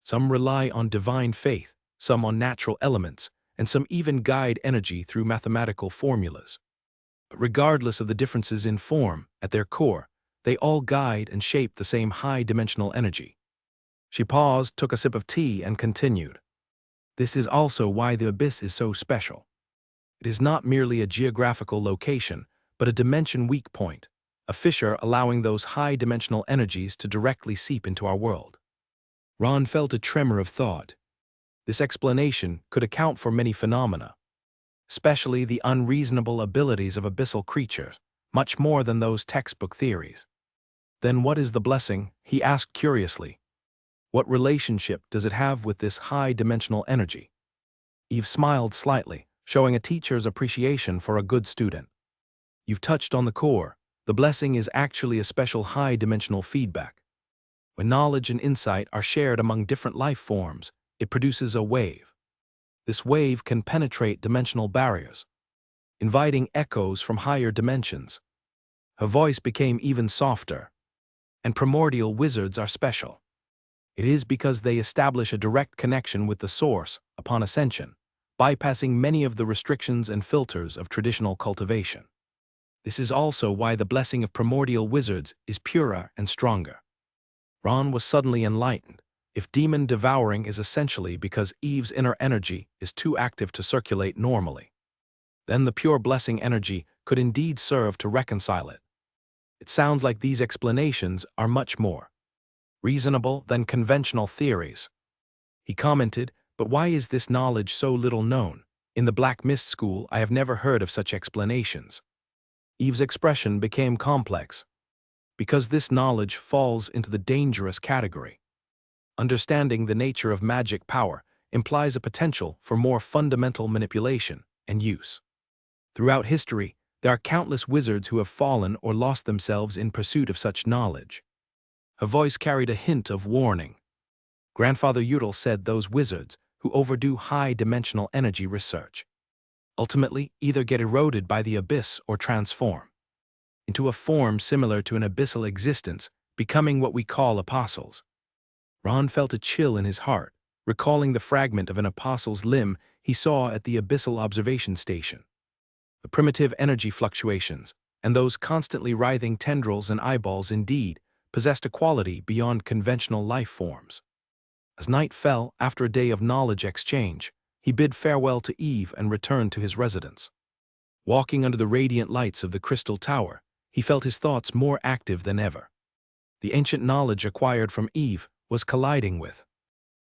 Some rely on divine faith, some on natural elements, and some even guide energy through mathematical formulas. But regardless of the differences in form, at their core, they all guide and shape the same high-dimensional energy. She paused, took a sip of tea, and continued. This is also why the abyss is so special. It is not merely a geographical location, but a dimension weak point, a fissure allowing those high-dimensional energies to directly seep into our world. Ron felt a tremor of thought. This explanation could account for many phenomena, especially the unreasonable abilities of abyssal creatures, much more than those textbook theories. Then what is the blessing? He asked curiously. What relationship does it have with this high-dimensional energy? Eve smiled slightly, showing a teacher's appreciation for a good student. You've touched on the core. The blessing is actually a special high-dimensional feedback. When knowledge and insight are shared among different life forms, it produces a wave. This wave can penetrate dimensional barriers, inviting echoes from higher dimensions. Her voice became even softer. And primordial wizards are special. It is because they establish a direct connection with the source upon ascension, bypassing many of the restrictions and filters of traditional cultivation. This is also why the blessing of primordial wizards is purer and stronger. Ron was suddenly enlightened. If demon devouring is essentially because Eve's inner energy is too active to circulate normally, then the pure blessing energy could indeed serve to reconcile it. It sounds like these explanations are much more reasonable than conventional theories. He commented, but why is this knowledge so little known? In the Black Mist School, I have never heard of such explanations. Eve's expression became complex. Because this knowledge falls into the dangerous category. Understanding the nature of magic power implies a potential for more fundamental manipulation and use. Throughout history, there are countless wizards who have fallen or lost themselves in pursuit of such knowledge. Her voice carried a hint of warning. Grandfather Udall said those wizards who overdo high-dimensional energy research ultimately either get eroded by the abyss or transform into a form similar to an abyssal existence, becoming what we call apostles. Ron felt a chill in his heart, recalling the fragment of an apostle's limb he saw at the abyssal observation station. The primitive energy fluctuations, and those constantly writhing tendrils and eyeballs indeed possessed a quality beyond conventional life forms. As night fell, after a day of knowledge exchange, he bid farewell to Eve and returned to his residence. Walking under the radiant lights of the crystal tower, he felt his thoughts more active than ever. The ancient knowledge acquired from Eve was colliding with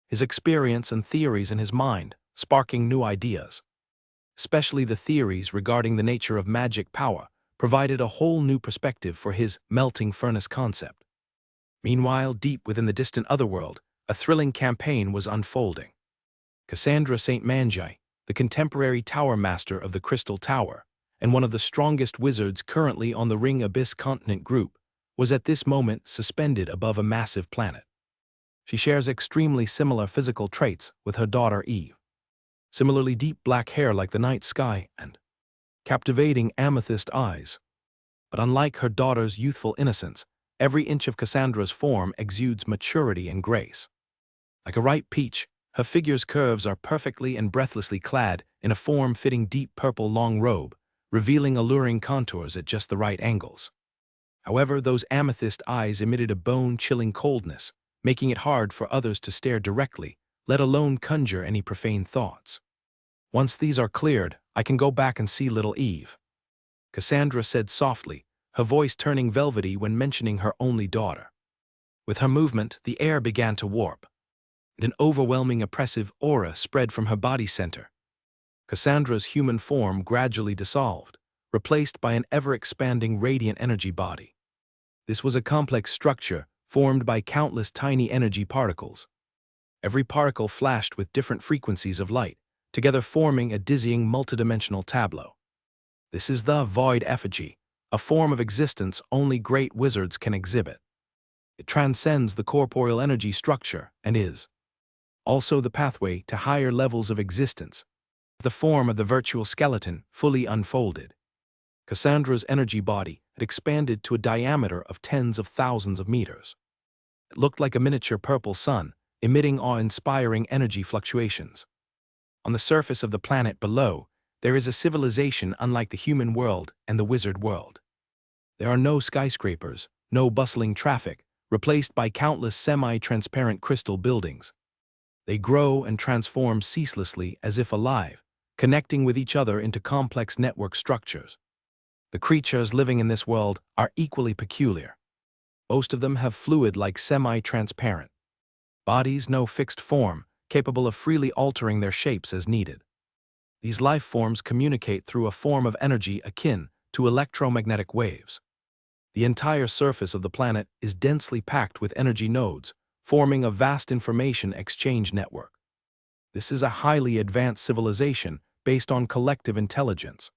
his experience and theories in his mind, sparking new ideas. Especially the theories regarding the nature of magic power provided a whole new perspective for his melting furnace concept. Meanwhile, deep within the distant otherworld, a thrilling campaign was unfolding. Cassandra St. Magi, the contemporary tower master of the Crystal Tower, and one of the strongest wizards currently on the Ring Abyss Continent group, was at this moment suspended above a massive planet. She shares extremely similar physical traits with her daughter Eve. Similarly deep black hair like the night sky and captivating amethyst eyes. But unlike her daughter's youthful innocence, every inch of Cassandra's form exudes maturity and grace. Like a ripe peach, her figure's curves are perfectly and breathlessly clad in a form-fitting deep purple long robe, revealing alluring contours at just the right angles. However, those amethyst eyes emitted a bone-chilling coldness, making it hard for others to stare directly, let alone conjure any profane thoughts. Once these are cleared, I can go back and see little Eve, Cassandra said softly, her voice turning velvety when mentioning her only daughter. With her movement, the air began to warp, and an overwhelming oppressive aura spread from her body center. Cassandra's human form gradually dissolved, replaced by an ever-expanding radiant energy body. This was a complex structure formed by countless tiny energy particles. Every particle flashed with different frequencies of light, together forming a dizzying multidimensional tableau. This is the void effigy, a form of existence only great wizards can exhibit. It transcends the corporeal energy structure and is also the pathway to higher levels of existence, the form of the virtual skeleton fully unfolded. Cassandra's energy body had expanded to a diameter of tens of thousands of meters. It looked like a miniature purple sun, emitting awe-inspiring energy fluctuations. On the surface of the planet below, there is a civilization unlike the human world and the wizard world. There are no skyscrapers, no bustling traffic, replaced by countless semi-transparent crystal buildings. They grow and transform ceaselessly as if alive, connecting with each other into complex network structures. The creatures living in this world are equally peculiar. Most of them have fluid-like semi-transparent bodies, no fixed form, capable of freely altering their shapes as needed. These life forms communicate through a form of energy akin to electromagnetic waves. The entire surface of the planet is densely packed with energy nodes, forming a vast information exchange network. This is a highly advanced civilization based on collective intelligence.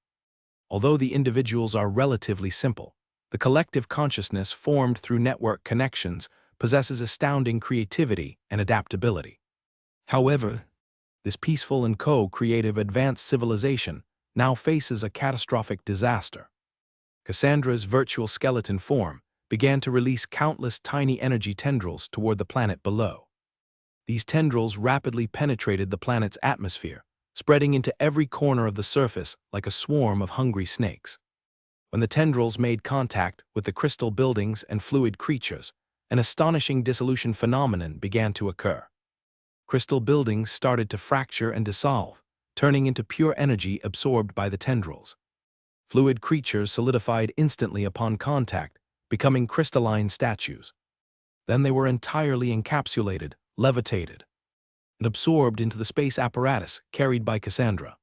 Although the individuals are relatively simple, the collective consciousness formed through network connections possesses astounding creativity and adaptability. However, this peaceful and co-creative advanced civilization now faces a catastrophic disaster. Cassandra's virtual skeleton form began to release countless tiny energy tendrils toward the planet below. These tendrils rapidly penetrated the planet's atmosphere, spreading into every corner of the surface like a swarm of hungry snakes. When the tendrils made contact with the crystal buildings and fluid creatures, an astonishing dissolution phenomenon began to occur. Crystal buildings started to fracture and dissolve, turning into pure energy absorbed by the tendrils. Fluid creatures solidified instantly upon contact, becoming crystalline statues. Then they were entirely encapsulated, levitated, and absorbed into the space apparatus carried by Cassandra.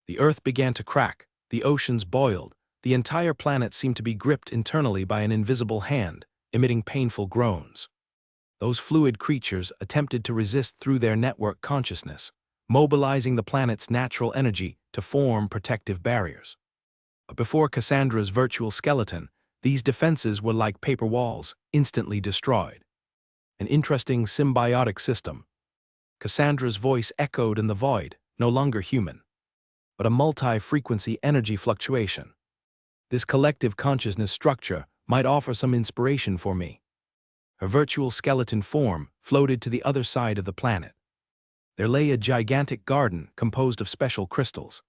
The Earth began to crack, the oceans boiled, the entire planet seemed to be gripped internally by an invisible hand, emitting painful groans. Those fluid creatures attempted to resist through their network consciousness, mobilizing the planet's natural energy to form protective barriers. But before Cassandra's virtual skeleton, these defenses were like paper walls, instantly destroyed. An interesting symbiotic system. Cassandra's voice echoed in the void, no longer human, but a multi-frequency energy fluctuation. This collective consciousness structure might offer some inspiration for me. Her virtual skeleton form floated to the other side of the planet. There lay a gigantic garden composed of special crystals.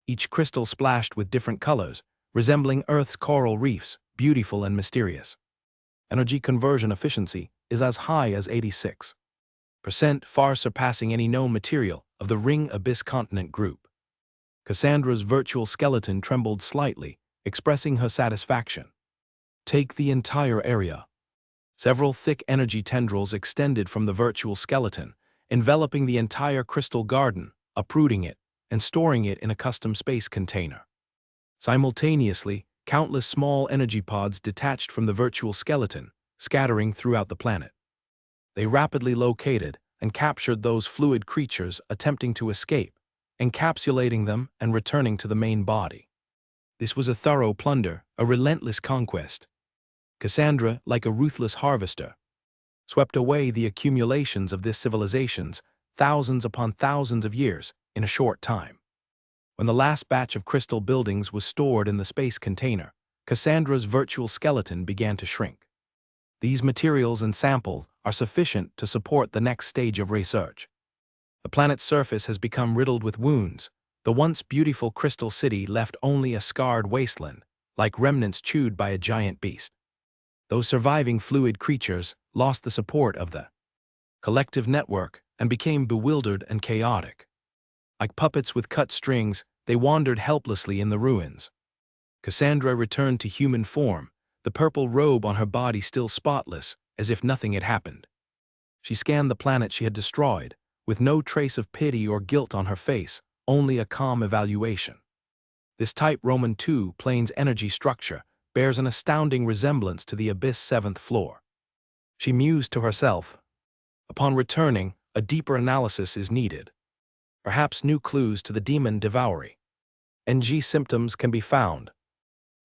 Each crystal splashed with different colors, resembling Earth's coral reefs, beautiful and mysterious. Energy conversion efficiency is as high as 86%, far surpassing any known material of the Ring Abyss continent group. Cassandra's virtual skeleton trembled slightly, expressing her satisfaction. Take the entire area. Several thick energy tendrils extended from the virtual skeleton, enveloping the entire crystal garden, uprooting it, and storing it in a custom space container. Simultaneously, countless small energy pods detached from the virtual skeleton, scattering throughout the planet. They rapidly located and captured those fluid creatures attempting to escape, encapsulating them and returning to the main body. This was a thorough plunder, a relentless conquest. Cassandra, like a ruthless harvester, swept away the accumulations of this civilization's thousands upon thousands of years in a short time. When the last batch of crystal buildings was stored in the space container, Cassandra's virtual skeleton began to shrink. These materials and samples are sufficient to support the next stage of research. The planet's surface has become riddled with wounds. The once beautiful crystal city left only a scarred wasteland, like remnants chewed by a giant beast. Those surviving fluid creatures lost the support of the collective network and became bewildered and chaotic. Like puppets with cut strings, they wandered helplessly in the ruins. Cassandra returned to human form, the purple robe on her body still spotless, as if nothing had happened. She scanned the planet she had destroyed, with no trace of pity or guilt on her face, only a calm evaluation. This type Roman II plane's energy structure bears an astounding resemblance to the Abyss 7th floor. She mused to herself. Upon returning, a deeper analysis is needed. Perhaps new clues to the demon devourer. NG symptoms can be found.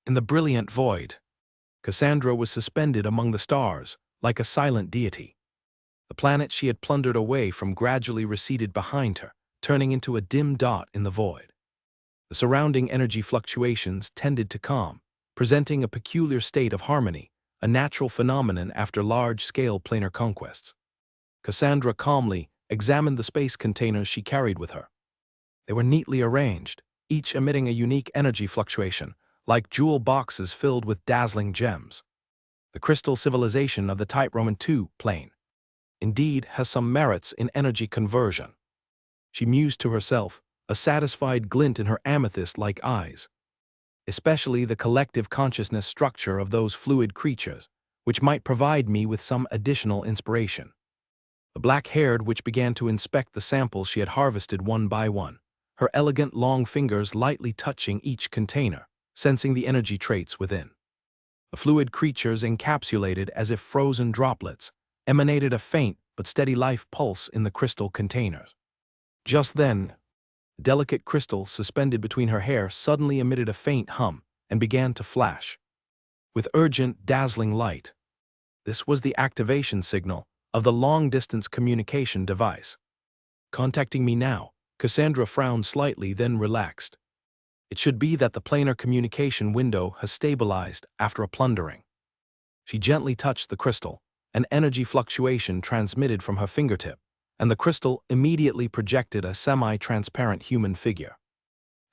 In the brilliant void, Cassandra was suspended among the stars, like a silent deity. The planet she had plundered away from gradually receded behind her, turning into a dim dot in the void. The surrounding energy fluctuations tended to calm, presenting a peculiar state of harmony, a natural phenomenon after large-scale planar conquests. Cassandra calmly examined the space containers she carried with her. They were neatly arranged, each emitting a unique energy fluctuation, like jewel boxes filled with dazzling gems. The crystal civilization of the type Roman II plane, indeed, has some merits in energy conversion. She mused to herself, a satisfied glint in her amethyst-like eyes. Especially the collective consciousness structure of those fluid creatures, which might provide me with some additional inspiration. The black-haired witch began to inspect the samples she had harvested one by one, her elegant long fingers lightly touching each container, sensing the energy traits within. The fluid creatures, encapsulated as if frozen droplets, emanated a faint but steady life pulse in the crystal containers. Just then, a delicate crystal suspended between her hair suddenly emitted a faint hum and began to flash with urgent, dazzling light. This was the activation signal of the long-distance communication device. Contacting me now, Cassandra frowned slightly, then relaxed. It should be that the planar communication window has stabilized after a plundering. She gently touched the crystal. An energy fluctuation transmitted from her fingertip, and the crystal immediately projected a semi-transparent human figure.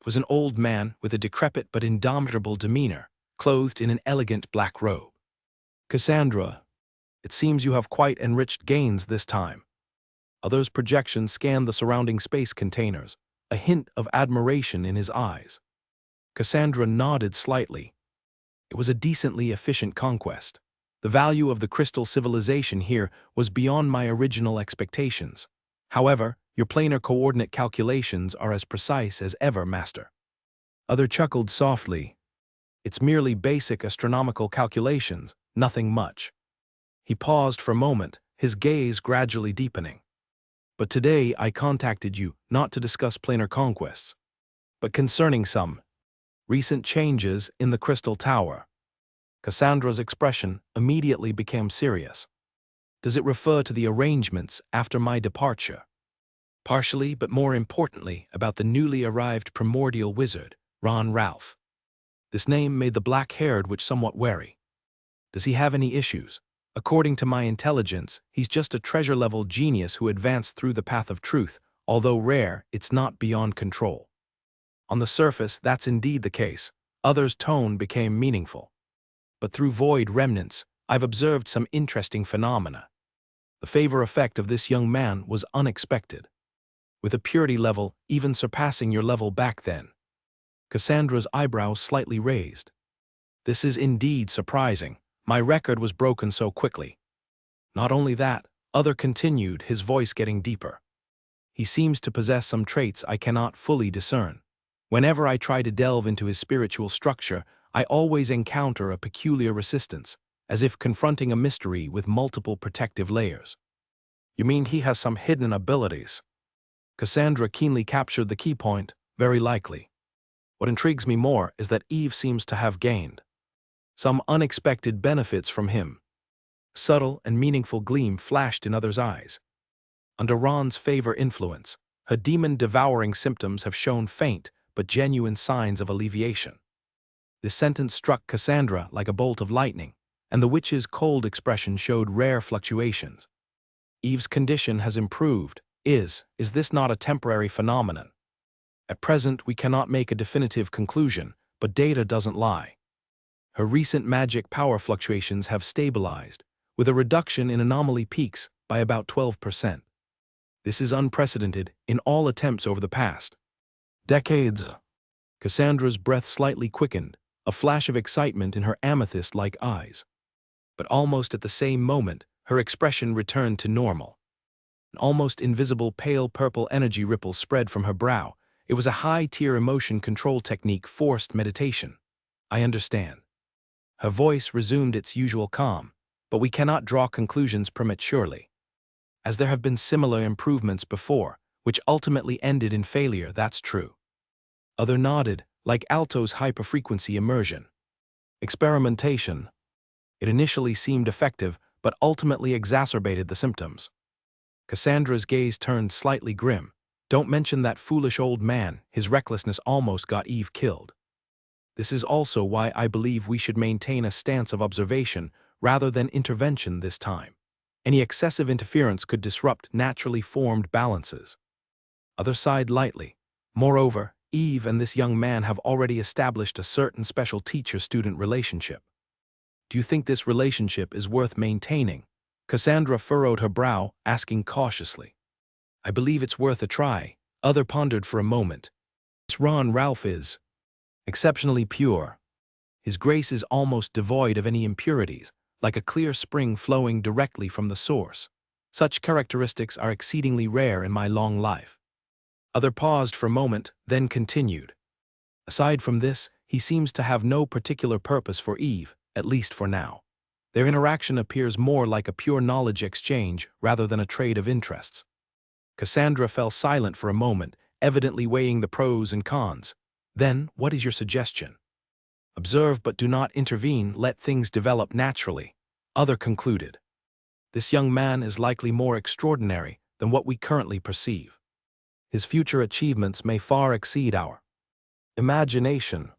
It was an old man with a decrepit but indomitable demeanor, clothed in an elegant black robe. "Cassandra, it seems you have quite enriched gains this time." Others' projections scanned the surrounding space containers, a hint of admiration in his eyes. Cassandra nodded slightly. It was a decently efficient conquest. The value of the crystal civilization here was beyond my original expectations. However, your planar coordinate calculations are as precise as ever, Master. Other chuckled softly. It's merely basic astronomical calculations, nothing much. He paused for a moment, his gaze gradually deepening. But today I contacted you not to discuss planar conquests, but concerning some recent changes in the Crystal Tower. Cassandra's expression immediately became serious. Does it refer to the arrangements after my departure? Partially, but more importantly, about the newly arrived primordial wizard, Ron Ralph. This name made the black-haired witch somewhat wary. Does he have any issues? According to my intelligence, he's just a treasure-level genius who advanced through the path of truth. Although rare, it's not beyond control. On the surface, that's indeed the case. Others' tone became meaningful. But through void remnants, I've observed some interesting phenomena. The favor effect of this young man was unexpected, with a purity level even surpassing your level back then. Cassandra's eyebrows slightly raised. This is indeed surprising. My record was broken so quickly. Not only that, Other continued, his voice getting deeper. He seems to possess some traits I cannot fully discern. Whenever I try to delve into his spiritual structure, I always encounter a peculiar resistance, as if confronting a mystery with multiple protective layers. You mean he has some hidden abilities? Cassandra keenly captured the key point, very likely. What intrigues me more is that Eve seems to have gained some unexpected benefits from him. Subtle and meaningful gleam flashed in others' eyes. Under Ron's favor influence, her demon-devouring symptoms have shown faint but genuine signs of alleviation. This sentence struck Cassandra like a bolt of lightning, and the witch's cold expression showed rare fluctuations. Eve's condition has improved. Is this not a temporary phenomenon? At present, we cannot make a definitive conclusion, but data doesn't lie. Her recent magic power fluctuations have stabilized, with a reduction in anomaly peaks by about 12%. This is unprecedented in all attempts over the past decades. Cassandra's breath slightly quickened, a flash of excitement in her amethyst-like eyes. But almost at the same moment, her expression returned to normal. An almost invisible pale purple energy ripple spread from her brow. It was a high-tier emotion control technique, forced meditation. I understand. Her voice resumed its usual calm, but we cannot draw conclusions prematurely. As there have been similar improvements before, which ultimately ended in failure, that's true. Other nodded, like Alto's hyperfrequency immersion. Experimentation. It initially seemed effective, but ultimately exacerbated the symptoms. Cassandra's gaze turned slightly grim. Don't mention that foolish old man, his recklessness almost got Eve killed. This is also why I believe we should maintain a stance of observation rather than intervention this time. Any excessive interference could disrupt naturally formed balances. Other sighed lightly. Moreover, Eve and this young man have already established a certain special teacher-student relationship. Do you think this relationship is worth maintaining? Cassandra furrowed her brow, asking cautiously. I believe it's worth a try. Other pondered for a moment. This Ron Ralph is exceptionally pure. His grace is almost devoid of any impurities, like a clear spring flowing directly from the source. Such characteristics are exceedingly rare in my long life. Other paused for a moment, then continued. Aside from this, he seems to have no particular purpose for Eve, at least for now. Their interaction appears more like a pure knowledge exchange rather than a trade of interests. Cassandra fell silent for a moment, evidently weighing the pros and cons. Then, what is your suggestion? Observe but do not intervene, let things develop naturally. Other concluded. This young man is likely more extraordinary than what we currently perceive. His future achievements may far exceed our imagination.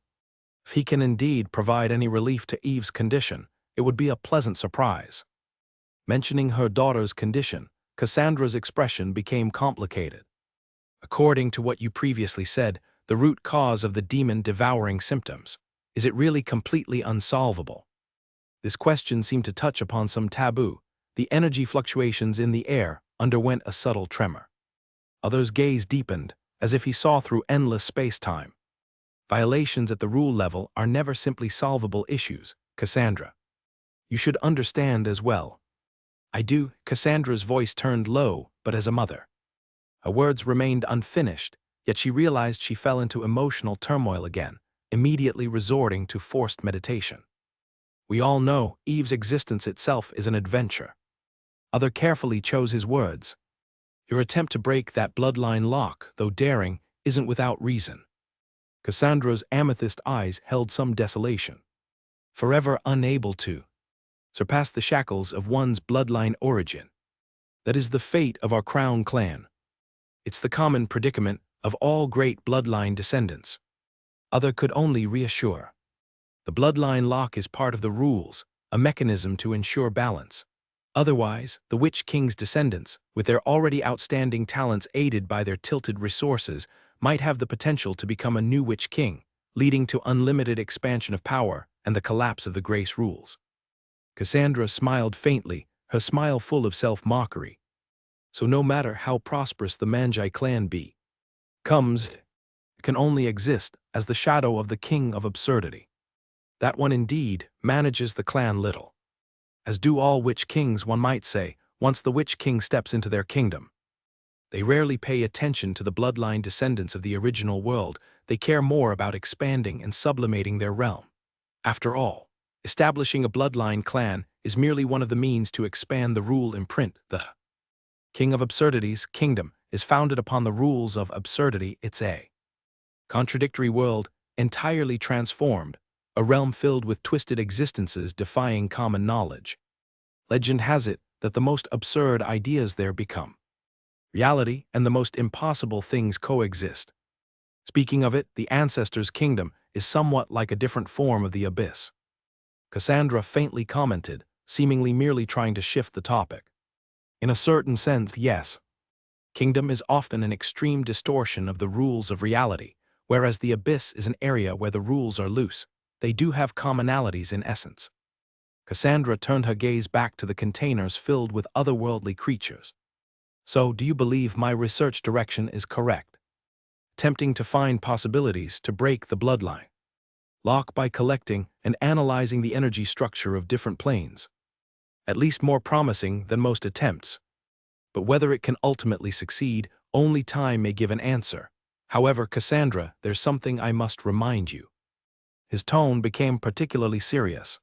If he can indeed provide any relief to Eve's condition, it would be a pleasant surprise. Mentioning her daughter's condition, Cassandra's expression became complicated. According to what you previously said, the root cause of the demon-devouring symptoms, is it really completely unsolvable? This question seemed to touch upon some taboo. The energy fluctuations in the air underwent a subtle tremor. Others' gaze deepened, as if he saw through endless space-time. Violations at the rule level are never simply solvable issues, Cassandra. You should understand as well. I do. Cassandra's voice turned low, but as a mother. Her words remained unfinished, yet she realized she fell into emotional turmoil again, immediately resorting to forced meditation. We all know Eve's existence itself is an adventure. Other carefully chose his words. Your attempt to break that bloodline lock, though daring, isn't without reason. Cassandra's amethyst eyes held some desolation. Forever unable to surpass the shackles of one's bloodline origin. That is the fate of our crown clan. It's the common predicament of all great bloodline descendants. Other could only reassure. The bloodline lock is part of the rules, a mechanism to ensure balance. Otherwise, the Witch King's descendants, with their already outstanding talents aided by their tilted resources, might have the potential to become a new Witch King, leading to unlimited expansion of power and the collapse of the Grace rules. Cassandra smiled faintly, her smile full of self-mockery. So no matter how prosperous the Magi clan becomes, it can only exist as the shadow of the King of Absurdity. That one indeed manages the clan little. As do all Witch Kings, one might say, once the Witch King steps into their kingdom. They rarely pay attention to the bloodline descendants of the original world. They care more about expanding and sublimating their realm. After all, establishing a bloodline clan is merely one of the means to expand the rule imprint. The King of Absurdity's kingdom is founded upon the rules of absurdity. It's a contradictory world, entirely transformed, a realm filled with twisted existences defying common knowledge. Legend has it that the most absurd ideas there become reality, and the most impossible things coexist. Speaking of it, the ancestors' kingdom is somewhat like a different form of the abyss. Cassandra faintly commented, seemingly merely trying to shift the topic. In a certain sense, yes. Kingdom is often an extreme distortion of the rules of reality, whereas the abyss is an area where the rules are loose. They do have commonalities in essence. Cassandra turned her gaze back to the containers filled with otherworldly creatures. So, do you believe my research direction is correct? Attempting to find possibilities to break the bloodline lock by collecting and analyzing the energy structure of different planes. At least more promising than most attempts. But whether it can ultimately succeed, only time may give an answer. However, Cassandra, there's something I must remind you. His tone became particularly serious.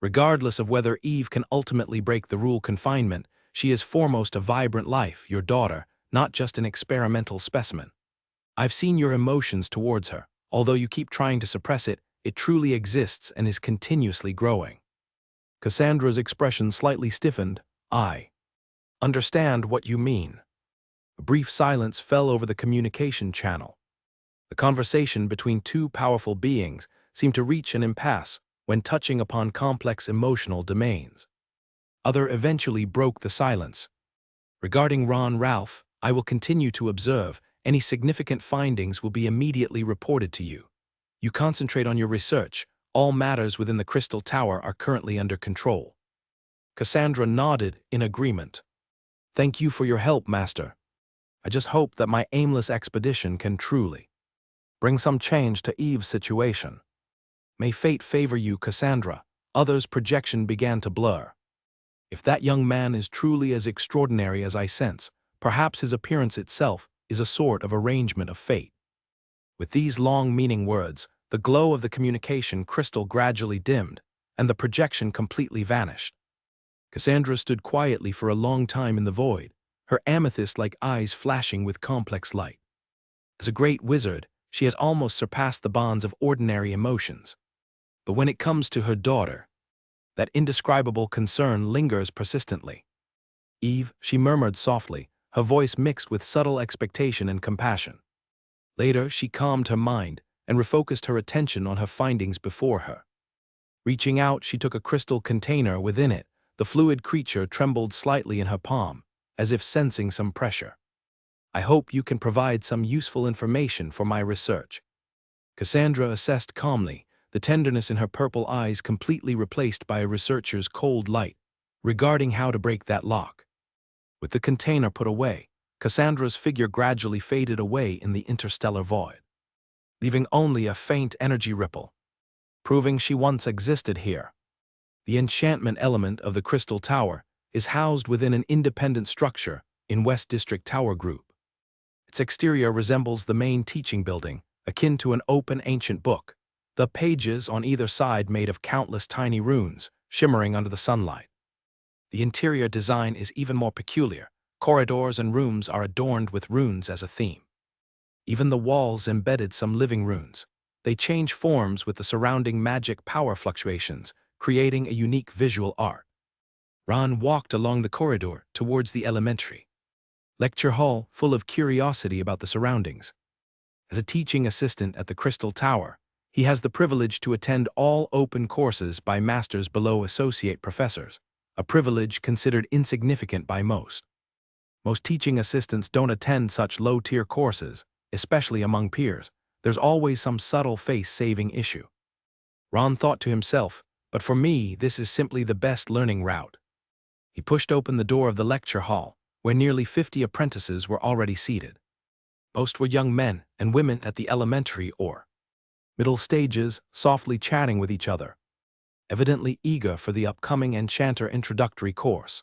Regardless of whether Eve can ultimately break the rule confinement, she is foremost a vibrant life, your daughter, not just an experimental specimen. I've seen your emotions towards her. Although you keep trying to suppress it, it truly exists and is continuously growing. Cassandra's expression slightly stiffened. I understand what you mean. A brief silence fell over the communication channel. The conversation between two powerful beings seemed to reach an impasse when touching upon complex emotional domains. Other eventually broke the silence. Regarding Ron Ralph, I will continue to observe Any significant findings will be immediately reported to you. You concentrate on your research. All matters within the Crystal Tower are currently under control. Cassandra nodded in agreement. Thank you for your help, Master. I just hope that my aimless expedition can truly bring some change to Eve's situation. May fate favor you, Cassandra. Others' projection began to blur. If that young man is truly as extraordinary as I sense, perhaps his appearance itself is a sort of arrangement of fate. With these long meaning words, the glow of the communication crystal gradually dimmed, and the projection completely vanished. Cassandra stood quietly for a long time in the void, her amethyst-like eyes flashing with complex light. As a great wizard, she has almost surpassed the bonds of ordinary emotions. But when it comes to her daughter, that indescribable concern lingers persistently. Eve, she murmured softly, her voice mixed with subtle expectation and compassion. Later, she calmed her mind and refocused her attention on her findings before her. Reaching out, she took a crystal container. Within it, the fluid creature trembled slightly in her palm, as if sensing some pressure. I hope you can provide some useful information for my research. Cassandra assessed calmly, the tenderness in her purple eyes completely replaced by a researcher's cold light, regarding how to break that lock. With the container put away, Cassandra's figure gradually faded away in the interstellar void, leaving only a faint energy ripple, proving she once existed here. The enchantment element of the Crystal Tower is housed within an independent structure in West District Tower Group. Its exterior resembles the main teaching building, akin to an open ancient book, the pages on either side made of countless tiny runes, shimmering under the sunlight. The interior design is even more peculiar. Corridors and rooms are adorned with runes as a theme. Even the walls embedded some living runes. They change forms with the surrounding magic power fluctuations, creating a unique visual art. Ron walked along the corridor towards the elementary lecture hall, full of curiosity about the surroundings. As a teaching assistant at the Crystal Tower, he has the privilege to attend all open courses by masters below associate professors, a privilege considered insignificant by most. Most teaching assistants don't attend such low-tier courses, especially among peers. There's always some subtle face-saving issue. Ron thought to himself, but for me, this is simply the best learning route. He pushed open the door of the lecture hall, where nearly 50 apprentices were already seated. Most were young men and women at the elementary or middle stages, softly chatting with each other, evidently eager for the upcoming Enchanter introductory course.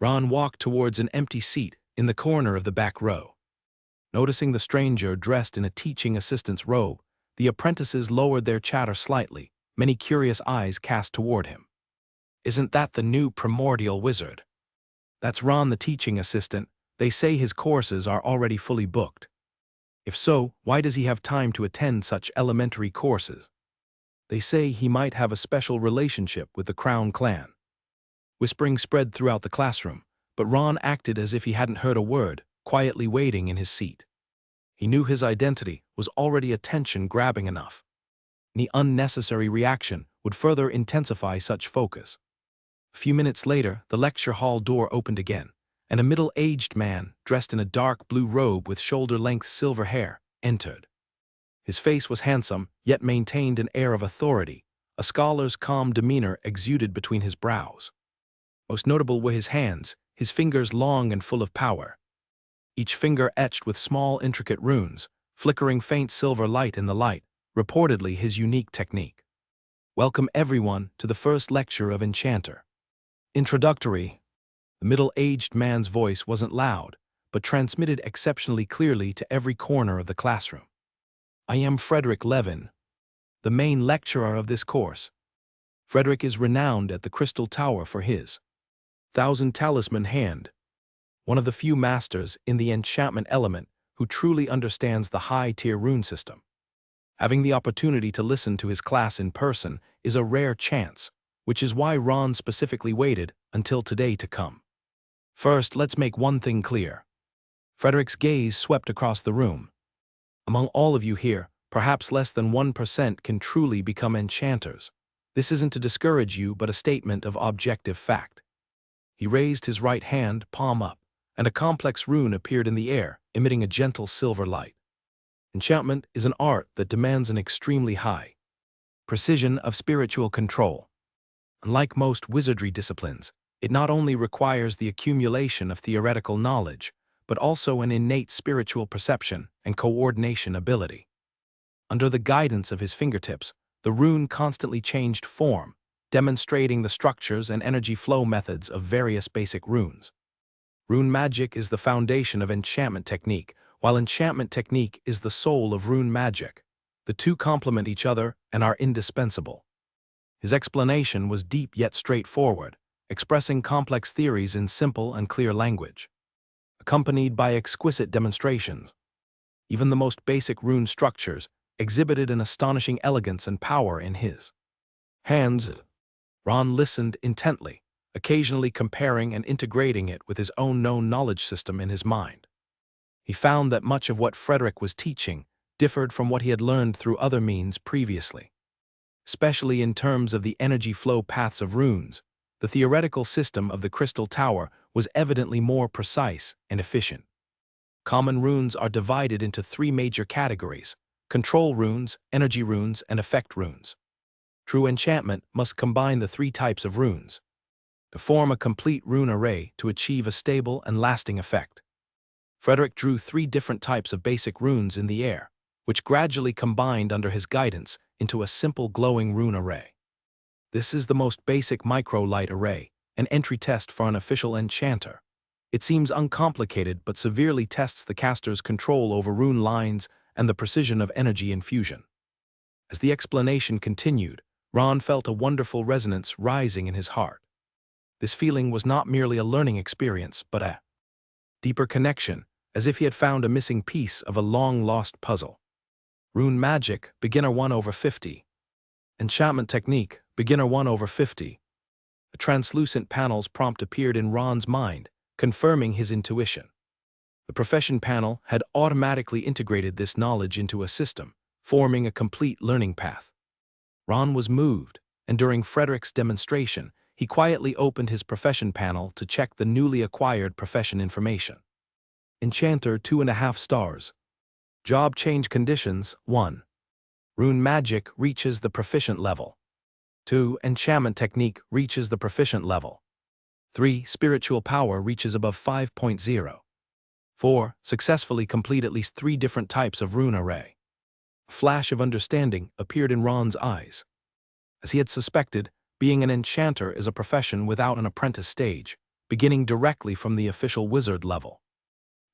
Ron walked towards an empty seat in the corner of the back row. Noticing the stranger dressed in a teaching assistant's robe, the apprentices lowered their chatter slightly, many curious eyes cast toward him. Isn't that the new primordial wizard? That's Ron, the teaching assistant. They say his courses are already fully booked. If so, why does he have time to attend such elementary courses? They say he might have a special relationship with the Crown clan. Whispering spread throughout the classroom, but Ron acted as if he hadn't heard a word, quietly waiting in his seat. He knew his identity was already attention-grabbing enough. Any unnecessary reaction would further intensify such focus. A few minutes later, the lecture hall door opened again, and a middle-aged man, dressed in a dark blue robe with shoulder-length silver hair, entered. His face was handsome, yet maintained an air of authority. A scholar's calm demeanor exuded between his brows. Most notable were his hands, his fingers long and full of power. Each finger etched with small, intricate runes, flickering faint silver light in the light, reportedly his unique technique. Welcome everyone to the first lecture of Enchanter. Introductory. The middle-aged man's voice wasn't loud, but transmitted exceptionally clearly to every corner of the classroom. I am Frederick Levin, the main lecturer of this course. Frederick is renowned at the Crystal Tower for his Thousand Talisman hand, one of the few masters in the enchantment element who truly understands the high-tier rune system. Having the opportunity to listen to his class in person is a rare chance, which is why Ron specifically waited until today to come. First, let's make one thing clear. Frederick's gaze swept across the room. Among all of you here, perhaps less than 1% can truly become enchanters. This isn't to discourage you, but a statement of objective fact. He raised his right hand, palm up, and a complex rune appeared in the air, emitting a gentle silver light. Enchantment is an art that demands an extremely high precision of spiritual control. Unlike most wizardry disciplines, it not only requires the accumulation of theoretical knowledge, but also an innate spiritual perception and coordination ability. Under the guidance of his fingertips, the rune constantly changed form, demonstrating the structures and energy flow methods of various basic runes. Rune magic is the foundation of enchantment technique, while enchantment technique is the soul of rune magic. The two complement each other and are indispensable. His explanation was deep yet straightforward, expressing complex theories in simple and clear language, accompanied by exquisite demonstrations. Even the most basic rune structures exhibited an astonishing elegance and power in his hands. Ron listened intently, occasionally comparing and integrating it with his own known knowledge system in his mind. He found that much of what Frederick was teaching differed from what he had learned through other means previously. Especially in terms of the energy flow paths of runes, the theoretical system of the Crystal Tower was evidently more precise and efficient. Common runes are divided into three major categories: control runes, energy runes, and effect runes. True enchantment must combine the three types of runes to form a complete rune array to achieve a stable and lasting effect. Frederick drew three different types of basic runes in the air, which gradually combined under his guidance into a simple glowing rune array. This is the most basic micro-light array, an entry test for an official enchanter. It seems uncomplicated but severely tests the caster's control over rune lines and the precision of energy infusion. As the explanation continued, Ron felt a wonderful resonance rising in his heart. This feeling was not merely a learning experience, but a deeper connection, as if he had found a missing piece of a long-lost puzzle. Rune Magic, Beginner 1/50. Enchantment Technique, Beginner 1/50. A translucent panel's prompt appeared in Ron's mind, confirming his intuition. The profession panel had automatically integrated this knowledge into a system, forming a complete learning path. Ron was moved, and during Frederick's demonstration, he quietly opened his profession panel to check the newly acquired profession information. Enchanter 2.5 stars. Job change conditions 1. Rune Magic reaches the proficient level. 2. Enchantment Technique reaches the proficient level. 3. Spiritual Power reaches above 5.0. 4. Successfully complete at least 3 different types of rune array. A flash of understanding appeared in Ron's eyes. As he had suspected, being an enchanter is a profession without an apprentice stage, beginning directly from the official wizard level.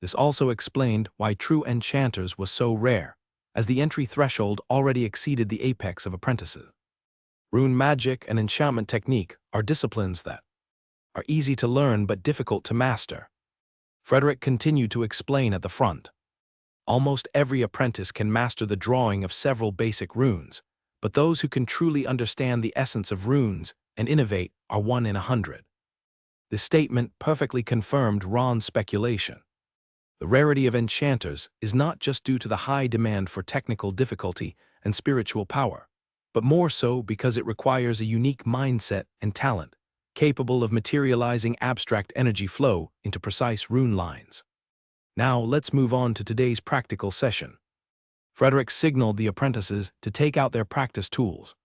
This also explained why true enchanters was so rare, as the entry threshold already exceeded the apex of apprentices. Rune Magic and Enchantment Technique are disciplines that are easy to learn but difficult to master. Frederick continued to explain at the front. Almost every apprentice can master the drawing of several basic runes, but those who can truly understand the essence of runes and innovate are 1 in 100. This statement perfectly confirmed Ron's speculation. The rarity of enchanters is not just due to the high demand for technical difficulty and spiritual power, but more so because it requires a unique mindset and talent, capable of materializing abstract energy flow into precise rune lines. Now let's move on to today's practical session. Frederick signaled the apprentices to take out their practice tools.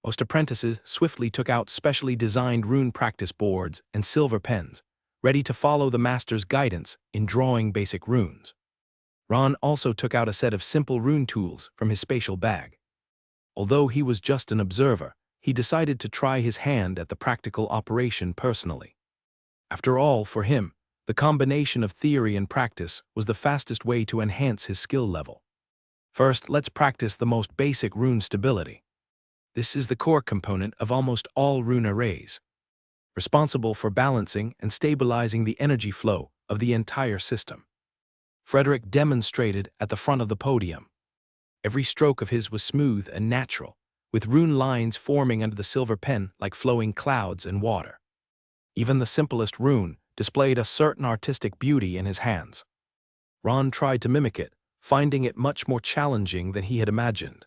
Most apprentices swiftly took out specially designed rune practice boards and silver pens, ready to follow the master's guidance in drawing basic runes. Ron also took out a set of simple rune tools from his spatial bag. Although he was just an observer, he decided to try his hand at the practical operation personally. After all, for him, the combination of theory and practice was the fastest way to enhance his skill level. First, let's practice the most basic rune stability. This is the core component of almost all rune arrays, responsible for balancing and stabilizing the energy flow of the entire system. Frederick demonstrated at the front of the podium. Every stroke of his was smooth and natural, with rune lines forming under the silver pen like flowing clouds and water. Even the simplest rune displayed a certain artistic beauty in his hands. Ron tried to mimic it, finding it much more challenging than he had imagined.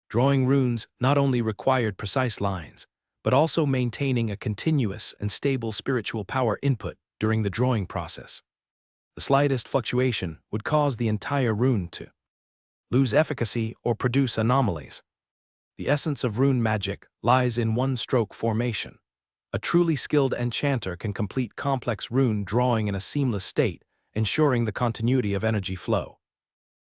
Drawing runes not only required precise lines, but also maintaining a continuous and stable spiritual power input during the drawing process. The slightest fluctuation would cause the entire rune to lose efficacy or produce anomalies. The essence of rune magic lies in one-stroke formation. A truly skilled enchanter can complete complex rune drawing in a seamless state, ensuring the continuity of energy flow.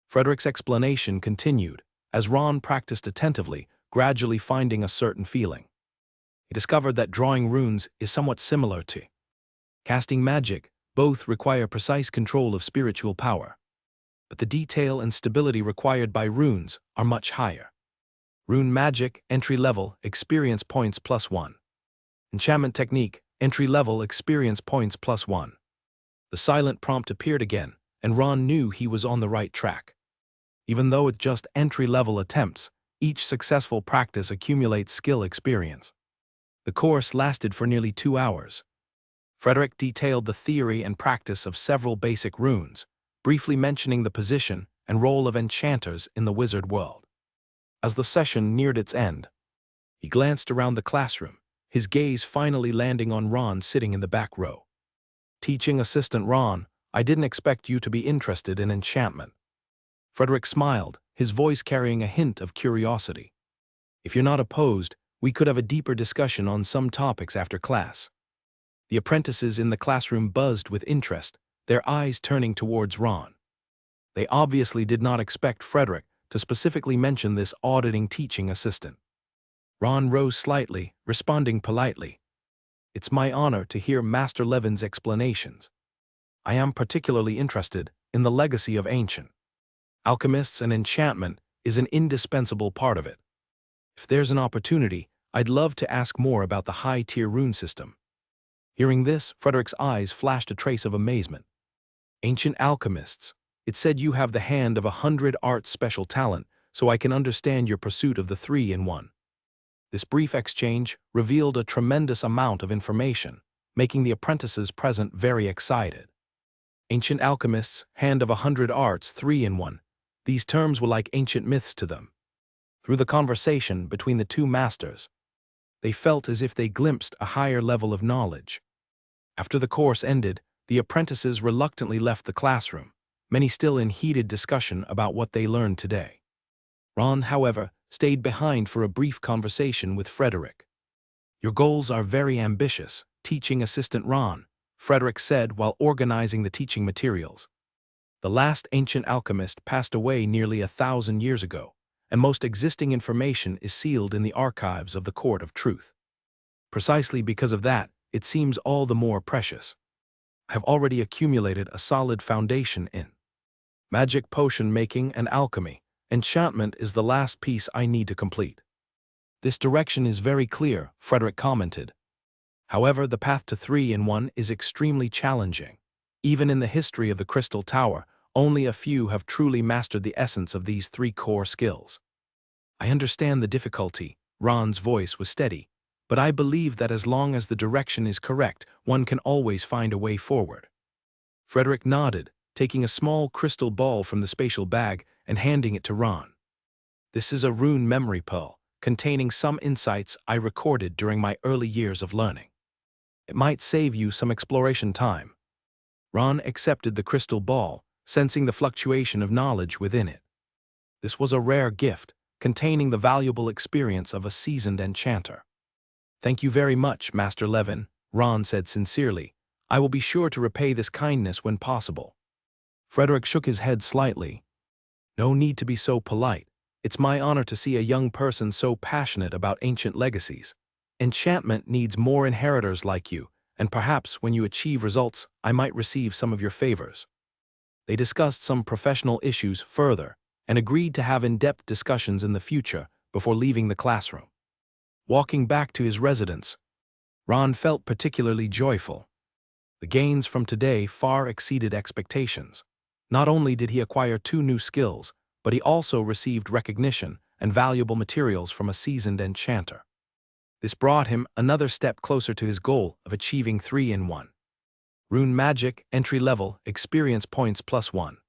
Frederick's explanation continued, as Ron practiced attentively, gradually finding a certain feeling. He discovered that drawing runes is somewhat similar to casting magic. Both require precise control of spiritual power. But the detail and stability required by runes are much higher. Rune magic, entry level, experience points +1. Enchantment technique, entry level, experience points +1. The silent prompt appeared again, and Ron knew he was on the right track. Even though it's just entry-level attempts, each successful practice accumulates skill experience. The course lasted for nearly 2 hours. Frederick detailed the theory and practice of several basic runes, briefly mentioning the position and role of enchanters in the wizard world. As the session neared its end, he glanced around the classroom, his gaze finally landing on Ron sitting in the back row. "Teaching assistant Ron, I didn't expect you to be interested in enchantment." Frederick smiled, his voice carrying a hint of curiosity. "If you're not opposed, we could have a deeper discussion on some topics after class." The apprentices in the classroom buzzed with interest, their eyes turning towards Ron. They obviously did not expect Frederick to specifically mention this auditing teaching assistant. Ron rose slightly, responding politely. "It's my honor to hear Master Levin's explanations. I am particularly interested in the legacy of ancient alchemists, and enchantment is an indispensable part of it. If there's an opportunity, I'd love to ask more about the high-tier rune system." Hearing this, Frederick's eyes flashed a trace of amazement. "Ancient alchemists, it said you have the hand of 100 arts special talent, so I can understand your pursuit of the 3-in-1. This brief exchange revealed a tremendous amount of information, making the apprentices present very excited. Ancient alchemists, hand of 100 arts, 3-in-1. These terms were like ancient myths to them. Through the conversation between the two masters, they felt as if they glimpsed a higher level of knowledge. After the course ended, the apprentices reluctantly left the classroom, many still in heated discussion about what they learned today. Ron, however, stayed behind for a brief conversation with Frederick. "Your goals are very ambitious, teaching assistant Ron," Frederick said while organizing the teaching materials. "The last ancient alchemist passed away nearly 1,000 years ago, and most existing information is sealed in the archives of the Court of Truth. Precisely because of that, it seems all the more precious. I have already accumulated a solid foundation in magic, potion making, and alchemy. Enchantment is the last piece I need to complete." "This direction is very clear," Frederick commented. "However, the path to 3-in-1 is extremely challenging. Even in the history of the Crystal Tower, only a few have truly mastered the essence of these 3 core skills." "I understand the difficulty," Ron's voice was steady, "but I believe that as long as the direction is correct, one can always find a way forward." Frederick nodded, taking a small crystal ball from the spatial bag and handing it to Ron. "This is a rune memory pearl, containing some insights I recorded during my early years of learning. It might save you some exploration time." Ron accepted the crystal ball, sensing the fluctuation of knowledge within it. This was a rare gift, containing the valuable experience of a seasoned enchanter. "Thank you very much, Master Levin," Ron said sincerely. "I will be sure to repay this kindness when possible." Frederick shook his head slightly. "No need to be so polite. It's my honor to see a young person so passionate about ancient legacies. Enchantment needs more inheritors like you, and perhaps when you achieve results, I might receive some of your favors." They discussed some professional issues further and agreed to have in-depth discussions in the future before leaving the classroom. Walking back to his residence, Ron felt particularly joyful. The gains from today far exceeded expectations. Not only did he acquire 2 new skills, but he also received recognition and valuable materials from a seasoned enchanter. This brought him another step closer to his goal of achieving 3-in-1. Rune Magic, entry level, experience points +1.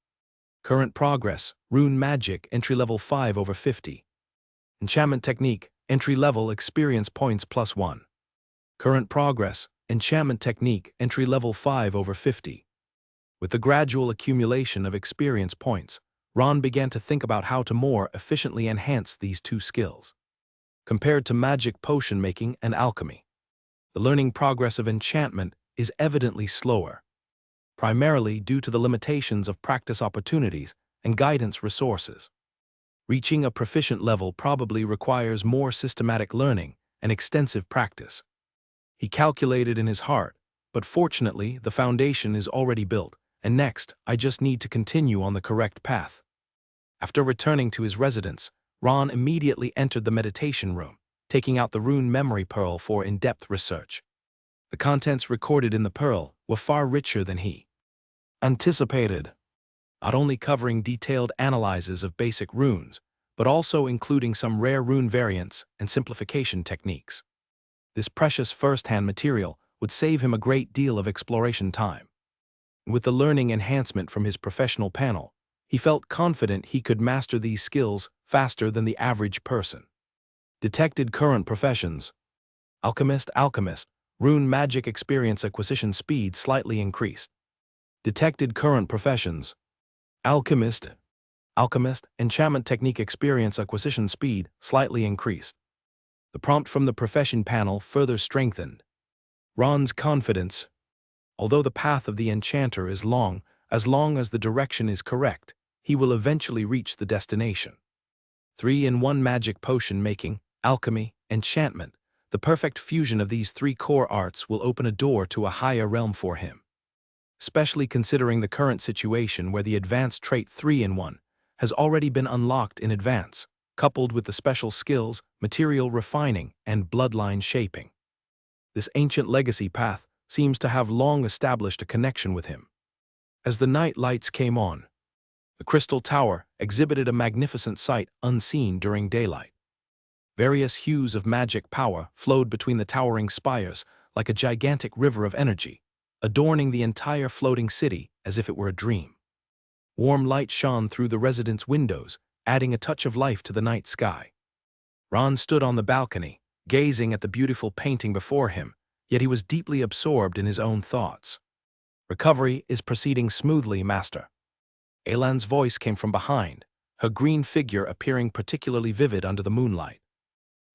Current progress, Rune Magic, entry level 5/50. Enchantment Technique, entry level, experience points +1. Current progress, Enchantment Technique, entry level 5/50. With the gradual accumulation of experience points, Ron began to think about how to more efficiently enhance these two skills. Compared to magic potion making and alchemy, the learning progress of enchantment is evidently slower, primarily due to the limitations of practice opportunities and guidance resources. Reaching a proficient level probably requires more systematic learning and extensive practice. He calculated in his heart, but fortunately the foundation is already built, and next I just need to continue on the correct path. After returning to his residence, Ron immediately entered the meditation room, taking out the rune memory pearl for in-depth research. The contents recorded in the pearl were far richer than he anticipated, not only covering detailed analyses of basic runes, but also including some rare rune variants and simplification techniques. This precious first-hand material would save him a great deal of exploration time. With the learning enhancement from his professional panel, he felt confident he could master these skills faster than the average person. Detected current professions: alchemist, rune magic experience acquisition speed slightly increased. Detected current professions: alchemist, enchantment technique experience acquisition speed slightly increased. The prompt from the profession panel further strengthened Ron's confidence. Although the path of the enchanter is long, as the direction is correct, he will eventually reach the destination. 3-in-1 magic potion making, alchemy, enchantment. The perfect fusion of these three core arts will open a door to a higher realm for him. Especially considering the current situation where the advanced trait 3-in-1 has already been unlocked in advance, coupled with the special skills, material refining, and bloodline shaping. This ancient legacy path seems to have long established a connection with him. As the night lights came on, the crystal tower exhibited a magnificent sight unseen during daylight. Various hues of magic power flowed between the towering spires like a gigantic river of energy, adorning the entire floating city as if it were a dream. Warm light shone through the residence windows, adding a touch of life to the night sky. Ron stood on the balcony, gazing at the beautiful painting before him, yet he was deeply absorbed in his own thoughts. "Recovery is proceeding smoothly, Master." Elan's voice came from behind, her green figure appearing particularly vivid under the moonlight.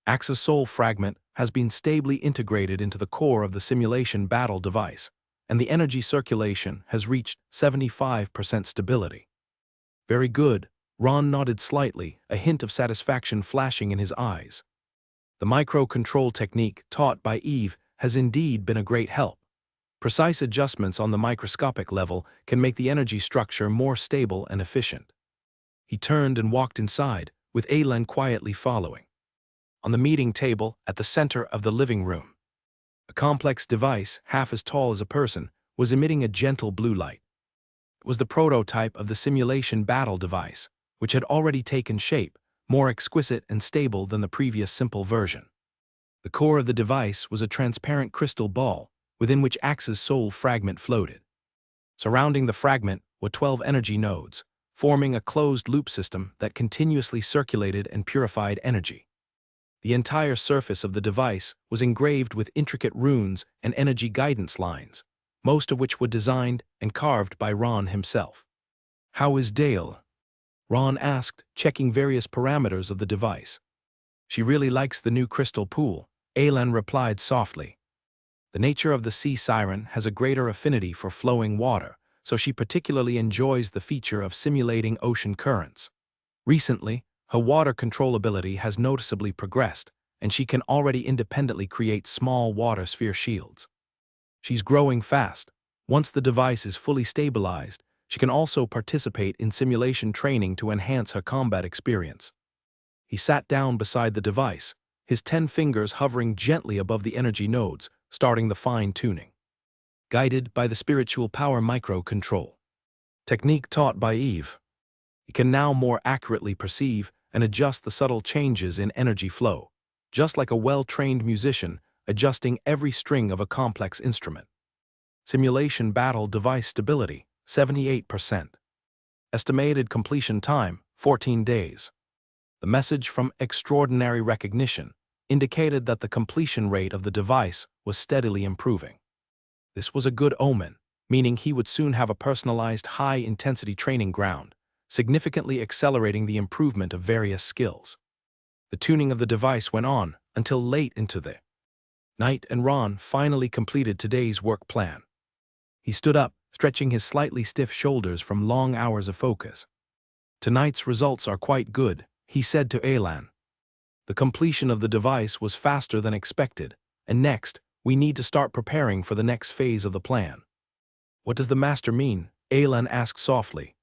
Axe's soul fragment has been stably integrated into the core of the simulation battle device, and the energy circulation has reached 75% stability. "Very good," Ron nodded slightly, a hint of satisfaction flashing in his eyes. The micro-control technique taught by Eve has indeed been a great help. Precise adjustments on the microscopic level can make the energy structure more stable and efficient. He turned and walked inside, with Aylin quietly following. On the meeting table at the center of the living room, a complex device, half as tall as a person, was emitting a gentle blue light. It was the prototype of the simulation battle device, which had already taken shape, more exquisite and stable than the previous simple version. The core of the device was a transparent crystal ball, within which Axe's soul fragment floated. Surrounding the fragment were 12 energy nodes, forming a closed-loop system that continuously circulated and purified energy. The entire surface of the device was engraved with intricate runes and energy guidance lines, most of which were designed and carved by Ron himself. "How is Dale?" Ron asked, checking various parameters of the device. "She really likes the new crystal pool," Aylin replied softly. The nature of the sea siren has a greater affinity for flowing water, so she particularly enjoys the feature of simulating ocean currents. Recently, her water control ability has noticeably progressed, and she can already independently create small water sphere shields. She's growing fast. Once the device is fully stabilized, she can also participate in simulation training to enhance her combat experience. He sat down beside the device, his 10 fingers hovering gently above the energy nodes, starting the fine-tuning. Guided by the spiritual power micro-control technique taught by Eve, he can now more accurately perceive and adjust the subtle changes in energy flow, just like a well-trained musician adjusting every string of a complex instrument. Simulation battle device stability, 78%. Estimated completion time, 14 days. The message from extraordinary recognition indicated that the completion rate of the device was steadily improving. This was a good omen. meaning he would soon have a personalized high-intensity training ground, significantly accelerating the improvement of various skills. The tuning of the device went on until late into the night, and Ron finally completed today's work plan. He stood up, stretching his slightly stiff shoulders from long hours of focus. "Tonight's results are quite good," he said to Alan. "The completion of the device was faster than expected, and next, we need to start preparing for the next phase of the plan." "What does the master mean?" Alan asked softly.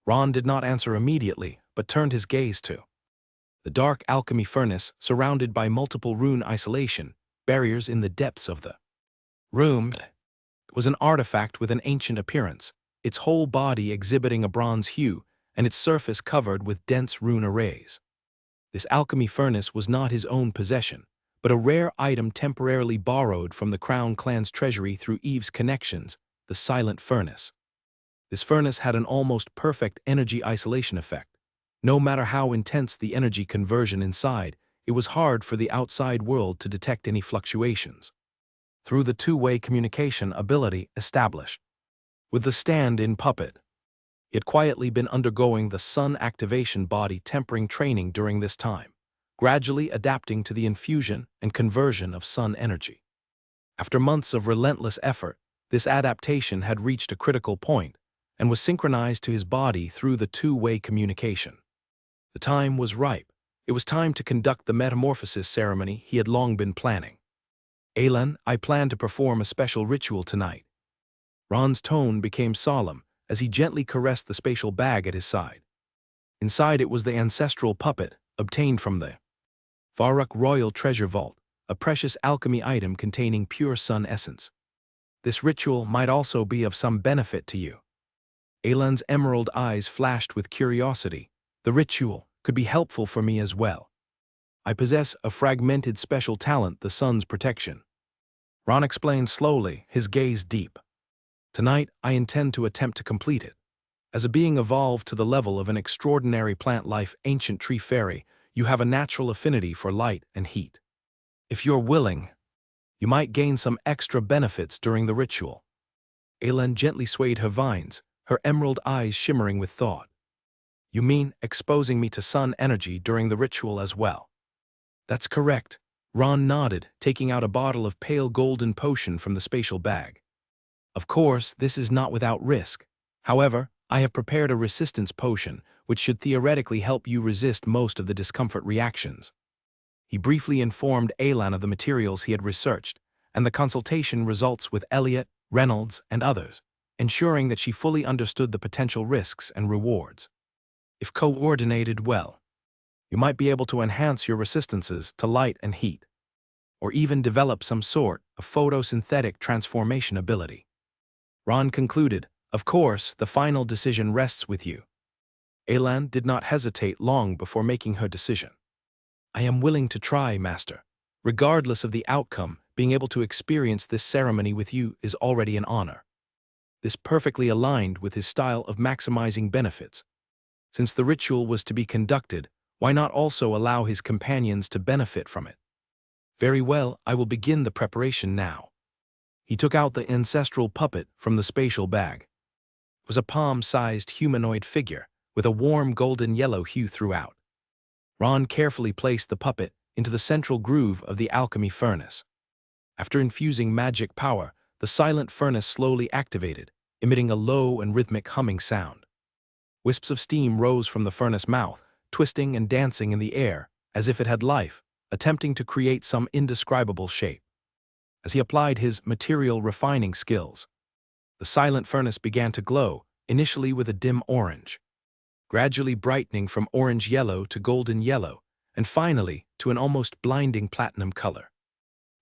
Ron did not answer immediately, but turned his gaze to the dark alchemy furnace surrounded by multiple rune isolation barriers in the depths of the room. It was an artifact with an ancient appearance, its whole body exhibiting a bronze hue and its surface covered with dense rune arrays. This alchemy furnace was not his own possession, but a rare item temporarily borrowed from the Crown clan's treasury through Eve's connections, the Silent Furnace. This furnace had an almost perfect energy isolation effect. No matter how intense the energy conversion inside, it was hard for the outside world to detect any fluctuations. Through the two-way communication ability established with the stand-in puppet, he had quietly been undergoing the sun activation body tempering training during this time, gradually adapting to the infusion and conversion of sun energy. After months of relentless effort, this adaptation had reached a critical point and was synchronized to his body through the two-way communication. The time was ripe. It was time to conduct the metamorphosis ceremony he had long been planning. "Alan, I plan to perform a special ritual tonight." Ron's tone became solemn as he gently caressed the spatial bag at his side. Inside it was the ancestral puppet, obtained from the Varrock Royal Treasure Vault, a precious alchemy item containing pure sun essence. "This ritual might also be of some benefit to you." Alan's emerald eyes flashed with curiosity. "The ritual could be helpful for me as well. I possess a fragmented special talent, the sun's protection." Ron explained slowly, his gaze deep. "Tonight, I intend to attempt to complete it. As a being evolved to the level of an extraordinary plant-life ancient tree fairy, you have a natural affinity for light and heat. If you're willing, you might gain some extra benefits during the ritual." Alan gently swayed her vines, her emerald eyes shimmering with thought. "You mean exposing me to sun energy during the ritual as well?" "That's correct." Ron nodded, taking out a bottle of pale golden potion from the spatial bag. "Of course, this is not without risk. However, I have prepared a resistance potion, which should theoretically help you resist most of the discomfort reactions." He briefly informed Alan of the materials he had researched, and the consultation results with Elliot, Reynolds, and others, ensuring that she fully understood the potential risks and rewards. If coordinated well, you might be able to enhance your resistances to light and heat, or even develop some sort of photosynthetic transformation ability. Ron concluded, "Of course, the final decision rests with you." Alan did not hesitate long before making her decision. "I am willing to try, Master. Regardless of the outcome, being able to experience this ceremony with you is already an honor." This perfectly aligned with his style of maximizing benefits. Since the ritual was to be conducted, why not also allow his companions to benefit from it? "Very well, I will begin the preparation now." He took out the ancestral puppet from the spatial bag. It was a palm-sized humanoid figure with a warm golden yellow hue throughout. Ron carefully placed the puppet into the central groove of the alchemy furnace. After infusing magic power, the silent furnace slowly activated, emitting a low and rhythmic humming sound. Wisps of steam rose from the furnace mouth, twisting and dancing in the air as if it had life, attempting to create some indescribable shape. As he applied his material refining skills, the silent furnace began to glow, initially with a dim orange, gradually brightening from orange-yellow to golden yellow, and finally to an almost blinding platinum color.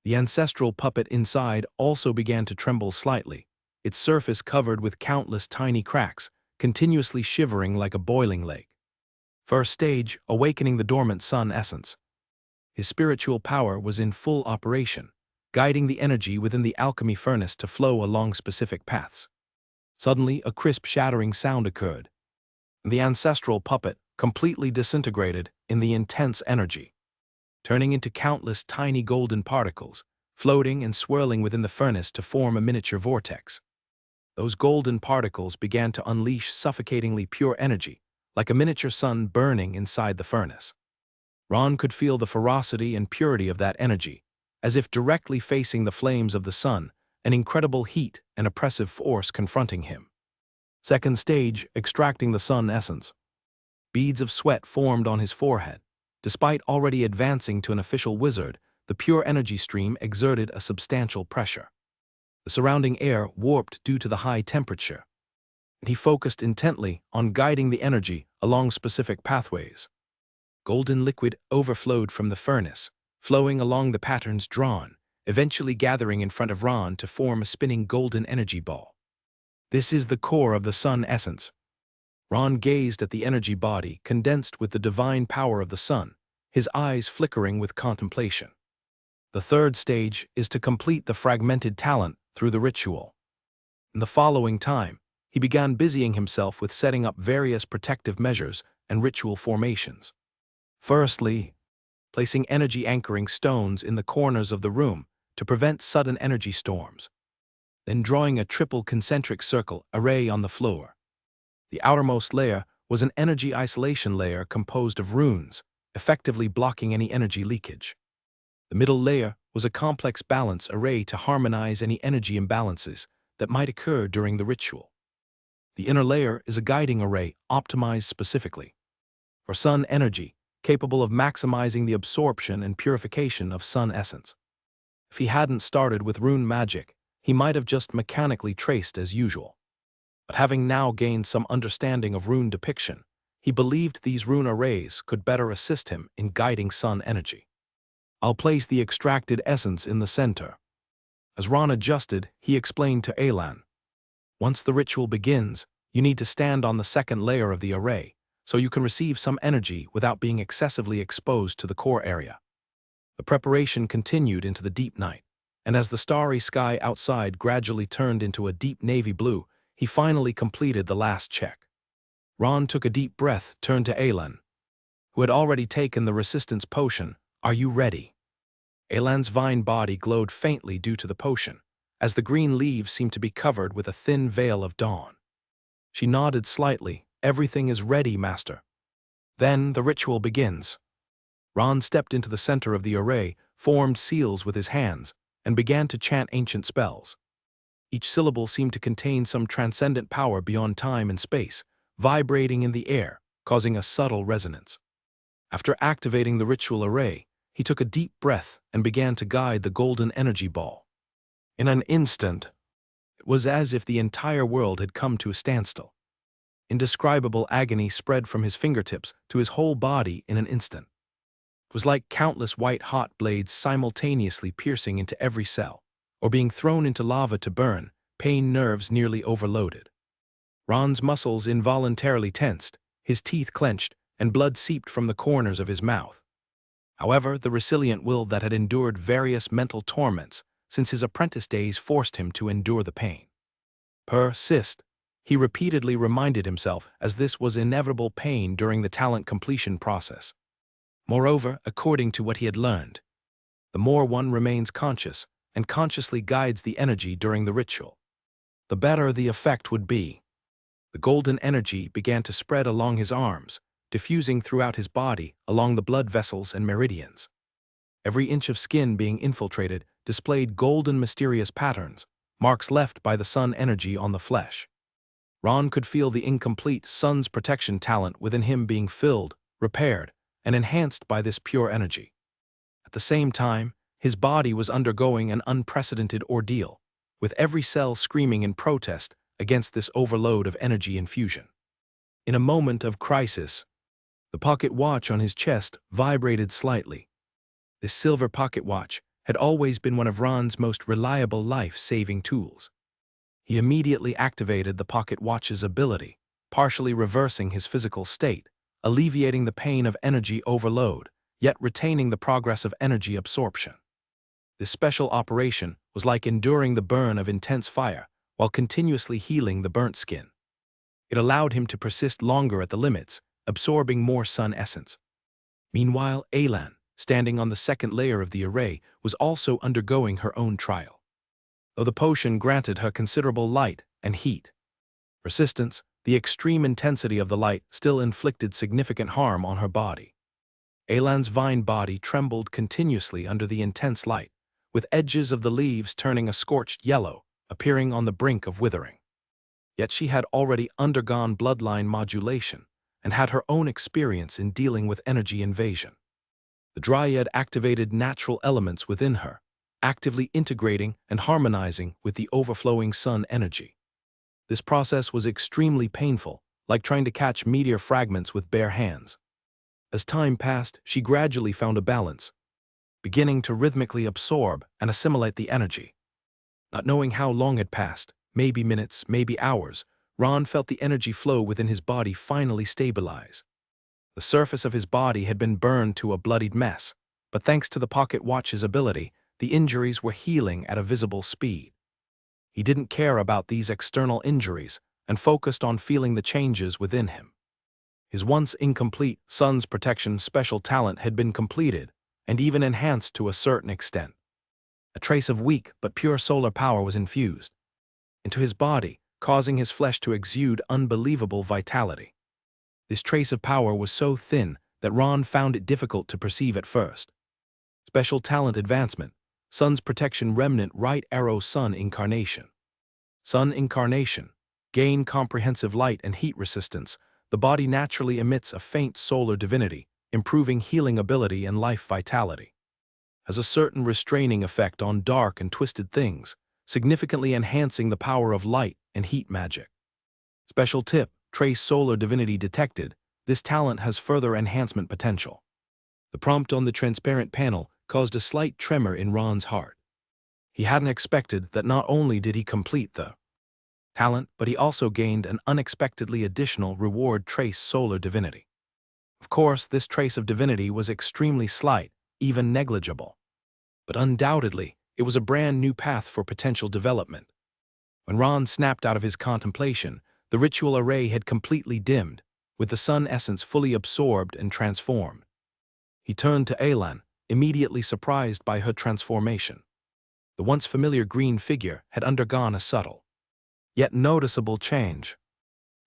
The ancestral puppet inside also began to tremble slightly, its surface covered with countless tiny cracks, continuously shivering like a boiling lake. First stage, awakening the dormant sun essence. His spiritual power was in full operation, guiding the energy within the alchemy furnace to flow along specific paths. Suddenly, a crisp shattering sound occurred. The ancestral puppet completely disintegrated in the intense energy, turning into countless tiny golden particles, floating and swirling within the furnace to form a miniature vortex. Those golden particles began to unleash suffocatingly pure energy, like a miniature sun burning inside the furnace. Ron could feel the ferocity and purity of that energy, as if directly facing the flames of the sun, an incredible heat and oppressive force confronting him. Second stage, extracting the sun essence. Beads of sweat formed on his forehead. Despite already advancing to an official wizard, the pure energy stream exerted a substantial pressure. The surrounding air warped due to the high temperature. He focused intently on guiding the energy along specific pathways. Golden liquid overflowed from the furnace, flowing along the patterns drawn, eventually gathering in front of Ron to form a spinning golden energy ball. This is the core of the sun essence. Ron gazed at the energy body condensed with the divine power of the sun, his eyes flickering with contemplation. The third stage is to complete the fragmented talent through the ritual. In the following time, he began busying himself with setting up various protective measures and ritual formations. Firstly, placing energy anchoring stones in the corners of the room to prevent sudden energy storms. Then drawing a triple concentric circle array on the floor. The outermost layer was an energy isolation layer composed of runes, effectively blocking any energy leakage. The middle layer was a complex balance array to harmonize any energy imbalances that might occur during the ritual. The inner layer is a guiding array optimized specifically for sun energy, capable of maximizing the absorption and purification of sun essence. If he hadn't started with rune magic, he might have just mechanically traced as usual. But having now gained some understanding of rune depiction, he believed these rune arrays could better assist him in guiding sun energy. I'll place the extracted essence in the center. As Ron adjusted, he explained to Alan, once the ritual begins, you need to stand on the second layer of the array, so you can receive some energy without being excessively exposed to the core area. The preparation continued into the deep night, and as the starry sky outside gradually turned into a deep navy blue, he finally completed the last check. Ron took a deep breath, turned to Alan, who had already taken the resistance potion. Are you ready? Alan's vine body glowed faintly due to the potion, as the green leaves seemed to be covered with a thin veil of dawn. She nodded slightly. Everything is ready, Master. Then the ritual begins. Ron stepped into the center of the array, formed seals with his hands, and began to chant ancient spells. Each syllable seemed to contain some transcendent power beyond time and space, vibrating in the air, causing a subtle resonance. After activating the ritual array, he took a deep breath and began to guide the golden energy ball. In an instant, it was as if the entire world had come to a standstill. Indescribable agony spread from his fingertips to his whole body in an instant. It was like countless white-hot blades simultaneously piercing into every cell, or being thrown into lava to burn, pain nerves nearly overloaded. Ron's muscles involuntarily tensed, his teeth clenched, and blood seeped from the corners of his mouth. However, the resilient will that had endured various mental torments since his apprentice days forced him to endure the pain. Persist, he repeatedly reminded himself, as this was inevitable pain during the talent completion process. Moreover, according to what he had learned, the more one remains conscious and consciously guides the energy during the ritual, the better the effect would be. The golden energy began to spread along his arms, diffusing throughout his body along the blood vessels and meridians. Every inch of skin being infiltrated displayed golden mysterious patterns, marks left by the sun energy on the flesh. Ron could feel the incomplete sun's protection talent within him being filled, repaired, and enhanced by this pure energy. At the same time, his body was undergoing an unprecedented ordeal, with every cell screaming in protest against this overload of energy infusion. In a moment of crisis, the pocket watch on his chest vibrated slightly. This silver pocket watch had always been one of Ron's most reliable life-saving tools. He immediately activated the pocket watch's ability, partially reversing his physical state, alleviating the pain of energy overload, yet retaining the progress of energy absorption. This special operation was like enduring the burn of intense fire while continuously healing the burnt skin. It allowed him to persist longer at the limits, absorbing more sun essence. Meanwhile, Alan, standing on the second layer of the array, was also undergoing her own trial. Though the potion granted her considerable light and heat. Resistance, the extreme intensity of the light, still inflicted significant harm on her body. Elan's vine body trembled continuously under the intense light, with edges of the leaves turning a scorched yellow, appearing on the brink of withering. Yet she had already undergone bloodline modulation and had her own experience in dealing with energy invasion. The Dryad activated natural elements within her, actively integrating and harmonizing with the overflowing sun energy. This process was extremely painful, like trying to catch meteor fragments with bare hands. As time passed, she gradually found a balance, beginning to rhythmically absorb and assimilate the energy. Not knowing how long had passed, maybe minutes, maybe hours, Ron felt the energy flow within his body finally stabilize. The surface of his body had been burned to a bloodied mess, but thanks to the pocket watch's ability, the injuries were healing at a visible speed. He didn't care about these external injuries and focused on feeling the changes within him. His once incomplete sun's protection special talent had been completed and even enhanced to a certain extent. A trace of weak but pure solar power was infused into his body, causing his flesh to exude unbelievable vitality. This trace of power was so thin that Ron found it difficult to perceive at first. Special talent advancement, Sun's protection remnant right arrow sun incarnation. Sun incarnation, gain comprehensive light and heat resistance. The body naturally emits a faint solar divinity, improving healing ability and life vitality. Has a certain restraining effect on dark and twisted things, significantly enhancing the power of light and heat magic. Special tip, trace solar divinity detected. This talent has further enhancement potential. The prompt on the transparent panel caused a slight tremor in Ron's heart. He hadn't expected that not only did he complete the talent, but he also gained an unexpectedly additional reward, trace solar divinity. Of course, this trace of divinity was extremely slight, even negligible. But undoubtedly, it was a brand new path for potential development. When Ron snapped out of his contemplation, the ritual array had completely dimmed, with the sun essence fully absorbed and transformed. He turned to Elan, immediately surprised by her transformation. The once familiar green figure had undergone a subtle, yet noticeable change.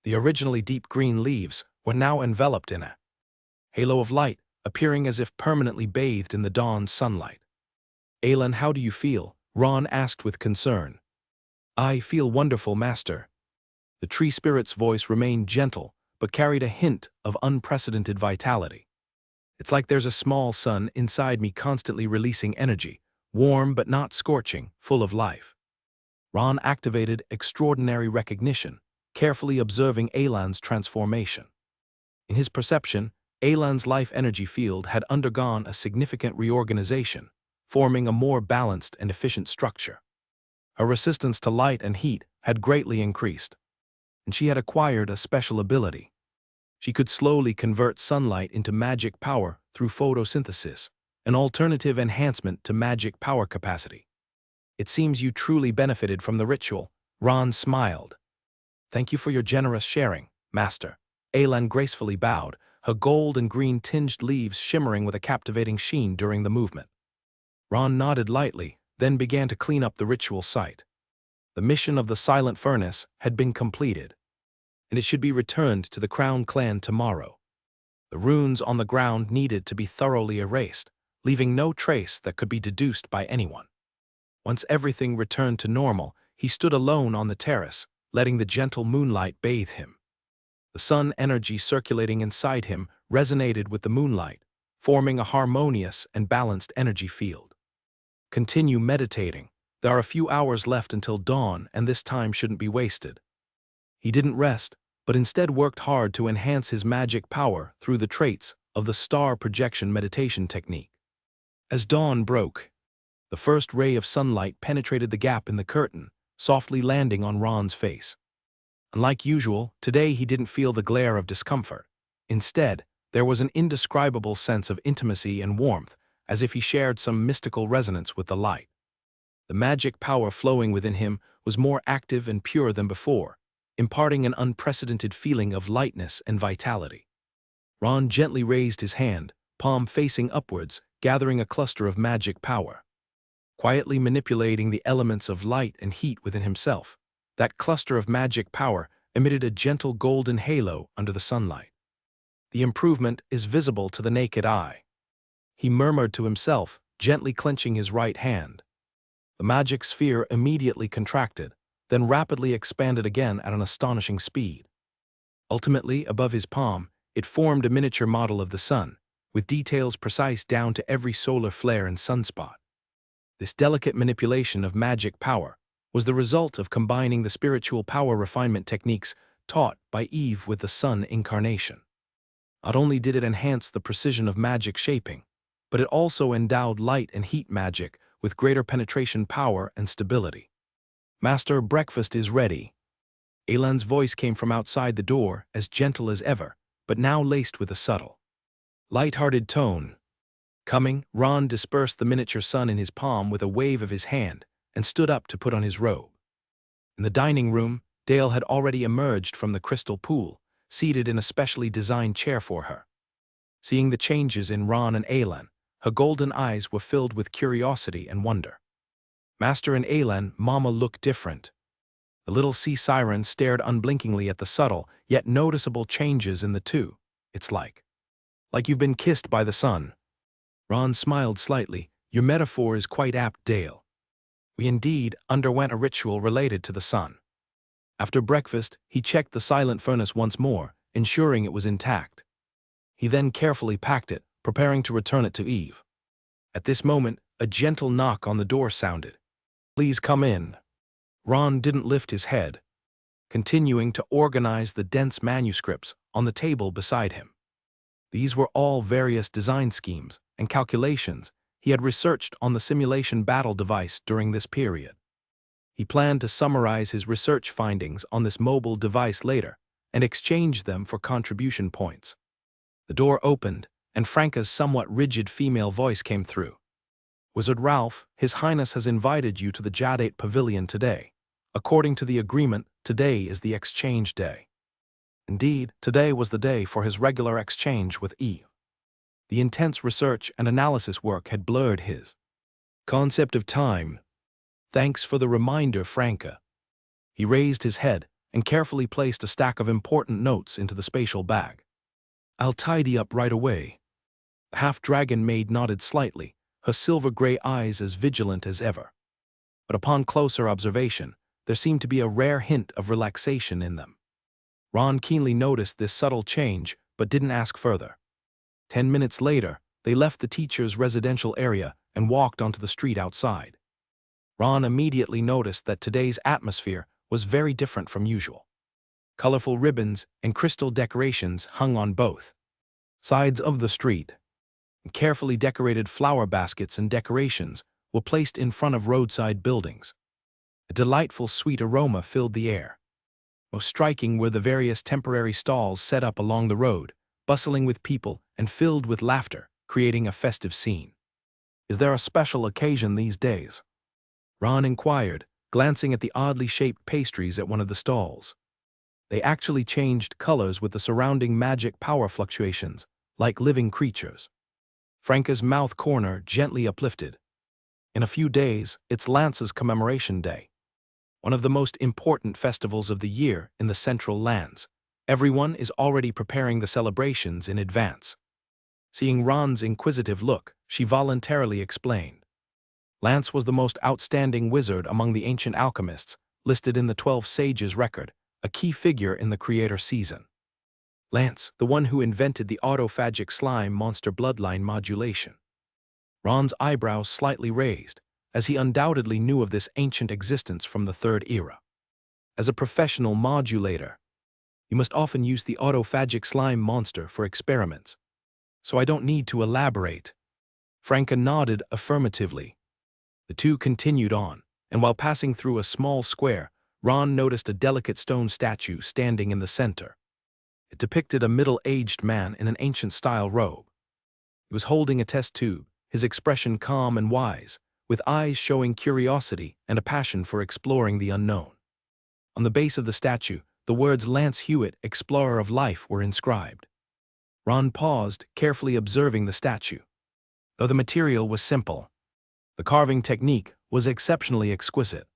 The originally deep green leaves were now enveloped in a halo of light, appearing as if permanently bathed in the dawn's sunlight. Elan, how do you feel? Ron asked with concern. I feel wonderful, Master. The tree spirit's voice remained gentle, but carried a hint of unprecedented vitality. It's like there's a small sun inside me constantly releasing energy, warm but not scorching, full of life. Ron activated extraordinary recognition, carefully observing Elan's transformation. In his perception, Elan's life energy field had undergone a significant reorganization, forming a more balanced and efficient structure. Her resistance to light and heat had greatly increased, and she had acquired a special ability. She could slowly convert sunlight into magic power through photosynthesis, an alternative enhancement to magic power capacity. It seems you truly benefited from the ritual. Ron smiled. Thank you for your generous sharing, Master. Elan gracefully bowed, her gold and green tinged leaves shimmering with a captivating sheen during the movement. Ron nodded lightly, then began to clean up the ritual site. The mission of the Silent Furnace had been completed, and it should be returned to the Crown Clan tomorrow. The runes on the ground needed to be thoroughly erased, leaving no trace that could be deduced by anyone. Once everything returned to normal, he stood alone on the terrace, letting the gentle moonlight bathe him. The sun energy circulating inside him resonated with the moonlight, forming a harmonious and balanced energy field. Continue meditating. There are a few hours left until dawn, and this time shouldn't be wasted. He didn't rest, but instead worked hard to enhance his magic power through the traits of the star projection meditation technique. As dawn broke, the first ray of sunlight penetrated the gap in the curtain, softly landing on Ron's face. Unlike usual, today he didn't feel the glare of discomfort. Instead, there was an indescribable sense of intimacy and warmth, as if he shared some mystical resonance with the light. The magic power flowing within him was more active and pure than before, imparting an unprecedented feeling of lightness and vitality. Ron gently raised his hand, palm facing upwards, gathering a cluster of magic power. Quietly manipulating the elements of light and heat within himself, That cluster of magic power emitted a gentle golden halo under the sunlight. The improvement is visible to the naked eye. He murmured to himself, gently clenching his right hand. The magic sphere immediately contracted, then rapidly expanded again at an astonishing speed. Ultimately, above his palm, it formed a miniature model of the sun, with details precise down to every solar flare and sunspot. This delicate manipulation of magic power was the result of combining the spiritual power refinement techniques taught by Eve with the sun incarnation. Not only did it enhance the precision of magic shaping, but it also endowed light and heat magic with greater penetration power and stability. "Master, breakfast is ready." Alan's voice came from outside the door, as gentle as ever, but now laced with a subtle, light-hearted tone. Coming, Ron dispersed the miniature sun in his palm with a wave of his hand and stood up to put on his robe. In the dining room, Dale had already emerged from the crystal pool, seated in a specially designed chair for her. Seeing the changes in Ron and Alan, her golden eyes were filled with curiosity and wonder. Master and Alan, Mama looked different. The little sea siren stared unblinkingly at the subtle, yet noticeable changes in the two. "It's like you've been kissed by the sun." Ron smiled slightly. "Your metaphor is quite apt, Dale. We indeed underwent a ritual related to the sun." After breakfast, he checked the silent furnace once more, ensuring it was intact. He then carefully packed it, preparing to return it to Eve. At this moment, a gentle knock on the door sounded. "Please come in." Ron didn't lift his head, continuing to organize the dense manuscripts on the table beside him. These were all various design schemes and calculations he had researched on the simulation battle device during this period. He planned to summarize his research findings on this mobile device later and exchange them for contribution points. The door opened, and Franca's somewhat rigid female voice came through. "Wizard Ralph, His Highness has invited you to the Jadate Pavilion today. According to the agreement, today is the exchange day." Indeed, today was the day for his regular exchange with Eve. The intense research and analysis work had blurred his concept of time. "Thanks for the reminder, Franca." He raised his head and carefully placed a stack of important notes into the spatial bag. "I'll tidy up right away." The half-dragon maid nodded slightly, her silver-gray eyes as vigilant as ever. But upon closer observation, there seemed to be a rare hint of relaxation in them. Ron keenly noticed this subtle change, but didn't ask further. 10 minutes later, they left the teacher's residential area and walked onto the street outside. Ron immediately noticed that today's atmosphere was very different from usual. Colorful ribbons and crystal decorations hung on both sides of the street. Carefully decorated flower baskets and decorations were placed in front of roadside buildings. A delightful sweet aroma filled the air. Most striking were the various temporary stalls set up along the road, bustling with people and filled with laughter, creating a festive scene. "Is there a special occasion these days?" Ron inquired, glancing at the oddly shaped pastries at one of the stalls. They actually changed colors with the surrounding magic power fluctuations, like living creatures. Franca's mouth corner gently uplifted. "In a few days, it's Lance's commemoration day, one of the most important festivals of the year in the Central Lands. Everyone is already preparing the celebrations in advance." Seeing Ron's inquisitive look, she voluntarily explained. Lance was the most outstanding wizard among the ancient alchemists, listed in the 12 Sages record, a key figure in the creator season. Lance, the one who invented the autophagic slime monster bloodline modulation. Ron's eyebrows slightly raised, as he undoubtedly knew of this ancient existence from the Third Era. "As a professional modulator, you must often use the autophagic slime monster for experiments, so I don't need to elaborate." Franca nodded affirmatively. The two continued on, and while passing through a small square, Ron noticed a delicate stone statue standing in the center. It depicted a middle-aged man in an ancient-style robe. He was holding a test tube, his expression calm and wise, with eyes showing curiosity and a passion for exploring the unknown. On the base of the statue, the words "Lance Hewitt, Explorer of Life" were inscribed. Ron paused, carefully observing the statue. Though the material was simple, the carving technique was exceptionally exquisite.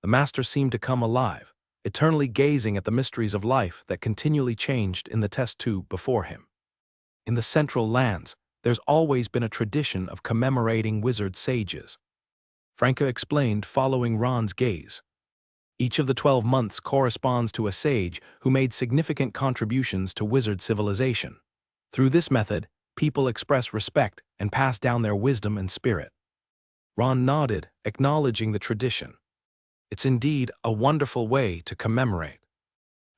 The master seemed to come alive, eternally gazing at the mysteries of life that continually changed in the test tube before him. In the Central Lands, there's always been a tradition of commemorating wizard sages. Franca explained, following Ron's gaze. Each of the 12 months corresponds to a sage who made significant contributions to wizard civilization. Through this method, people express respect and pass down their wisdom and spirit. Ron nodded, acknowledging the tradition. It's indeed a wonderful way to commemorate.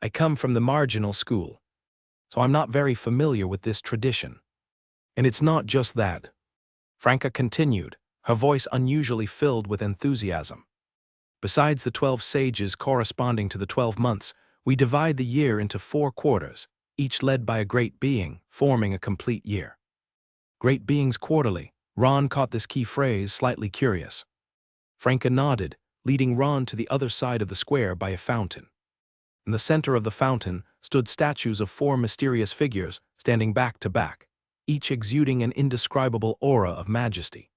I come from the marginal school, so I'm not very familiar with this tradition. And it's not just that. Franca continued, her voice unusually filled with enthusiasm. Besides the 12 sages corresponding to the 12 months, we divide the year into 4 quarters, each led by a great being, forming a complete year. Great beings quarterly. Ron caught this key phrase, slightly curious. Franca nodded, leading Ron to the other side of the square by a fountain. In the center of the fountain stood statues of 4 mysterious figures standing back to back, each exuding an indescribable aura of majesty.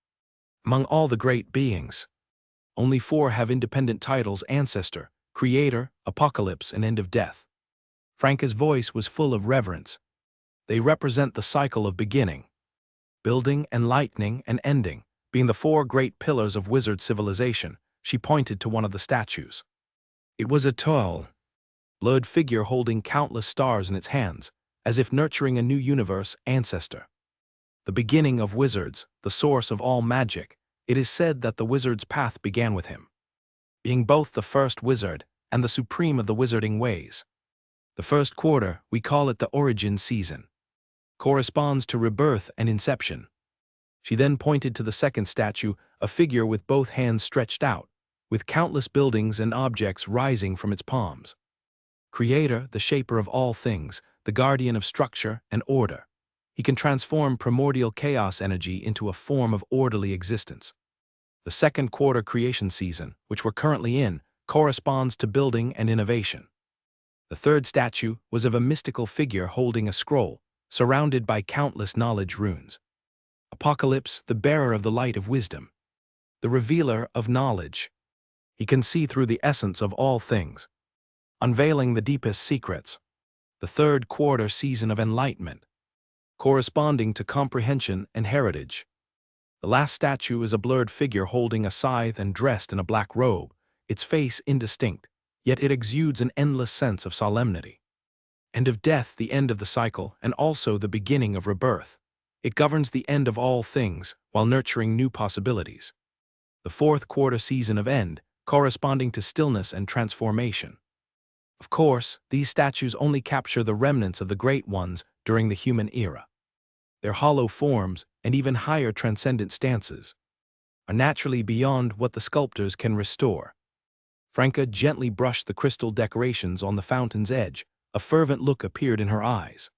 Among all the great beings, only 4 have independent titles: Ancestor, Creator, Apocalypse, and End of Death. Franca's voice was full of reverence. They represent the cycle of beginning, building, enlightening, and ending, being the 4 great pillars of wizard civilization. She pointed to one of the statues. It was a tall, blurred figure holding countless stars in its hands, as if nurturing a new universe. Ancestor, the beginning of wizards, the source of all magic. It is said that the wizard's path began with him, being both the first wizard and the supreme of the wizarding ways. The first quarter, we call it the origin season, corresponds to rebirth and inception. She then pointed to the second statue, a figure with both hands stretched out, with countless buildings and objects rising from its palms. Creator, the shaper of all things, the guardian of structure and order. He can transform primordial chaos energy into a form of orderly existence. The second quarter creation season, which we're currently in, corresponds to building and innovation. The third statue was of a mystical figure holding a scroll, surrounded by countless knowledge runes. Apocalypse, the bearer of the light of wisdom, the revealer of knowledge. He can see through the essence of all things, unveiling the deepest secrets. The third quarter season of enlightenment, corresponding to comprehension and heritage. The last statue is a blurred figure holding a scythe and dressed in a black robe, its face indistinct, yet it exudes an endless sense of solemnity. End of death, the end of the cycle, and also the beginning of rebirth. It governs the end of all things while nurturing new possibilities. The fourth quarter season of end, corresponding to stillness and transformation. Of course, these statues only capture the remnants of the great ones during the human era. Their hollow forms and even higher transcendent stances are naturally beyond what the sculptors can restore. Franca gently brushed the crystal decorations on the fountain's edge. A fervent look appeared in her eyes.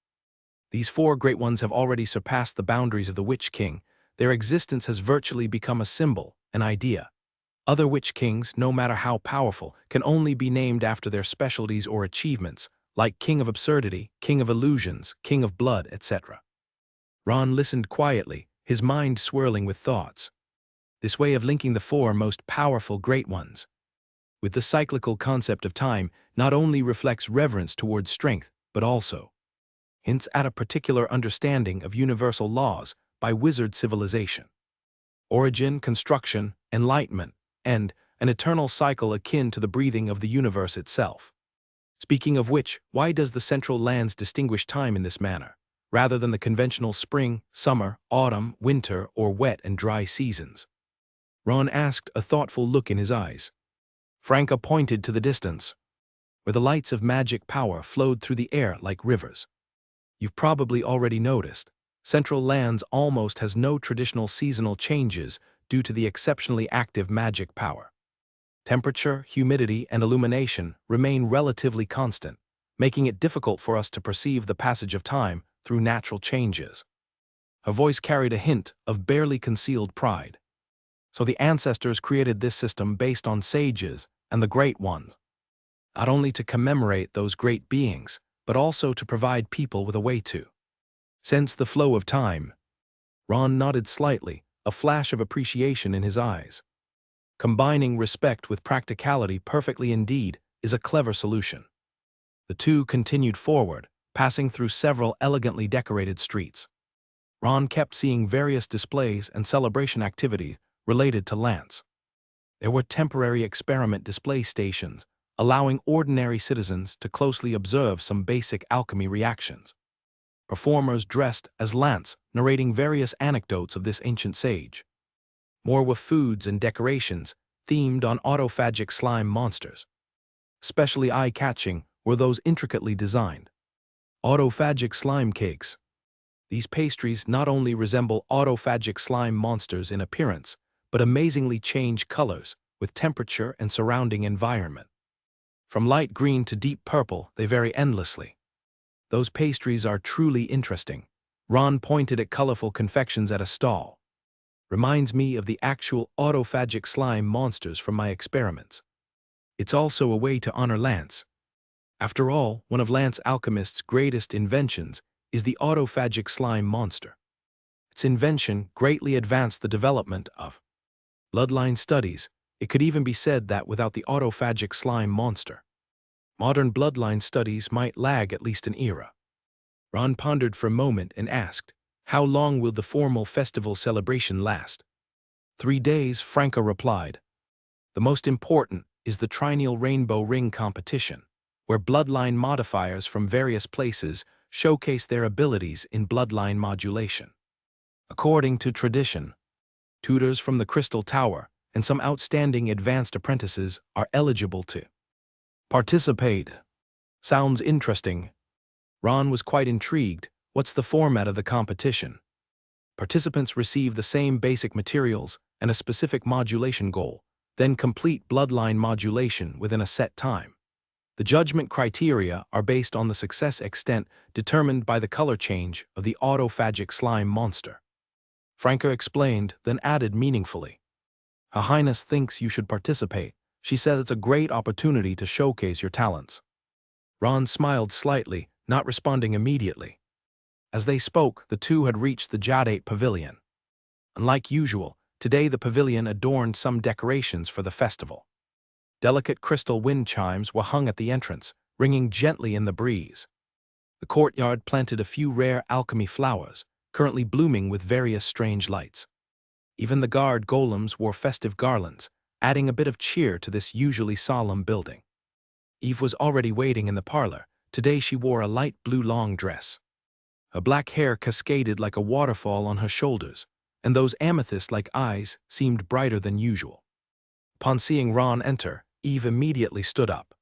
These 4 great ones have already surpassed the boundaries of the Witch King. Their existence has virtually become a symbol, an idea. Other Witch Kings, no matter how powerful, can only be named after their specialties or achievements, like King of Absurdity, King of Illusions, King of Blood, etc. Ron listened quietly, his mind swirling with thoughts. This way of linking the 4 most powerful great ones with the cyclical concept of time not only reflects reverence towards strength, but also hints at a particular understanding of universal laws by wizard civilization. Origin, construction, enlightenment, and an eternal cycle akin to the breathing of the universe itself. Speaking of which, why does the Central Lands distinguish time in this manner, rather than the conventional spring, summer, autumn, winter, or wet and dry seasons? Ron asked, a thoughtful look in his eyes. Franca pointed to the distance, where the lights of magic power flowed through the air like rivers. You've probably already noticed, Central Lands almost has no traditional seasonal changes due to the exceptionally active magic power. Temperature, humidity, and illumination remain relatively constant, making it difficult for us to perceive the passage of time through natural changes. Her voice carried a hint of barely concealed pride. So the ancestors created this system based on sages and the great ones, not only to commemorate those great beings, but also to provide people with a way to sense the flow of time. Ron nodded slightly, a flash of appreciation in his eyes. Combining respect with practicality perfectly indeed is a clever solution. The two continued forward, passing through several elegantly decorated streets. Ron kept seeing various displays and celebration activities related to Lance. There were temporary experiment display stations, allowing ordinary citizens to closely observe some basic alchemy reactions. Performers dressed as Lance, narrating various anecdotes of this ancient sage. More were foods and decorations, themed on autophagic slime monsters. Especially eye-catching were those intricately designed autophagic slime cakes. These pastries not only resemble autophagic slime monsters in appearance, but amazingly change colors with temperature and surrounding environment. From light green to deep purple, they vary endlessly. Those pastries are truly interesting. Ron pointed at colorful confections at a stall. Reminds me of the actual autophagic slime monsters from my experiments. It's also a way to honor Lance. After all, one of Lance Alchemist's greatest inventions is the autophagic slime monster. Its invention greatly advanced the development of bloodline studies. It could even be said that without the autophagic slime monster, modern bloodline studies might lag at least an era. Ron pondered for a moment and asked, "How long will the formal festival celebration last?" 3 days, Franca replied. The most important is the Triennial Rainbow Ring competition, where bloodline modifiers from various places showcase their abilities in bloodline modulation. According to tradition, tutors from the Crystal Tower and some outstanding advanced apprentices are eligible to participate. Sounds interesting. Ron was quite intrigued. What's the format of the competition? Participants receive the same basic materials and a specific modulation goal, then complete bloodline modulation within a set time. The judgment criteria are based on the success extent determined by the color change of the autophagic slime monster. Franca explained, then added meaningfully, "Her Highness thinks you should participate. She says it's a great opportunity to showcase your talents." Ron smiled slightly, not responding immediately. As they spoke, the two had reached the Jadate Pavilion. Unlike usual, today the pavilion adorned some decorations for the festival. Delicate crystal wind chimes were hung at the entrance, ringing gently in the breeze. The courtyard planted a few rare alchemy flowers, currently blooming with various strange lights. Even the guard golems wore festive garlands, adding a bit of cheer to this usually solemn building. Eve was already waiting in the parlor. Today she wore a light blue long dress. Her black hair cascaded like a waterfall on her shoulders, and those amethyst-like eyes seemed brighter than usual. Upon seeing Ron enter, Eve immediately stood up,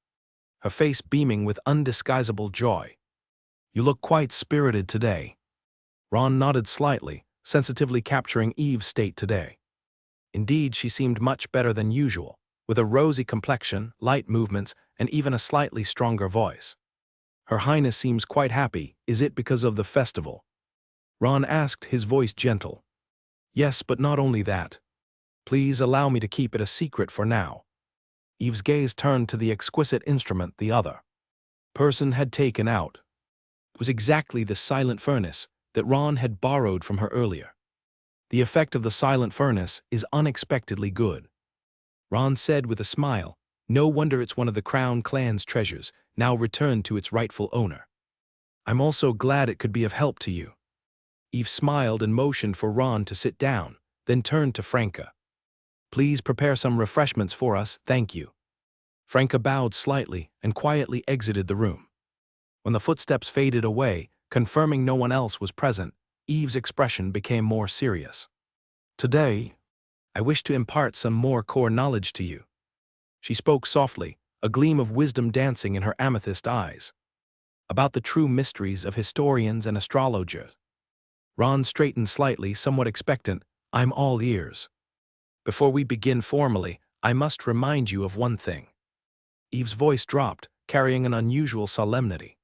her face beaming with undisguisable joy. "You look quite spirited today." Ron nodded slightly, sensitively capturing Eve's state today. Indeed, she seemed much better than usual, with a rosy complexion, light movements, and even a slightly stronger voice. "Her Highness seems quite happy. Is it because of the festival?" Ron asked, his voice gentle. "Yes, but not only that. Please allow me to keep it a secret for now." Eve's gaze turned to the exquisite instrument the other person had taken out. It was exactly the silent furnace that Ron had borrowed from her earlier. The effect of the silent furnace is unexpectedly good. Ron said with a smile, "No wonder it's one of the Crown Clan's treasures, now returned to its rightful owner. I'm also glad it could be of help to you." Eve smiled and motioned for Ron to sit down, then turned to Franca. "Please prepare some refreshments for us, thank you." Franca bowed slightly and quietly exited the room. When the footsteps faded away, confirming no one else was present, Eve's expression became more serious. "Today, I wish to impart some more core knowledge to you." She spoke softly, a gleam of wisdom dancing in her amethyst eyes. "About the true mysteries of historians and astrologers." Ron straightened slightly, somewhat expectant. "I'm all ears." "Before we begin formally, I must remind you of one thing." Eve's voice dropped, carrying an unusual solemnity.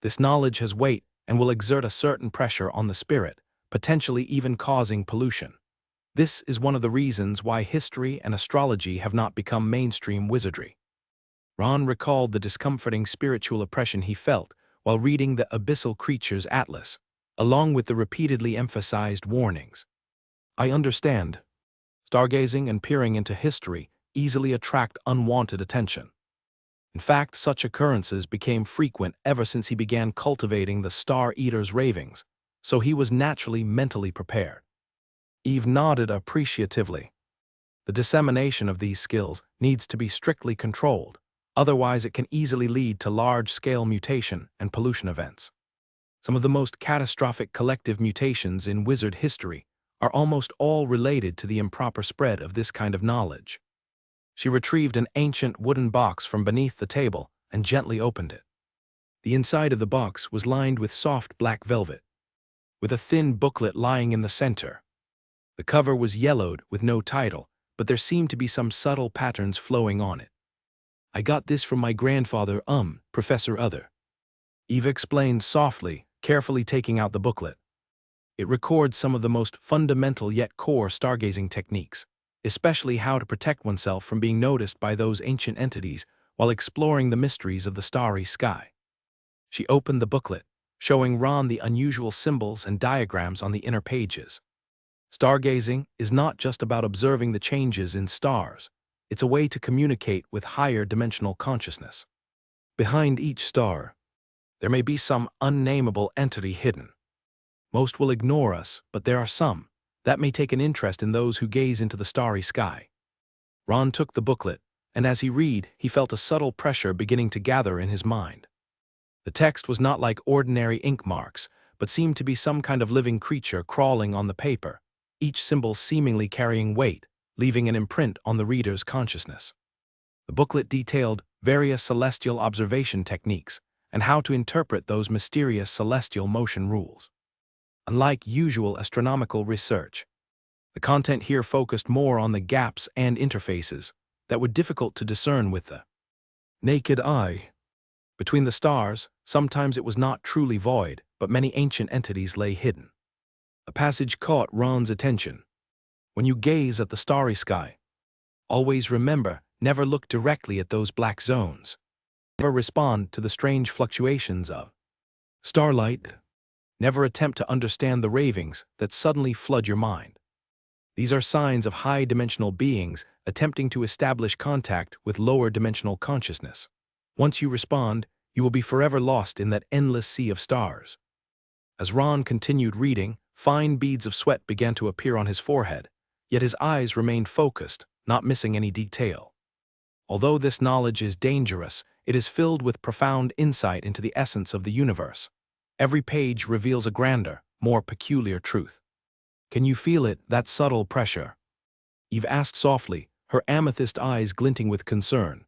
"This knowledge has weight and will exert a certain pressure on the spirit, potentially even causing pollution. This is one of the reasons why history and astrology have not become mainstream wizardry." Ron recalled the discomforting spiritual oppression he felt while reading the Abyssal Creatures Atlas, along with the repeatedly emphasized warnings. "I understand." Stargazing and peering into history easily attract unwanted attention. In fact, such occurrences became frequent ever since he began cultivating the Star Eater's ravings, so he was naturally mentally prepared. Eve nodded appreciatively. The dissemination of these skills needs to be strictly controlled, otherwise it can easily lead to large-scale mutation and pollution events. Some of the most catastrophic collective mutations in wizard history are almost all related to the improper spread of this kind of knowledge. She retrieved an ancient wooden box from beneath the table and gently opened it. The inside of the box was lined with soft black velvet, with a thin booklet lying in the center. The cover was yellowed with no title, but there seemed to be some subtle patterns flowing on it. "I got this from my grandfather, Professor Other," Eve explained softly, carefully taking out the booklet. It records some of the most fundamental yet core stargazing techniques, especially how to protect oneself from being noticed by those ancient entities while exploring the mysteries of the starry sky. She opened the booklet, showing Ron the unusual symbols and diagrams on the inner pages. Stargazing is not just about observing the changes in stars, it's a way to communicate with higher dimensional consciousness. Behind each star, there may be some unnameable entity hidden. Most will ignore us, but there are some that may take an interest in those who gaze into the starry sky. Ron took the booklet, and as he read, he felt a subtle pressure beginning to gather in his mind. The text was not like ordinary ink marks, but seemed to be some kind of living creature crawling on the paper, each symbol seemingly carrying weight, leaving an imprint on the reader's consciousness. The booklet detailed various celestial observation techniques and how to interpret those mysterious celestial motion rules. Unlike usual astronomical research, the content here focused more on the gaps and interfaces that were difficult to discern with the naked eye. Between the stars, sometimes it was not truly void, but many ancient entities lay hidden. A passage caught Ron's attention. "When you gaze at the starry sky, always remember, never look directly at those black zones. Never respond to the strange fluctuations of starlight. Never attempt to understand the ravings that suddenly flood your mind. These are signs of high-dimensional beings attempting to establish contact with lower-dimensional consciousness. Once you respond, you will be forever lost in that endless sea of stars." As Ron continued reading, fine beads of sweat began to appear on his forehead, yet his eyes remained focused, not missing any detail. Although this knowledge is dangerous, it is filled with profound insight into the essence of the universe. Every page reveals a grander, more peculiar truth. "Can you feel it, that subtle pressure?" Eve asked softly, her amethyst eyes glinting with concern.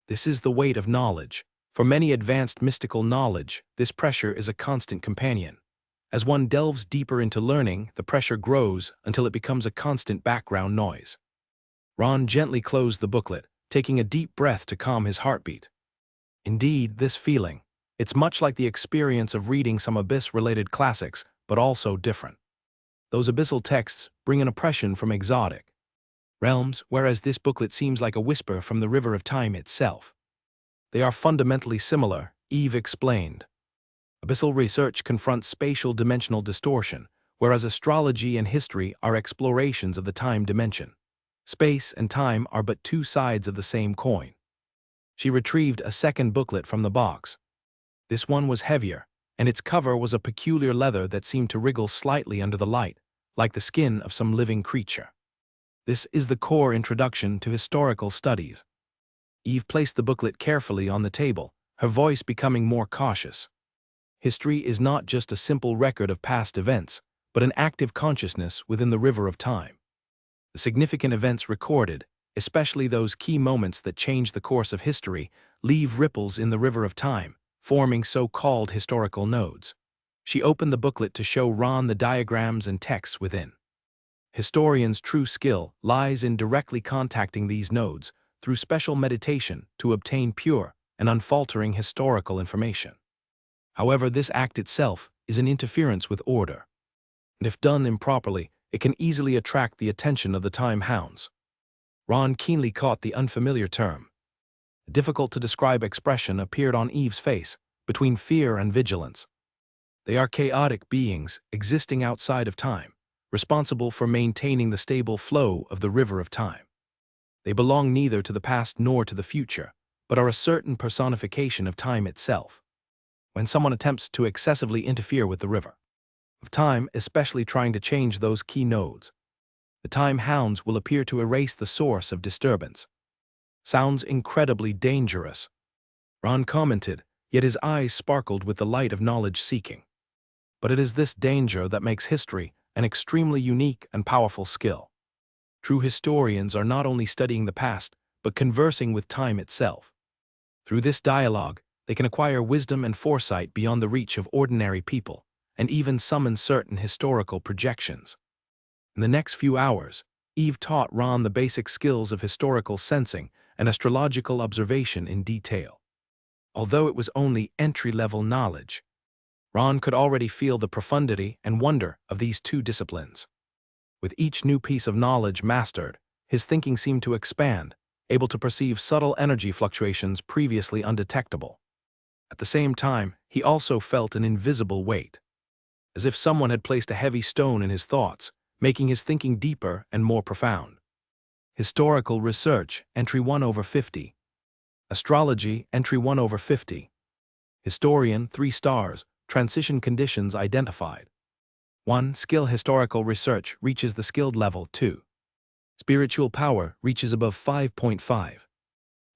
This is the weight of knowledge. For many advanced mystical knowledge, this pressure is a constant companion. As one delves deeper into learning, the pressure grows until it becomes a constant background noise. Ron gently closed the booklet, taking a deep breath to calm his heartbeat. Indeed, this feeling, it's much like the experience of reading some abyss-related classics, but also different. Those abyssal texts bring an oppression from exotic realms, whereas this booklet seems like a whisper from the river of time itself. They are fundamentally similar, Eve explained. Abyssal research confronts spatial dimensional distortion, whereas astrology and history are explorations of the time dimension. Space and time are but two sides of the same coin. She retrieved a second booklet from the box. This one was heavier, and its cover was a peculiar leather that seemed to wriggle slightly under the light, like the skin of some living creature. This is the core introduction to historical studies. Eve placed the booklet carefully on the table, her voice becoming more cautious. History is not just a simple record of past events, but an active consciousness within the river of time. The significant events recorded, especially those key moments that change the course of history, leave ripples in the river of time, forming so-called historical nodes. She opened the booklet to show Ron the diagrams and texts within. Historians' true skill lies in directly contacting these nodes through special meditation to obtain pure and unfaltering historical information. However, this act itself is an interference with order, and if done improperly, it can easily attract the attention of the time hounds. Ron keenly caught the unfamiliar term. A difficult-to-describe expression appeared on Eve's face, between fear and vigilance. They are chaotic beings existing outside of time, responsible for maintaining the stable flow of the river of time. They belong neither to the past nor to the future, but are a certain personification of time itself. When someone attempts to excessively interfere with the river of time, especially trying to change those key nodes, the time hounds will appear to erase the source of disturbance. Sounds incredibly dangerous, Ron commented, yet his eyes sparkled with the light of knowledge-seeking. But it is this danger that makes history an extremely unique and powerful skill. True historians are not only studying the past, but conversing with time itself. Through this dialogue, they can acquire wisdom and foresight beyond the reach of ordinary people, and even summon certain historical projections. In the next few hours, Eve taught Ron the basic skills of historical sensing and astrological observation in detail. Although it was only entry-level knowledge, Ron could already feel the profundity and wonder of these two disciplines. With each new piece of knowledge mastered, his thinking seemed to expand, able to perceive subtle energy fluctuations previously undetectable. At the same time, he also felt an invisible weight, as if someone had placed a heavy stone in his thoughts, making his thinking deeper and more profound. Historical research, entry 1/50. Astrology, entry 1/50. Historian, 3 stars, transition conditions identified. 1. Skill historical research reaches the skilled level 2. Spiritual power reaches above 5.5.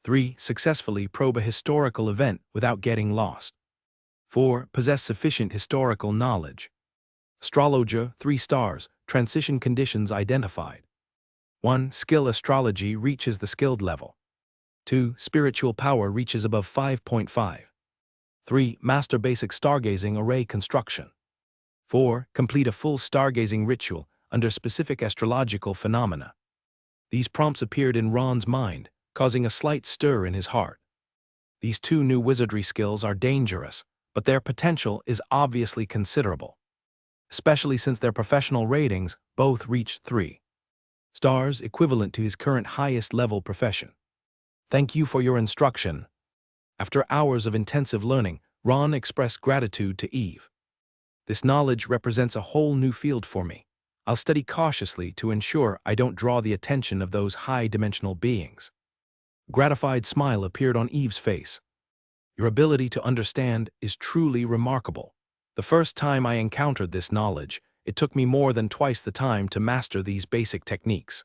3. Successfully probe a historical event without getting lost. 4. Possess sufficient historical knowledge. Astrologer, 3 stars, transition conditions identified. 1. Skill astrology reaches the skilled level. 2. Spiritual power reaches above 5.5. 3. Master basic stargazing array construction. 4. Complete a full stargazing ritual under specific astrological phenomena. These prompts appeared in Ron's mind, causing a slight stir in his heart. These 2 new wizardry skills are dangerous, but their potential is obviously considerable, especially since their professional ratings both reached 3 stars, equivalent to his current highest level profession. Thank you for your instruction. After hours of intensive learning, Ron expressed gratitude to Eve. This knowledge represents a whole new field for me. I'll study cautiously to ensure I don't draw the attention of those high-dimensional beings. A gratified smile appeared on Eve's face. Your ability to understand is truly remarkable. The first time I encountered this knowledge, it took me more than twice the time to master these basic techniques.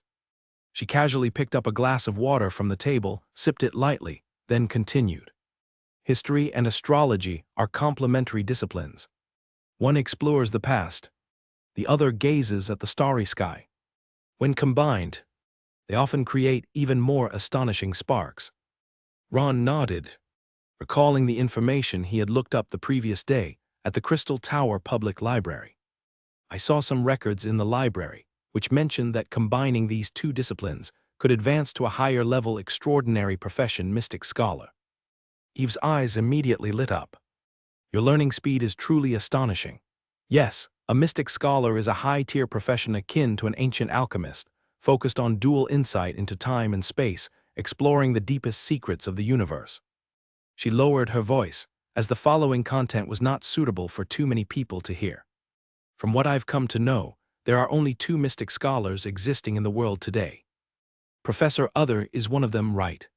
She casually picked up a glass of water from the table, sipped it lightly, then continued. History and astrology are complementary disciplines. One explores the past, the other gazes at the starry sky. When combined, they often create even more astonishing sparks. Ron nodded, recalling the information he had looked up the previous day at the Crystal Tower Public Library. I saw some records in the library which mentioned that combining these 2 disciplines could advance to a higher-level extraordinary profession, mystic scholar. Eve's eyes immediately lit up. Your learning speed is truly astonishing. Yes, a mystic scholar is a high-tier profession akin to an ancient alchemist, focused on dual insight into time and space, exploring the deepest secrets of the universe. She lowered her voice, as the following content was not suitable for too many people to hear. From what I've come to know, there are only 2 mystic scholars existing in the world today. Professor Other is one of them, right?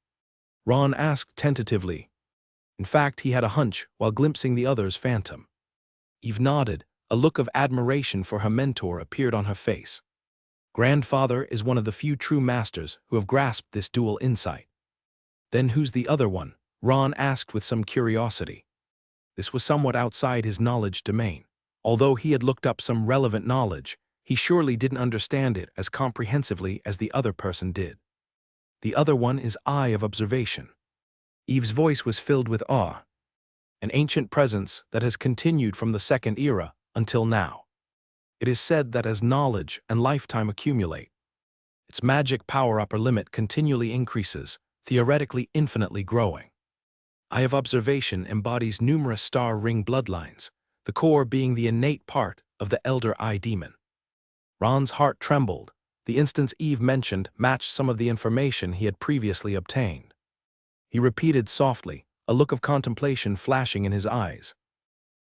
Ron asked tentatively. In fact, he had a hunch while glimpsing the other's phantom. Eve nodded. A look of admiration for her mentor appeared on her face. Grandfather is one of the few true masters who have grasped this dual insight. Then who's the other one? Ron asked with some curiosity. This was somewhat outside his knowledge domain. Although he had looked up some relevant knowledge, he surely didn't understand it as comprehensively as the other person did. The other one is Eye of Observation. Eve's voice was filled with awe. An ancient presence that has continued from the Second Era until now. It is said that as knowledge and lifetime accumulate, its magic power upper limit continually increases, theoretically infinitely growing. Eye of Observation embodies numerous star ring bloodlines, the core being the innate part of the Elder Eye Demon. Ron's heart trembled. The instance Eve mentioned matched some of the information he had previously obtained. He repeated softly, a look of contemplation flashing in his eyes.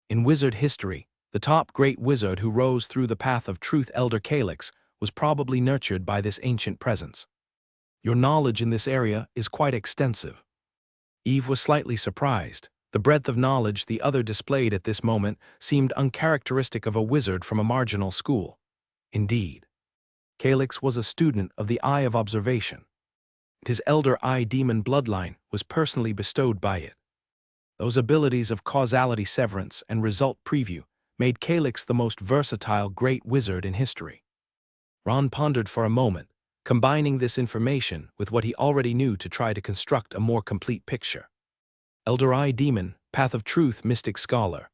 In wizard history, The top great wizard who rose through the path of truth, Elder Calyx, was probably nurtured by this ancient presence. Your knowledge in this area is quite extensive. Eve was slightly surprised. The breadth of knowledge the other displayed at this moment seemed uncharacteristic of a wizard from a marginal school. Indeed, Calyx was a student of the Eye of Observation. His Elder Eye demon bloodline was personally bestowed by it. Those abilities of causality severance and result preview made Calyx the most versatile great wizard in history. Ron pondered for a moment, combining this information with what he already knew to try to construct a more complete picture. Elder Eye Demon, Path of Truth, Mystic Scholar.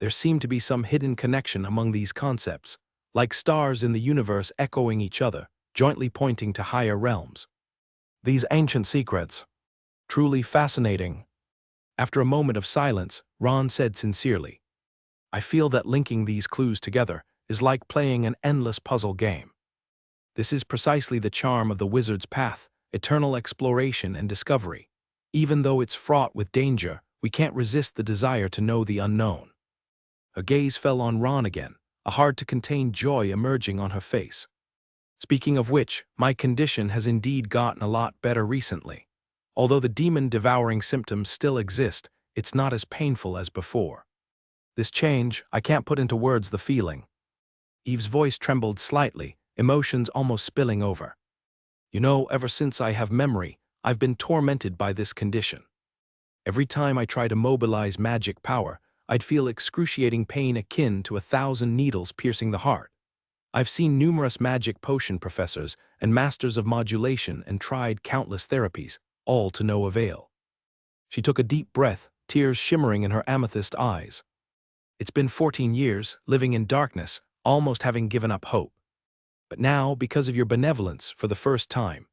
There seemed to be some hidden connection among these concepts, like stars in the universe echoing each other, jointly pointing to higher realms. These ancient secrets. Truly fascinating. After a moment of silence, Ron said sincerely, I feel that linking these clues together is like playing an endless puzzle game. This is precisely the charm of the wizard's path, eternal exploration and discovery. Even though it's fraught with danger, we can't resist the desire to know the unknown. Her gaze fell on Ron again, a hard-to-contain joy emerging on her face. Speaking of which, my condition has indeed gotten a lot better recently. Although the demon-devouring symptoms still exist, it's not as painful as before. This change, I can't put into words the feeling. Eve's voice trembled slightly, emotions almost spilling over. You know, ever since I have memory, I've been tormented by this condition. Every time I try to mobilize magic power, I'd feel excruciating pain akin to 1,000 needles piercing the heart. I've seen numerous magic potion professors and masters of modulation and tried countless therapies, all to no avail. She took a deep breath, tears shimmering in her amethyst eyes. It's been 14 years, living in darkness, almost having given up hope. But now, because of your benevolence, for the first time,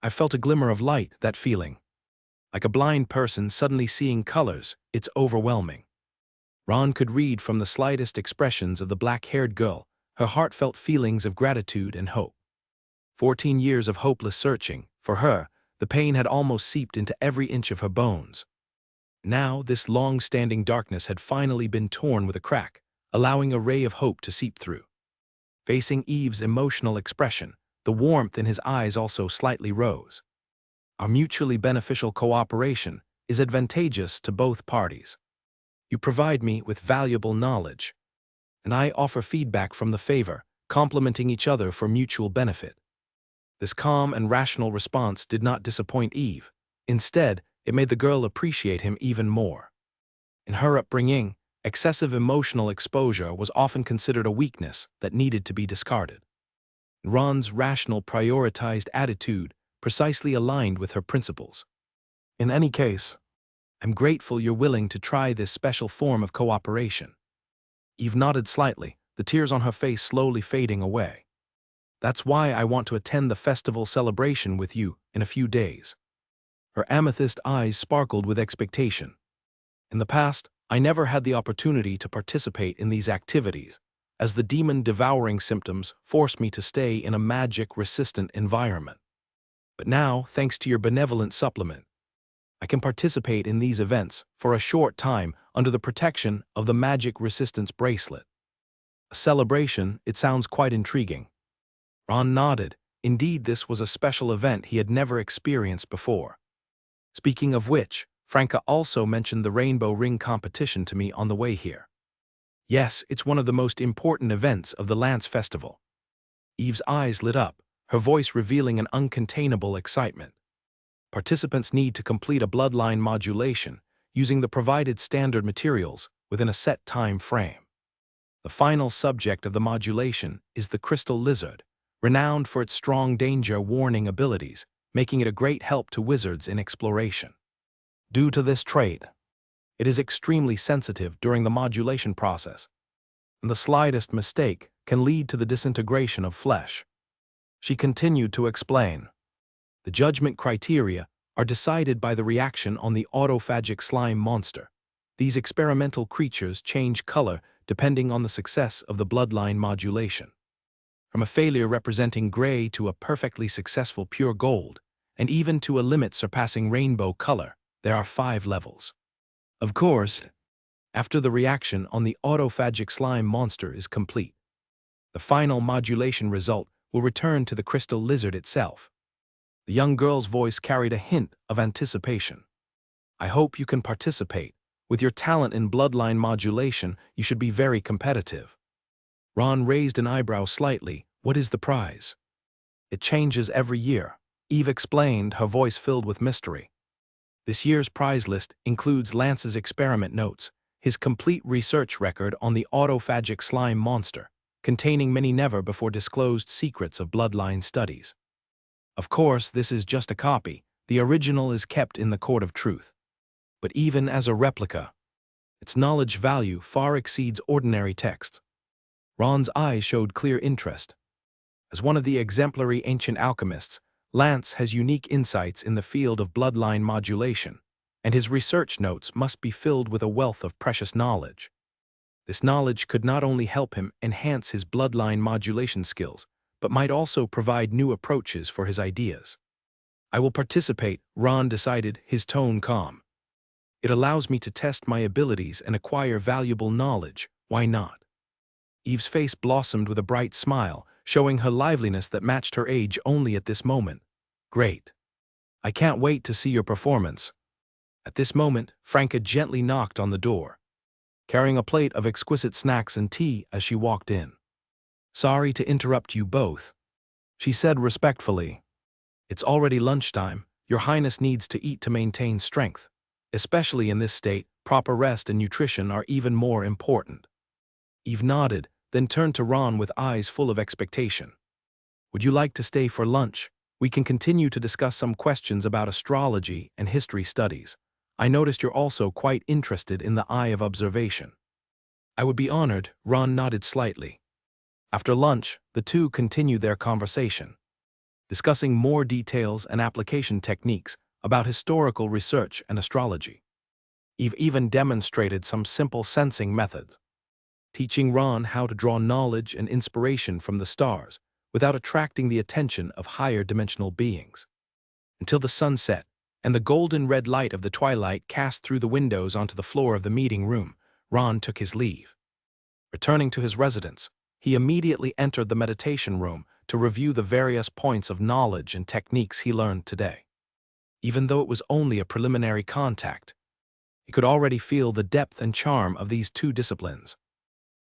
I felt a glimmer of light, that feeling. Like a blind person suddenly seeing colors, it's overwhelming. Ron could read from the slightest expressions of the black-haired girl, her heartfelt feelings of gratitude and hope. 14 years of hopeless searching, for her, the pain had almost seeped into every inch of her bones. Now, this long-standing darkness had finally been torn with a crack, allowing a ray of hope to seep through. Facing Eve's emotional expression, the warmth in his eyes also slightly rose. Our mutually beneficial cooperation is advantageous to both parties. You provide me with valuable knowledge, and I offer feedback from the favor, complementing each other for mutual benefit. This calm and rational response did not disappoint Eve. Instead, it made the girl appreciate him even more. In her upbringing, excessive emotional exposure was often considered a weakness that needed to be discarded. Ron's rational, prioritized attitude precisely aligned with her principles. In any case, I'm grateful you're willing to try this special form of cooperation. Eve nodded slightly, the tears on her face slowly fading away. That's why I want to attend the festival celebration with you in a few days. Her amethyst eyes sparkled with expectation. In the past, I never had the opportunity to participate in these activities, as the demon-devouring symptoms forced me to stay in a magic-resistant environment. But now, thanks to your benevolent supplement, I can participate in these events for a short time under the protection of the magic resistance bracelet. A celebration, it sounds quite intriguing. Ron nodded. Indeed, this was a special event he had never experienced before. Speaking of which, Franca also mentioned the Rainbow Ring competition to me on the way here. Yes, it's one of the most important events of the Lance Festival. Eve's eyes lit up, her voice revealing an uncontainable excitement. Participants need to complete a bloodline modulation using the provided standard materials within a set time frame. The final subject of the modulation is the crystal lizard, renowned for its strong danger warning abilities, making it a great help to wizards in exploration. Due to this trait, it is extremely sensitive during the modulation process, and the slightest mistake can lead to the disintegration of flesh. She continued to explain. The judgment criteria are decided by the reaction on the autophagic slime monster. These experimental creatures change color depending on the success of the bloodline modulation. From a failure representing gray to a perfectly successful pure gold, and even to a limit surpassing rainbow color, there are 5 levels. Of course, After the reaction on the autophagic slime monster is complete, the final modulation result will return to the crystal lizard itself. The young girl's voice carried a hint of anticipation. I hope you can participate. With your talent in bloodline modulation, you should be very competitive. Ron raised an eyebrow slightly. What is the prize? It changes every year, Eve explained, her voice filled with mystery. This year's prize list includes Lance's experiment notes, his complete research record on the autophagic slime monster, containing many never-before-disclosed secrets of bloodline studies. Of course, this is just a copy. The original is kept in the court of truth. But even as a replica, its knowledge value far exceeds ordinary texts. Ron's eyes showed clear interest. As one of the exemplary ancient alchemists, Lance has unique insights in the field of bloodline modulation, and his research notes must be filled with a wealth of precious knowledge. This knowledge could not only help him enhance his bloodline modulation skills, but might also provide new approaches for his ideas. I will participate, Ron decided, his tone calm. It allows me to test my abilities and acquire valuable knowledge. Why not? Eve's face blossomed with a bright smile, showing her liveliness that matched her age only at this moment. Great. I can't wait to see your performance. At this moment, Franca gently knocked on the door, carrying a plate of exquisite snacks and tea as she walked in. Sorry to interrupt you both, she said respectfully. It's already lunchtime. Your Highness needs to eat to maintain strength. Especially in this state, proper rest and nutrition are even more important. Eve nodded, then turned to Ron with eyes full of expectation. Would you like to stay for lunch? We can continue to discuss some questions about astrology and history studies. I noticed you're also quite interested in the eye of observation. I would be honored, Ron nodded slightly. After lunch, the two continued their conversation, discussing more details and application techniques about historical research and astrology. Eve even demonstrated some simple sensing methods, teaching Ron how to draw knowledge and inspiration from the stars without attracting the attention of higher dimensional beings. Until the sun set, and the golden red light of the twilight cast through the windows onto the floor of the meeting room, Ron took his leave. Returning to his residence, he immediately entered the meditation room to review the various points of knowledge and techniques he learned today. Even though it was only a preliminary contact, he could already feel the depth and charm of these two disciplines.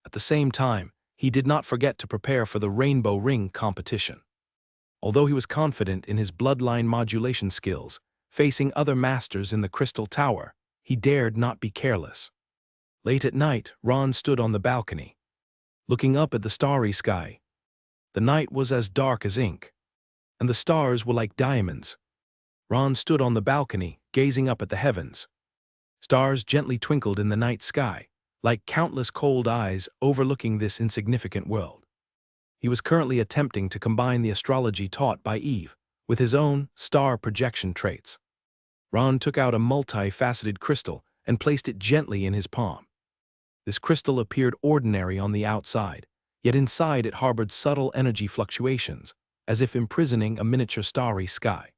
At the same time, he did not forget to prepare for the Rainbow Ring competition. Although he was confident in his bloodline modulation skills, facing other masters in the Crystal Tower, he dared not be careless. Late at night, Ron stood on the balcony, looking up at the starry sky. The night was as dark as ink, and the stars were like diamonds. Ron stood on the balcony, gazing up at the heavens. Stars gently twinkled in the night sky, like countless cold eyes overlooking this insignificant world. He was currently attempting to combine the astrology taught by Eve with his own star projection traits. Ron took out a multi-faceted crystal and placed it gently in his palm. This crystal appeared ordinary on the outside, yet inside it harbored subtle energy fluctuations, as if imprisoning a miniature starry sky.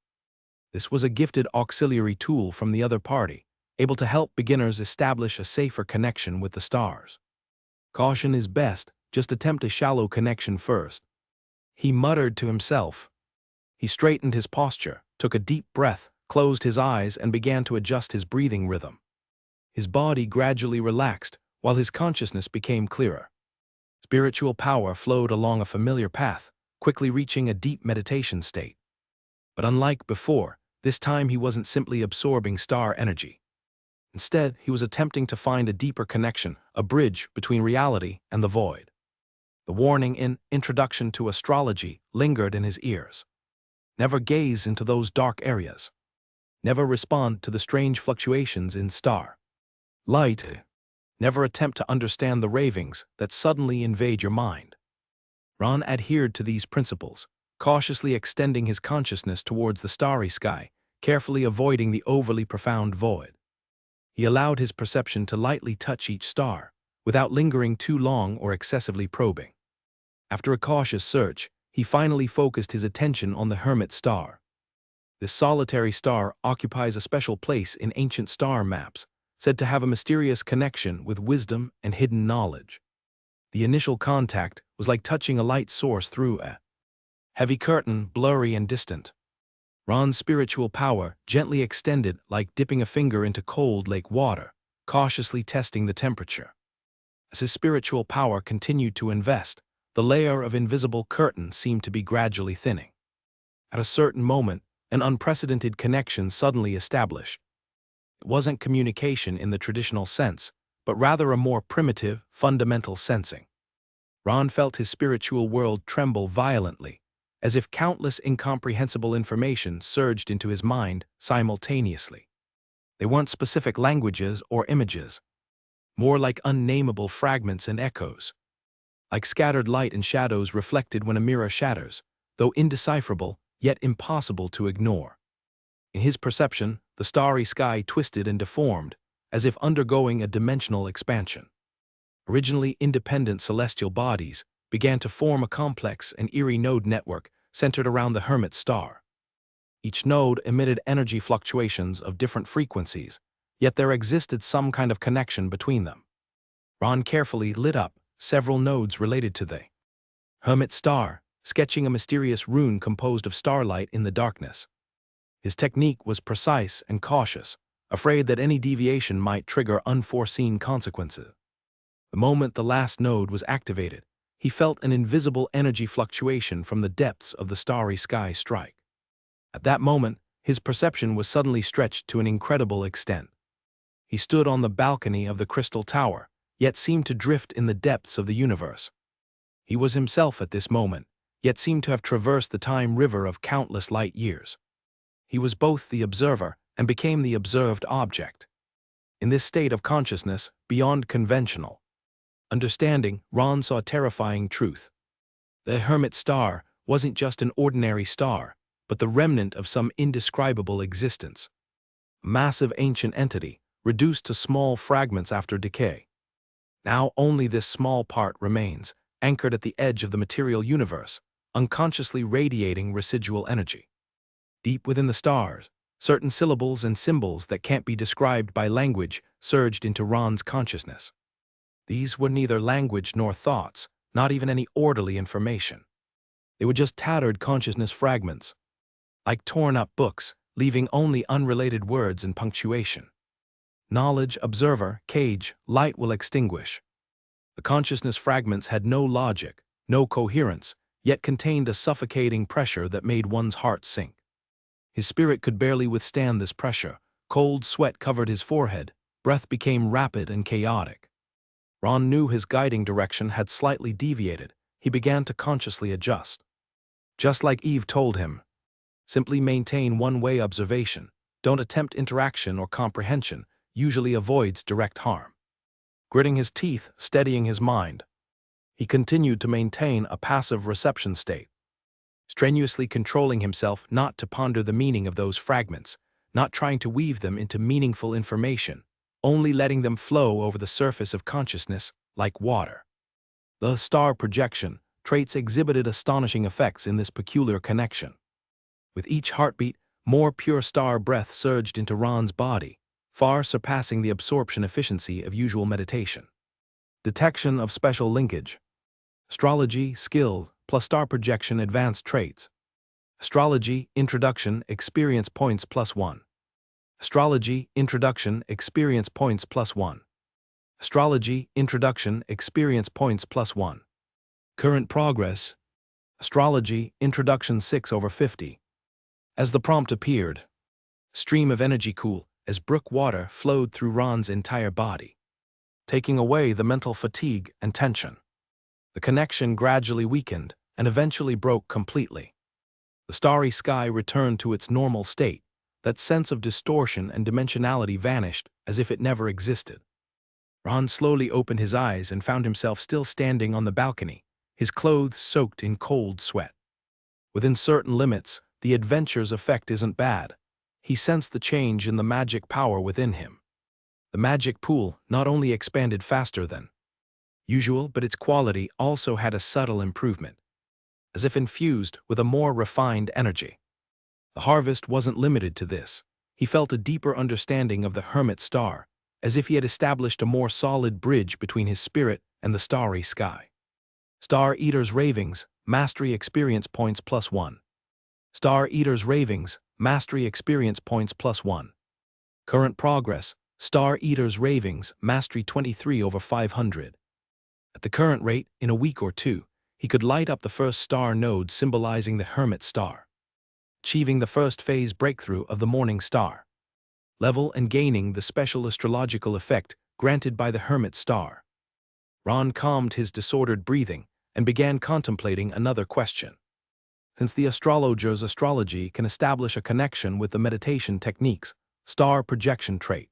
This was a gifted auxiliary tool from the other party, able to help beginners establish a safer connection with the stars. Caution is best, just attempt a shallow connection first, he muttered to himself. He straightened his posture, took a deep breath, closed his eyes, and began to adjust his breathing rhythm. His body gradually relaxed, while his consciousness became clearer. Spiritual power flowed along a familiar path, quickly reaching a deep meditation state. But unlike before, this time he wasn't simply absorbing star energy. Instead, he was attempting to find a deeper connection, a bridge between reality and the void. The warning in Introduction to Astrology lingered in his ears. Never gaze into those dark areas. Never respond to the strange fluctuations in star light. Never attempt to understand the ravings that suddenly invade your mind. Ron adhered to these principles, cautiously extending his consciousness towards the starry sky, carefully avoiding the overly profound void. He allowed his perception to lightly touch each star, without lingering too long or excessively probing. After a cautious search, he finally focused his attention on the Hermit star. This solitary star occupies a special place in ancient star maps, said to have a mysterious connection with wisdom and hidden knowledge. The initial contact was like touching a light source through a heavy curtain, blurry and distant. Ron's spiritual power gently extended like dipping a finger into cold lake water, cautiously testing the temperature. As his spiritual power continued to invest, the layer of invisible curtain seemed to be gradually thinning. At a certain moment, an unprecedented connection suddenly established. It wasn't communication in the traditional sense, but rather a more primitive, fundamental sensing. Ron felt his spiritual world tremble violently, as if countless incomprehensible information surged into his mind simultaneously. They weren't specific languages or images, more like unnameable fragments and echoes. Like scattered light and shadows reflected when a mirror shatters, though indecipherable, yet impossible to ignore. In his perception, the starry sky twisted and deformed, as if undergoing a dimensional expansion. Originally independent celestial bodies began to form a complex and eerie node network centered around the hermit star. Each node emitted energy fluctuations of different frequencies, yet there existed some kind of connection between them. Ron carefully lit up several nodes related to the hermit star, sketching a mysterious rune composed of starlight in the darkness. His technique was precise and cautious, afraid that any deviation might trigger unforeseen consequences. The moment the last node was activated, he felt an invisible energy fluctuation from the depths of the starry sky strike. At that moment, his perception was suddenly stretched to an incredible extent. He stood on the balcony of the crystal tower, yet seemed to drift in the depths of the universe. He was himself at this moment, yet seemed to have traversed the time river of countless light years. He was both the observer and became the observed object. In this state of consciousness, beyond conventional understanding, Ron saw a terrifying truth. The hermit star wasn't just an ordinary star, but the remnant of some indescribable existence. A massive ancient entity, reduced to small fragments after decay. Now only this small part remains, anchored at the edge of the material universe, unconsciously radiating residual energy. Deep within the stars, certain syllables and symbols that can't be described by language surged into Ron's consciousness. These were neither language nor thoughts, not even any orderly information. They were just tattered consciousness fragments, like torn-up books, leaving only unrelated words and punctuation. Knowledge, observer, cage, light will extinguish. The consciousness fragments had no logic, no coherence, yet contained a suffocating pressure that made one's heart sink. His spirit could barely withstand this pressure. Cold sweat covered his forehead, breath became rapid and chaotic. Ron knew his guiding direction had slightly deviated. He began to consciously adjust. Just like Eve told him, simply maintain one-way observation, don't attempt interaction or comprehension, usually avoids direct harm. Gritting his teeth, steadying his mind, he continued to maintain a passive reception state, strenuously controlling himself not to ponder the meaning of those fragments, not trying to weave them into meaningful information, only letting them flow over the surface of consciousness like water. The star projection traits exhibited astonishing effects in this peculiar connection. With each heartbeat, more pure star breath surged into Ron's body, far surpassing the absorption efficiency of usual meditation. Detection of special linkage. Astrology, skill, plus star projection advanced traits. Astrology, introduction, experience points +1. Astrology, introduction, experience points +1. Astrology, introduction, experience points +1. Current progress. Astrology, introduction 6/50. As the prompt appeared, stream of energy cool as brook water flowed through Ron's entire body, taking away the mental fatigue and tension. The connection gradually weakened and eventually broke completely. The starry sky returned to its normal state. That sense of distortion and dimensionality vanished as if it never existed. Ron slowly opened his eyes and found himself still standing on the balcony, his clothes soaked in cold sweat. Within certain limits, the adventure's effect isn't bad. He sensed the change in the magic power within him. The magic pool not only expanded faster than usual, but its quality also had a subtle improvement, as if infused with a more refined energy. The harvest wasn't limited to this. He felt a deeper understanding of the hermit star, as if he had established a more solid bridge between his spirit and the starry sky. Star Eater's Ravings, Mastery Experience Points +1. Star Eater's Ravings, Mastery Experience Points +1. Current progress, Star Eater's Ravings, Mastery 23/500. At the current rate, in a week or two, he could light up the first star node symbolizing the Hermit Star, achieving the first phase breakthrough of the Morning Star level and gaining the special astrological effect granted by the Hermit Star. Ron calmed his disordered breathing and began contemplating another question. Since the astrologer's astrology can establish a connection with the meditation technique's star projection trait,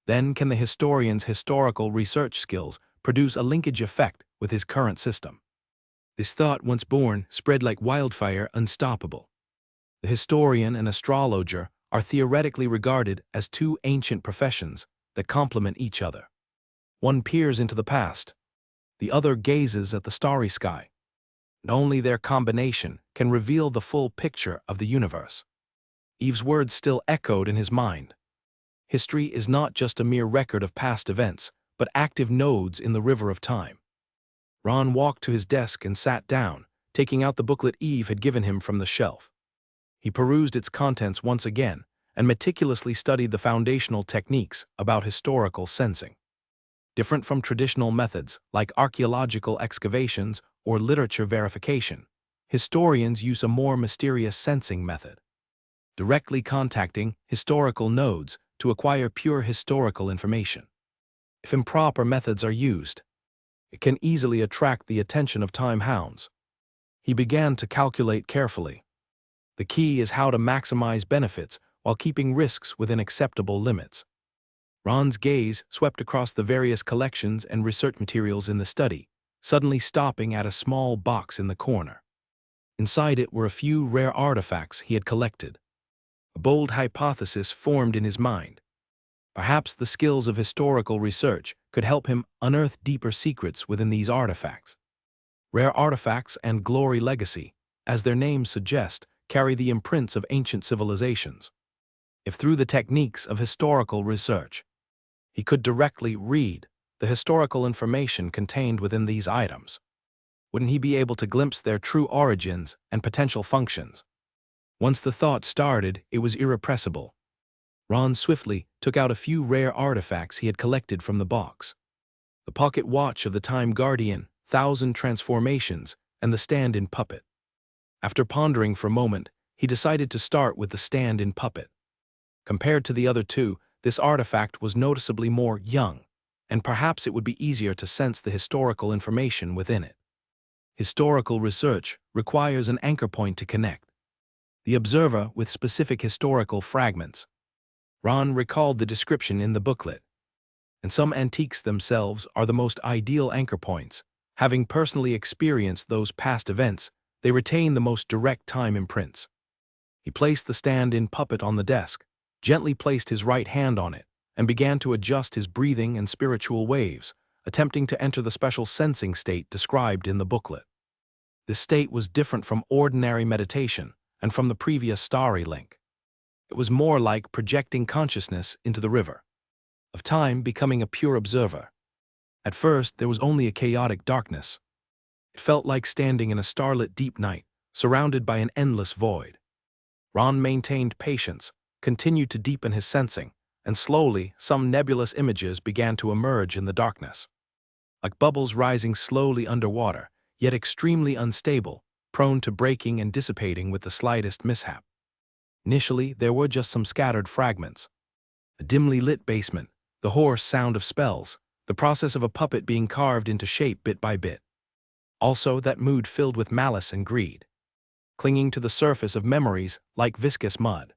then can the historian's historical research skills produce a linkage effect with his current system? This thought, once born, spread like wildfire, unstoppable. The historian and astrologer are theoretically regarded as two ancient professions that complement each other. One peers into the past, the other gazes at the starry sky. And only their combination can reveal the full picture of the universe. Eve's words still echoed in his mind. History is not just a mere record of past events, but active nodes in the river of time. Ron walked to his desk and sat down, taking out the booklet Eve had given him from the shelf. He perused its contents once again and meticulously studied the foundational techniques about historical sensing. Different from traditional methods like archaeological excavations or literature verification, historians use a more mysterious sensing method, directly contacting historical nodes to acquire pure historical information. If improper methods are used, it can easily attract the attention of time hounds. He began to calculate carefully. The key is how to maximize benefits while keeping risks within acceptable limits. Ron's gaze swept across the various collections and research materials in the study, suddenly stopping at a small box in the corner. Inside it were a few rare artifacts he had collected. A bold hypothesis formed in his mind. Perhaps the skills of historical research could help him unearth deeper secrets within these artifacts. Rare artifacts and glory legacy, as their names suggest, carry the imprints of ancient civilizations. If through the techniques of historical research, he could directly read the historical information contained within these items, wouldn't he be able to glimpse their true origins and potential functions? Once the thought started, it was irrepressible. Ron swiftly took out a few rare artifacts he had collected from the box. The pocket watch of the Time Guardian, 1,000 transformations, and the stand-in puppet. After pondering for a moment, he decided to start with the stand-in puppet. Compared to the other two, this artifact was noticeably more young, and perhaps it would be easier to sense the historical information within it. Historical research requires an anchor point to connect the observer with specific historical fragments. Ron recalled the description in the booklet. And some antiques themselves are the most ideal anchor points. Having personally experienced those past events, they retain the most direct time imprints. He placed the stand-in puppet on the desk, gently placed his right hand on it, and began to adjust his breathing and spiritual waves, attempting to enter the special sensing state described in the booklet. This state was different from ordinary meditation and from the previous starry link. It was more like projecting consciousness into the river of time, becoming a pure observer. At first, there was only a chaotic darkness. It felt like standing in a starlit deep night, surrounded by an endless void. Ron maintained patience, continued to deepen his sensing, and slowly some nebulous images began to emerge in the darkness. Like bubbles rising slowly underwater, yet extremely unstable, prone to breaking and dissipating with the slightest mishap. Initially, there were just some scattered fragments. A dimly lit basement, the hoarse sound of spells, the process of a puppet being carved into shape bit by bit. Also, that mood filled with malice and greed, clinging to the surface of memories like viscous mud.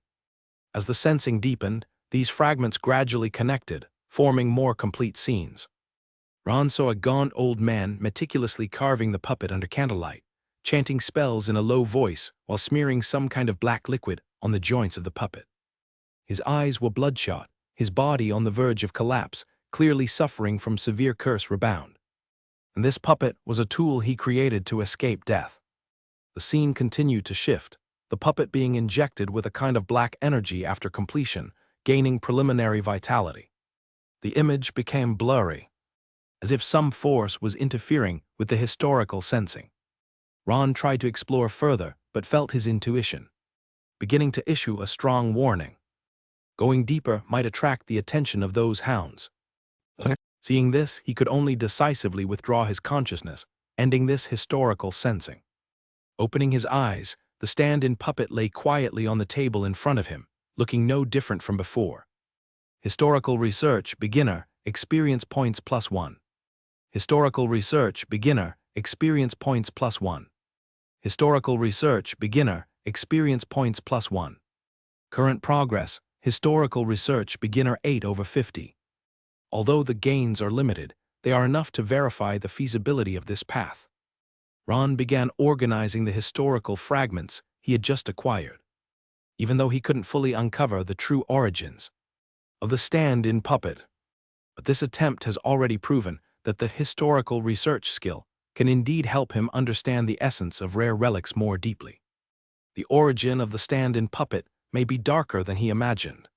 As the sensing deepened, these fragments gradually connected, forming more complete scenes. Ron saw a gaunt old man meticulously carving the puppet under candlelight, chanting spells in a low voice while smearing some kind of black liquid on the joints of the puppet. His eyes were bloodshot, his body on the verge of collapse, clearly suffering from severe curse rebound. And this puppet was a tool he created to escape death. The scene continued to shift, the puppet being injected with a kind of black energy after completion, gaining preliminary vitality. The image became blurry, as if some force was interfering with the historical sensing. Ron tried to explore further, but felt his intuition beginning to issue a strong warning. Going deeper might attract the attention of those hounds. Seeing this, he could only decisively withdraw his consciousness, ending this historical sensing. Opening his eyes, the stand-in puppet lay quietly on the table in front of him, looking no different from before. Historical research, beginner, experience points +1. Historical research, beginner, experience points +1. Historical research, beginner, experience points +1. Current progress, historical research, beginner 8/50. Although the gains are limited, they are enough to verify the feasibility of this path. Ron began organizing the historical fragments he had just acquired, even though he couldn't fully uncover the true origins of the stand-in puppet. But this attempt has already proven that the historical research skill can indeed help him understand the essence of rare relics more deeply. The origin of the stand-in puppet may be darker than he imagined.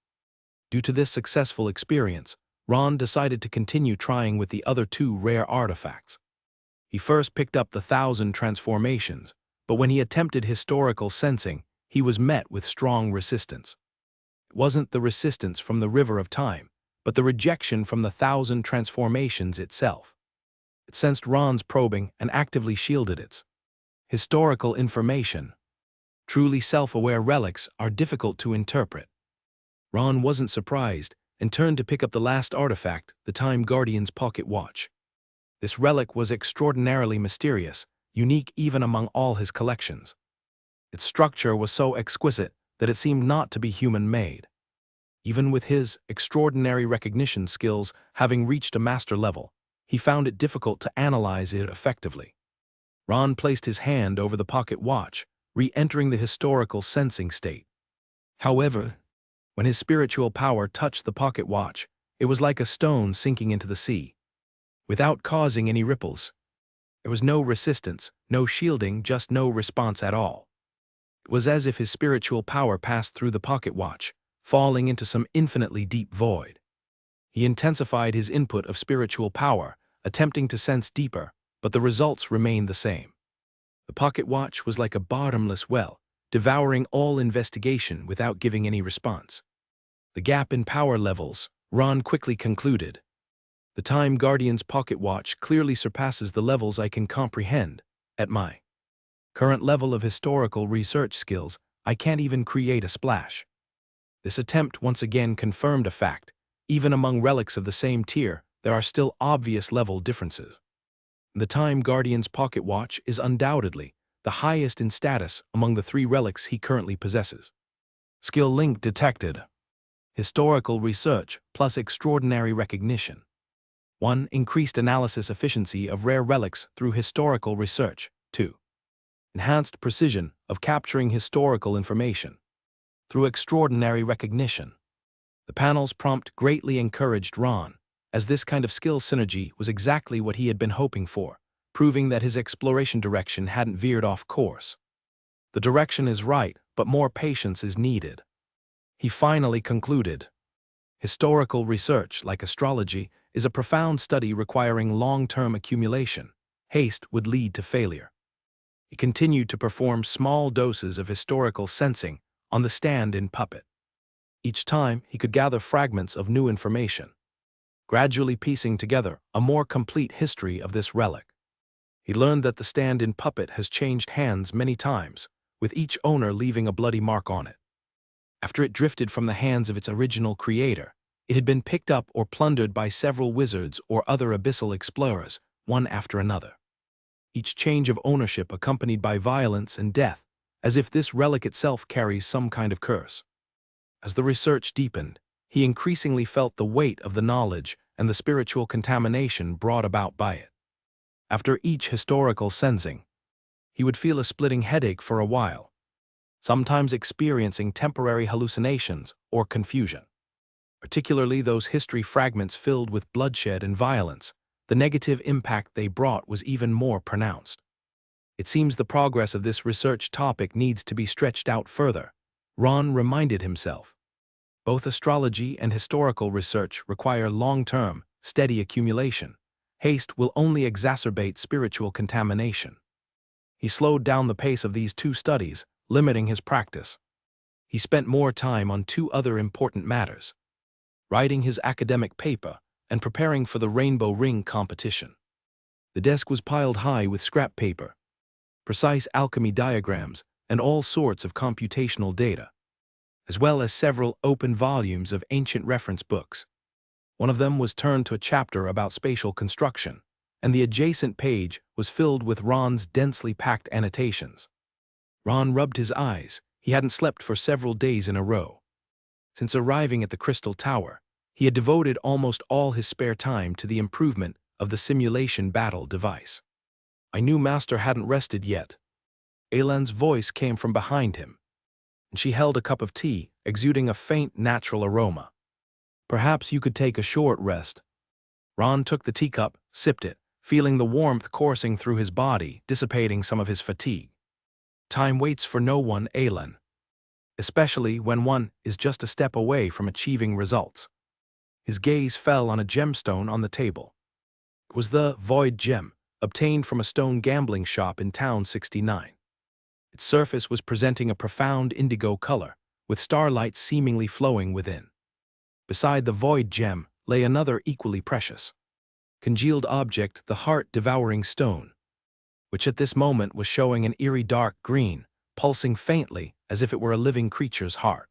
Due to this successful experience, Ron decided to continue trying with the other two rare artifacts. He first picked up the 1,000 transformations, but when he attempted historical sensing, he was met with strong resistance. It wasn't the resistance from the river of time, but the rejection from the 1,000 transformations itself. It sensed Ron's probing and actively shielded its historical information. Truly self-aware relics are difficult to interpret. Ron wasn't surprised and turned to pick up the last artifact, the Time Guardian's pocket watch. This relic was extraordinarily mysterious, unique even among all his collections. Its structure was so exquisite that it seemed not to be human-made. Even with his extraordinary recognition skills having reached a master level, he found it difficult to analyze it effectively. Ron placed his hand over the pocket watch, re-entering the historical sensing state. However, when his spiritual power touched the pocket watch, it was like a stone sinking into the sea, without causing any ripples. There was no resistance, no shielding, just no response at all. It was as if his spiritual power passed through the pocket watch, falling into some infinitely deep void. He intensified his input of spiritual power, attempting to sense deeper, but the results remained the same. The pocket watch was like a bottomless well, devouring all investigation without giving any response. The gap in power levels, Ron quickly concluded. The Time Guardian's pocket watch clearly surpasses the levels I can comprehend. At my current level of historical research skills, I can't even create a splash. This attempt once again confirmed a fact. Even among relics of the same tier, there are still obvious level differences. The Time Guardian's pocket watch is undoubtedly the highest in status among the 3 relics he currently possesses. Skill link detected. Historical research plus extraordinary recognition. 1. Increased analysis efficiency of rare relics through historical research. 2. Enhanced precision of capturing historical information through extraordinary recognition. The panel's prompt greatly encouraged Ron, as this kind of skill synergy was exactly what he had been hoping for, proving that his exploration direction hadn't veered off course. The direction is right, but more patience is needed. He finally concluded. Historical research, like astrology, is a profound study requiring long-term accumulation. Haste would lead to failure. He continued to perform small doses of historical sensing on the stand-in puppet. Each time, he could gather fragments of new information, gradually piecing together a more complete history of this relic. He learned that the stand-in puppet has changed hands many times, with each owner leaving a bloody mark on it. After it drifted from the hands of its original creator, it had been picked up or plundered by several wizards or other abyssal explorers, one after another. Each change of ownership accompanied by violence and death, as if this relic itself carries some kind of curse. As the research deepened, he increasingly felt the weight of the knowledge and the spiritual contamination brought about by it. After each historical sensing, he would feel a splitting headache for a while, sometimes experiencing temporary hallucinations or confusion. Particularly those history fragments filled with bloodshed and violence, the negative impact they brought was even more pronounced. It seems the progress of this research topic needs to be stretched out further, Ron reminded himself. Both astrology and historical research require long-term, steady accumulation. Haste will only exacerbate spiritual contamination. He slowed down the pace of these two studies, limiting his practice. He spent more time on two other important matters: writing his academic paper and preparing for the Rainbow Ring competition. The desk was piled high with scrap paper, precise alchemy diagrams, and all sorts of computational data, as well as several open volumes of ancient reference books. One of them was turned to a chapter about spatial construction, and the adjacent page was filled with Ron's densely packed annotations. Ron rubbed his eyes. He hadn't slept for several days in a row. Since arriving at the Crystal Tower, he had devoted almost all his spare time to the improvement of the simulation battle device. "My new master hadn't rested yet." Aylan's voice came from behind him, and she held a cup of tea, exuding a faint natural aroma. "Perhaps you could take a short rest." Ron took the teacup, sipped it, feeling the warmth coursing through his body, dissipating some of his fatigue. Time waits for no one, Aylan. Especially when one is just a step away from achieving results. His gaze fell on a gemstone on the table. It was the Void Gem, obtained from a stone gambling shop in Town 69. Its surface was presenting a profound indigo color, with starlight seemingly flowing within. Beside the Void Gem lay another equally precious, congealed object, the heart-devouring stone, which at this moment was showing an eerie dark green, pulsing faintly as if it were a living creature's heart.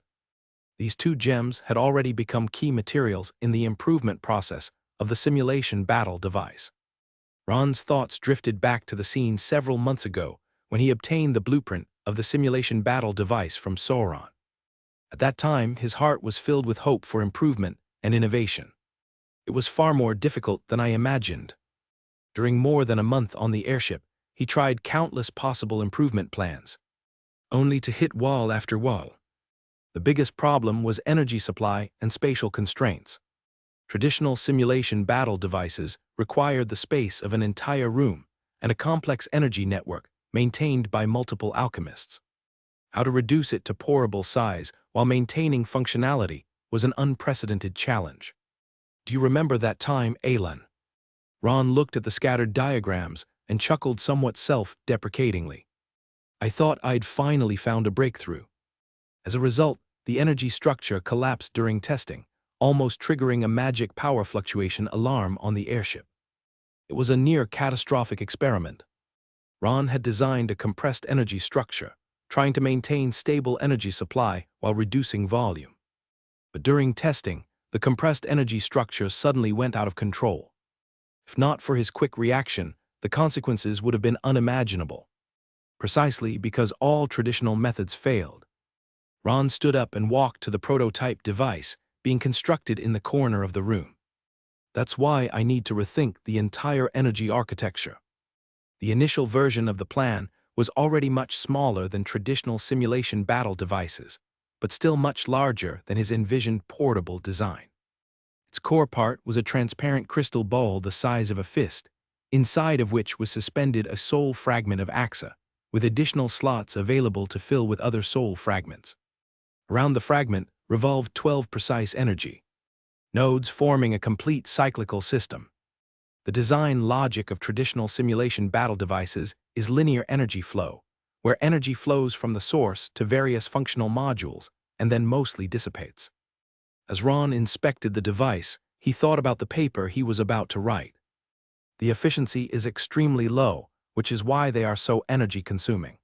These two gems had already become key materials in the improvement process of the simulation battle device. Ron's thoughts drifted back to the scene several months ago when he obtained the blueprint of the simulation battle device from Sauron. At that time, his heart was filled with hope for improvement and innovation. It was far more difficult than I imagined. During more than a month on the airship, he tried countless possible improvement plans, only to hit wall after wall. The biggest problem was energy supply and spatial constraints. Traditional simulation battle devices required the space of an entire room and a complex energy network maintained by multiple alchemists. How to reduce it to pourable size while maintaining functionality was an unprecedented challenge. "Do you remember that time, Aylan?" Ron looked at the scattered diagrams and chuckled somewhat self-deprecatingly. "I thought I'd finally found a breakthrough." As a result, the energy structure collapsed during testing, almost triggering a magic power fluctuation alarm on the airship. It was a near-catastrophic experiment. Ron had designed a compressed energy structure, trying to maintain stable energy supply while reducing volume. But during testing, the compressed energy structure suddenly went out of control. If not for his quick reaction, the consequences would have been unimaginable. Precisely because all traditional methods failed, Ron stood up and walked to the prototype device being constructed in the corner of the room. "That's why I need to rethink the entire energy architecture." The initial version of the plan was already much smaller than traditional simulation battle devices, but still much larger than his envisioned portable design. Its core part was a transparent crystal bowl the size of a fist, inside of which was suspended a soul fragment of Axa, with additional slots available to fill with other soul fragments. Around the fragment revolved 12 precise energy nodes forming a complete cyclical system. The design logic of traditional simulation battle devices is linear energy flow, where energy flows from the source to various functional modules and then mostly dissipates. As Ron inspected the device, he thought about the paper he was about to write. The efficiency is extremely low, which is why they are so energy-consuming.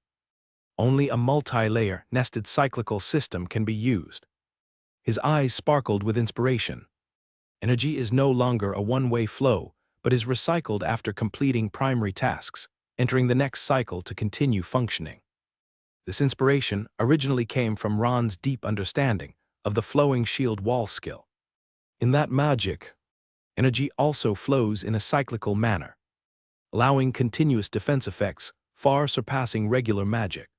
Only a multi-layer, nested cyclical system can be used. His eyes sparkled with inspiration. Energy is no longer a one-way flow, but is recycled after completing primary tasks, entering the next cycle to continue functioning. This inspiration originally came from Ron's deep understanding of the flowing shield wall skill. In that magic, energy also flows in a cyclical manner, allowing continuous defense effects far surpassing regular magic.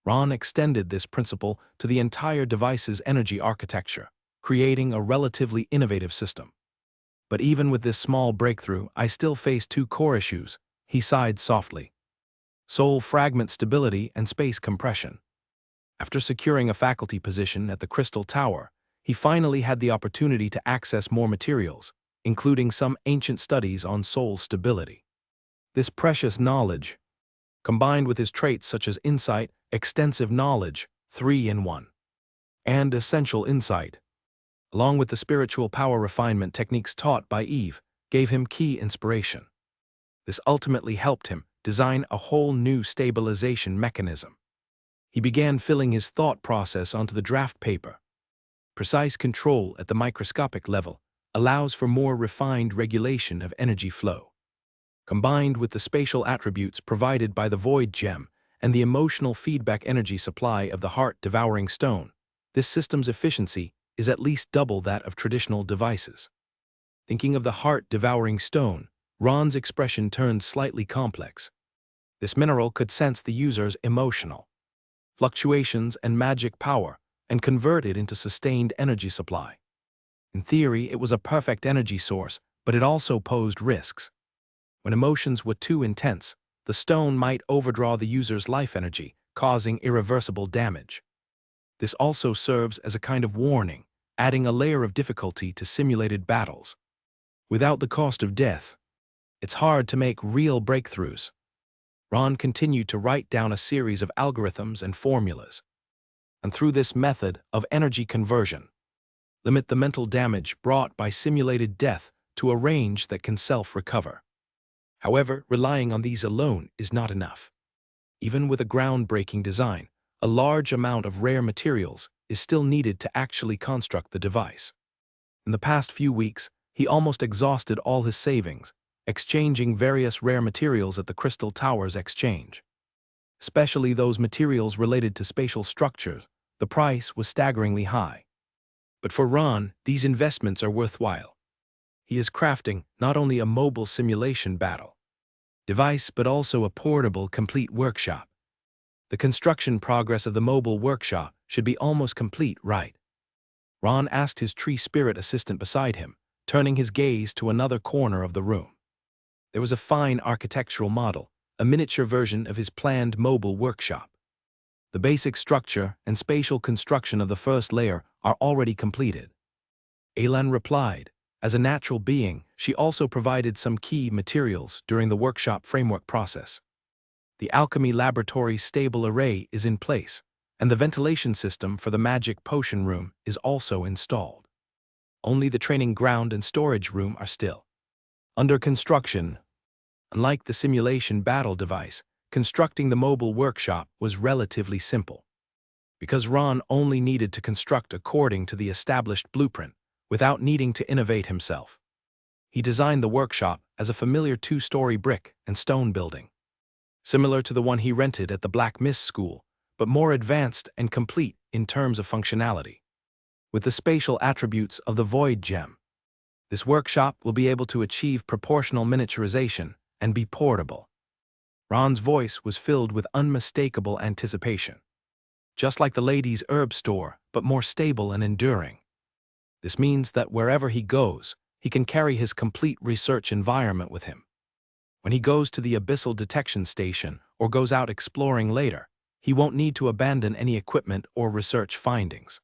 Ron extended this principle to the entire device's energy architecture, creating a relatively innovative system. "But even with this small breakthrough, I still face two core issues," he sighed softly. "Soul fragment stability and space compression." After securing a faculty position at the Crystal Tower, he finally had the opportunity to access more materials, including some ancient studies on soul stability. This precious knowledge, combined with his traits such as insight, extensive knowledge, 3 in 1, and essential insight, along with the spiritual power refinement techniques taught by Eve, gave him key inspiration. This ultimately helped him design a whole new stabilization mechanism. He began filling his thought process onto the draft paper. Precise control at the microscopic level allows for more refined regulation of energy flow. Combined with the spatial attributes provided by the void gem and the emotional feedback energy supply of the heart-devouring stone, this system's efficiency is at least double that of traditional devices. Thinking of the heart-devouring stone, Ron's expression turned slightly complex. This mineral could sense the user's emotional fluctuations and magic power and convert it into sustained energy supply. In theory, it was a perfect energy source, but it also posed risks. When emotions were too intense, the stone might overdraw the user's life energy, causing irreversible damage. This also serves as a kind of warning, adding a layer of difficulty to simulated battles. Without the cost of death, it's hard to make real breakthroughs. Ron continued to write down a series of algorithms and formulas, and through this method of energy conversion, limit the mental damage brought by simulated death to a range that can self-recover. However, relying on these alone is not enough. Even with a groundbreaking design, a large amount of rare materials is still needed to actually construct the device. In the past few weeks, he almost exhausted all his savings, exchanging various rare materials at the Crystal Towers exchange. Especially those materials related to spatial structures, the price was staggeringly high. But for Ron, these investments are worthwhile. He is crafting not only a mobile simulation battle device but also a portable, complete workshop. The construction progress of the mobile workshop should be almost complete, right? Ron asked his tree spirit assistant beside him, turning his gaze to another corner of the room. There was a fine architectural model, a miniature version of his planned mobile workshop. The basic structure and spatial construction of the first layer are already completed. Alan replied. As a natural being, she also provided some key materials during the workshop framework process. The alchemy laboratory's stable array is in place, and the ventilation system for the magic potion room is also installed. Only the training ground and storage room are still under construction. Unlike the simulation battle device, constructing the mobile workshop was relatively simple. Because Ron only needed to construct according to the established blueprint, without needing to innovate himself. He designed the workshop as a familiar 2-story brick and stone building, similar to the one he rented at the Black Mist School, but more advanced and complete in terms of functionality. With the spatial attributes of the Void Gem, this workshop will be able to achieve proportional miniaturization and be portable. Ron's voice was filled with unmistakable anticipation. Just like the lady's herb store, but more stable and enduring. This means that wherever he goes, he can carry his complete research environment with him. When he goes to the abyssal detection station or goes out exploring later, he won't need to abandon any equipment or research findings.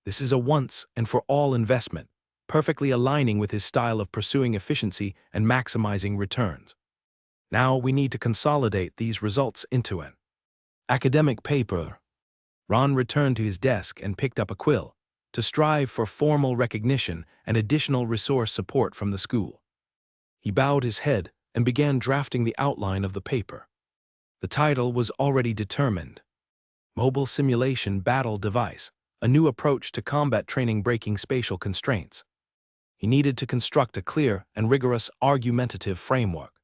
This is a once-and-for-all investment, perfectly aligning with his style of pursuing efficiency and maximizing returns. Now we need to consolidate these results into an academic paper. Ron returned to his desk and picked up a quill, to strive for formal recognition and additional resource support from the school. He bowed his head and began drafting the outline of the paper. The title was already determined: Mobile Simulation Battle Device, a new approach to combat training breaking spatial constraints. He needed to construct a clear and rigorous argumentative framework.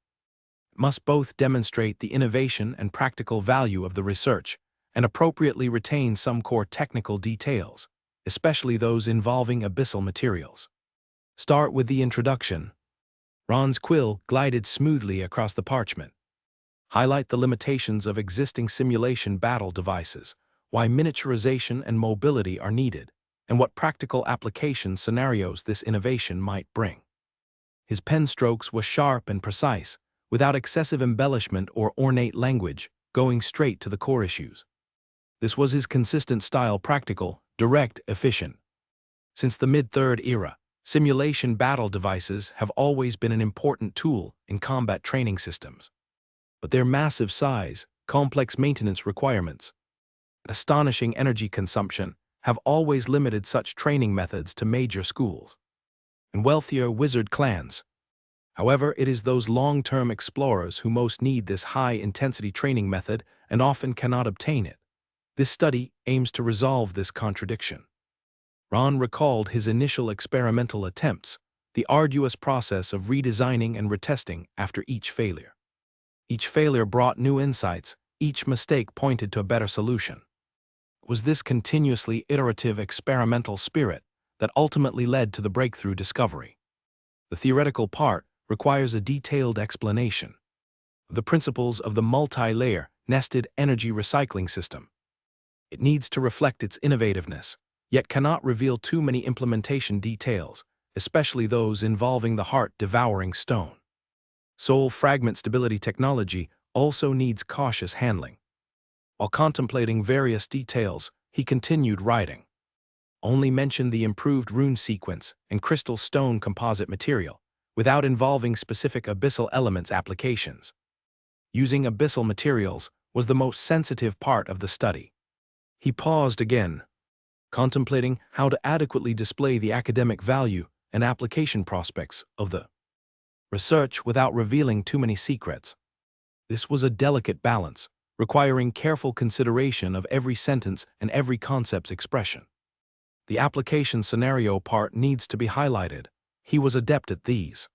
It must both demonstrate the innovation and practical value of the research and appropriately retain some core technical details, especially those involving abyssal materials. Start with the introduction. Ron's quill glided smoothly across the parchment. Highlight the limitations of existing simulation battle devices, why miniaturization and mobility are needed, and what practical application scenarios this innovation might bring. His pen strokes were sharp and precise, without excessive embellishment or ornate language, going straight to the core issues. This was his consistent style: practical, direct, efficient. Since the mid-third era, simulation battle devices have always been an important tool in combat training systems. But their massive size, complex maintenance requirements, and astonishing energy consumption have always limited such training methods to major schools and wealthier wizard clans. However, it is those long-term explorers who most need this high-intensity training method and often cannot obtain it. This study aims to resolve this contradiction. Ron recalled his initial experimental attempts, the arduous process of redesigning and retesting after each failure. Each failure brought new insights, each mistake pointed to a better solution. It was this continuously iterative experimental spirit that ultimately led to the breakthrough discovery. The theoretical part requires a detailed explanation of the principles of the multi-layer, nested energy recycling system. It needs to reflect its innovativeness, yet cannot reveal too many implementation details, especially those involving the heart-devouring stone. Soul fragment stability technology also needs cautious handling. While contemplating various details, he continued writing. Only mentioned the improved rune sequence and crystal stone composite material, without involving specific abyssal elements applications. Using abyssal materials was the most sensitive part of the study. He paused again, contemplating how to adequately display the academic value and application prospects of the research without revealing too many secrets. This was a delicate balance, requiring careful consideration of every sentence and every concept's expression. The application scenario part needs to be highlighted. He was adept at these.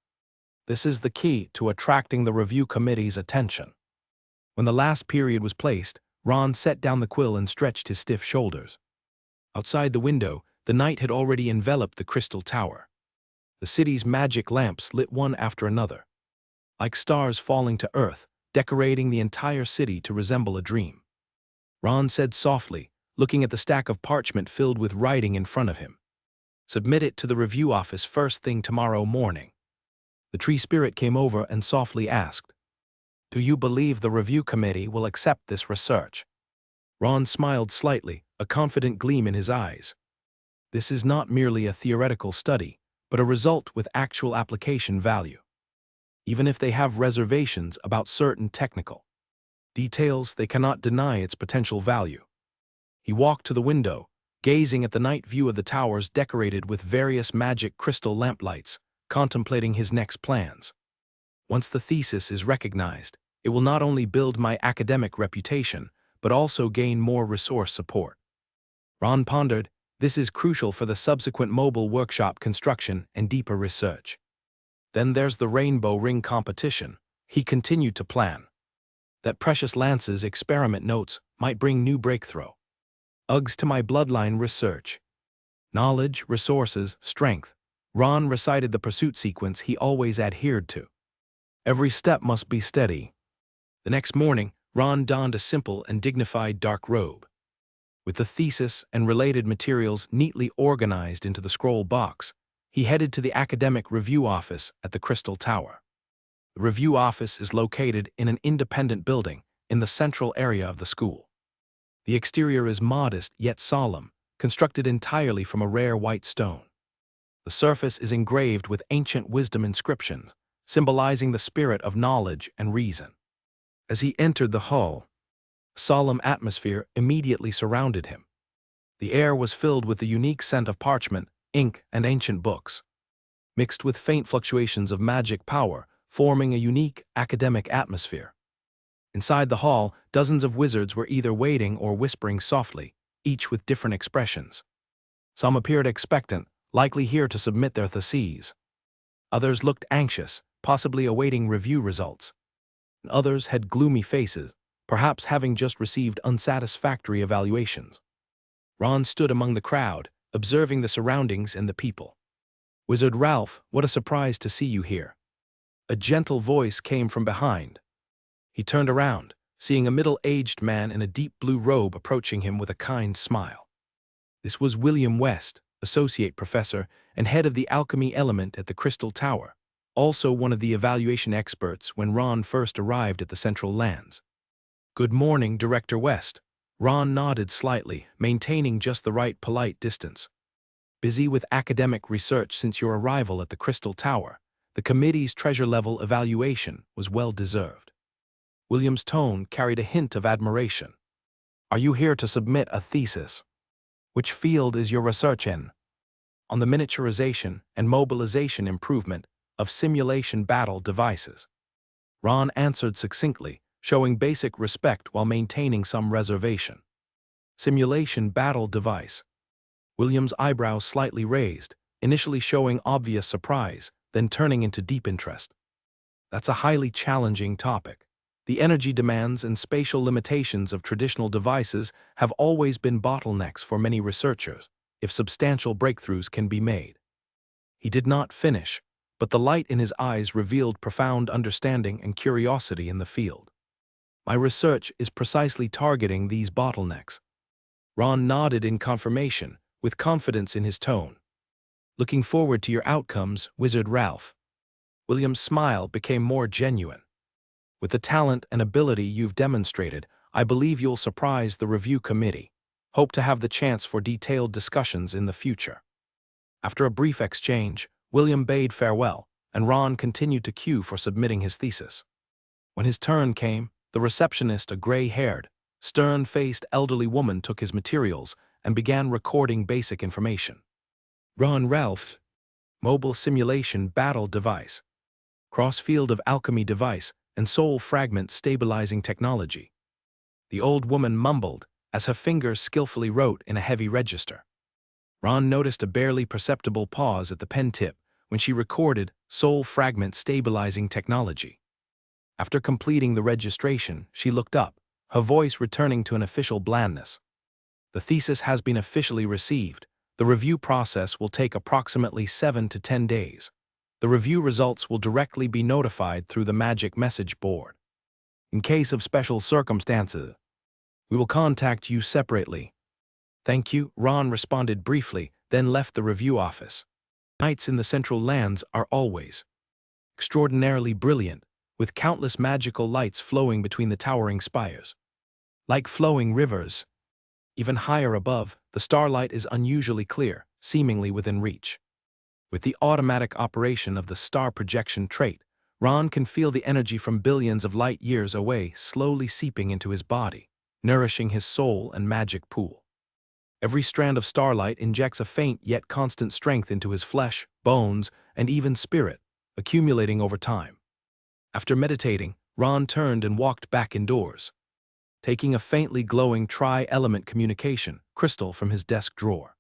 This is the key to attracting the review committee's attention. When the last period was placed, Ron set down the quill and stretched his stiff shoulders. Outside the window, the night had already enveloped the crystal tower. The city's magic lamps lit one after another, like stars falling to earth, decorating the entire city to resemble a dream. Ron said softly, looking at the stack of parchment filled with writing in front of him. "Submit it to the review office first thing tomorrow morning." The tree spirit came over and softly asked, "Do you believe the review committee will accept this research?" Ron smiled slightly, a confident gleam in his eyes. This is not merely a theoretical study, but a result with actual application value. Even if they have reservations about certain technical details, they cannot deny its potential value. He walked to the window, gazing at the night view of the towers decorated with various magic crystal lamplights, contemplating his next plans. Once the thesis is recognized, it will not only build my academic reputation, but also gain more resource support. Ron pondered, this is crucial for the subsequent mobile workshop construction and deeper research. Then there's the Rainbow Ring competition. He continued to plan. That Precious Lance's experiment notes might bring new breakthrough. Uggs to my bloodline research. Knowledge, resources, strength. Ron recited the pursuit sequence he always adhered to. Every step must be steady. The next morning, Ron donned a simple and dignified dark robe. With the thesis and related materials neatly organized into the scroll box, he headed to the academic review office at the Crystal Tower. The review office is located in an independent building in the central area of the school. The exterior is modest yet solemn, constructed entirely from a rare white stone. The surface is engraved with ancient wisdom inscriptions, symbolizing the spirit of knowledge and reason. As he entered the hall, a solemn atmosphere immediately surrounded him. The air was filled with the unique scent of parchment, ink, and ancient books, mixed with faint fluctuations of magic power, forming a unique academic atmosphere. Inside the hall, dozens of wizards were either waiting or whispering softly, each with different expressions. Some appeared expectant, likely here to submit their theses. Others looked anxious, possibly awaiting review results. And others had gloomy faces, perhaps having just received unsatisfactory evaluations. Ron stood among the crowd, observing the surroundings and the people. "Wizard Ralph, what a surprise to see you here." A gentle voice came from behind. He turned around, seeing a middle-aged man in a deep blue robe approaching him with a kind smile. This was William West, associate professor and head of the alchemy element at the Crystal Tower, also one of the evaluation experts when Ron first arrived at the Central Lands. "Good morning, Director West." Ron nodded slightly, maintaining just the right polite distance. Busy with academic research since your arrival at the Crystal Tower, the committee's treasure-level evaluation was well-deserved. William's tone carried a hint of admiration. Are you here to submit a thesis? Which field is your research in? On the miniaturization and mobilization improvement of simulation battle devices. Ron answered succinctly, showing basic respect while maintaining some reservation. Simulation battle device. William's eyebrows slightly raised, initially showing obvious surprise, then turning into deep interest. That's a highly challenging topic. The energy demands and spatial limitations of traditional devices have always been bottlenecks for many researchers, if substantial breakthroughs can be made. He did not finish, but the light in his eyes revealed profound understanding and curiosity in the field. My research is precisely targeting these bottlenecks. Ron nodded in confirmation, with confidence in his tone. Looking forward to your outcomes, Wizard Ralph. William's smile became more genuine. With the talent and ability you've demonstrated, I believe you'll surprise the review committee. Hope to have the chance for detailed discussions in the future. After a brief exchange, William bade farewell, and Ron continued to queue for submitting his thesis. When his turn came, the receptionist, a gray-haired, stern-faced elderly woman, took his materials and began recording basic information. Ron Ralph, mobile simulation battle device, cross-field of alchemy device, and soul fragment stabilizing technology. The old woman mumbled as her fingers skillfully wrote in a heavy register. Ron noticed a barely perceptible pause at the pen tip when she recorded soul fragment stabilizing technology. After completing the registration, she looked up, her voice returning to an official blandness. The thesis has been officially received. The review process will take approximately 7 to 10 days. The review results will directly be notified through the Magic message board. In case of special circumstances, we will contact you separately. Thank you, Ron responded briefly, then left the review office. Nights in the Central Lands are always extraordinarily brilliant, with countless magical lights flowing between the towering spires. Like flowing rivers. Even higher above, the starlight is unusually clear, seemingly within reach. With the automatic operation of the star projection trait, Ron can feel the energy from billions of light years away slowly seeping into his body, nourishing his soul and magic pool. Every strand of starlight injects a faint yet constant strength into his flesh, bones, and even spirit, accumulating over time. After meditating, Ron turned and walked back indoors, taking a faintly glowing tri-element communication crystal from his desk drawer.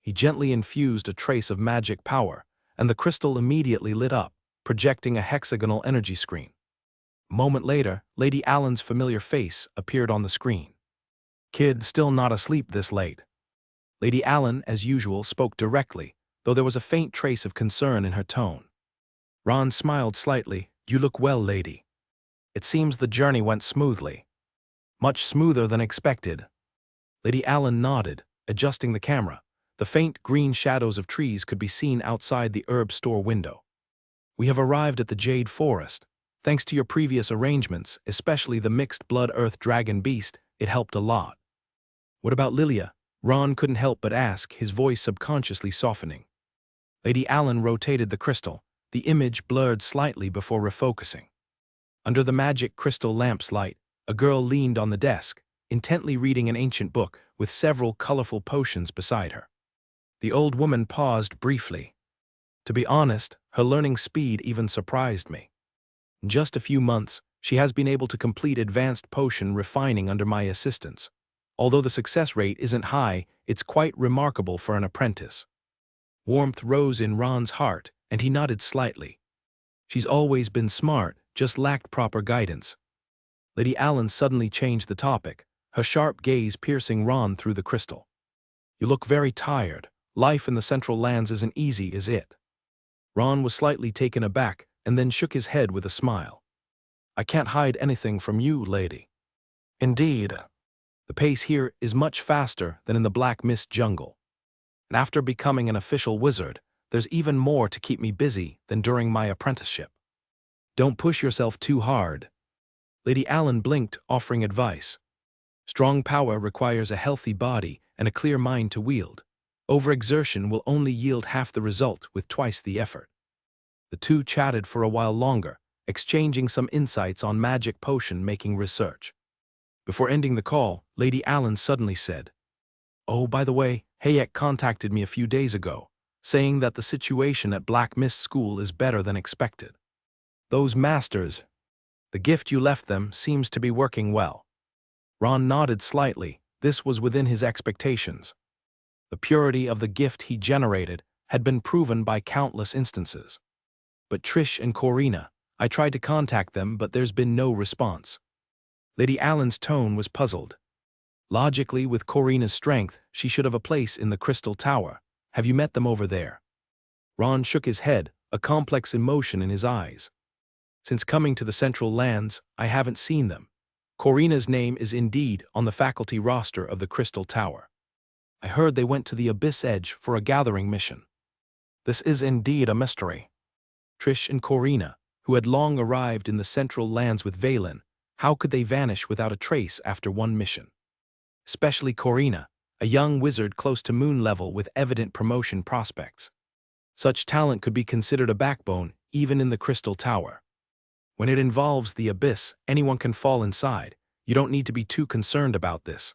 He gently infused a trace of magic power, and the crystal immediately lit up, projecting a hexagonal energy screen. A moment later, Lady Allen's familiar face appeared on the screen. Kid, still not asleep this late? Lady Allen, as usual, spoke directly, though there was a faint trace of concern in her tone. Ron smiled slightly. You look well, lady. It seems the journey went smoothly. Much smoother than expected. Lady Allen nodded, adjusting the camera. The faint green shadows of trees could be seen outside the herb store window. We have arrived at the Jade Forest. Thanks to your previous arrangements, especially the mixed blood earth dragon beast, it helped a lot. What about Lilia? Ron couldn't help but ask, his voice subconsciously softening. Lady Allen rotated the crystal, the image blurred slightly before refocusing. Under the magic crystal lamp's light, a girl leaned on the desk, intently reading an ancient book with several colorful potions beside her. The old woman paused briefly. To be honest, her learning speed even surprised me. In just a few months, she has been able to complete advanced potion refining under my assistance. Although the success rate isn't high, it's quite remarkable for an apprentice. Warmth rose in Ron's heart, and he nodded slightly. She's always been smart, just lacked proper guidance. Lady Allen suddenly changed the topic, her sharp gaze piercing Ron through the crystal. You look very tired. Life in the Central Lands isn't easy, is it? Ron was slightly taken aback, and then shook his head with a smile. I can't hide anything from you, lady. Indeed. The pace here is much faster than in the Black Mist jungle. And after becoming an official wizard, there's even more to keep me busy than during my apprenticeship. Don't push yourself too hard. Lady Allen blinked, offering advice. Strong power requires a healthy body and a clear mind to wield. Overexertion will only yield half the result with twice the effort. The two chatted for a while longer, exchanging some insights on magic potion-making research. Before ending the call, Lady Allen suddenly said, "Oh, by the way, Hayek contacted me a few days ago, saying that the situation at Black Mist School is better than expected. Those masters, the gift you left them seems to be working well." Ron nodded slightly. This was within his expectations. The purity of the gift he generated had been proven by countless instances. But Trish and Corina, I tried to contact them, but there's been no response. Lady Allen's tone was puzzled. Logically, with Corina's strength, she should have a place in the Crystal Tower. Have you met them over there? Ron shook his head, a complex emotion in his eyes. Since coming to the Central Lands, I haven't seen them. Corina's name is indeed on the faculty roster of the Crystal Tower. I heard they went to the Abyss Edge for a gathering mission. This is indeed a mystery. Trish and Corina, who had long arrived in the Central Lands with Valen, how could they vanish without a trace after one mission? Especially Corina, a young wizard close to moon level with evident promotion prospects. Such talent could be considered a backbone, even in the Crystal Tower. When it involves the Abyss, anyone can fall inside. You don't need to be too concerned about this.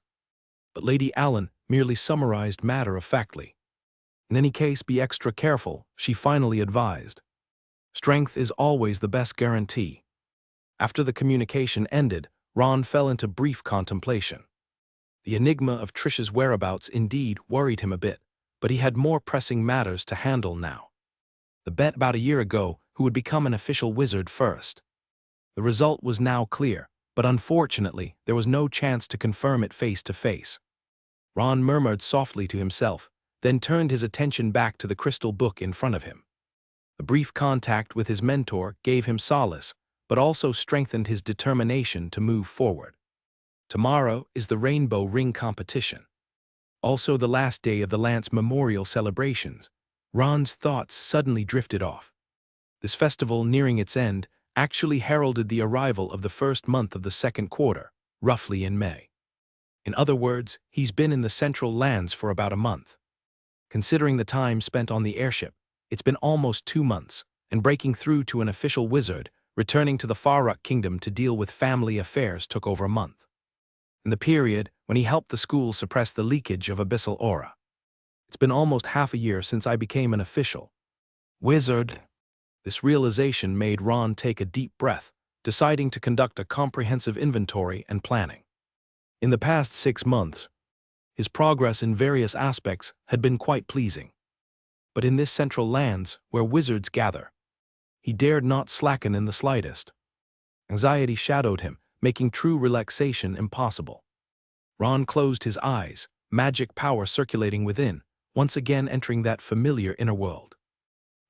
But Lady Allen merely summarized matter-of-factly. In any case, be extra careful, she finally advised. Strength is always the best guarantee. After the communication ended, Ron fell into brief contemplation. The enigma of Trish's whereabouts indeed worried him a bit, but he had more pressing matters to handle now. The bet about a year ago who would become an official wizard first. The result was now clear, but unfortunately there was no chance to confirm it face to face. Ron murmured softly to himself, then turned his attention back to the crystal book in front of him. The brief contact with his mentor gave him solace, but also strengthened his determination to move forward. Tomorrow is the Rainbow Ring competition. Also the last day of the Lance Memorial celebrations. Ron's thoughts suddenly drifted off. This festival nearing its end actually heralded the arrival of the first month of the second quarter, roughly in May. In other words, he's been in the Central Lands for about a month. Considering the time spent on the airship, it's been almost 2 months, and breaking through to an official wizard, returning to the Farrukh Kingdom to deal with family affairs took over a month. In the period when he helped the school suppress the leakage of abyssal aura. It's been almost half a year since I became an official wizard. This realization made Ron take a deep breath, deciding to conduct a comprehensive inventory and planning. In the past 6 months, his progress in various aspects had been quite pleasing. But in this Central Lands, where wizards gather, he dared not slacken in the slightest. Anxiety shadowed him, making true relaxation impossible. Ron closed his eyes, magic power circulating within, once again entering that familiar inner world.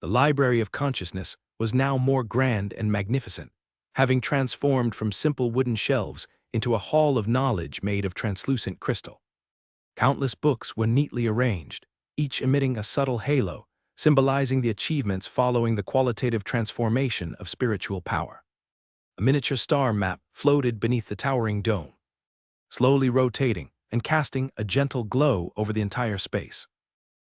The Library of Consciousness was now more grand and magnificent, having transformed from simple wooden shelves into a hall of knowledge made of translucent crystal. Countless books were neatly arranged, each emitting a subtle halo, symbolizing the achievements following the qualitative transformation of spiritual power. A miniature star map floated beneath the towering dome, slowly rotating and casting a gentle glow over the entire space.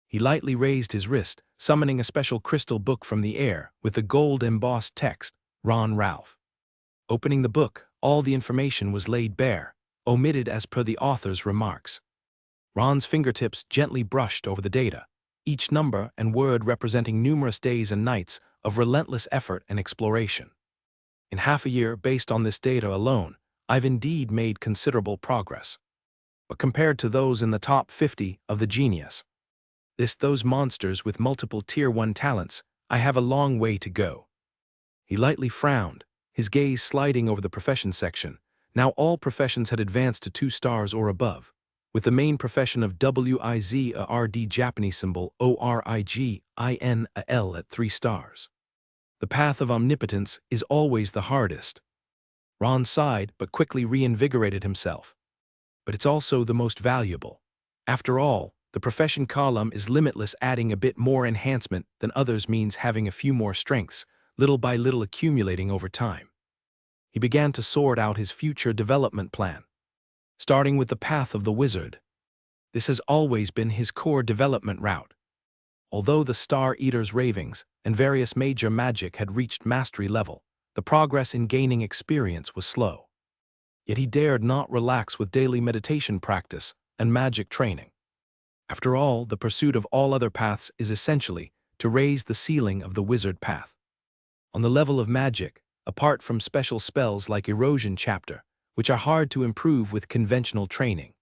He lightly raised his wrist, summoning a special crystal book from the air with the gold-embossed text, Ron Ralph. Opening the book, all the information was laid bare, omitted as per the author's remarks. Ron's fingertips gently brushed over the data, each number and word representing numerous days and nights of relentless effort and exploration. In half a year, based on this data alone, I've indeed made considerable progress. But compared to those in the top 50 of the genius, those monsters with multiple Tier 1 talents, I have a long way to go. He lightly frowned, his gaze sliding over the profession section. Now all professions had advanced to 2 stars or above, with the main profession of WIZARD Japanese symbol ORIGINAL at 3 stars. The path of omnipotence is always the hardest. Ron sighed but quickly reinvigorated himself. But it's also the most valuable. After all, the profession column is limitless, adding a bit more enhancement than others means having a few more strengths, little by little accumulating over time. He began to sort out his future development plan. Starting with the path of the wizard. This has always been his core development route. Although the Star Eater's ravings and various major magic had reached mastery level, the progress in gaining experience was slow. Yet he dared not relax with daily meditation practice and magic training. After all, the pursuit of all other paths is essentially to raise the ceiling of the wizard path. On the level of magic, apart from special spells like Erosion Chapter, which are hard to improve with conventional training,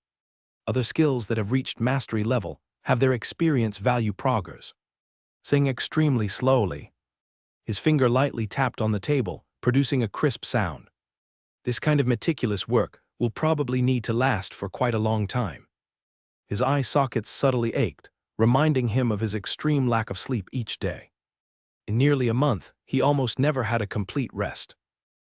other skills that have reached mastery level have their experience value proggers. Saying extremely slowly, his finger lightly tapped on the table, producing a crisp sound. This kind of meticulous work will probably need to last for quite a long time. His eye sockets subtly ached, reminding him of his extreme lack of sleep each day. In nearly a month, he almost never had a complete rest.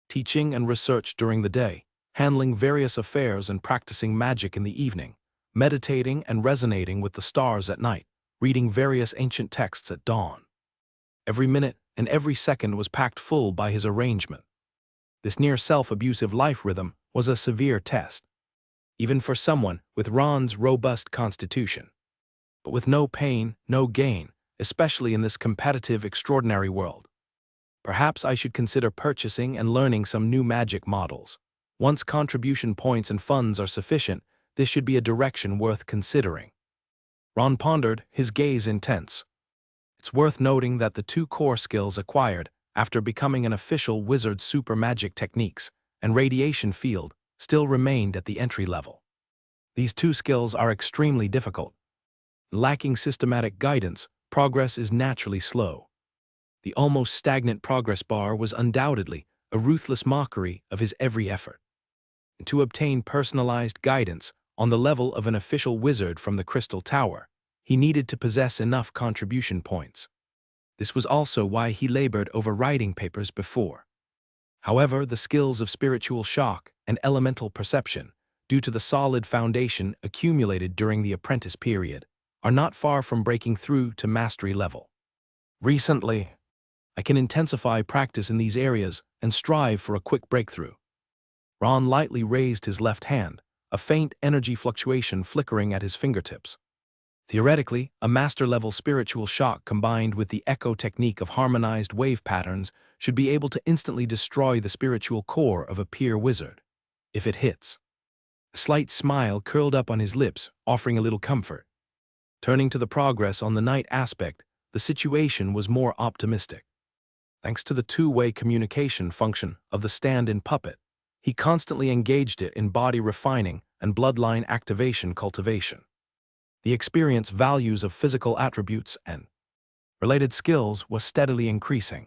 Teaching and research during the day, handling various affairs and practicing magic in the evening, meditating and resonating with the stars at night, reading various ancient texts at dawn. Every minute and every second was packed full by his arrangement. This near self-abusive life rhythm was a severe test, even for someone with Ron's robust constitution. But with no pain, no gain, especially in this competitive, extraordinary world. Perhaps I should consider purchasing and learning some new magic models. Once contribution points and funds are sufficient, this should be a direction worth considering. Ron pondered, his gaze intense. It's worth noting that the two core skills acquired after becoming an official wizard, super magic techniques and radiation field, still remained at the entry level. These two skills are extremely difficult. Lacking systematic guidance, progress is naturally slow. The almost stagnant progress bar was undoubtedly a ruthless mockery of his every effort. And to obtain personalized guidance on the level of an official wizard from the Crystal Tower, he needed to possess enough contribution points. This was also why he labored over writing papers before. However, the skills of spiritual shock and elemental perception, due to the solid foundation accumulated during the apprentice period, are not far from breaking through to mastery level. Recently, I can intensify practice in these areas and strive for a quick breakthrough. Ron lightly raised his left hand, a faint energy fluctuation flickering at his fingertips. Theoretically, a master-level spiritual shock combined with the echo technique of harmonized wave patterns should be able to instantly destroy the spiritual core of a peer wizard, if it hits. A slight smile curled up on his lips, offering a little comfort. Turning to the progress on the night aspect, the situation was more optimistic. Thanks to the two-way communication function of the stand-in puppet, he constantly engaged it in body refining and bloodline activation cultivation. The experience values of physical attributes and related skills was steadily increasing.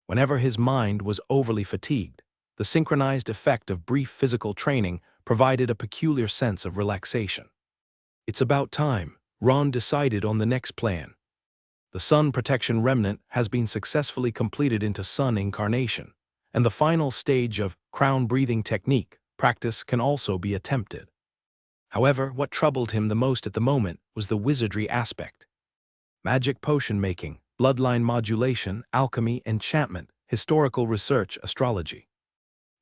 Whenever his mind was overly fatigued, the synchronized effect of brief physical training provided a peculiar sense of relaxation. It's about time, Ron decided on the next plan. The Sun Protection Remnant has been successfully completed into Sun Incarnation, and the final stage of crown breathing technique practice can also be attempted. However, what troubled him the most at the moment was the wizardry aspect. Magic potion making, bloodline modulation, alchemy, enchantment, historical research, astrology.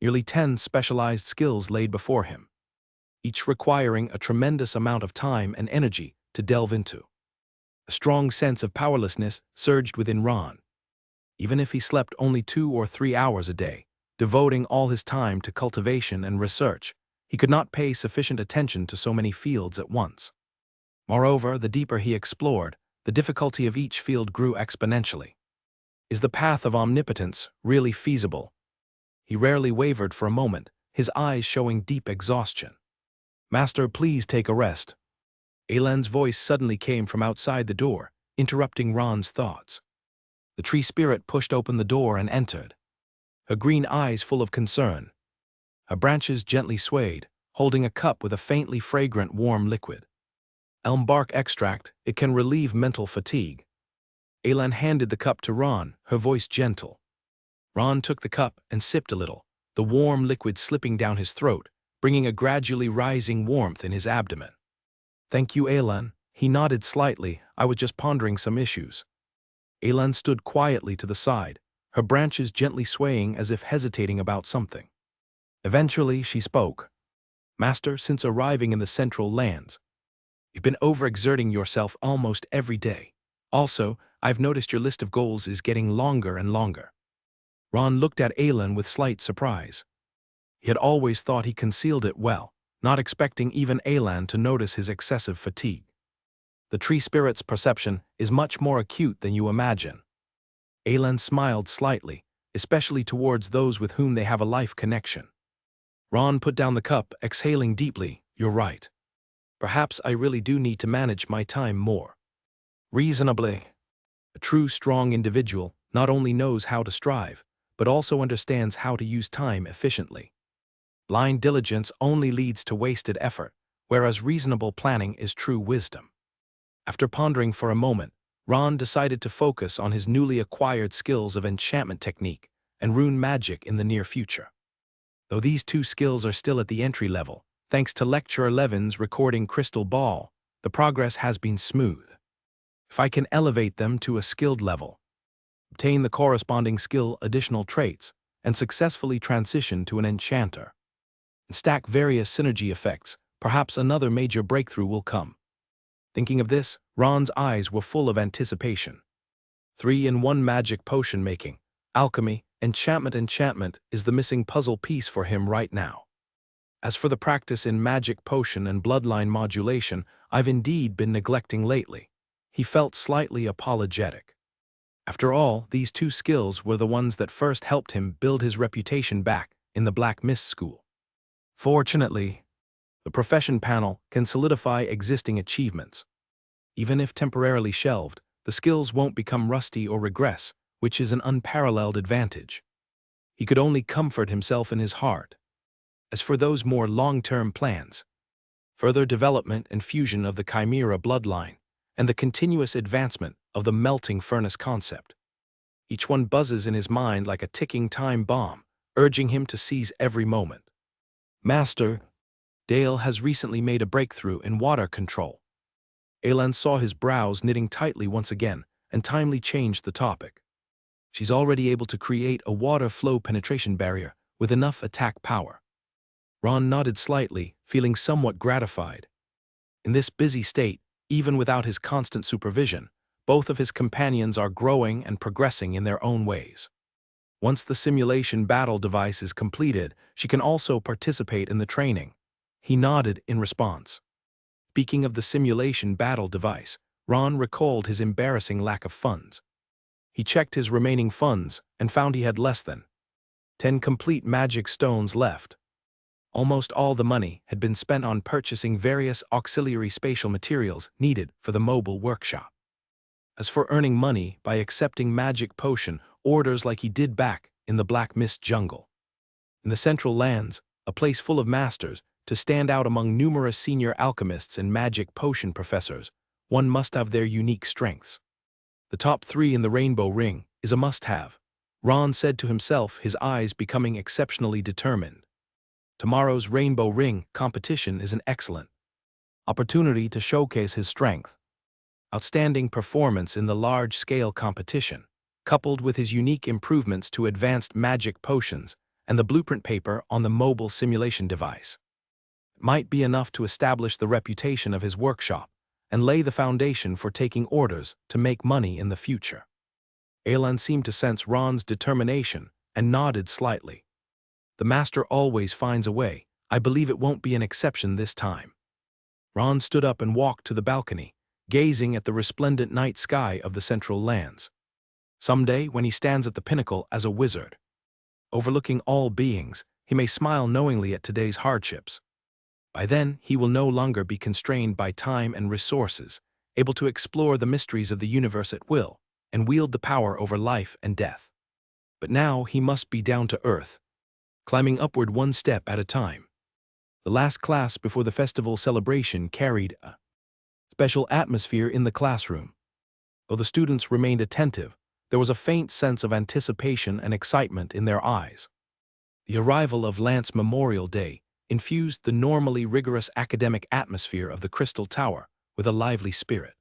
Nearly 10 specialized skills laid before him, each requiring a tremendous amount of time and energy to delve into. A strong sense of powerlessness surged within Ron. Even if he slept only 2 or 3 hours a day, devoting all his time to cultivation and research, he could not pay sufficient attention to so many fields at once. Moreover, the deeper he explored, the difficulty of each field grew exponentially. Is the path of omnipotence really feasible? He rarely wavered for a moment, his eyes showing deep exhaustion. "Master, please take a rest." Alan's voice suddenly came from outside the door, interrupting Ron's thoughts. The tree spirit pushed open the door and entered, her green eyes full of concern. Her branches gently swayed, holding a cup with a faintly fragrant warm liquid. Elm bark extract, it can relieve mental fatigue. Alan handed the cup to Ron, her voice gentle. Ron took the cup and sipped a little, the warm liquid slipping down his throat, bringing a gradually rising warmth in his abdomen. "Thank you, Alan." He nodded slightly. "I was just pondering some issues." Alan stood quietly to the side, her branches gently swaying as if hesitating about something. Eventually, she spoke. "Master, since arriving in the Central Lands, You've been overexerting yourself almost every day. Also, I've noticed your list of goals is getting longer and longer. Ron looked at Aelin with slight surprise. He had always thought he concealed it well, not expecting even Aelin to notice his excessive fatigue. The tree spirit's perception is much more acute than you imagine. Aelin smiled slightly, especially towards those with whom they have a life connection. Ron put down the cup, exhaling deeply. You're right. Perhaps I really do need to manage my time more. Reasonably. A true strong individual not only knows how to strive, but also understands how to use time efficiently. Blind diligence only leads to wasted effort, whereas reasonable planning is true wisdom. After pondering for a moment, Ron decided to focus on his newly acquired skills of enchantment technique and rune magic in the near future. Though these two skills are still at the entry level, thanks to Lecture 11's recording Crystal Ball, the progress has been smooth. If I can elevate them to a skilled level, obtain the corresponding skill additional traits, and successfully transition to an enchanter, and stack various synergy effects, perhaps another major breakthrough will come. Thinking of this, Ron's eyes were full of anticipation. 3-in-1 magic potion making, alchemy, enchantment is the missing puzzle piece for him right now. As for the practice in magic potion and bloodline modulation, I've indeed been neglecting lately. He felt slightly apologetic. After all, these two skills were the ones that first helped him build his reputation back in the Black Mist School. Fortunately, the profession panel can solidify existing achievements. Even if temporarily shelved, the skills won't become rusty or regress, which is an unparalleled advantage. He could only comfort himself in his heart. As for those more long-term plans, further development and fusion of the Chimera bloodline, and the continuous advancement of the melting furnace concept. Each one buzzes in his mind like a ticking time bomb, urging him to seize every moment. Master, Dale has recently made a breakthrough in water control. Aelin saw his brows knitting tightly once again and timely changed the topic. She's already able to create a water flow penetration barrier with enough attack power. Ron nodded slightly, feeling somewhat gratified. In this busy state, even without his constant supervision, both of his companions are growing and progressing in their own ways. Once the simulation battle device is completed, she can also participate in the training. He nodded in response. Speaking of the simulation battle device, Ron recalled his embarrassing lack of funds. He checked his remaining funds and found he had less than 10 complete magic stones left. Almost all the money had been spent on purchasing various auxiliary spatial materials needed for the mobile workshop. As for earning money by accepting magic potion orders like he did back in the Black Mist jungle. In the Central Lands, a place full of masters, to stand out among numerous senior alchemists and magic potion professors, one must have their unique strengths. The top 3 in the Rainbow Ring is a must-have, Ron said to himself, his eyes becoming exceptionally determined. Tomorrow's Rainbow Ring competition is an excellent opportunity to showcase his strength. Outstanding performance in the large-scale competition, coupled with his unique improvements to advanced magic potions and the blueprint paper on the mobile simulation device, might be enough to establish the reputation of his workshop and lay the foundation for taking orders to make money in the future. Aelin seemed to sense Ron's determination and nodded slightly. The master always finds a way. I believe it won't be an exception this time. Ron stood up and walked to the balcony, gazing at the resplendent night sky of the Central Lands. Someday, when he stands at the pinnacle as a wizard, overlooking all beings, he may smile knowingly at today's hardships. By then, he will no longer be constrained by time and resources, able to explore the mysteries of the universe at will, and wield the power over life and death. But now he must be down to earth, climbing upward one step at a time. The last class before the festival celebration carried a special atmosphere in the classroom. Though the students remained attentive, there was a faint sense of anticipation and excitement in their eyes. The arrival of Lance Memorial Day infused the normally rigorous academic atmosphere of the Crystal Tower with a lively spirit.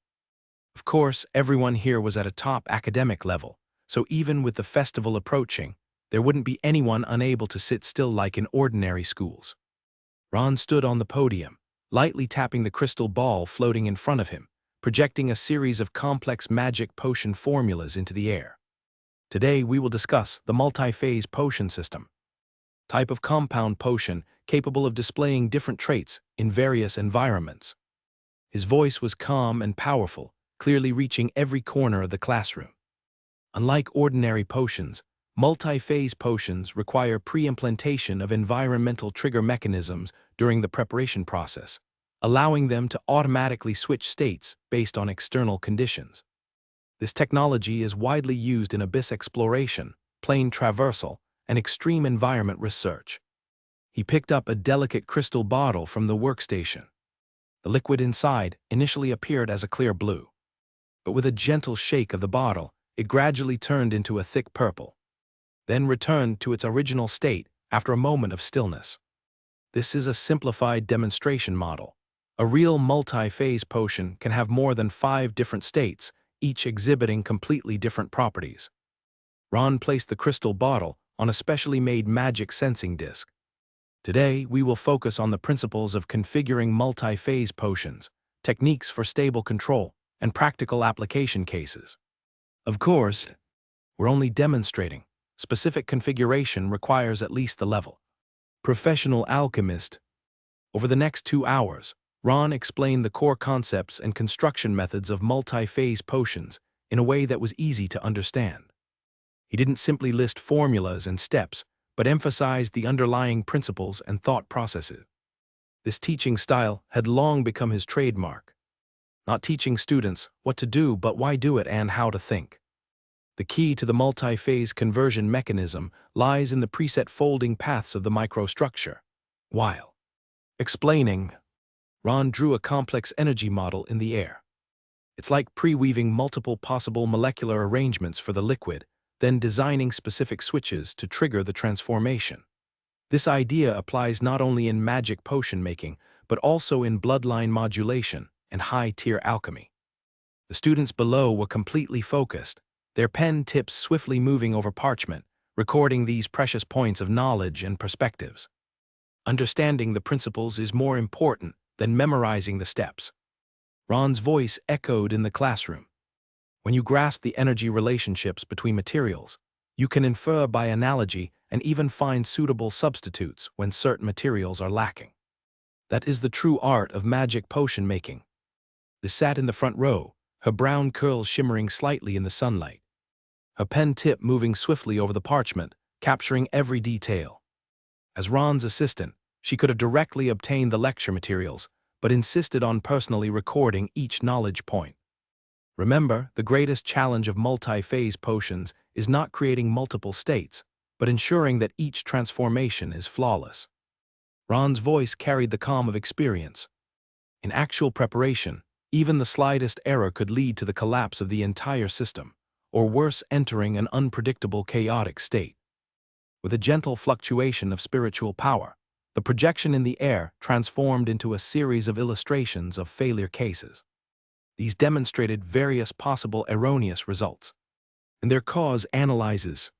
Of course, everyone here was at a top academic level, so even with the festival approaching, there wouldn't be anyone unable to sit still like in ordinary schools. Ron stood on the podium, lightly tapping the crystal ball floating in front of him, projecting a series of complex magic potion formulas into the air. Today we will discuss the multi-phase potion system. Type of compound potion capable of displaying different traits in various environments. His voice was calm and powerful, clearly reaching every corner of the classroom. Unlike ordinary potions, multi-phase potions require pre-implementation of environmental trigger mechanisms during the preparation process, allowing them to automatically switch states based on external conditions. This technology is widely used in abyss exploration, plane traversal, and extreme environment research. He picked up a delicate crystal bottle from the workstation. The liquid inside initially appeared as a clear blue, but with a gentle shake of the bottle, it gradually turned into a thick purple, then returned to its original state after a moment of stillness. This is a simplified demonstration model. A real multi-phase potion can have more than 5 different states, each exhibiting completely different properties. Ron placed the crystal bottle on a specially made magic sensing disc. Today, we will focus on the principles of configuring multi-phase potions, techniques for stable control, and practical application cases. Of course, we're only demonstrating. Specific configuration requires at least the level. Professional alchemist. Over the next 2 hours, Ron explained the core concepts and construction methods of multi-phase potions in a way that was easy to understand. He didn't simply list formulas and steps, but emphasized the underlying principles and thought processes. This teaching style had long become his trademark. Not teaching students what to do, but why do it and how to think. The key to the multi-phase conversion mechanism lies in the preset folding paths of the microstructure. While explaining, Ron drew a complex energy model in the air. It's like pre-weaving multiple possible molecular arrangements for the liquid, then designing specific switches to trigger the transformation. This idea applies not only in magic potion making, but also in bloodline modulation and high-tier alchemy. The students below were completely focused, their pen tips swiftly moving over parchment, recording these precious points of knowledge and perspectives. Understanding the principles is more important than memorizing the steps. Ron's voice echoed in the classroom. When you grasp the energy relationships between materials, you can infer by analogy and even find suitable substitutes when certain materials are lacking. That is the true art of magic potion making. She sat in the front row, her brown curls shimmering slightly in the sunlight. Her pen tip moving swiftly over the parchment, capturing every detail. As Ron's assistant, she could have directly obtained the lecture materials, but insisted on personally recording each knowledge point. Remember, the greatest challenge of multi-phase potions is not creating multiple states, but ensuring that each transformation is flawless. Ron's voice carried the calm of experience. In actual preparation, even the slightest error could lead to the collapse of the entire system, or worse, entering an unpredictable chaotic state. With a gentle fluctuation of spiritual power, the projection in the air transformed into a series of illustrations of failure cases. These demonstrated various possible erroneous results, and their cause analyzes.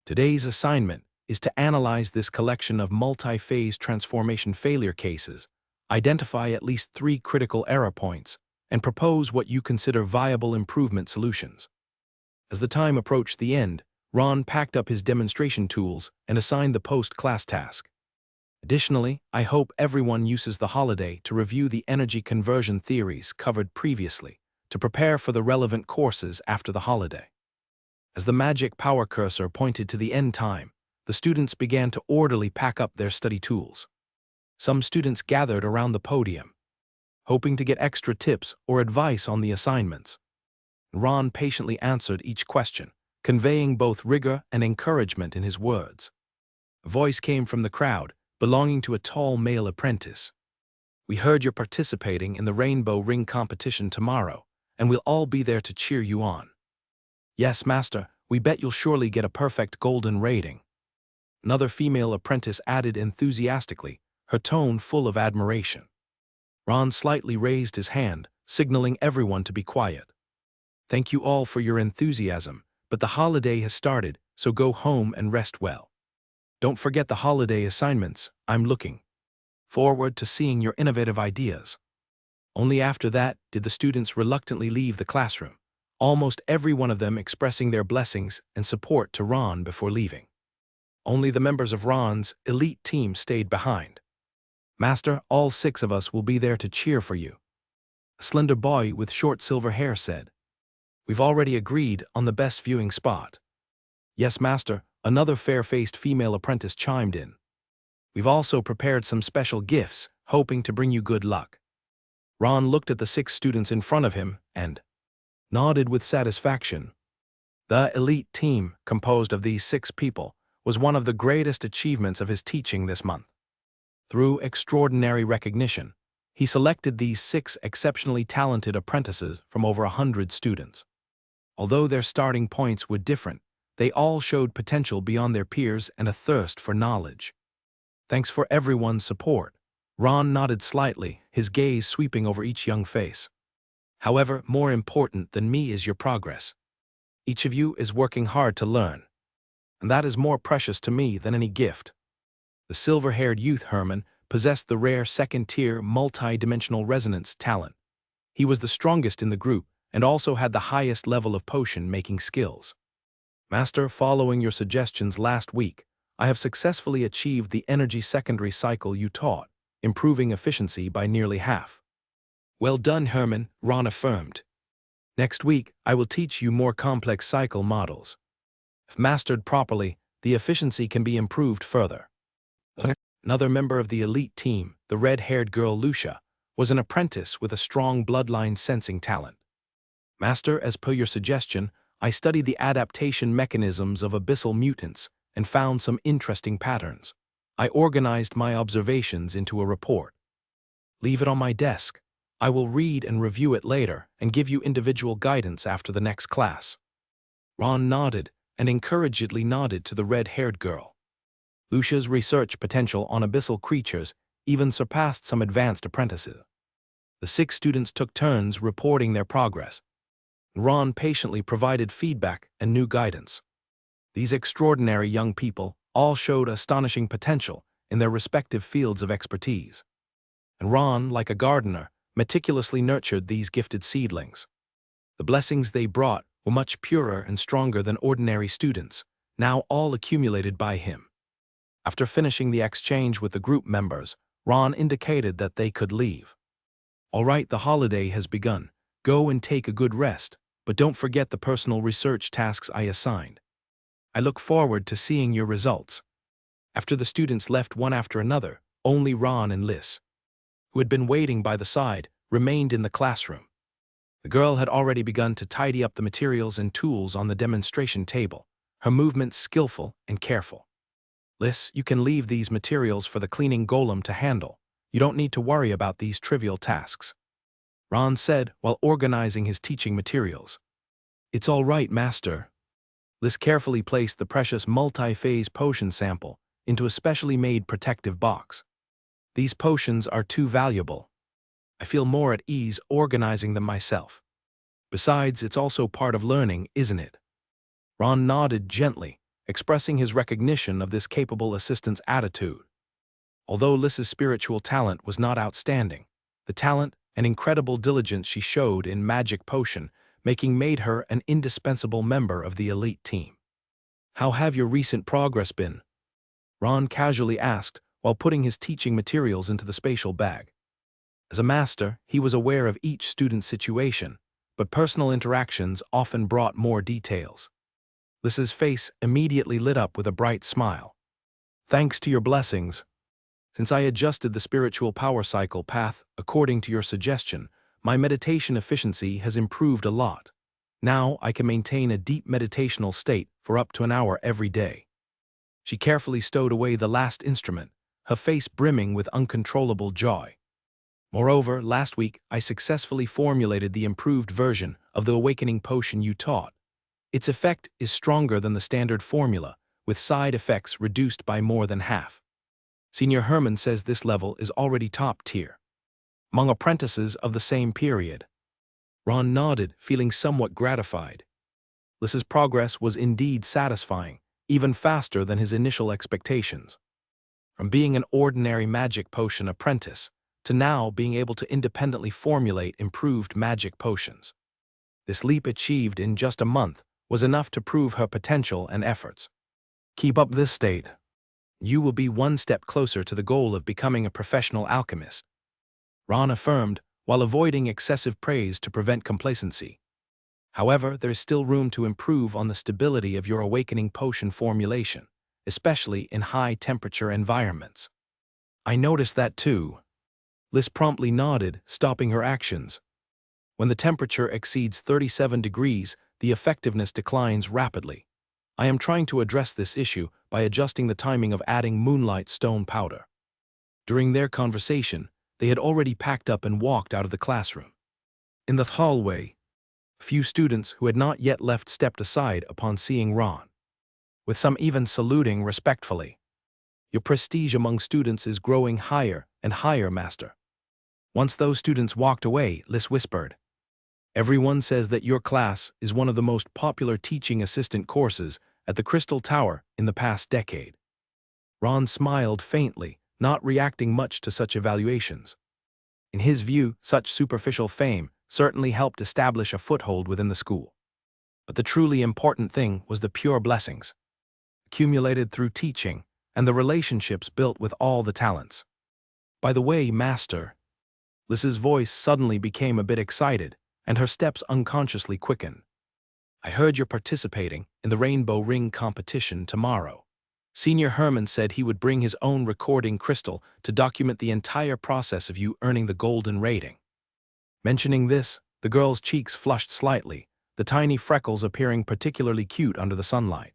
Today's assignment is to analyze this collection of multi-phase transformation failure cases, identify at least 3 critical error points, and propose what you consider viable improvement solutions. As the time approached the end, Ron packed up his demonstration tools and assigned the post-class task. Additionally, I hope everyone uses the holiday to review the energy conversion theories covered previously, to prepare for the relevant courses after the holiday. As the magic power cursor pointed to the end time, the students began to orderly pack up their study tools. Some students gathered around the podium, hoping to get extra tips or advice on the assignments. Ron patiently answered each question, conveying both rigor and encouragement in his words. A voice came from the crowd, belonging to a tall male apprentice. "We heard you're participating in the Rainbow Ring competition tomorrow, and we'll all be there to cheer you on." "Yes, master, we bet you'll surely get a perfect golden rating." Another female apprentice added enthusiastically, her tone full of admiration. Ron slightly raised his hand, signaling everyone to be quiet. "Thank you all for your enthusiasm, but the holiday has started, so go home and rest well. Don't forget the holiday assignments, I'm looking forward to seeing your innovative ideas. Only after that did the students reluctantly leave the classroom, almost every one of them expressing their blessings and support to Ron before leaving. Only the members of Ron's elite team stayed behind. "Master, all 6 of us will be there to cheer for you," a slender boy with short silver hair said. "We've already agreed on the best viewing spot." "Yes, Master," another fair-faced female apprentice chimed in. "We've also prepared some special gifts, hoping to bring you good luck." Ron looked at the 6 students in front of him and nodded with satisfaction. The elite team, composed of these 6 people, was one of the greatest achievements of his teaching this month. Through extraordinary recognition, he selected these 6 exceptionally talented apprentices from over 100 students. Although their starting points were different, they all showed potential beyond their peers and a thirst for knowledge. "Thanks for everyone's support." Ron nodded slightly, his gaze sweeping over each young face. "However, more important than me is your progress. Each of you is working hard to learn, and that is more precious to me than any gift." The silver-haired youth Herman possessed the rare second-tier multi-dimensional resonance talent. He was the strongest in the group and also had the highest level of potion-making skills. "Master, following your suggestions last week, I have successfully achieved the energy secondary cycle you taught, improving efficiency by nearly half." "Well done, Herman," Ron affirmed. "Next week, I will teach you more complex cycle models. If mastered properly, the efficiency can be improved further." Another member of the elite team, the red-haired girl Lucia, was an apprentice with a strong bloodline sensing talent. "Master, as per your suggestion, I studied the adaptation mechanisms of abyssal mutants and found some interesting patterns. I organized my observations into a report. Leave it on my desk. I will read and review it later and give you individual guidance after the next class." Ron nodded and encouragedly nodded to the red-haired girl. Lucia's research potential on abyssal creatures even surpassed some advanced apprentices. The 6 students took turns reporting their progress. Ron patiently provided feedback and new guidance. These extraordinary young people all showed astonishing potential in their respective fields of expertise. And Ron, like a gardener, meticulously nurtured these gifted seedlings. The blessings they brought were much purer and stronger than ordinary students, now all accumulated by him. After finishing the exchange with the group members, Ron indicated that they could leave. "All right, the holiday has begun. Go and take a good rest, but don't forget the personal research tasks I assigned. I look forward to seeing your results." After the students left one after another, only Ron and Liz, who had been waiting by the side, remained in the classroom. The girl had already begun to tidy up the materials and tools on the demonstration table, her movements skillful and careful. "Liz, you can leave these materials for the cleaning golem to handle. You don't need to worry about these trivial tasks," Ron said while organizing his teaching materials. "It's all right, Master." Liz carefully placed the precious multi-phase potion sample into a specially made protective box. "These potions are too valuable. I feel more at ease organizing them myself. Besides, it's also part of learning, isn't it?" Ron nodded gently, expressing his recognition of this capable assistant's attitude. Although Liz's spiritual talent was not outstanding, the talent and incredible diligence she showed in magic potion making made her an indispensable member of the elite team. "How have your recent progress been?" Ron casually asked while putting his teaching materials into the spatial bag. As a master, he was aware of each student's situation, but personal interactions often brought more details. Liz's face immediately lit up with a bright smile. "Thanks to your blessings. Since I adjusted the spiritual power cycle path according to your suggestion, my meditation efficiency has improved a lot. Now I can maintain a deep meditational state for up to an hour every day." She carefully stowed away the last instrument, her face brimming with uncontrollable joy. "Moreover, last week I successfully formulated the improved version of the awakening potion you taught. Its effect is stronger than the standard formula, with side effects reduced by more than half. Senior Herman says this level is already top tier among apprentices of the same period." Ron nodded, feeling somewhat gratified. Liz's progress was indeed satisfying, even faster than his initial expectations. From being an ordinary magic potion apprentice to now being able to independently formulate improved magic potions. This leap achieved in just a month was enough to prove her potential and efforts. Keep up this state. You will be one step closer to the goal of becoming a professional alchemist, Ron affirmed, while avoiding excessive praise to prevent complacency. However, there is still room to improve on the stability of your awakening potion formulation, especially in high-temperature environments. I noticed that too. Liz promptly nodded, stopping her actions. When the temperature exceeds 37 degrees, the effectiveness declines rapidly. I am trying to address this issue by adjusting the timing of adding moonlight stone powder. During their conversation, they had already packed up and walked out of the classroom. In the hallway, a few students who had not yet left stepped aside upon seeing Ron, with some even saluting respectfully. Your prestige among students is growing higher and higher, Master. Once those students walked away, Liz whispered, Everyone says that your class is one of the most popular teaching assistant courses at the Crystal Tower in the past decade. Ron smiled faintly, not reacting much to such evaluations. In his view, such superficial fame certainly helped establish a foothold within the school. But the truly important thing was the pure blessings, accumulated through teaching, and the relationships built with all the talents. By the way, Master, Liz's voice suddenly became a bit excited, and her steps unconsciously quickened. I heard you're participating in the Rainbow Ring competition tomorrow. Senior Herman said he would bring his own recording crystal to document the entire process of you earning the golden rating. Mentioning this, the girl's cheeks flushed slightly, the tiny freckles appearing particularly cute under the sunlight.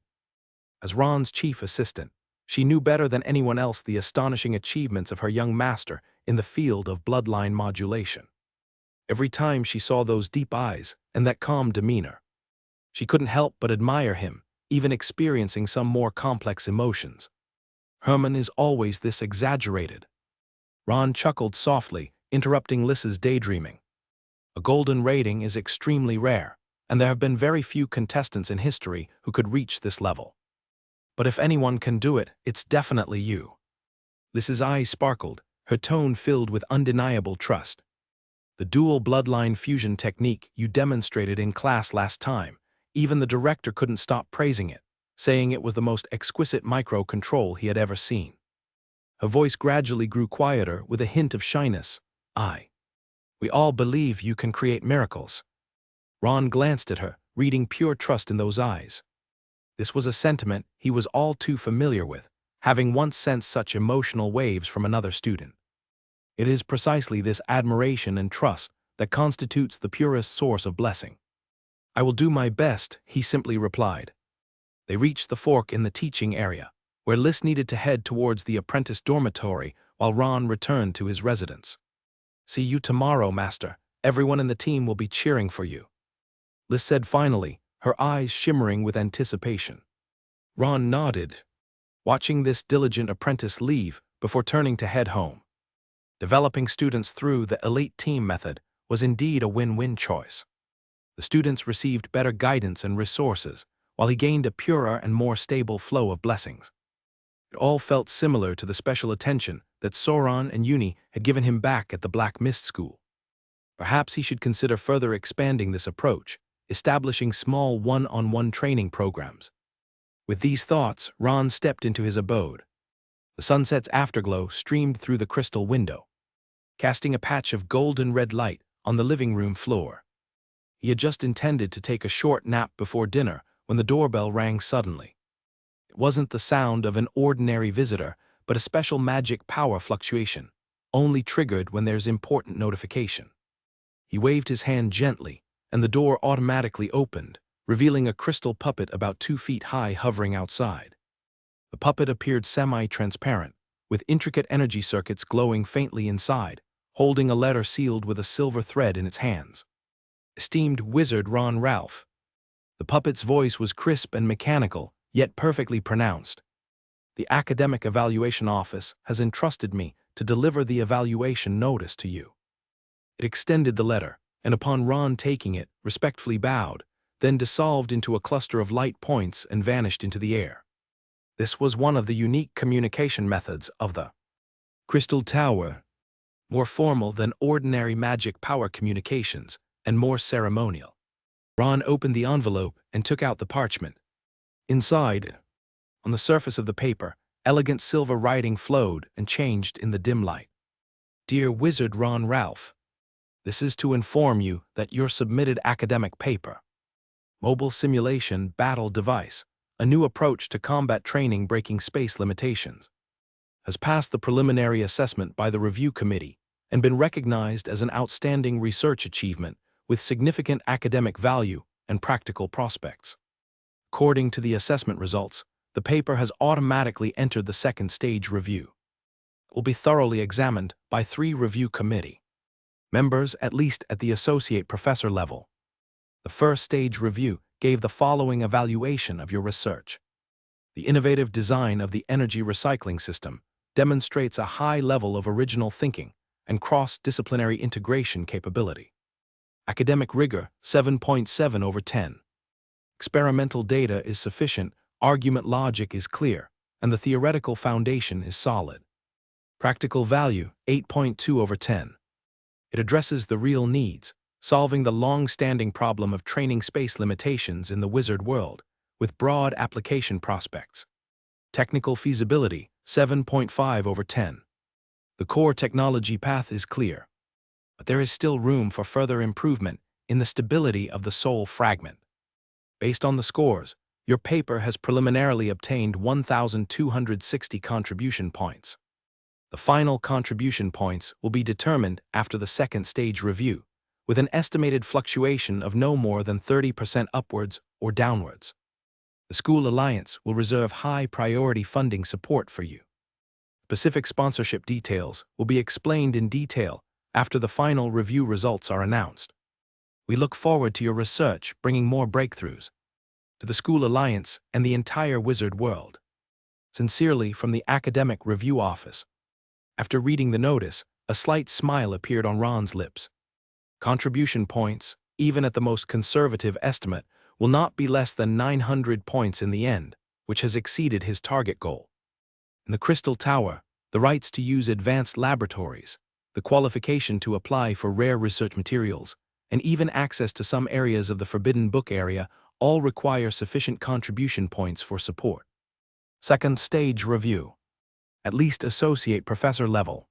As Ron's chief assistant, she knew better than anyone else the astonishing achievements of her young master in the field of bloodline modulation. Every time she saw those deep eyes and that calm demeanor, she couldn't help but admire him, even experiencing some more complex emotions. Herman is always this exaggerated. Ron chuckled softly, interrupting Liz's daydreaming. A golden rating is extremely rare, and there have been very few contestants in history who could reach this level. But if anyone can do it, it's definitely you. Liz's eyes sparkled, her tone filled with undeniable trust. The dual bloodline fusion technique you demonstrated in class last time, even the director couldn't stop praising it, saying it was the most exquisite micro-control he had ever seen. Her voice gradually grew quieter with a hint of shyness. We all believe you can create miracles. Ron glanced at her, reading pure trust in those eyes. This was a sentiment he was all too familiar with, having once sensed such emotional waves from another student. It is precisely this admiration and trust that constitutes the purest source of blessing. I will do my best, he simply replied. They reached the fork in the teaching area, where Liz needed to head towards the apprentice dormitory while Ron returned to his residence. See you tomorrow, Master. Everyone in the team will be cheering for you, Liz said finally, her eyes shimmering with anticipation. Ron nodded, watching this diligent apprentice leave before turning to head home. Developing students through the elite team method was indeed a win-win choice. The students received better guidance and resources, while he gained a purer and more stable flow of blessings. It all felt similar to the special attention that Sauron and Uni had given him back at the Black Mist School. Perhaps he should consider further expanding this approach, establishing small one-on-one training programs. With these thoughts, Ron stepped into his abode. The sunset's afterglow streamed through the crystal window, casting a patch of golden-red light on the living room floor. He had just intended to take a short nap before dinner when the doorbell rang suddenly. It wasn't the sound of an ordinary visitor, but a special magic power fluctuation, only triggered when there's important notification. He waved his hand gently, and the door automatically opened, revealing a crystal puppet about 2 feet high hovering outside. The puppet appeared semi-transparent, with intricate energy circuits glowing faintly inside, holding a letter sealed with a silver thread in its hands. Esteemed Wizard Ron Ralph. The puppet's voice was crisp and mechanical, yet perfectly pronounced. The Academic Evaluation Office has entrusted me to deliver the evaluation notice to you. It extended the letter, and upon Ron taking it, respectfully bowed, then dissolved into a cluster of light points and vanished into the air. This was one of the unique communication methods of the Crystal Tower, more formal than ordinary magic power communications and more ceremonial. Ron opened the envelope and took out the parchment. Inside, on the surface of the paper, elegant silver writing flowed and changed in the dim light. Dear Wizard Ron Ralph, this is to inform you that your submitted academic paper, Mobile Simulation Battle Device, a new approach to combat training breaking space limitations, has passed the preliminary assessment by the review committee and been recognized as an outstanding research achievement with significant academic value and practical prospects. According to the assessment results, the paper has automatically entered the second stage review. It will be thoroughly examined by 3 review committee members, at least at the associate professor level. The first stage review gave the following evaluation of your research. The innovative design of the energy recycling system demonstrates a high level of original thinking and cross-disciplinary integration capability. Academic rigor, 7.7 over 10. Experimental data is sufficient, argument logic is clear, and the theoretical foundation is solid. Practical value, 8.2 over 10. It addresses the real needs, solving the long-standing problem of training space limitations in the wizard world, with broad application prospects. Technical feasibility, 7.5 over 10. The core technology path is clear, but there is still room for further improvement in the stability of the soul fragment. Based on the scores, your paper has preliminarily obtained 1,260 contribution points. The final contribution points will be determined after the second stage review, with an estimated fluctuation of no more than 30% upwards or downwards. The School Alliance will reserve high-priority funding support for you. Specific sponsorship details will be explained in detail after the final review results are announced. We look forward to your research bringing more breakthroughs to the School Alliance and the entire wizard world. Sincerely, from the Academic Review Office. After reading the notice, a slight smile appeared on Ron's lips. Contribution points, even at the most conservative estimate, will not be less than 900 points in the end, which has exceeded his target goal. In the Crystal Tower, the rights to use advanced laboratories, the qualification to apply for rare research materials, and even access to some areas of the Forbidden Book area all require sufficient contribution points for support. Second stage review. At least associate professor level.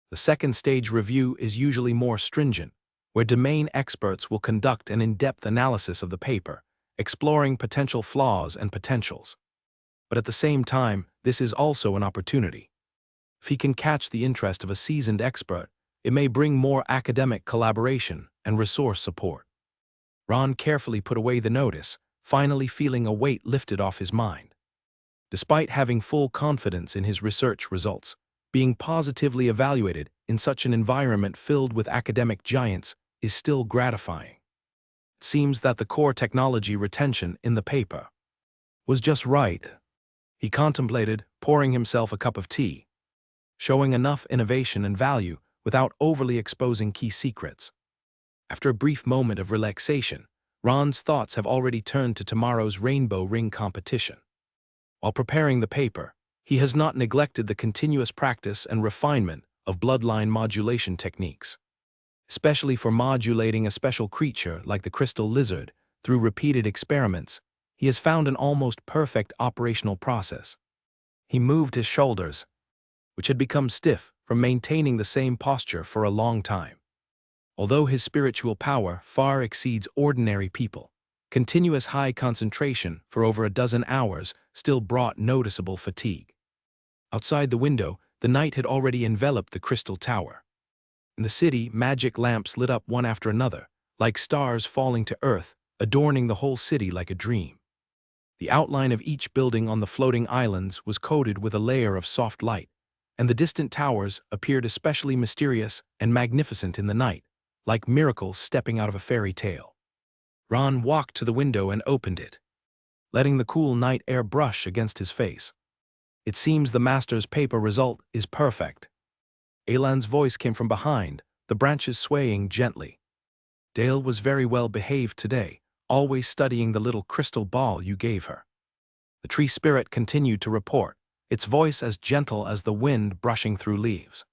The second stage review is usually more stringent, where domain experts will conduct an in-depth analysis of the paper, exploring potential flaws and potentials. But at the same time, this is also an opportunity. If he can catch the interest of a seasoned expert, it may bring more academic collaboration and resource support. Ron carefully put away the notice, finally feeling a weight lifted off his mind. Despite having full confidence in his research results, being positively evaluated in such an environment filled with academic giants is still gratifying. It seems that the core technology retention in the paper was just right. He contemplated pouring himself a cup of tea, showing enough innovation and value without overly exposing key secrets. After a brief moment of relaxation, Ron's thoughts have already turned to tomorrow's rainbow ring competition. While preparing the paper, he has not neglected the continuous practice and refinement of bloodline modulation techniques. Especially for modulating a special creature like the crystal lizard, through repeated experiments, he has found an almost perfect operational process. He moved his shoulders, which had become stiff from maintaining the same posture for a long time. Although his spiritual power far exceeds ordinary people, continuous high concentration for over a dozen hours still brought noticeable fatigue. Outside the window, the night had already enveloped the Crystal Tower. In the city, magic lamps lit up one after another, like stars falling to earth, adorning the whole city like a dream. The outline of each building on the floating islands was coated with a layer of soft light, and the distant towers appeared especially mysterious and magnificent in the night, like miracles stepping out of a fairy tale. Ron walked to the window and opened it, letting the cool night air brush against his face. It seems the master's paper result is perfect. Elan's voice came from behind, the branches swaying gently. Dale was very well behaved today, always studying the little crystal ball you gave her. The tree spirit continued to report, its voice as gentle as the wind brushing through leaves.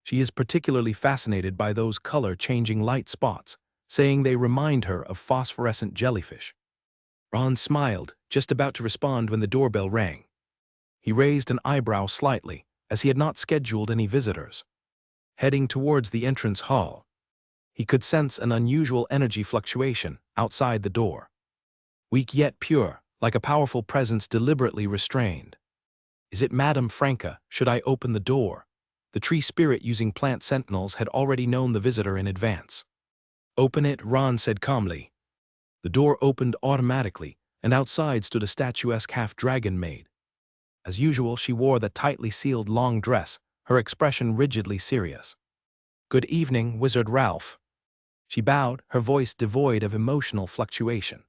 She is particularly fascinated by those color-changing light spots, saying they remind her of phosphorescent jellyfish. Ron smiled, just about to respond when the doorbell rang. He raised an eyebrow slightly, as he had not scheduled any visitors. Heading towards the entrance hall, he could sense an unusual energy fluctuation outside the door. Weak yet pure, like a powerful presence deliberately restrained. Is it Madame Franca? Should I open the door? The tree spirit using plant sentinels had already known the visitor in advance. Open it, Ron said calmly. The door opened automatically, and outside stood a statuesque half-dragon maid. As usual, she wore the tightly sealed long dress, her expression rigidly serious. Good evening, Wizard Ralph. She bowed, her voice devoid of emotional fluctuation.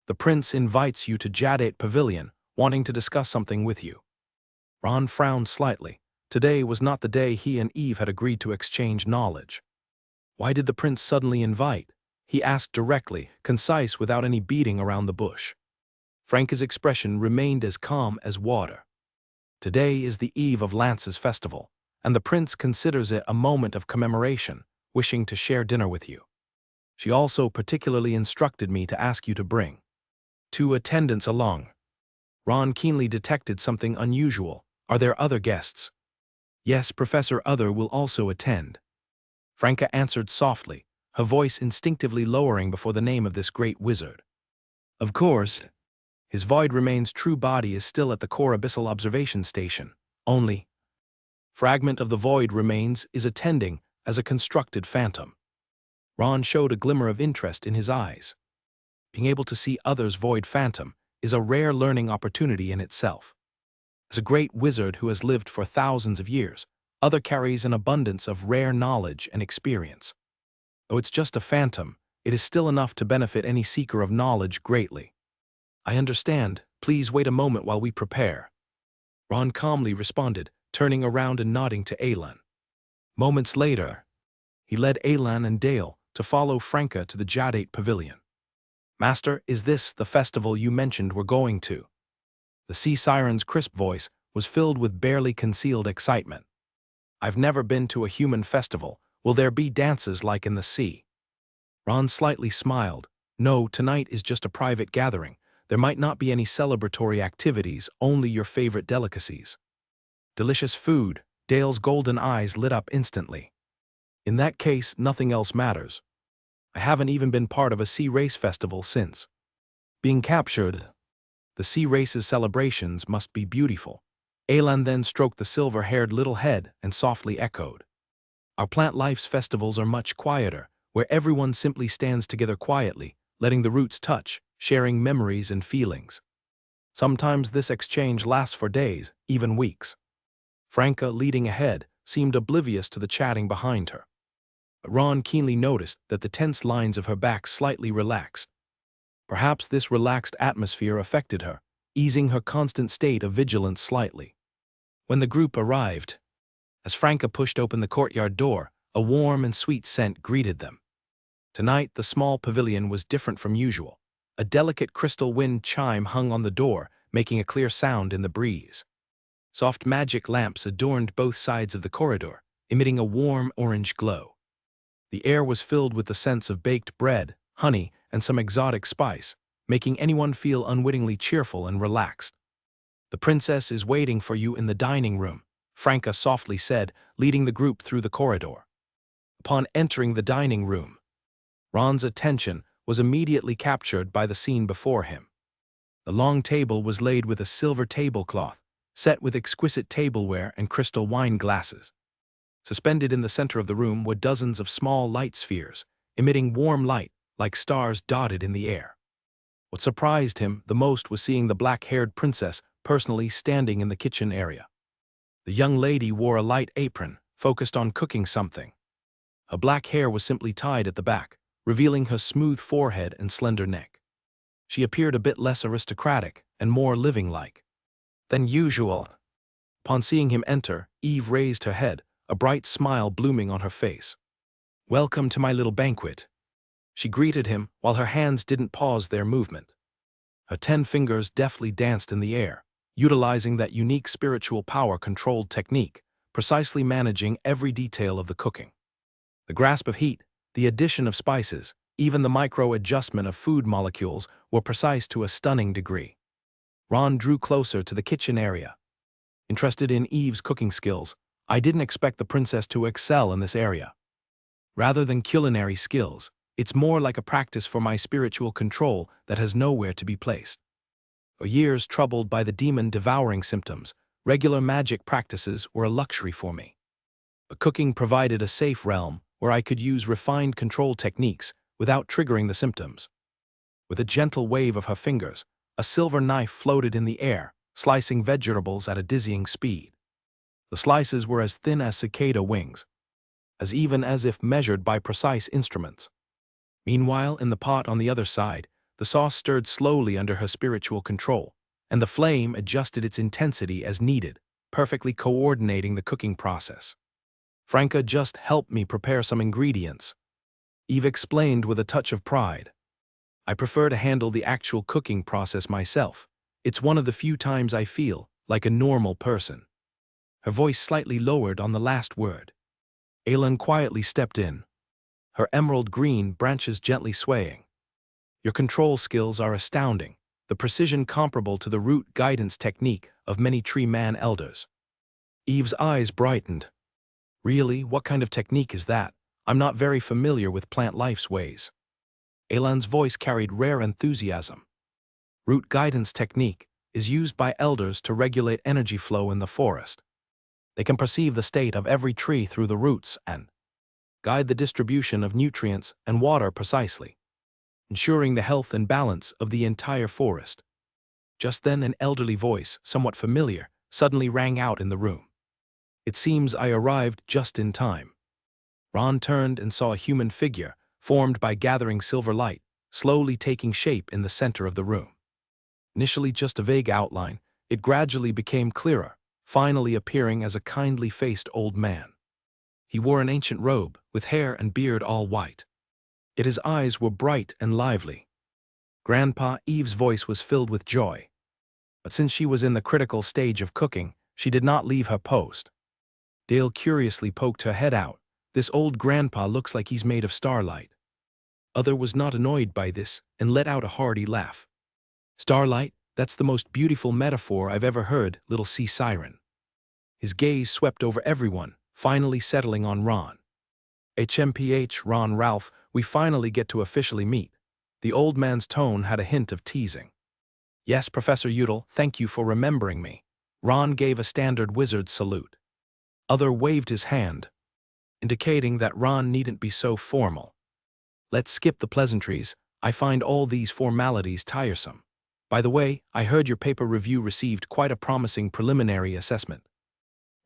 The prince invites you to Jadate Pavilion, wanting to discuss something with you. Ron frowned slightly. Today was not the day he and Eve had agreed to exchange knowledge. Why did the prince suddenly invite? He asked directly, concise without any beating around the bush. Franca's expression remained as calm as water. Today is the eve of Lance's festival, and the prince considers it a moment of commemoration, wishing to share dinner with you. She also particularly instructed me to ask you to bring 2 attendants along. Ron keenly detected something unusual. Are there other guests? Yes, Professor Other will also attend. Franca answered softly, her voice instinctively lowering before the name of this great wizard. Of course. His void remains true body is still at the core abyssal observation station. Only fragment of the void remains is attending as a constructed phantom. Ron showed a glimmer of interest in his eyes. Being able to see others' void phantom is a rare learning opportunity in itself. As a great wizard who has lived for thousands of years, Other carries an abundance of rare knowledge and experience. Though it's just a phantom, it is still enough to benefit any seeker of knowledge greatly. I understand. Please wait a moment while we prepare. Ron calmly responded, turning around and nodding to Alan. Moments later, he led Alan and Dale to follow Franca to the Jadate Pavilion. Master, is this the festival you mentioned we're going to? The sea siren's crisp voice was filled with barely concealed excitement. I've never been to a human festival. Will there be dances like in the sea? Ron slightly smiled. No, tonight is just a private gathering. There might not be any celebratory activities, only your favorite delicacies. Delicious food. Dale's golden eyes lit up instantly. In that case, nothing else matters. I haven't even been part of a sea race festival since being captured. The sea race's celebrations must be beautiful. Alan then stroked the silver-haired little head and softly echoed. Our plant life's festivals are much quieter, where everyone simply stands together quietly, letting the roots touch, sharing memories and feelings. Sometimes this exchange lasts for days, even weeks. Franca, leading ahead, seemed oblivious to the chatting behind her. But Ron keenly noticed that the tense lines of her back slightly relaxed. Perhaps this relaxed atmosphere affected her, easing her constant state of vigilance slightly. When the group arrived, as Franca pushed open the courtyard door, a warm and sweet scent greeted them. Tonight, the small pavilion was different from usual. A delicate crystal wind chime hung on the door, making a clear sound in the breeze. Soft magic lamps adorned both sides of the corridor, emitting a warm orange glow. The air was filled with the scents of baked bread, honey, and some exotic spice, making anyone feel unwittingly cheerful and relaxed. The princess is waiting for you in the dining room, Franca softly said, leading the group through the corridor. Upon entering the dining room, Ron's attention was immediately captured by the scene before him. The long table was laid with a silver tablecloth, set with exquisite tableware and crystal wine glasses. Suspended in the center of the room were dozens of small light spheres, emitting warm light like stars dotted in the air. What surprised him the most was seeing the black-haired princess personally standing in the kitchen area. The young lady wore a light apron, focused on cooking something. Her black hair was simply tied at the back, revealing her smooth forehead and slender neck. She appeared a bit less aristocratic and more living-like than usual. Upon seeing him enter, Eve raised her head, a bright smile blooming on her face. Welcome to my little banquet. She greeted him while her hands didn't pause their movement. Her 10 fingers deftly danced in the air, utilizing that unique spiritual power-controlled technique, precisely managing every detail of the cooking. The grasp of heat, the addition of spices, even the micro-adjustment of food molecules were precise to a stunning degree. Ron drew closer to the kitchen area. Interested in Eve's cooking skills, I didn't expect the princess to excel in this area. Rather than culinary skills, it's more like a practice for my spiritual control that has nowhere to be placed. For years troubled by the demon-devouring symptoms, regular magic practices were a luxury for me. But cooking provided a safe realm where I could use refined control techniques without triggering the symptoms. With a gentle wave of her fingers, a silver knife floated in the air, slicing vegetables at a dizzying speed. The slices were as thin as cicada wings, as even as if measured by precise instruments. Meanwhile, in the pot on the other side, the sauce stirred slowly under her spiritual control, and the flame adjusted its intensity as needed, perfectly coordinating the cooking process. Franca just helped me prepare some ingredients, Eve explained with a touch of pride. I prefer to handle the actual cooking process myself. It's one of the few times I feel like a normal person. Her voice slightly lowered on the last word. Aelin quietly stepped in, her emerald green branches gently swaying. Your control skills are astounding, the precision comparable to the root guidance technique of many tree man elders. Eve's eyes brightened. Really, what kind of technique is that? I'm not very familiar with plant life's ways. Aelin's voice carried rare enthusiasm. Root guidance technique is used by elders to regulate energy flow in the forest. They can perceive the state of every tree through the roots and guide the distribution of nutrients and water precisely, ensuring the health and balance of the entire forest. Just then an elderly voice, somewhat familiar, suddenly rang out in the room. It seems I arrived just in time. Ron turned and saw a human figure, formed by gathering silver light, slowly taking shape in the center of the room. Initially just a vague outline, it gradually became clearer, finally appearing as a kindly-faced old man. He wore an ancient robe, with hair and beard all white. Yet his eyes were bright and lively. Grandpa Eve's voice was filled with joy. But since she was in the critical stage of cooking, she did not leave her post. Dale curiously poked her head out. This old grandpa looks like he's made of starlight. Other was not annoyed by this and let out a hearty laugh. Starlight, that's the most beautiful metaphor I've ever heard, little sea siren. His gaze swept over everyone, finally settling on Ron. HMPH, Ron Ralph, we finally get to officially meet. The old man's tone had a hint of teasing. Yes, Professor Udall, thank you for remembering me. Ron gave a standard wizard salute. Other waved his hand, indicating that Ron needn't be so formal. Let's skip the pleasantries. I find all these formalities tiresome. By the way, I heard your paper review received quite a promising preliminary assessment.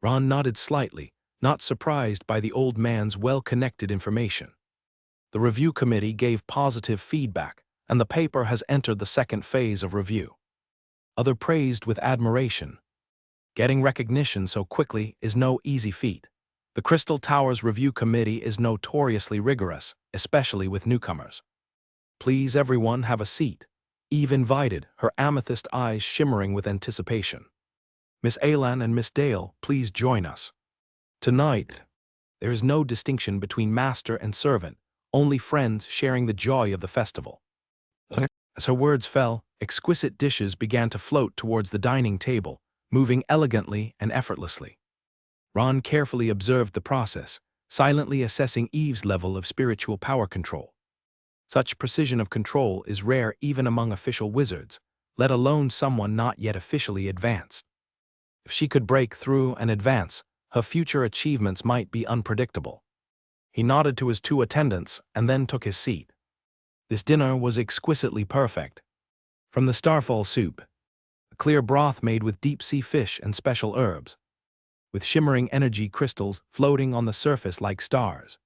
Ron nodded slightly, not surprised by the old man's well-connected information. The review committee gave positive feedback, and the paper has entered the second phase of review. Other praised with admiration. Getting recognition so quickly is no easy feat. The Crystal Towers Review Committee is notoriously rigorous, especially with newcomers. Please everyone have a seat. Eve invited, her amethyst eyes shimmering with anticipation. Miss Aelin and Miss Dale, please join us. Tonight, there is no distinction between master and servant, only friends sharing the joy of the festival. As her words fell, exquisite dishes began to float towards the dining table, moving elegantly and effortlessly. Ron carefully observed the process, silently assessing Eve's level of spiritual power control. Such precision of control is rare even among official wizards, let alone someone not yet officially advanced. If she could break through and advance, her future achievements might be unpredictable. He nodded to his two attendants and then took his seat. This dinner was exquisitely perfect. From the starfall soup, a clear broth made with deep-sea fish and special herbs, with shimmering energy crystals floating on the surface like stars.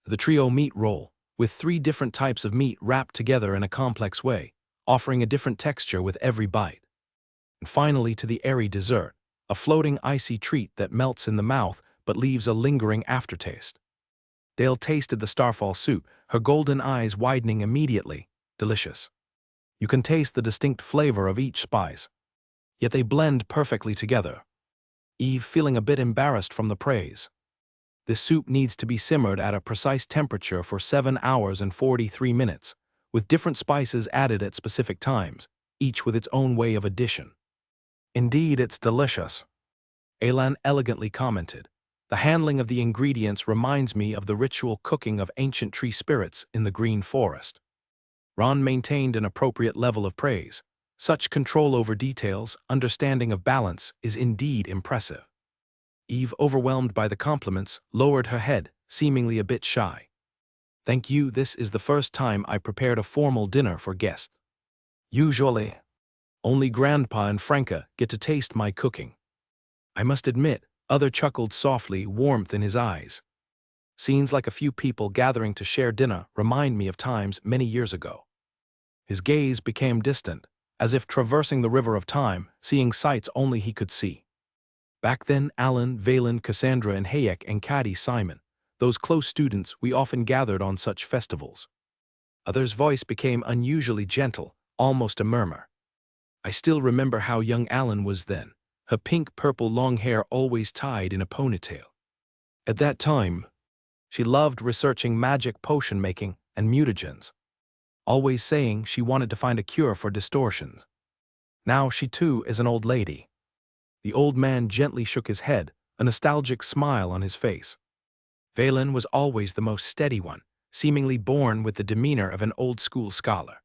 The trio meat roll, with 3 different types of meat wrapped together in a complex way, offering a different texture with every bite. And finally to the airy dessert, a floating icy treat that melts in the mouth but leaves a lingering aftertaste. Dale tasted the starfall soup, her golden eyes widening immediately. Delicious. You can taste the distinct flavor of each spice, yet they blend perfectly together. Eve feeling a bit embarrassed from the praise. This soup needs to be simmered at a precise temperature for 7 hours and 43 minutes, with different spices added at specific times, each with its own way of addition. Indeed, it's delicious. Alan elegantly commented. The handling of the ingredients reminds me of the ritual cooking of ancient tree spirits in the green forest. Ron maintained an appropriate level of praise. Such control over details, understanding of balance, is indeed impressive. Eve, overwhelmed by the compliments, lowered her head, seemingly a bit shy. Thank you, this is the first time I prepared a formal dinner for guests. Usually, only Grandpa and Franca get to taste my cooking. I must admit, Other chuckled softly, warmth in his eyes. Scenes like a few people gathering to share dinner remind me of times many years ago. His gaze became distant, as if traversing the river of time, seeing sights only he could see. Back then, Alan, Valen, Cassandra, and Hayek and Caddy Simon, those close students we often gathered on such festivals. Others' voice became unusually gentle, almost a murmur. I still remember how young Alan was then, her pink-purple long hair always tied in a ponytail. At that time, she loved researching magic potion making and mutagens, always saying she wanted to find a cure for distortions. Now she too is an old lady. The old man gently shook his head, a nostalgic smile on his face. Valen was always the most steady one, seemingly born with the demeanor of an old-school scholar.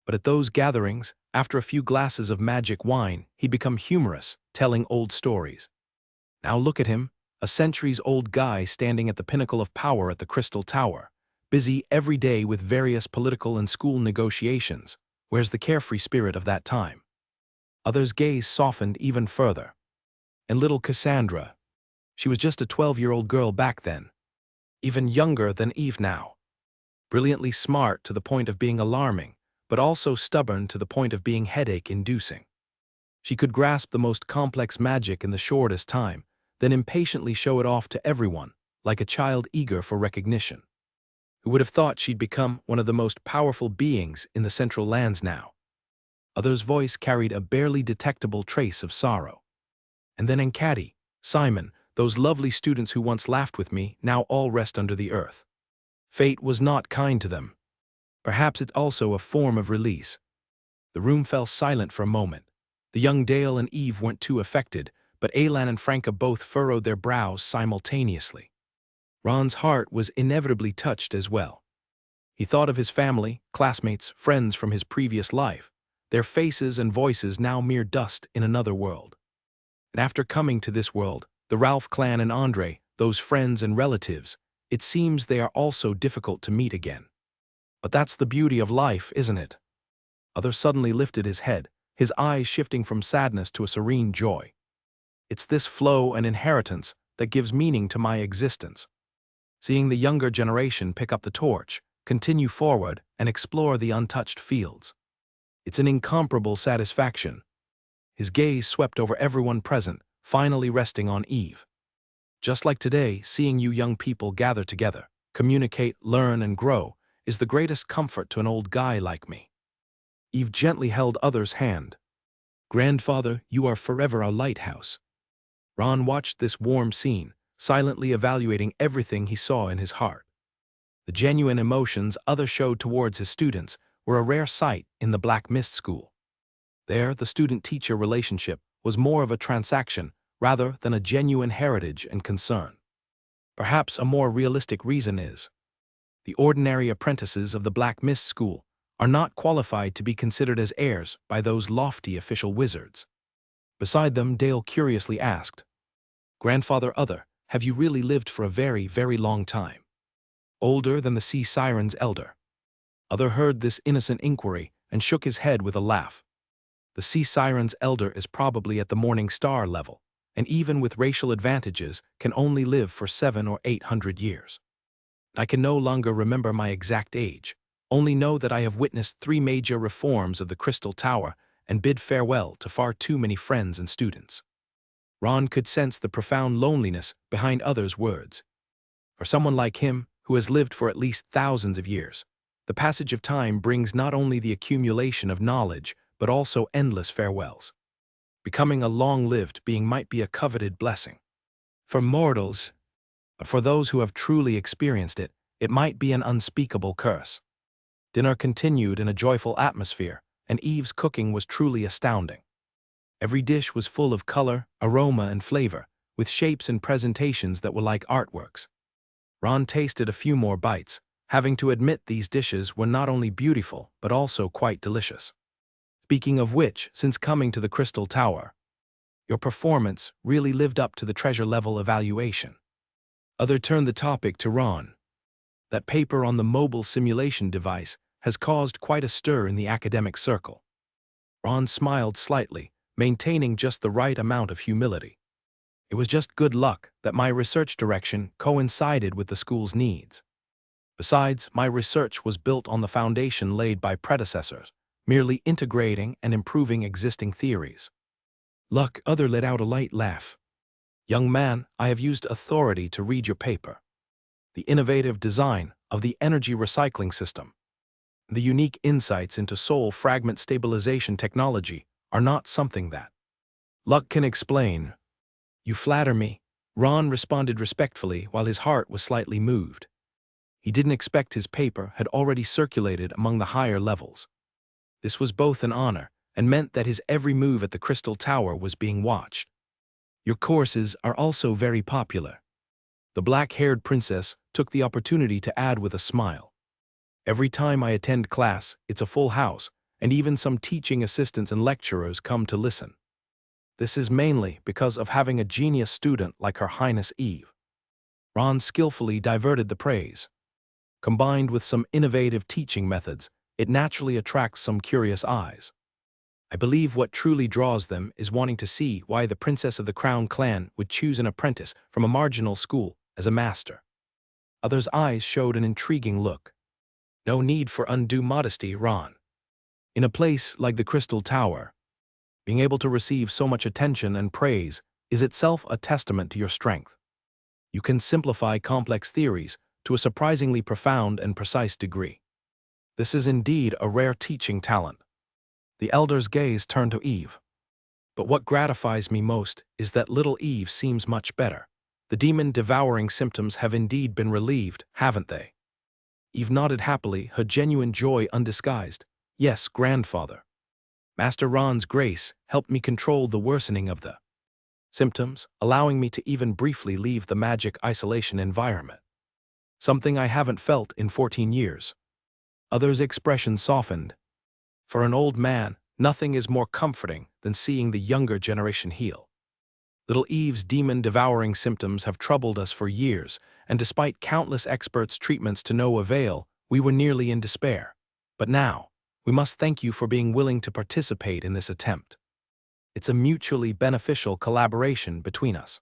But at those gatherings, after a few glasses of magic wine, he'd become humorous, telling old stories. Now look at him, a centuries-old guy standing at the pinnacle of power at the Crystal Tower, busy every day with various political and school negotiations. Where's the carefree spirit of that time? Others' gaze softened even further. And little Cassandra, she was just a 12-year-old girl back then, even younger than Eve now. Brilliantly smart to the point of being alarming, but also stubborn to the point of being headache-inducing. She could grasp the most complex magic in the shortest time, then impatiently show it off to everyone, like a child eager for recognition. Who would have thought she'd become one of the most powerful beings in the Central Lands now? Others' voice carried a barely detectable trace of sorrow. And then Caddy, Simon, those lovely students who once laughed with me, now all rest under the earth. Fate was not kind to them. Perhaps it's also a form of release. The room fell silent for a moment. The young Dale and Eve weren't too affected, but Alan and Franca both furrowed their brows simultaneously. Ron's heart was inevitably touched as well. He thought of his family, classmates, friends from his previous life, their faces and voices now mere dust in another world. And after coming to this world, the Ralph clan and Andre, those friends and relatives, it seems they are also difficult to meet again. But that's the beauty of life, isn't it? Other suddenly lifted his head, his eyes shifting from sadness to a serene joy. It's this flow and inheritance that gives meaning to my existence. Seeing the younger generation pick up the torch, continue forward, and explore the untouched fields. It's an incomparable satisfaction. His gaze swept over everyone present, finally resting on Eve. Just like today, seeing you young people gather together, communicate, learn, and grow is the greatest comfort to an old guy like me. Eve gently held Other's hand. Grandfather, you are forever a lighthouse. Ron watched this warm scene, silently evaluating everything he saw in his heart. The genuine emotions Other showed towards his students were a rare sight in the Black Mist School. There, the student-teacher relationship was more of a transaction rather than a genuine heritage and concern. Perhaps a more realistic reason is, the ordinary apprentices of the Black Mist School are not qualified to be considered as heirs by those lofty official wizards. Beside them, Dale curiously asked, Grandfather Other, have you really lived for a very, very long time? Older than the sea siren's elder. Other heard this innocent inquiry and shook his head with a laugh. The sea siren's elder is probably at the morning star level, and even with racial advantages can only live for 700 or 800 years. I can no longer remember my exact age, only know that I have witnessed 3 major reforms of the Crystal Tower and bid farewell to far too many friends and students. Ron could sense the profound loneliness behind Other's words. For someone like him, who has lived for at least thousands of years, The passage of time brings not only the accumulation of knowledge, but also endless farewells. Becoming a long-lived being might be a coveted blessing. For mortals, but for those who have truly experienced it, it might be an unspeakable curse. Dinner continued in a joyful atmosphere, and Eve's cooking was truly astounding. Every dish was full of color, aroma, and flavor, with shapes and presentations that were like artworks. Ron tasted a few more bites, having to admit these dishes were not only beautiful, but also quite delicious. Speaking of which, since coming to the Crystal Tower, your performance really lived up to the treasure-level evaluation. Other turned the topic to Ron. That paper on the mobile simulation device has caused quite a stir in the academic circle. Ron smiled slightly, maintaining just the right amount of humility. It was just good luck that my research direction coincided with the school's needs. Besides, my research was built on the foundation laid by predecessors, merely integrating and improving existing theories. Luck. Other let out a light laugh. Young man, I have used authority to read your paper. The innovative design of the energy recycling system, the unique insights into soul fragment stabilization technology are not something that luck can explain. You flatter me, Ron responded respectfully while his heart was slightly moved. He didn't expect his paper had already circulated among the higher levels. This was both an honor and meant that his every move at the Crystal Tower was being watched. Your courses are also very popular. The black-haired princess took the opportunity to add with a smile. Every time I attend class, it's a full house, and even some teaching assistants and lecturers come to listen. This is mainly because of having a genius student like Her Highness Eve. Ron skillfully diverted the praise. Combined with some innovative teaching methods, it naturally attracts some curious eyes. I believe what truly draws them is wanting to see why the Princess of the Crown clan would choose an apprentice from a marginal school as a master. Others' eyes showed an intriguing look. No need for undue modesty, Ron. In a place like the Crystal Tower, being able to receive so much attention and praise is itself a testament to your strength. You can simplify complex theories to a surprisingly profound and precise degree. This is indeed a rare teaching talent. The elder's gaze turned to Eve. But what gratifies me most is that little Eve seems much better. The demon-devouring symptoms have indeed been relieved, haven't they? Eve nodded happily, her genuine joy undisguised. Yes, grandfather. Master Ron's grace helped me control the worsening of the symptoms, allowing me to even briefly leave the magic isolation environment. Something I haven't felt in 14 years. Others' expression softened. For an old man, nothing is more comforting than seeing the younger generation heal. Little Eve's demon-devouring symptoms have troubled us for years, and despite countless experts' treatments to no avail, we were nearly in despair. But now, we must thank you for being willing to participate in this attempt. It's a mutually beneficial collaboration between us.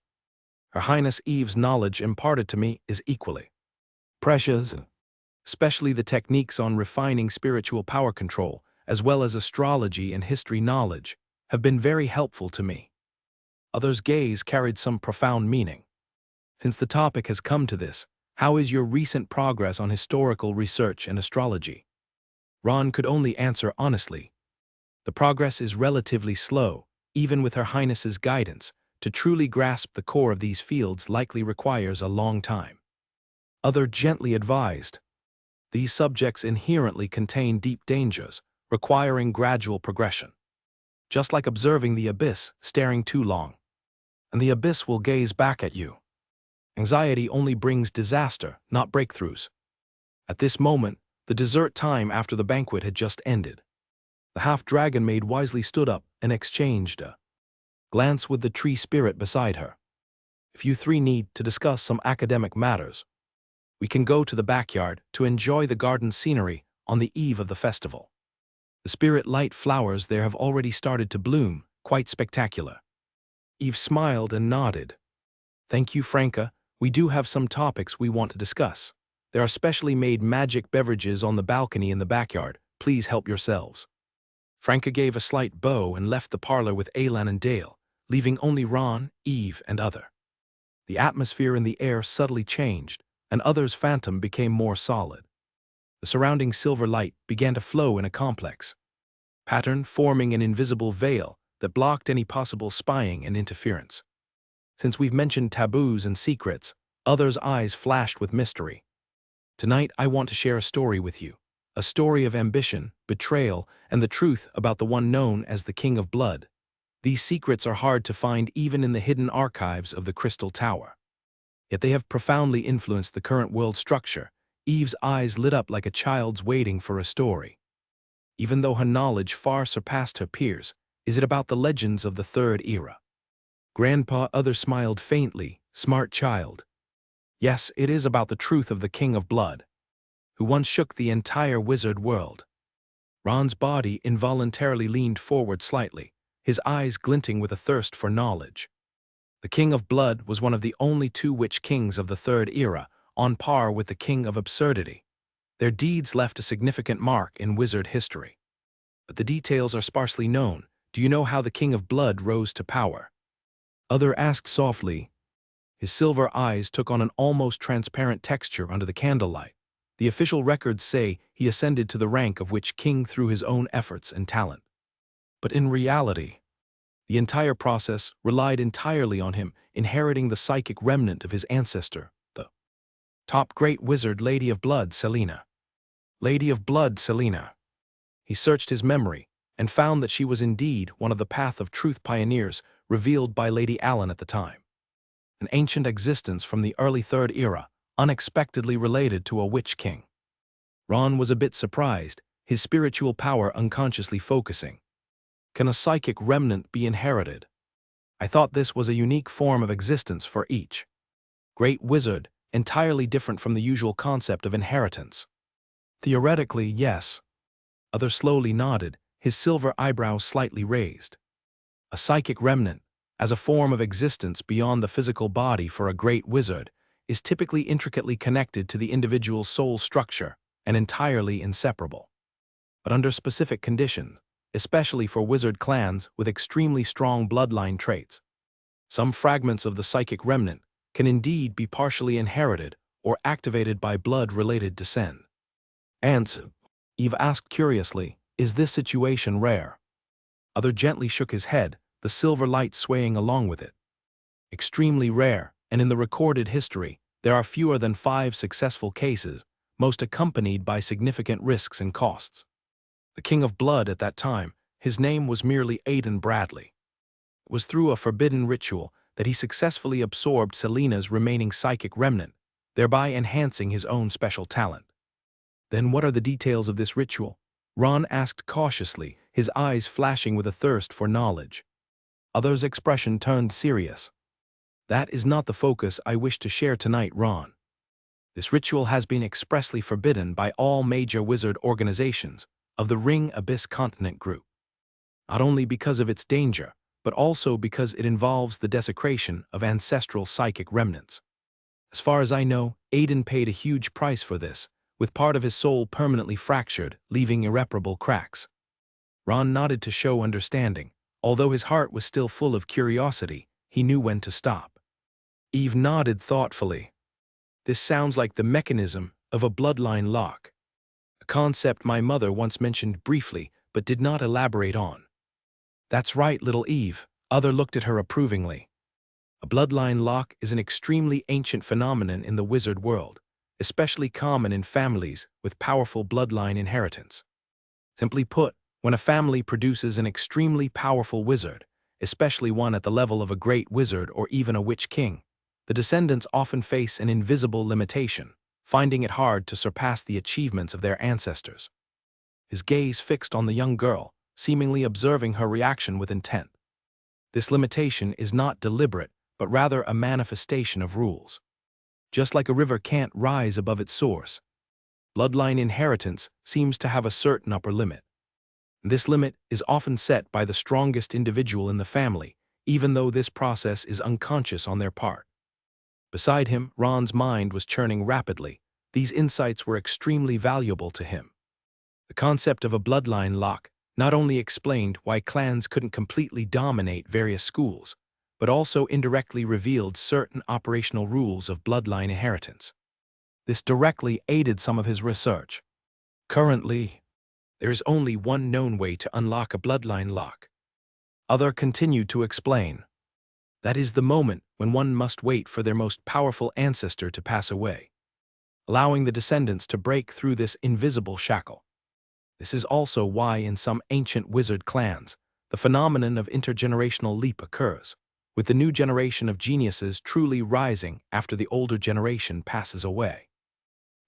Her Highness Eve's knowledge imparted to me is equally precious, especially the techniques on refining spiritual power control, as well as astrology and history knowledge, have been very helpful to me. Others' gaze carried some profound meaning. Since the topic has come to this, how is your recent progress on historical research and astrology? Ron could only answer honestly. The progress is relatively slow, even with Her Highness's guidance. To truly grasp the core of these fields likely requires a long time. Other gently advised. These subjects inherently contain deep dangers, requiring gradual progression. Just like observing the abyss, staring too long. And the abyss will gaze back at you. Anxiety only brings disaster, not breakthroughs. At this moment, the dessert time after the banquet had just ended. The half-dragon maid wisely stood up and exchanged a glance with the tree spirit beside her. If you three need to discuss some academic matters, we can go to the backyard to enjoy the garden scenery on the eve of the festival. The spirit light flowers there have already started to bloom, quite spectacular. Eve smiled and nodded. Thank you, Franca. We do have some topics we want to discuss. There are specially made magic beverages on the balcony in the backyard. Please help yourselves. Franca gave a slight bow and left the parlor with Alan and Dale, leaving only Ron, Eve, and Other. The atmosphere in the air subtly changed, and Other's phantom became more solid. The surrounding silver light began to flow in a complex pattern, forming an invisible veil that blocked any possible spying and interference. Since we've mentioned taboos and secrets, others' eyes flashed with mystery. Tonight, I want to share a story with you. A story of ambition, betrayal, and the truth about the one known as the King of Blood. These secrets are hard to find even in the hidden archives of the Crystal Tower. Yet they have profoundly influenced the current world structure. Eve's eyes lit up like a child's waiting for a story. Even though her knowledge far surpassed her peers, is it about the legends of the Third Era? Grandpa Other smiled faintly, smart child. Yes, it is about the truth of the King of Blood, who once shook the entire wizard world. Ron's body involuntarily leaned forward slightly, his eyes glinting with a thirst for knowledge. The King of Blood was one of the only two witch kings of the Third Era, on par with the King of Absurdity. Their deeds left a significant mark in wizard history. But the details are sparsely known. Do you know how the King of Blood rose to power? Other asked softly. His silver eyes took on an almost transparent texture under the candlelight. The official records say he ascended to the rank of witch king through his own efforts and talent. But in reality, the entire process relied entirely on him inheriting the psychic remnant of his ancestor, the top great wizard Lady of Blood, Selena. Lady of Blood, Selena. He searched his memory and found that she was indeed one of the Path of Truth pioneers revealed by Lady Allen at the time. An ancient existence from the early Third Era, unexpectedly related to a witch king. Ron was a bit surprised, his spiritual power unconsciously focusing. Can a psychic remnant be inherited? I thought this was a unique form of existence for each great wizard, entirely different from the usual concept of inheritance. Theoretically, yes. Other slowly nodded, his silver eyebrows slightly raised. A psychic remnant, as a form of existence beyond the physical body for a great wizard, is typically intricately connected to the individual's soul structure and entirely inseparable. But under specific conditions, especially for wizard clans with extremely strong bloodline traits, some fragments of the psychic remnant can indeed be partially inherited or activated by blood-related descent. And, Eve asked curiously, is this situation rare? Other gently shook his head, the silver light swaying along with it. Extremely rare, and in the recorded history, there are fewer than 5 successful cases, most accompanied by significant risks and costs. The King of Blood at that time, his name was merely Aidan Bradley. It was through a forbidden ritual that he successfully absorbed Selena's remaining psychic remnant, thereby enhancing his own special talent. Then what are the details of this ritual? Ron asked cautiously, his eyes flashing with a thirst for knowledge. Other's expression turned serious. That is not the focus I wish to share tonight, Ron. This ritual has been expressly forbidden by all major wizard organizations of the Ring Abyss Continent Group. Not only because of its danger, but also because it involves the desecration of ancestral psychic remnants. As far as I know, Aidan paid a huge price for this, with part of his soul permanently fractured, leaving irreparable cracks. Ron nodded to show understanding. Although his heart was still full of curiosity, he knew when to stop. Eve nodded thoughtfully. This sounds like the mechanism of a bloodline lock, a concept my mother once mentioned briefly but did not elaborate on. That's right, little Eve. Other looked at her approvingly. A bloodline lock is an extremely ancient phenomenon in the wizard world, especially common in families with powerful bloodline inheritance. Simply put, when a family produces an extremely powerful wizard, especially one at the level of a great wizard or even a witch king, the descendants often face an invisible limitation, finding it hard to surpass the achievements of their ancestors. His gaze fixed on the young girl, seemingly observing her reaction with intent. This limitation is not deliberate, but rather a manifestation of rules. Just like a river can't rise above its source, bloodline inheritance seems to have a certain upper limit. This limit is often set by the strongest individual in the family, even though this process is unconscious on their part. Beside him, Ron's mind was churning rapidly. These insights were extremely valuable to him. The concept of a bloodline lock not only explained why clans couldn't completely dominate various schools, but also indirectly revealed certain operational rules of bloodline inheritance. This directly aided some of his research. Currently, there is only one known way to unlock a bloodline lock. Other continued to explain. That is the moment when one must wait for their most powerful ancestor to pass away, allowing the descendants to break through this invisible shackle. This is also why in some ancient wizard clans, the phenomenon of intergenerational leap occurs, with the new generation of geniuses truly rising after the older generation passes away.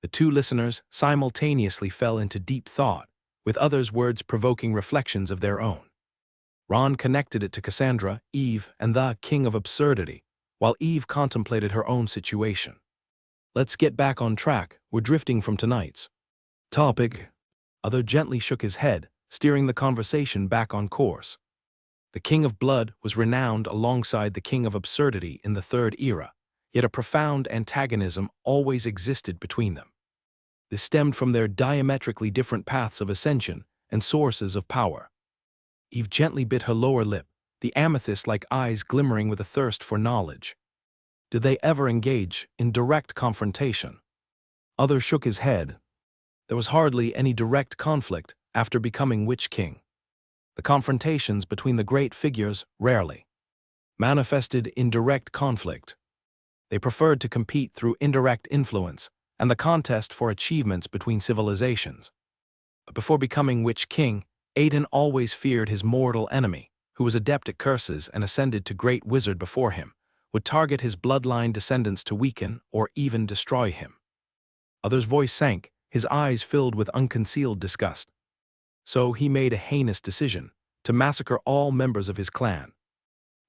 The two listeners simultaneously fell into deep thought, with others' words provoking reflections of their own. Ron connected it to Cassandra, Eve, and the King of Absurdity, while Eve contemplated her own situation. Let's get back on track, we're drifting from tonight's topic. Other gently shook his head, steering the conversation back on course. The King of Blood was renowned alongside the King of Absurdity in the Third Era, yet a profound antagonism always existed between them. This stemmed from their diametrically different paths of ascension and sources of power. Eve gently bit her lower lip, the amethyst-like eyes glimmering with a thirst for knowledge. Did they ever engage in direct confrontation? Other shook his head. There was hardly any direct conflict after becoming Witch King. The confrontations between the great figures rarely manifested in direct conflict. They preferred to compete through indirect influence and the contest for achievements between civilizations. But before becoming Witch King, Aiden always feared his mortal enemy, who was adept at curses and ascended to Great Wizard before him, would target his bloodline descendants to weaken or even destroy him. Other's voice sank, his eyes filled with unconcealed disgust. So he made a heinous decision to massacre all members of his clan,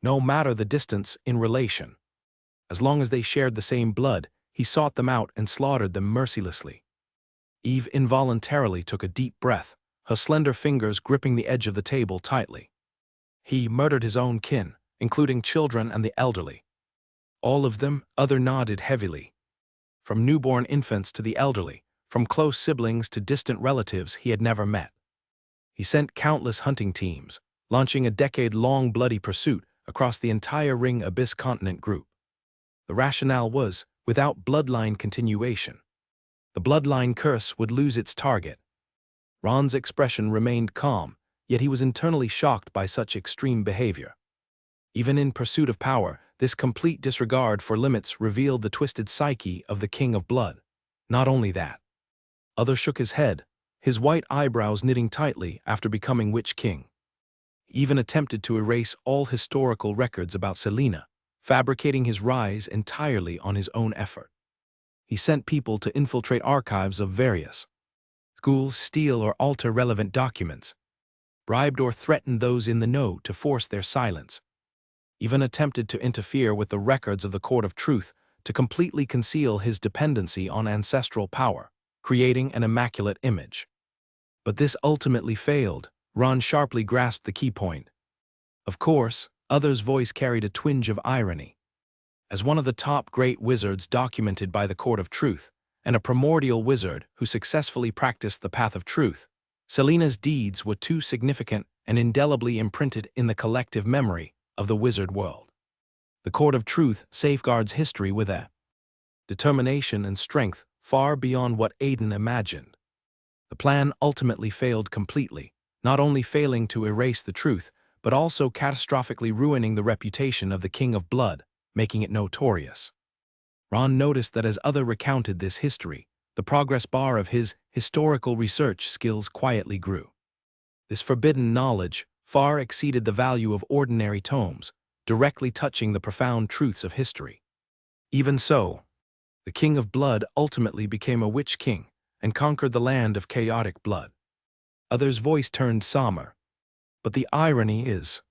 no matter the distance in relation. As long as they shared the same blood, he sought them out and slaughtered them mercilessly. Eve involuntarily took a deep breath, her slender fingers gripping the edge of the table tightly. He murdered his own kin, including children and the elderly. All of them, Other nodded heavily. From newborn infants to the elderly, from close siblings to distant relatives he had never met. He sent countless hunting teams, launching a decade-long bloody pursuit across the entire Ring Abyss continent group. The rationale was, without bloodline continuation, the bloodline curse would lose its target. Ron's expression remained calm, yet he was internally shocked by such extreme behavior. Even in pursuit of power, this complete disregard for limits revealed the twisted psyche of the King of Blood. Not only that. Other shook his head, his white eyebrows knitting tightly after becoming Witch King. He even attempted to erase all historical records about Selena, fabricating his rise entirely on his own effort. He sent people to infiltrate archives of various schools, steal or alter relevant documents, bribed or threatened those in the know to force their silence, even attempted to interfere with the records of the Court of Truth to completely conceal his dependency on ancestral power, creating an immaculate image. But this ultimately failed. Ron sharply grasped the key point. Of course, Other's voice carried a twinge of irony. As one of the top great wizards documented by the Court of Truth, and a primordial wizard who successfully practiced the path of truth, Selena's deeds were too significant and indelibly imprinted in the collective memory of the wizard world. The Court of Truth safeguards history with a determination and strength far beyond what Aiden imagined. The plan ultimately failed completely, not only failing to erase the truth, but also catastrophically ruining the reputation of the King of Blood, making it notorious. Ron noticed that as Other recounted this history, the progress bar of his historical research skills quietly grew. This forbidden knowledge far exceeded the value of ordinary tomes, directly touching the profound truths of history. Even so, the King of Blood ultimately became a Witch King and conquered the land of chaotic blood. Other's voice turned somber. But the irony is,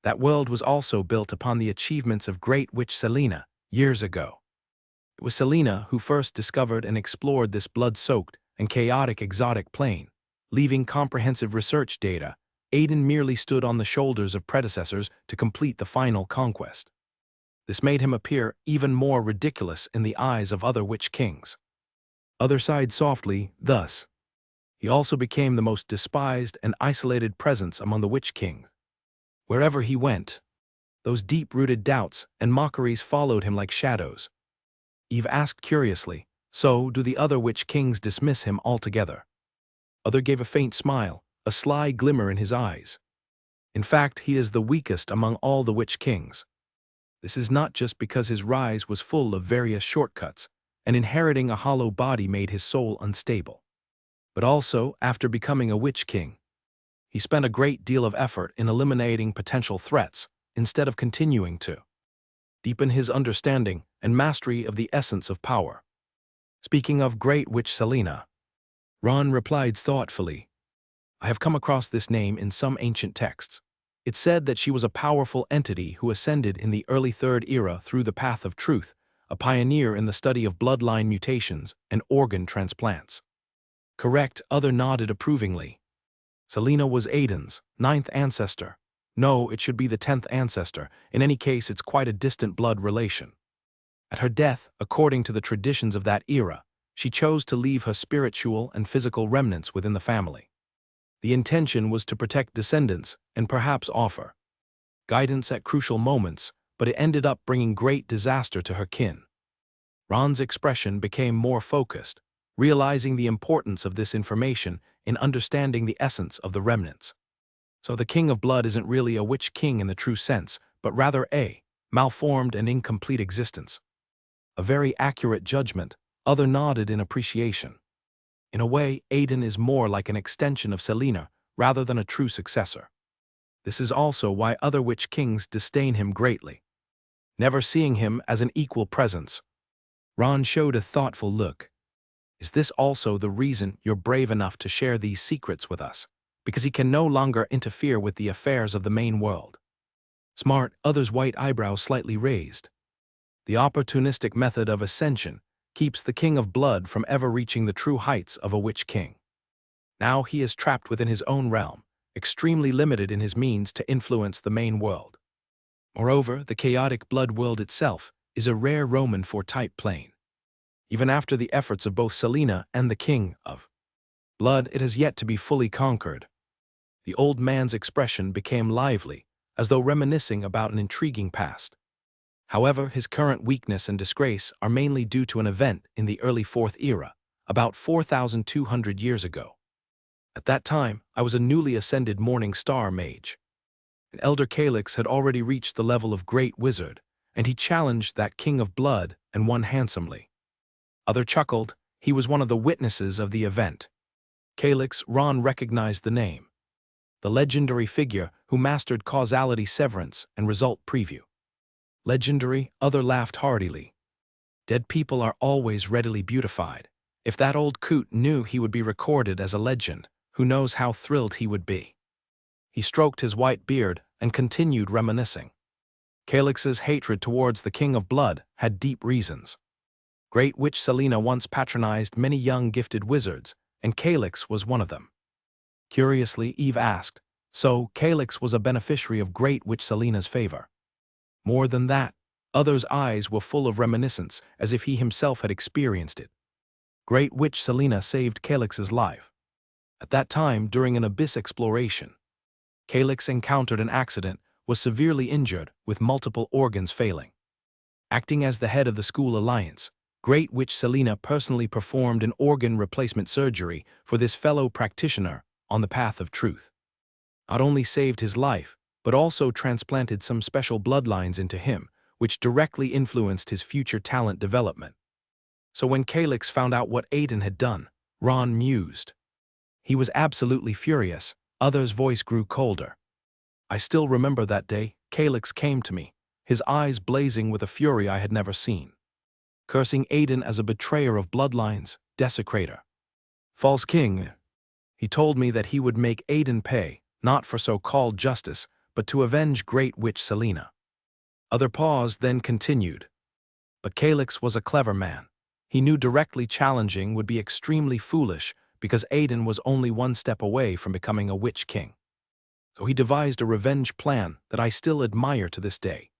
that world was also built upon the achievements of great witch Selena years ago. It was Selena who first discovered and explored this blood-soaked and chaotic exotic plane, leaving comprehensive research data. Aiden merely stood on the shoulders of predecessors to complete the final conquest. This made him appear even more ridiculous in the eyes of other witch kings. Other sighed softly, thus. He also became the most despised and isolated presence among the witch kings. Wherever he went, those deep-rooted doubts and mockeries followed him like shadows. Eve asked curiously, so do the other witch kings dismiss him altogether? Other gave a faint smile, a sly glimmer in his eyes. In fact, he is the weakest among all the witch kings. This is not just because his rise was full of various shortcuts, and inheriting a hollow body made his soul unstable. But also, after becoming a witch king, he spent a great deal of effort in eliminating potential threats instead of continuing to deepen his understanding and mastery of the essence of power. Speaking of great witch Selena, Ron replied thoughtfully, I have come across this name in some ancient texts. It said that she was a powerful entity who ascended in the early Third Era through the path of truth, a pioneer in the study of bloodline mutations and organ transplants. Correct, other nodded approvingly. Selena was Aiden's 9th ancestor. No, it should be the 10th ancestor. In any case, it's quite a distant blood relation. At her death, according to the traditions of that era, she chose to leave her spiritual and physical remnants within the family. The intention was to protect descendants and perhaps offer guidance at crucial moments, but it ended up bringing great disaster to her kin. Ron's expression became more focused, realizing the importance of this information in understanding the essence of the remnants. So the King of Blood isn't really a witch king in the true sense, but rather a malformed and incomplete existence. A very accurate judgment, other nodded in appreciation. In a way, Aiden is more like an extension of Selena rather than a true successor. This is also why other witch kings disdain him greatly, never seeing him as an equal presence. Ron showed a thoughtful look. Is this also the reason you're brave enough to share these secrets with us? Because he can no longer interfere with the affairs of the main world. Smart, other's white eyebrows slightly raised. The opportunistic method of ascension keeps the King of Blood from ever reaching the true heights of a witch king. Now he is trapped within his own realm, extremely limited in his means to influence the main world. Moreover, the chaotic blood world itself is a rare Roman IV-type plane. Even after the efforts of both Selena and the King of Blood, it has yet to be fully conquered. The old man's expression became lively, as though reminiscing about an intriguing past. However, his current weakness and disgrace are mainly due to an event in the early Fourth Era, about 4,200 years ago. At that time, I was a newly ascended Morning Star Mage. An elder Calyx had already reached the level of Great Wizard, and he challenged that King of Blood and won handsomely. Other chuckled, he was one of the witnesses of the event. Calyx, Ron recognized the name. The legendary figure who mastered causality severance and result preview. Legendary, other laughed heartily. Dead people are always readily beautified. If that old coot knew he would be recorded as a legend, who knows how thrilled he would be. He stroked his white beard and continued reminiscing. Calyx's hatred towards the King of Blood had deep reasons. Great Witch Selena once patronized many young gifted wizards, and Calyx was one of them. Curiously, Eve asked, so Calyx was a beneficiary of Great Witch Selena's favor. More than that, others' eyes were full of reminiscence, as if he himself had experienced it. Great Witch Selena saved Calyx's life. At that time, during an abyss exploration, Calyx encountered an accident, was severely injured, with multiple organs failing. Acting as the head of the school alliance, Great Witch Selena personally performed an organ replacement surgery for this fellow practitioner on the path of truth. Not only saved his life, but also transplanted some special bloodlines into him, which directly influenced his future talent development. So when Calyx found out what Aiden had done, Ron mused. He was absolutely furious. Others' voice grew colder. I still remember that day, Calyx came to me, his eyes blazing with a fury I had never seen. Cursing Aiden as a betrayer of bloodlines, desecrator. False king. He told me that he would make Aiden pay, not for so-called justice, but to avenge Great Witch Selena. Other paused, then continued. But Calyx was a clever man. He knew directly challenging would be extremely foolish because Aiden was only one step away from becoming a witch king. So he devised a revenge plan that I still admire to this day.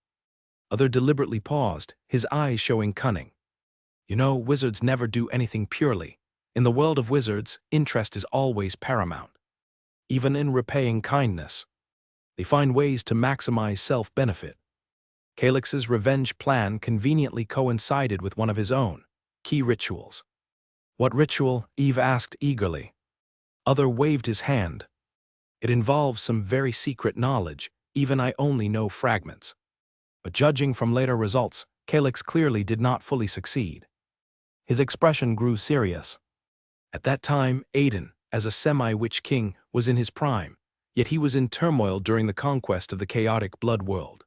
Other deliberately paused, his eyes showing cunning. You know, wizards never do anything purely. In the world of wizards, interest is always paramount. Even in repaying kindness, they find ways to maximize self-benefit. Calyx's revenge plan conveniently coincided with one of his own key rituals. What ritual? Eve asked eagerly. Other waved his hand. It involves some very secret knowledge, even I only know fragments. But judging from later results, Calyx clearly did not fully succeed. His expression grew serious. At that time, Aiden, as a semi-witch king, was in his prime, yet he was in turmoil during the conquest of the chaotic blood world.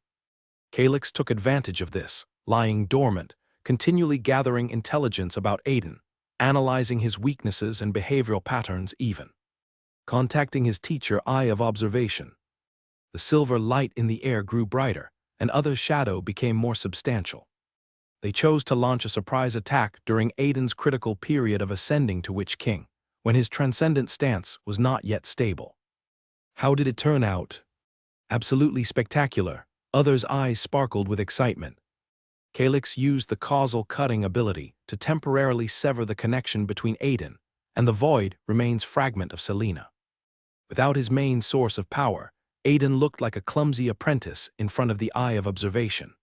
Calyx took advantage of this, lying dormant, continually gathering intelligence about Aiden, analyzing his weaknesses and behavioral patterns even. Contacting his teacher, Eye of Observation. The silver light in the air grew brighter, and Other's shadow became more substantial. They chose to launch a surprise attack during Aiden's critical period of ascending to Witch King, when his transcendent stance was not yet stable. How did it turn out? Absolutely spectacular. Other's eyes sparkled with excitement. Calyx used the causal cutting ability to temporarily sever the connection between Aiden and the void remains fragment of Selena. Without his main source of power, Aiden looked like a clumsy apprentice in front of the Eye of Observation.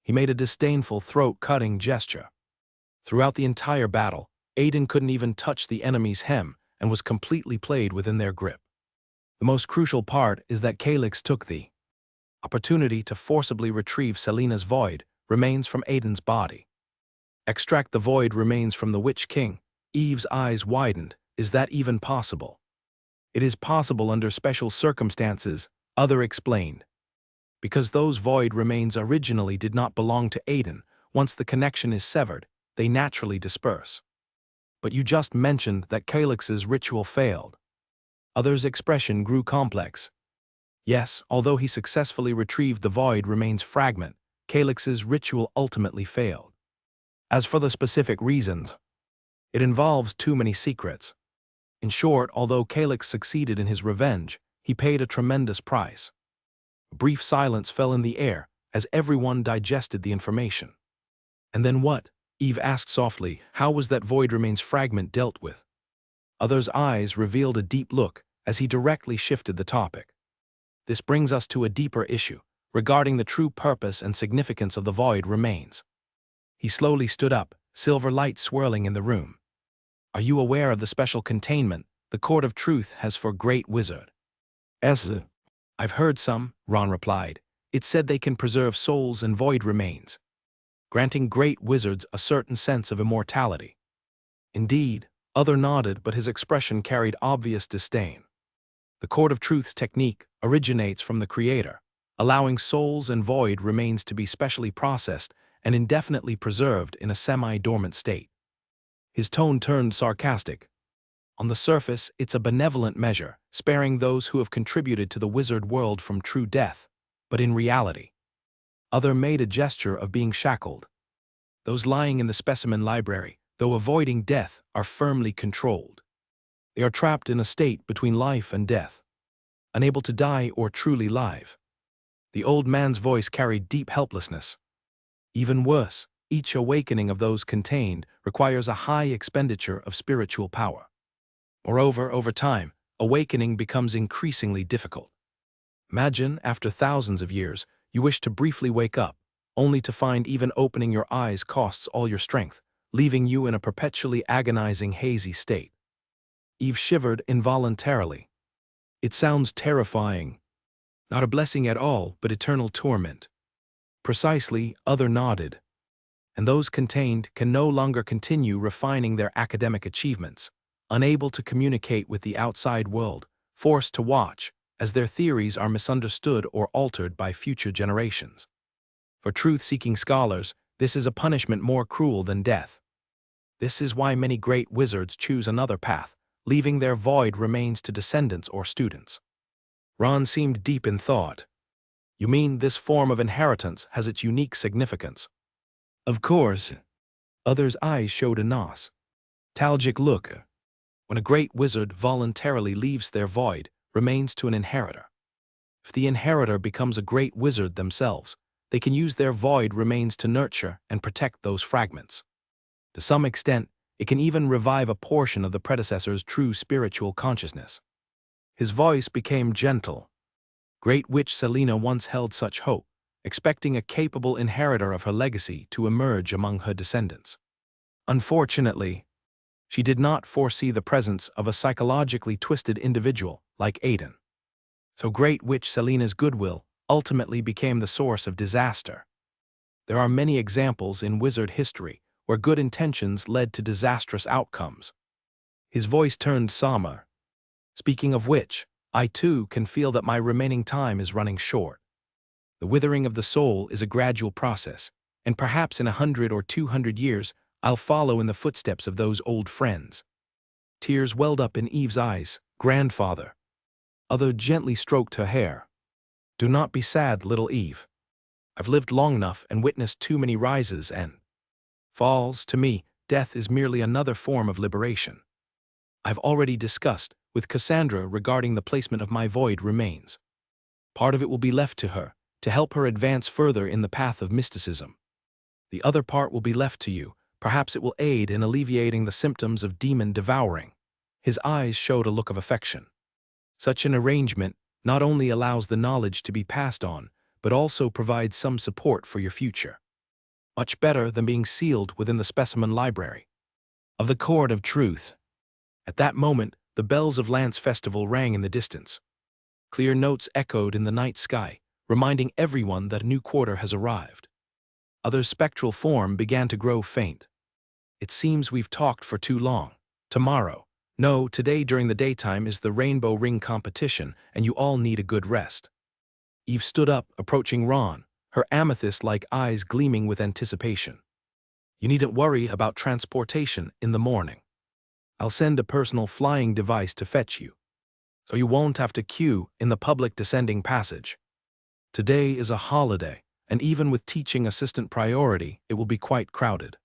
He made a disdainful throat-cutting gesture. Throughout the entire battle, Aiden couldn't even touch the enemy's hem and was completely played within their grip. The most crucial part is that Calyx took the opportunity to forcibly retrieve Selena's void remains from Aiden's body. Extract the void remains from the Witch King. Eve's eyes widened. Is that even possible? It is possible under special circumstances, Other explained. Because those void remains originally did not belong to Aiden, once the connection is severed, they naturally disperse. But you just mentioned that Calyx's ritual failed. Other's expression grew complex. Yes, although he successfully retrieved the void remains fragment, Calyx's ritual ultimately failed. As for the specific reasons, it involves too many secrets. In short, although Calyx succeeded in his revenge, he paid a tremendous price. A brief silence fell in the air as everyone digested the information. And then what? Eve asked softly. How was that void remains fragment dealt with? Other's eyes revealed a deep look as he directly shifted the topic. This brings us to a deeper issue regarding the true purpose and significance of the void remains. He slowly stood up, silver light swirling in the room. Are you aware of the special containment the Court of Truth has for Great Wizard? I've heard some, Ron replied. It said they can preserve souls and void remains, granting great wizards a certain sense of immortality. Indeed, Other nodded, but his expression carried obvious disdain. The Court of Truth's technique originates from the Creator, allowing souls and void remains to be specially processed and indefinitely preserved in a semi-dormant state. His tone turned sarcastic. On the surface, it's a benevolent measure, sparing those who have contributed to the wizard world from true death. But in reality, Other made a gesture of being shackled. Those lying in the specimen library, though avoiding death, are firmly controlled. They are trapped in a state between life and death, unable to die or truly live. The old man's voice carried deep helplessness. Even worse, each awakening of those contained requires a high expenditure of spiritual power. Moreover, over time, awakening becomes increasingly difficult. Imagine, after thousands of years, you wish to briefly wake up, only to find even opening your eyes costs all your strength, leaving you in a perpetually agonizing hazy state. Eve shivered involuntarily. It sounds terrifying. Not a blessing at all, but eternal torment. Precisely, Other nodded. And those contained can no longer continue refining their academic achievements, unable to communicate with the outside world, forced to watch, as their theories are misunderstood or altered by future generations. For truth-seeking scholars, this is a punishment more cruel than death. This is why many great wizards choose another path, leaving their void remains to descendants or students. Ron seemed deep in thought. You mean this form of inheritance has its unique significance? Of course. Other's eyes showed a nostalgic look. When a great wizard voluntarily leaves their void, remains to an inheritor. If the inheritor becomes a great wizard themselves, they can use their void remains to nurture and protect those fragments. To some extent, it can even revive a portion of the predecessor's true spiritual consciousness. His voice became gentle. Great Witch Selena once held such hope, expecting a capable inheritor of her legacy to emerge among her descendants. Unfortunately, She did not foresee the presence of a psychologically twisted individual like Aiden. So great witch Selina's goodwill ultimately became the source of disaster. There are many examples in wizard history where good intentions led to disastrous outcomes. His voice turned somber. Speaking of which, I too can feel that my remaining time is running short. The withering of the soul is a gradual process, and perhaps in 100 or 200 years, I'll follow in the footsteps of those old friends. Tears welled up in Eve's eyes. Grandfather. Other gently stroked her hair. Do not be sad, little Eve. I've lived long enough and witnessed too many rises and falls. To me, death is merely another form of liberation. I've already discussed with Cassandra regarding the placement of my void remains. Part of it will be left to her, to help her advance further in the path of mysticism. The other part will be left to you. Perhaps it will aid in alleviating the symptoms of demon devouring. His eyes showed a look of affection. Such an arrangement not only allows the knowledge to be passed on, but also provides some support for your future. Much better than being sealed within the specimen library of the Cord of Truth. At that moment, the bells of Lance Festival rang in the distance. Clear notes echoed in the night sky, reminding everyone that a new quarter has arrived. Others' spectral form began to grow faint. It seems we've talked for too long. Tomorrow. No, today during the daytime is the Rainbow Ring competition, and you all need a good rest. Eve stood up, approaching Ron, her amethyst-like eyes gleaming with anticipation. You needn't worry about transportation in the morning. I'll send a personal flying device to fetch you, so you won't have to queue in the public descending passage. Today is a holiday, and even with teaching assistant priority, it will be quite crowded.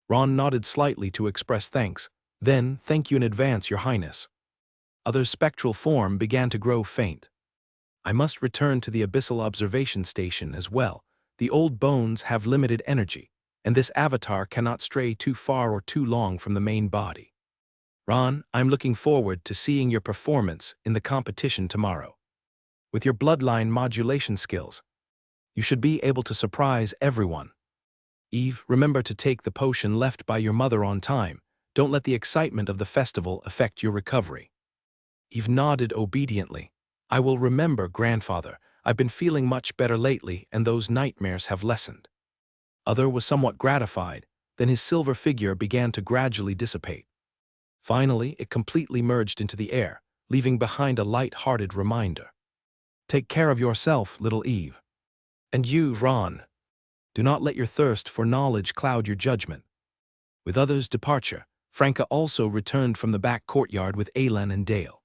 Ron nodded slightly to express thanks. Then, thank you in advance, Your Highness. Other spectral form began to grow faint. I must return to the abyssal observation station as well. The old bones have limited energy, and this avatar cannot stray too far or too long from the main body. Ron, I'm looking forward to seeing your performance in the competition tomorrow. With your bloodline modulation skills, you should be able to surprise everyone. Eve, remember to take the potion left by your mother on time. Don't let the excitement of the festival affect your recovery. Eve nodded obediently. I will remember, Grandfather. I've been feeling much better lately, and those nightmares have lessened. Other was somewhat gratified. Then his silver figure began to gradually dissipate. Finally, it completely merged into the air, leaving behind a light-hearted reminder. Take care of yourself, little Eve. And you, Ron. Do not let your thirst for knowledge cloud your judgment. With others' departure, Franca also returned from the back courtyard with Alan and Dale.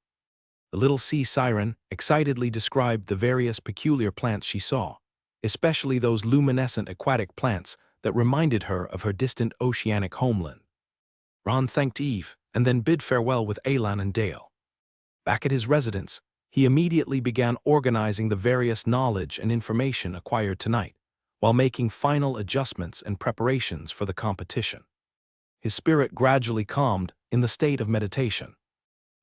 The little sea siren excitedly described the various peculiar plants she saw, especially those luminescent aquatic plants that reminded her of her distant oceanic homeland. Ron thanked Eve and then bid farewell with Alan and Dale. Back at his residence, he immediately began organizing the various knowledge and information acquired tonight, while making final adjustments and preparations for the competition. His spirit gradually calmed in the state of meditation.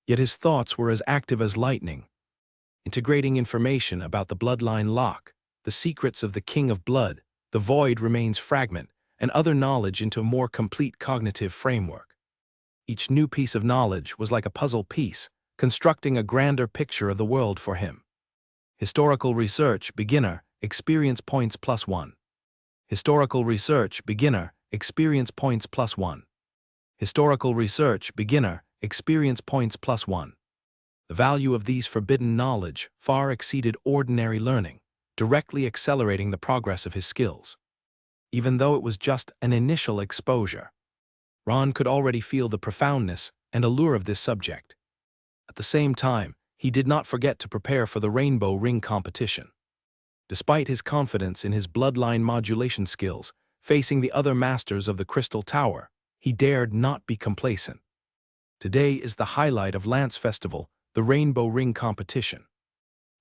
Yet his thoughts were as active as lightning, integrating information about the bloodline lock, the secrets of the King of Blood, the void remains fragment, and other knowledge into a more complete cognitive framework. Each new piece of knowledge was like a puzzle piece, constructing a grander picture of the world for him. Historical research, beginner, experience points +1. Historical research, beginner, experience points +1. Historical research, beginner, experience points +1. The value of these forbidden knowledge far exceeded ordinary learning, directly accelerating the progress of his skills. Even though it was just an initial exposure, Ron could already feel the profoundness and allure of this subject. At the same time, he did not forget to prepare for the Rainbow Ring competition. Despite his confidence in his bloodline modulation skills, facing the other masters of the Crystal Tower, he dared not be complacent. Today is the highlight of Lance Festival, the Rainbow Ring competition.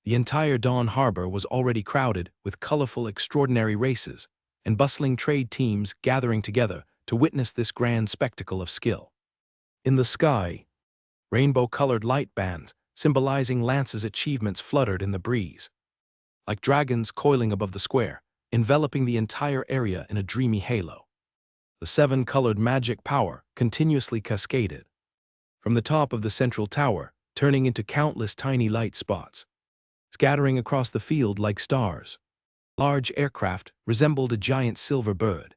The entire Dawn Harbor was already crowded with colorful, extraordinary races and bustling trade teams gathering together to witness this grand spectacle of skill. In the sky, rainbow-colored light bands symbolizing Lance's achievements fluttered in the breeze, like dragons coiling above the square, enveloping the entire area in a dreamy halo. The seven-colored magic power continuously cascaded from the top of the central tower, turning into countless tiny light spots, scattering across the field like stars. Large aircraft resembled a giant silver bird,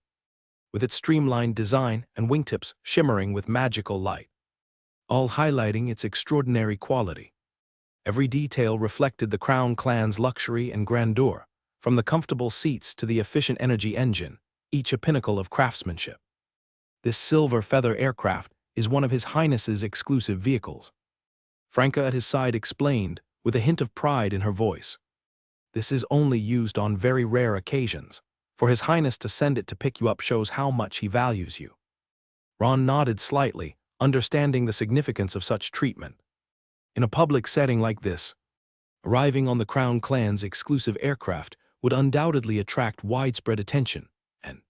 with its streamlined design and wingtips shimmering with magical light, all highlighting its extraordinary quality. Every detail reflected the Crown Clan's luxury and grandeur, from the comfortable seats to the efficient energy engine, each a pinnacle of craftsmanship. This silver feather aircraft is one of His Highness's exclusive vehicles. Franca at his side explained, with a hint of pride in her voice. This is only used on very rare occasions. For His Highness to send it to pick you up shows how much he values you. Ron nodded slightly, understanding the significance of such treatment. In a public setting like this, arriving on the Crown Clan's exclusive aircraft would undoubtedly attract widespread attention and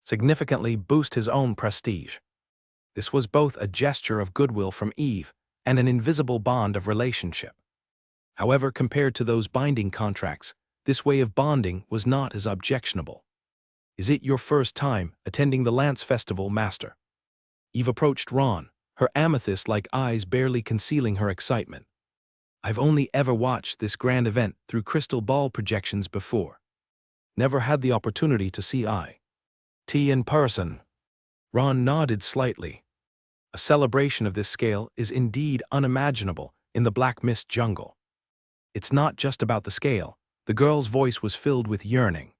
significantly boost his own prestige. This was both a gesture of goodwill from Eve and an invisible bond of relationship. However, compared to those binding contracts, this way of bonding was not as objectionable. Is it your first time attending the Lance Festival, Master? Eve approached Ron, her amethyst-like eyes barely concealing her excitement. I've only ever watched this grand event through crystal ball projections before. Never had the opportunity to see it in person. Ron nodded slightly. A celebration of this scale is indeed unimaginable in the Black Mist jungle. It's not just about the scale. The girl's voice was filled with yearning.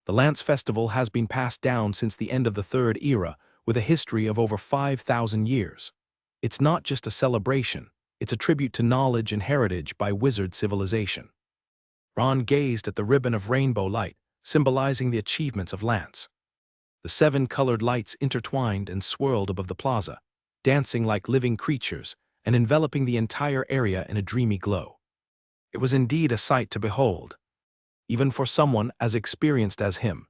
The Lance Festival has been passed down since the end of the Third Era, with a history of over 5,000 years. It's not just a celebration, it's a tribute to knowledge and heritage by wizard civilization. Ron gazed at the ribbon of rainbow light, symbolizing the achievements of Lance. The seven-colored lights intertwined and swirled above the plaza, dancing like living creatures and enveloping the entire area in a dreamy glow. It was indeed a sight to behold, even for someone as experienced as him,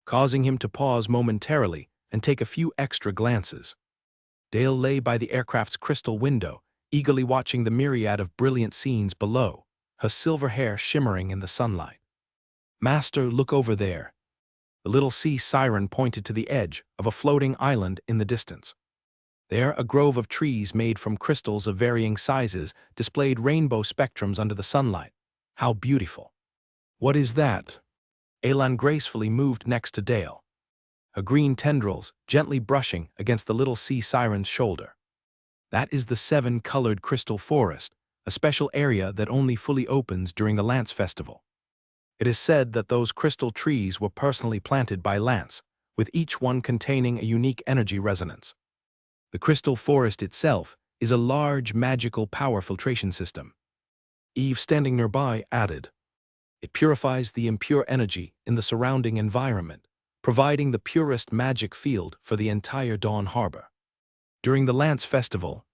causing him to pause momentarily and take a few extra glances. Dale lay by the aircraft's crystal window, eagerly watching the myriad of brilliant scenes below, her silver hair shimmering in the sunlight. Master, look over there. The little sea siren pointed to the edge of a floating island in the distance. There, a grove of trees made from crystals of varying sizes displayed rainbow spectrums under the sunlight. How beautiful! What is that? Elan gracefully moved next to Dale, her green tendrils gently brushing against the little sea siren's shoulder. That is the seven-colored crystal forest, a special area that only fully opens during the Lance Festival. It is said that those crystal trees were personally planted by Lance, with each one containing a unique energy resonance. The crystal forest itself is a large magical power filtration system. Eve, standing nearby, added, it purifies the impure energy in the surrounding environment, providing the purest magic field for the entire Dawn Harbor. During the Lance Festival,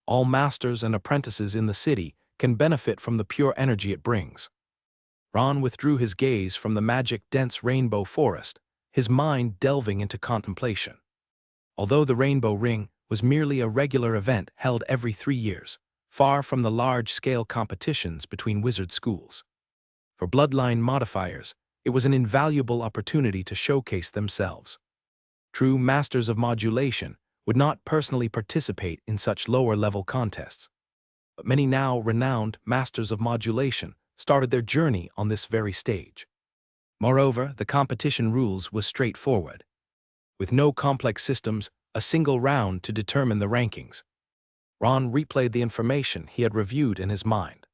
all masters and apprentices in the city can benefit from the pure energy it brings. Ron withdrew his gaze from the magic-dense rainbow forest, his mind delving into contemplation. Although the Rainbow Ring was merely a regular event held every 3 years, far from the large-scale competitions between wizard schools. For bloodline modifiers, it was an invaluable opportunity to showcase themselves. True masters of modulation would not personally participate in such lower-level contests, but many now renowned masters of modulation started their journey on this very stage. Moreover, the competition rules was straightforward. With no complex systems, a single round to determine the rankings. Ron replayed the information he had reviewed in his mind.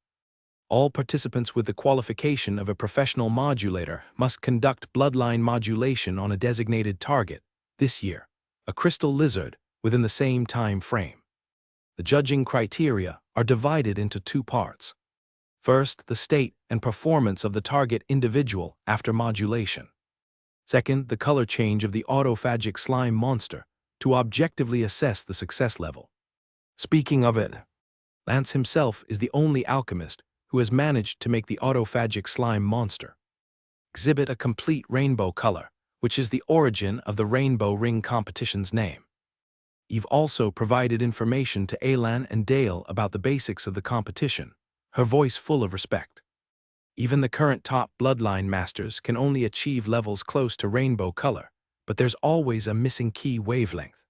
All participants with the qualification of a professional modulator must conduct bloodline modulation on a designated target, this year, a crystal lizard, within the same time frame. The judging criteria are divided into 2 parts. First, the state and performance of the target individual after modulation. Second, the color change of the autophagic slime monster to objectively assess the success level. Speaking of it, Lance himself is the only alchemist who has managed to make the autophagic slime monster exhibit a complete rainbow color, which is the origin of the Rainbow Ring competition's name. Eve also provided information to Elan and Dale about the basics of the competition, her voice full of respect. Even the current top bloodline masters can only achieve levels close to rainbow color, but there's always a missing key wavelength.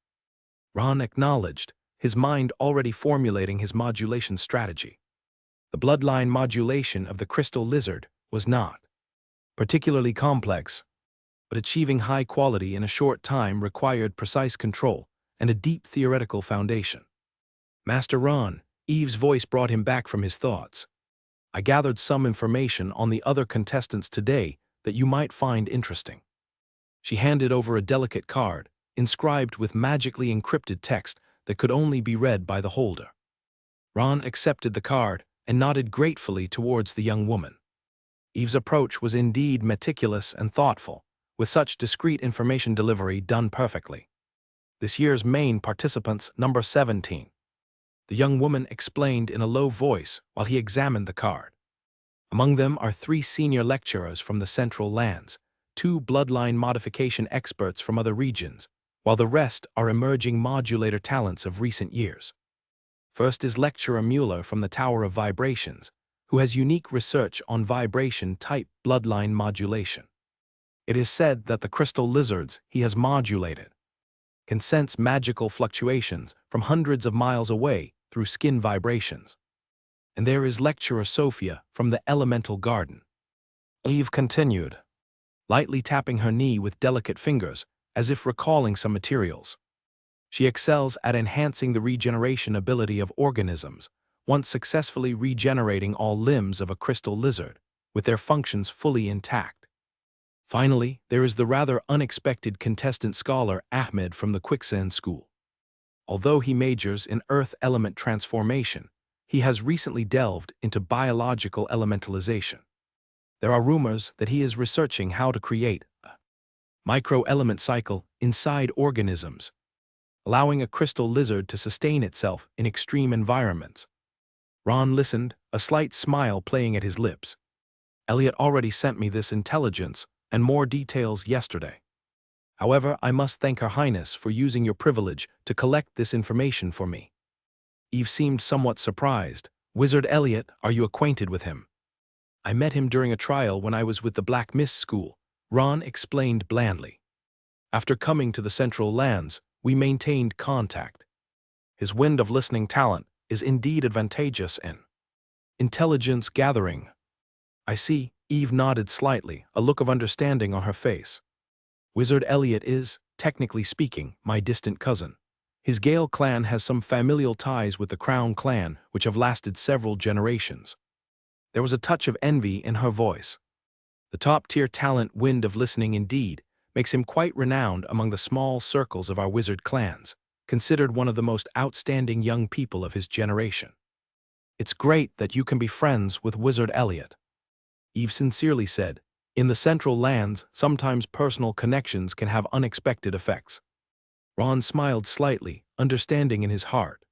Ron acknowledged, his mind already formulating his modulation strategy. The bloodline modulation of the crystal lizard was not particularly complex, but achieving high quality in a short time required precise control and a deep theoretical foundation. Master Ron, Eve's voice brought him back from his thoughts. I gathered some information on the other contestants today that you might find interesting. She handed over a delicate card, inscribed with magically encrypted text that could only be read by the holder. Ron accepted the card and nodded gratefully towards the young woman. Eve's approach was indeed meticulous and thoughtful, with such discreet information delivery done perfectly. This year's main participants, number 17. The young woman explained in a low voice while he examined the card. Among them are 3 senior lecturers from the Central Lands, 2 bloodline modification experts from other regions, while the rest are emerging modulator talents of recent years. First is Lecturer Mueller from the Tower of Vibrations, who has unique research on vibration-type bloodline modulation. It is said that the crystal lizards he has modulated can sense magical fluctuations from hundreds of miles away through skin vibrations. And there is Lecturer Sophia from the Elemental Garden. Eve continued, lightly tapping her knee with delicate fingers, as if recalling some materials. She excels at enhancing the regeneration ability of organisms, once successfully regenerating all limbs of a crystal lizard, with their functions fully intact. Finally, there is the rather unexpected contestant scholar Ahmed from the Quicksand School. Although he majors in earth element transformation, he has recently delved into biological elementalization. There are rumors that he is researching how to create a micro-element cycle inside organisms, allowing a crystal lizard to sustain itself in extreme environments. Ron listened, a slight smile playing at his lips. Elliot already sent me this intelligence and more details yesterday. However, I must thank Her Highness for using your privilege to collect this information for me. Eve seemed somewhat surprised. Wizard Elliot, are you acquainted with him? I met him during a trial when I was with the Black Mist School, Ron explained blandly. After coming to the Central Lands, we maintained contact. His wind of listening talent is indeed advantageous in intelligence gathering. I see, Eve nodded slightly, a look of understanding on her face. Wizard Elliot is, technically speaking, my distant cousin. His Gale clan has some familial ties with the Crown clan which have lasted several generations. There was a touch of envy in her voice. The top-tier talent wind of listening indeed makes him quite renowned among the small circles of our wizard clans, considered one of the most outstanding young people of his generation. It's great that you can be friends with Wizard Elliot. Eve sincerely said, in the Central Lands, sometimes personal connections can have unexpected effects. Ron smiled slightly, understanding in his heart.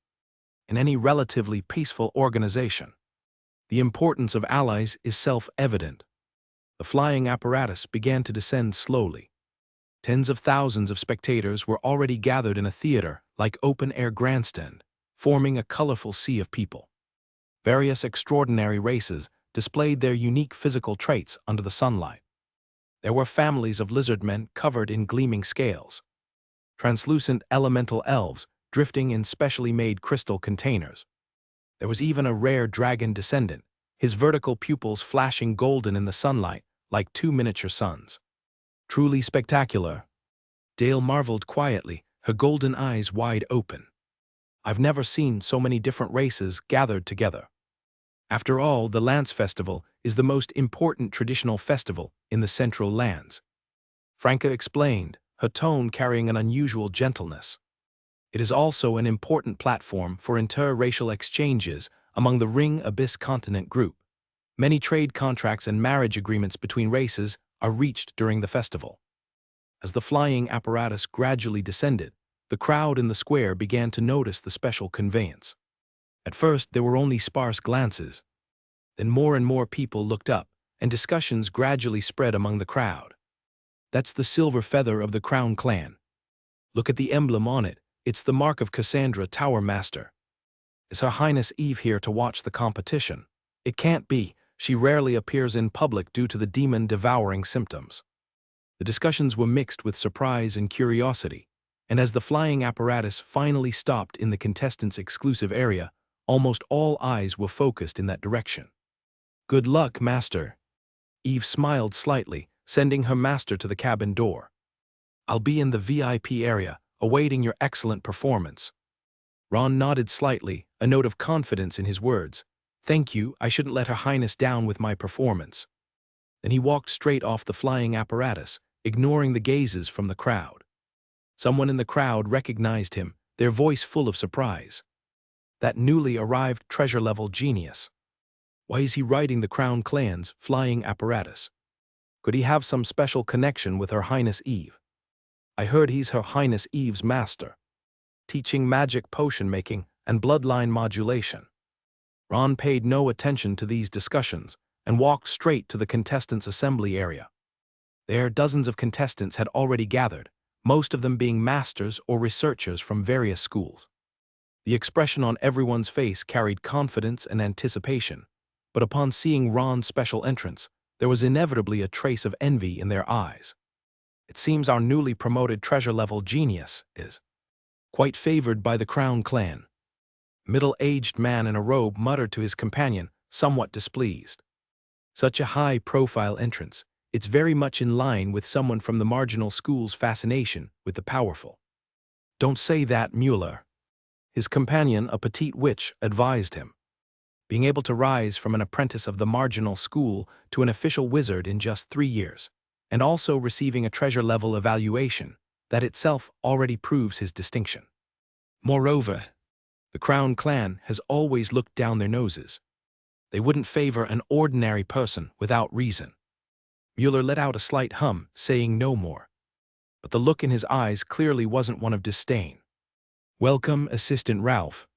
In any relatively peaceful organization, the importance of allies is self-evident. The flying apparatus began to descend slowly. Tens of thousands of spectators were already gathered in a theater like open-air grandstand, forming a colorful sea of people. Various extraordinary races displayed their unique physical traits under the sunlight. There were families of lizardmen covered in gleaming scales, translucent elemental elves drifting in specially made crystal containers. There was even a rare dragon descendant, his vertical pupils flashing golden in the sunlight like 2 miniature suns. Truly spectacular. Dale marveled quietly, her golden eyes wide open. I've never seen so many different races gathered together. After all, the Lance Festival is the most important traditional festival in the Central Lands. Franca explained, her tone carrying an unusual gentleness. It is also an important platform for interracial exchanges among the Ring Abyss Continent group. Many trade contracts and marriage agreements between races are reached during the festival. As the flying apparatus gradually descended, the crowd in the square began to notice the special conveyance. At first, there were only sparse glances. Then more and more people looked up, and discussions gradually spread among the crowd. That's the silver feather of the Crown clan. Look at the emblem on it. It's the mark of Cassandra, Tower Master. Is Her Highness Eve here to watch the competition? It can't be. She rarely appears in public due to the demon-devouring symptoms. The discussions were mixed with surprise and curiosity, and as the flying apparatus finally stopped in the contestants' exclusive area, almost all eyes were focused in that direction. "Good luck, Master." Eve smiled slightly, sending her master to the cabin door. "I'll be in the VIP area, awaiting your excellent performance." Ron nodded slightly, a note of confidence in his words. "Thank you, I shouldn't let Her Highness down with my performance." Then he walked straight off the flying apparatus, ignoring the gazes from the crowd. Someone in the crowd recognized him, their voice full of surprise. That newly arrived treasure-level genius. Why is he riding the Crown Clan's flying apparatus? Could he have some special connection with Her Highness Eve? I heard he's Her Highness Eve's master, teaching magic potion making and bloodline modulation. Ron paid no attention to these discussions and walked straight to the contestants' assembly area. There, dozens of contestants had already gathered, most of them being masters or researchers from various schools. The expression on everyone's face carried confidence and anticipation, but upon seeing Ron's special entrance, there was inevitably a trace of envy in their eyes. It seems our newly promoted treasure-level genius is quite favored by the Crown Clan. Middle-aged man in a robe muttered to his companion, somewhat displeased. Such a high-profile entrance, it's very much in line with someone from the marginal school's fascination with the powerful. "Don't say that, Mueller." His companion, a petite witch, advised him. Being able to rise from an apprentice of the marginal school to an official wizard in just 3 years, and also receiving a treasure-level evaluation, that itself already proves his distinction. Moreover, the Crown Clan has always looked down their noses. They wouldn't favor an ordinary person without reason. Mueller let out a slight hum, saying no more. But the look in his eyes clearly wasn't one of disdain. "Welcome, Assistant Ralph."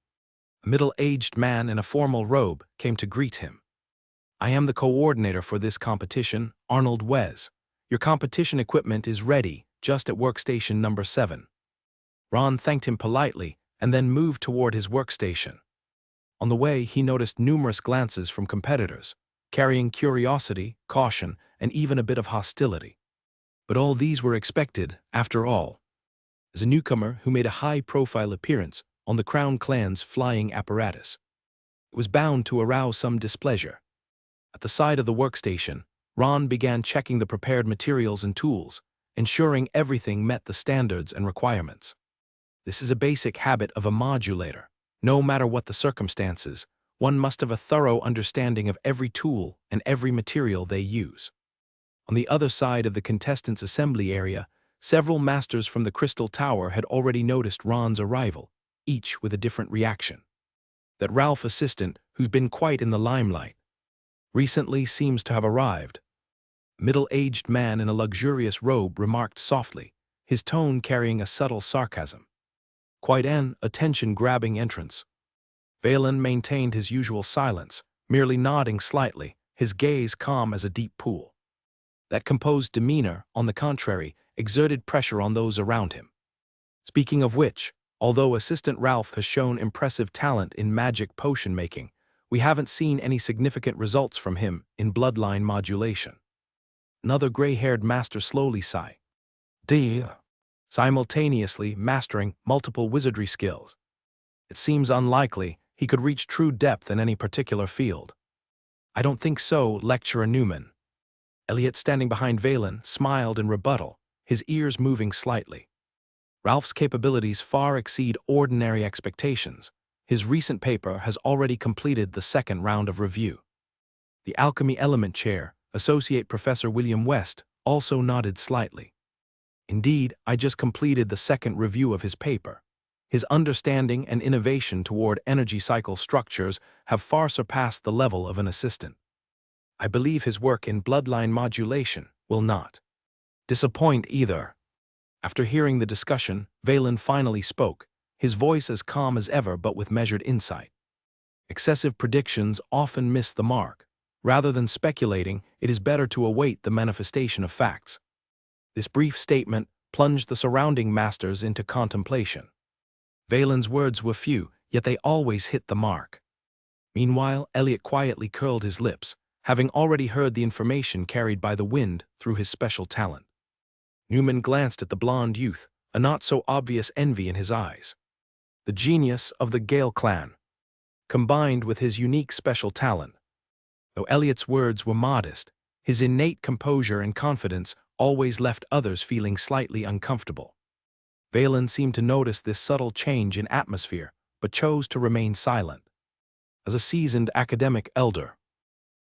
A middle-aged man in a formal robe came to greet him. "I am the coordinator for this competition, Arnold Wes. Your competition equipment is ready, just at workstation number 7. Ron thanked him politely and then moved toward his workstation. On the way, he noticed numerous glances from competitors, carrying curiosity, caution, and even a bit of hostility. But all these were expected, after all. As a newcomer who made a high-profile appearance on the Crown Clan's flying apparatus, it was bound to arouse some displeasure. At the side of the workstation, Ron began checking the prepared materials and tools, ensuring everything met the standards and requirements. This is a basic habit of a modulator. No matter what the circumstances, one must have a thorough understanding of every tool and every material they use. On the other side of the contestants' assembly area, several masters from the Crystal Tower had already noticed Ron's arrival, each with a different reaction. That Ralph assistant, who's been quite in the limelight, recently seems to have arrived. A middle-aged man in a luxurious robe remarked softly, his tone carrying a subtle sarcasm. Quite an attention-grabbing entrance. Valen maintained his usual silence, merely nodding slightly, his gaze calm as a deep pool. That composed demeanor, on the contrary, exerted pressure on those around him. Speaking of which, although Assistant Ralph has shown impressive talent in magic potion making, we haven't seen any significant results from him in bloodline modulation. Another gray-haired master slowly sighed. Simultaneously mastering multiple wizardry skills. It seems unlikely he could reach true depth in any particular field. "I don't think so, Lecturer Newman." Elliot, standing behind Valen, smiled in rebuttal, his ears moving slightly. Ralph's capabilities far exceed ordinary expectations. His recent paper has already completed the 2nd round of review. The Alchemy Element Chair, Associate Professor William West, also nodded slightly. "Indeed, I just completed the 2nd review of his paper. His understanding and innovation toward energy cycle structures have far surpassed the level of an assistant. I believe his work in bloodline modulation will not disappoint either." After hearing the discussion, Valen finally spoke, his voice as calm as ever but with measured insight. "Excessive predictions often miss the mark. Rather than speculating, it is better to await the manifestation of facts." This brief statement plunged the surrounding masters into contemplation. Valen's words were few, yet they always hit the mark. Meanwhile, Elliot quietly curled his lips, having already heard the information carried by the wind through his special talent. Newman glanced at the blond youth, a not-so-obvious envy in his eyes. The genius of the Gale clan, combined with his unique special talent. Though Elliot's words were modest, his innate composure and confidence always left others feeling slightly uncomfortable. Valen seemed to notice this subtle change in atmosphere, but chose to remain silent. As a seasoned academic elder,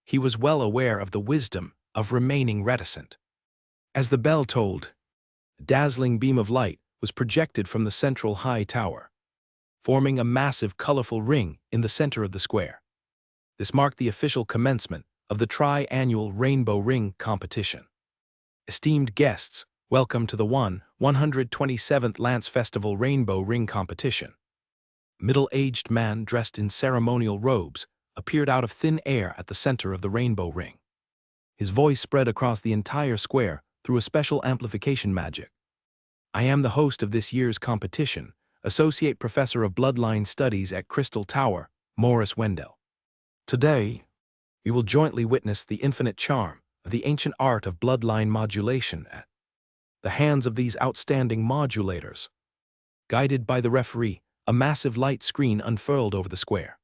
he was well aware of the wisdom of remaining reticent. As the bell tolled, a dazzling beam of light was projected from the central high tower, forming a massive, colorful ring in the center of the square. This marked the official commencement of the tri-annual Rainbow Ring competition. Esteemed guests, welcome to the 127th Lance Festival Rainbow Ring competition. A middle-aged man dressed in ceremonial robes appeared out of thin air at the center of the rainbow ring. His voice spread across the entire square through a special amplification magic. I am the host of this year's competition, Associate Professor of Bloodline Studies at Crystal Tower, Morris Wendell. Today, we will jointly witness the infinite charm of the ancient art of bloodline modulation at the hands of these outstanding modulators. Guided by the referee, a massive light screen unfurled over the square.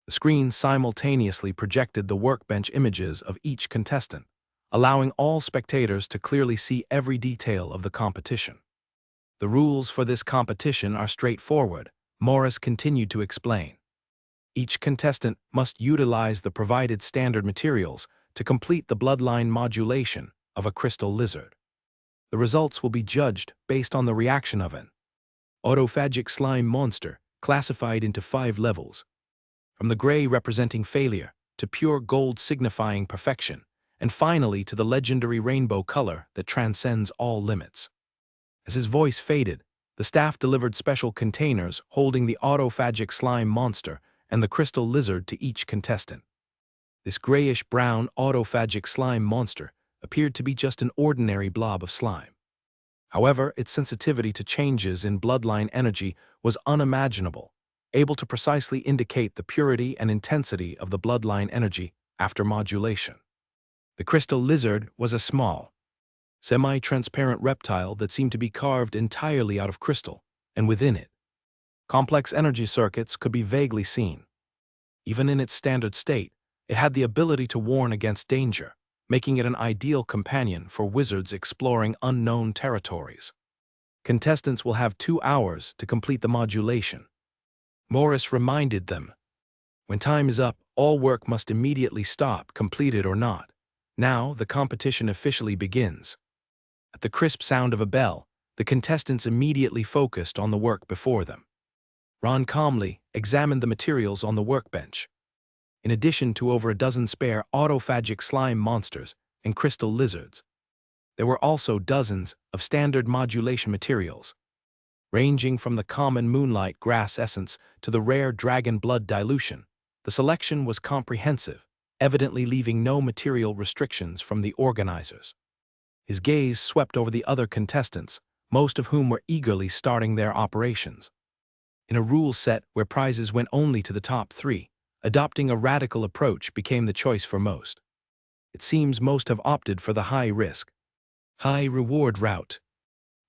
The screen simultaneously projected the workbench images of each contestant, allowing all spectators to clearly see every detail of the competition. The rules for this competition are straightforward, Morris continued to explain. Each contestant must utilize the provided standard materials to complete the bloodline modulation of a crystal lizard. The results will be judged based on the reaction of an autophagic slime monster classified into 5 levels, from the gray representing failure to pure gold signifying perfection, and finally to the legendary rainbow color that transcends all limits. As his voice faded, the staff delivered special containers holding the autophagic slime monster and the crystal lizard to each contestant. This grayish-brown autophagic slime monster appeared to be just an ordinary blob of slime. However, its sensitivity to changes in bloodline energy was unimaginable, able to precisely indicate the purity and intensity of the bloodline energy after modulation. The crystal lizard was a small, semi-transparent reptile that seemed to be carved entirely out of crystal, and within it, complex energy circuits could be vaguely seen. Even in its standard state, it had the ability to warn against danger, making it an ideal companion for wizards exploring unknown territories. Contestants will have 2 hours to complete the modulation. Morris reminded them. When time is up, all work must immediately stop, completed or not. Now, the competition officially begins. At the crisp sound of a bell, the contestants immediately focused on the work before them. Ron calmly examined the materials on the workbench. In addition to over a dozen spare autophagic slime monsters and crystal lizards, there were also dozens of standard modulation materials, ranging from the common moonlight grass essence to the rare dragon blood dilution. The selection was comprehensive, evidently leaving no material restrictions from the organizers. His gaze swept over the other contestants, most of whom were eagerly starting their operations. In a rule set where prizes went only to the top 3, adopting a radical approach became the choice for most. It seems most have opted for the high-risk, high-reward route.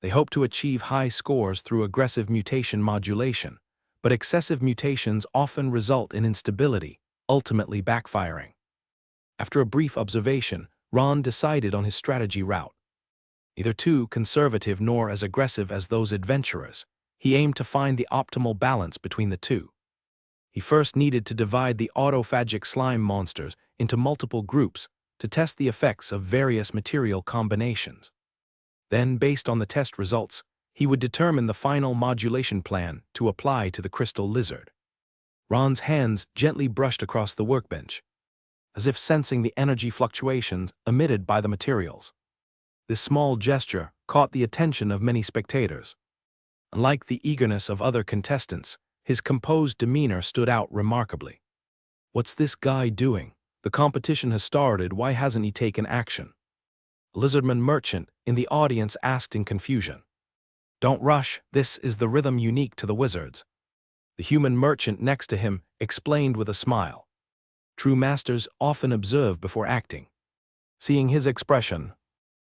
They hope to achieve high scores through aggressive mutation modulation, but excessive mutations often result in instability, ultimately backfiring. After a brief observation, Ron decided on his strategy route. Neither too conservative nor as aggressive as those adventurers, he aimed to find the optimal balance between the two. He first needed to divide the autophagic slime monsters into multiple groups to test the effects of various material combinations. Then, based on the test results, he would determine the final modulation plan to apply to the crystal lizard. Ron's hands gently brushed across the workbench, as if sensing the energy fluctuations emitted by the materials. This small gesture caught the attention of many spectators. Unlike the eagerness of other contestants, his composed demeanor stood out remarkably. What's this guy doing? The competition has started, why hasn't he taken action? A lizardman merchant in the audience asked in confusion. Don't rush, this is the rhythm unique to the wizards. The human merchant next to him explained with a smile. True masters often observe before acting. Seeing his expression,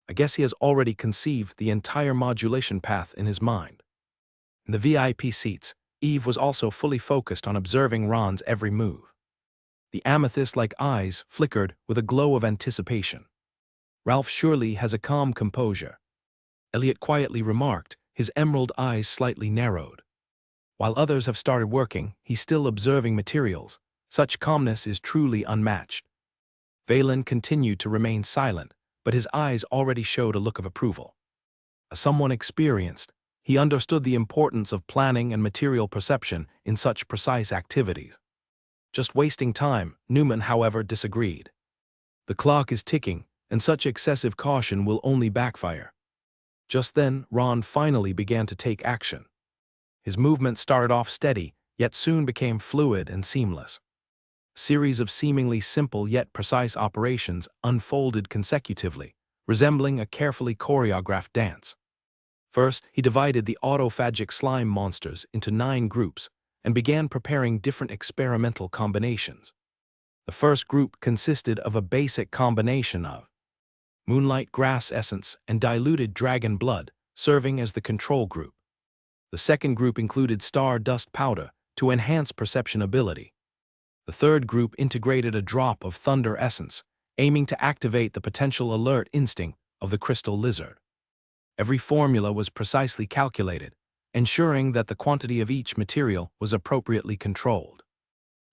I guess he has already conceived the entire modulation path in his mind. In the VIP seats, Eve was also fully focused on observing Ron's every move. The amethyst-like eyes flickered with a glow of anticipation. Ralph surely has a calm composure, Elliot quietly remarked, his emerald eyes slightly narrowed. While others have started working, he's still observing materials. Such calmness is truly unmatched. Valen continued to remain silent, but his eyes already showed a look of approval. As someone experienced, he understood the importance of planning and material perception in such precise activities. Just wasting time, Newman, however, disagreed. The clock is ticking, and such excessive caution will only backfire. Just then, Ron finally began to take action. His movement started off steady, yet soon became fluid and seamless. A series of seemingly simple yet precise operations unfolded consecutively, resembling a carefully choreographed dance. First, he divided the autophagic slime monsters into 9 groups and began preparing different experimental combinations. The first group consisted of a basic combination of moonlight grass essence and diluted dragon blood, serving as the control group. The second group included star dust powder to enhance perception ability. The third group integrated a drop of thunder essence, aiming to activate the potential alert instinct of the crystal lizard. Every formula was precisely calculated, ensuring that the quantity of each material was appropriately controlled,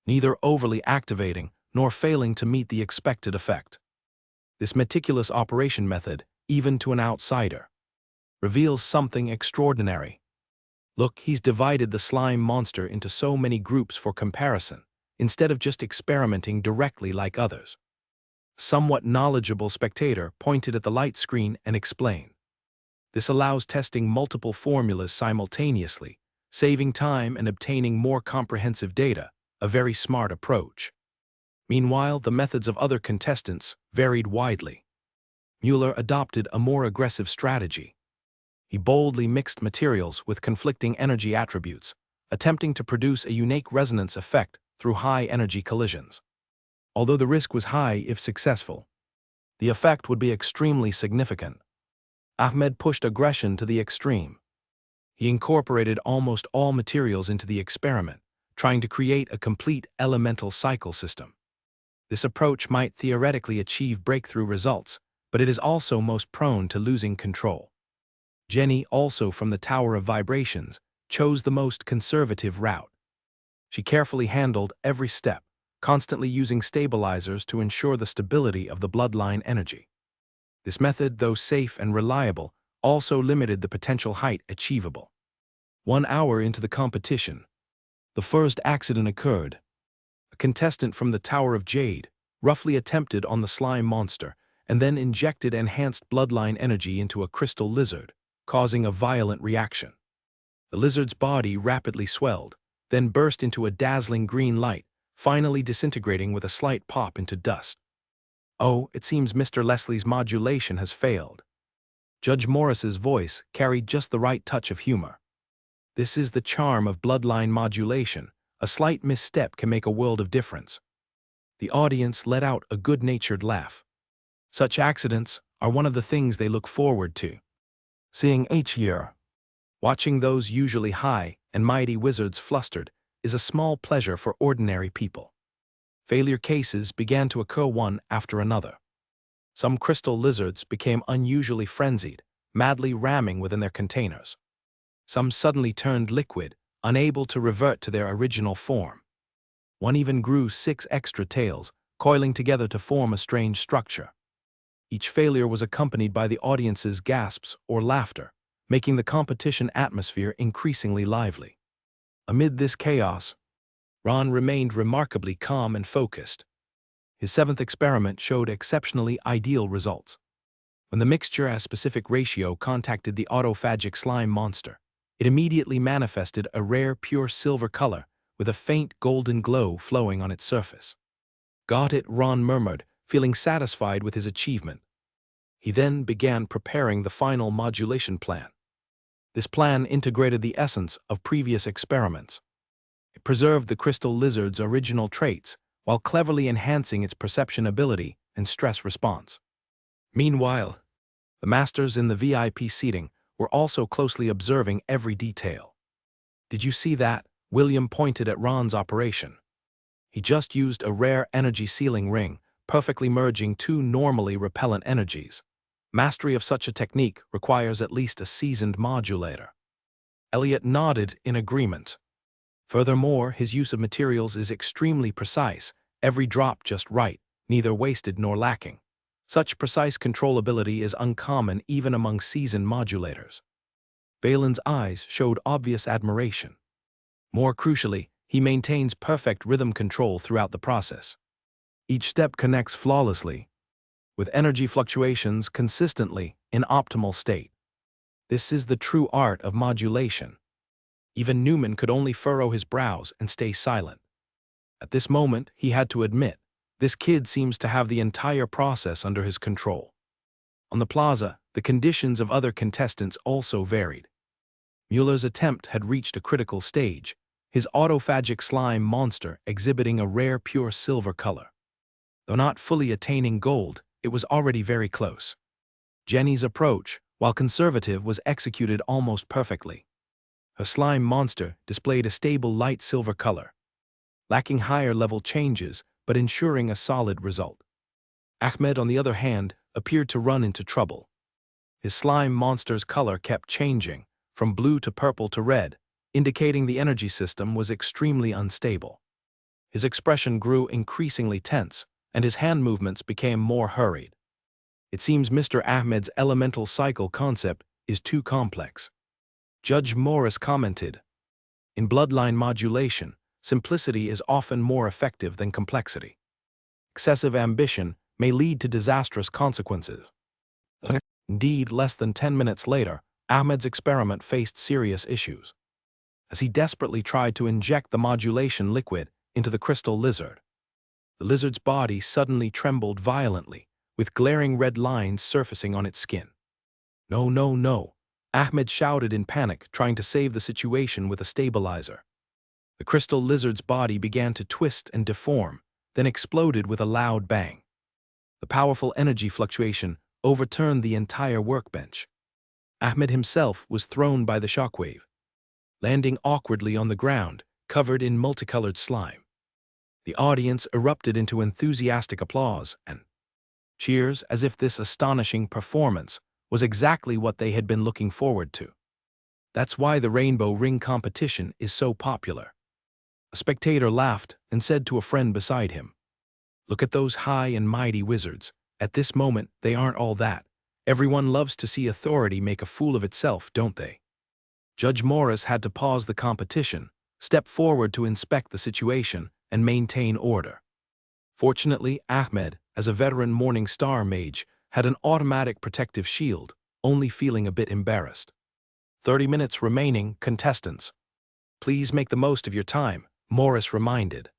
neither overly activating nor failing to meet the expected effect. This meticulous operation method, even to an outsider, reveals something extraordinary. Look, he's divided the slime monster into so many groups for comparison, instead of just experimenting directly like others. A somewhat knowledgeable spectator pointed at the light screen and explained. This allows testing multiple formulas simultaneously, saving time and obtaining more comprehensive data, a very smart approach. Meanwhile, the methods of other contestants varied widely. Mueller adopted a more aggressive strategy. He boldly mixed materials with conflicting energy attributes, attempting to produce a unique resonance effect through high-energy collisions. Although the risk was high if successful, the effect would be extremely significant. Ahmed pushed aggression to the extreme. He incorporated almost all materials into the experiment, trying to create a complete elemental cycle system. This approach might theoretically achieve breakthrough results, but it is also most prone to losing control. Jenny, also from the Tower of Vibrations, chose the most conservative route. She carefully handled every step, constantly using stabilizers to ensure the stability of the bloodline energy. This method, though safe and reliable, also limited the potential height achievable. 1 hour into the competition, the first accident occurred. A contestant from the Tower of Jade roughly attempted on the slime monster and then injected enhanced bloodline energy into a crystal lizard, causing a violent reaction. The lizard's body rapidly swelled, then burst into a dazzling green light, finally disintegrating with a slight pop into dust. Oh, it seems Mr. Leslie's modulation has failed. Judge Morris's voice carried just the right touch of humor. This is the charm of bloodline modulation. A slight misstep can make a world of difference. The audience let out a good-natured laugh. Such accidents are one of the things they look forward to seeing each year. Watching those usually high and mighty wizards flustered is a small pleasure for ordinary people. Failure cases began to occur one after another. Some crystal lizards became unusually frenzied, madly ramming within their containers. Some suddenly turned liquid, unable to revert to their original form. One even grew 6 extra tails, coiling together to form a strange structure. Each failure was accompanied by the audience's gasps or laughter, making the competition atmosphere increasingly lively. Amid this chaos, Ron remained remarkably calm and focused. His 7th experiment showed exceptionally ideal results. When the mixture as specific ratio contacted the autophagic slime monster, it immediately manifested a rare pure silver color with a faint golden glow flowing on its surface. Got it, Ron murmured, feeling satisfied with his achievement. He then began preparing the final modulation plan. This plan integrated the essence of previous experiments. It preserved the crystal lizard's original traits while cleverly enhancing its perception ability and stress response. Meanwhile, The masters in the VIP seating were also closely observing every detail. "Did you see that?" William pointed at Ron's operation. He just used a rare energy sealing ring, perfectly merging two normally repellent energies. Mastery of such a technique requires at least a seasoned modulator. Elliot nodded in agreement. Furthermore, his use of materials is extremely precise, every drop just right, neither wasted nor lacking. Such precise controllability is uncommon even among seasoned modulators. Valen's eyes showed obvious admiration. More crucially, he maintains perfect rhythm control throughout the process. Each step connects flawlessly, with energy fluctuations consistently in optimal state. This is the true art of modulation. Even Newman could only furrow his brows and stay silent. At this moment, he had to admit, this kid seems to have the entire process under his control. On the plaza, the conditions of other contestants also varied. Mueller's attempt had reached a critical stage, his autophagic slime monster exhibiting a rare pure silver color. Though not fully attaining gold, it was already very close. Jenny's approach, while conservative, was executed almost perfectly. Her slime monster displayed a stable light silver color, lacking higher-level changes but ensuring a solid result. Ahmed, on the other hand, appeared to run into trouble. His slime monster's color kept changing, from blue to purple to red, indicating the energy system was extremely unstable. His expression grew increasingly tense, and his hand movements became more hurried. It seems Mr. Ahmed's elemental cycle concept is too complex. Judge Morris commented, "In bloodline modulation, simplicity is often more effective than complexity. Excessive ambition may lead to disastrous consequences." Indeed, less than 10 minutes later, Ahmed's experiment faced serious issues. As he desperately tried to inject the modulation liquid into the crystal lizard, the lizard's body suddenly trembled violently, with glaring red lines surfacing on its skin. "No, no, no," Ahmed shouted in panic, trying to save the situation with a stabilizer. The crystal lizard's body began to twist and deform, then exploded with a loud bang. The powerful energy fluctuation overturned the entire workbench. Ahmed himself was thrown by the shockwave, landing awkwardly on the ground, covered in multicolored slime. The audience erupted into enthusiastic applause and cheers as if this astonishing performance was exactly what they had been looking forward to. That's why the Rainbow Ring competition is so popular. A spectator laughed and said to a friend beside him, "Look at those high and mighty wizards. At this moment, they aren't all that. Everyone loves to see authority make a fool of itself, don't they?" Judge Morris had to pause the competition, step forward to inspect the situation, and maintain order. Fortunately, Ahmed, as a veteran Morning Star mage, had an automatic protective shield, only feeling a bit embarrassed. 30 minutes remaining, contestants. "Please make the most of your time," Morris reminded.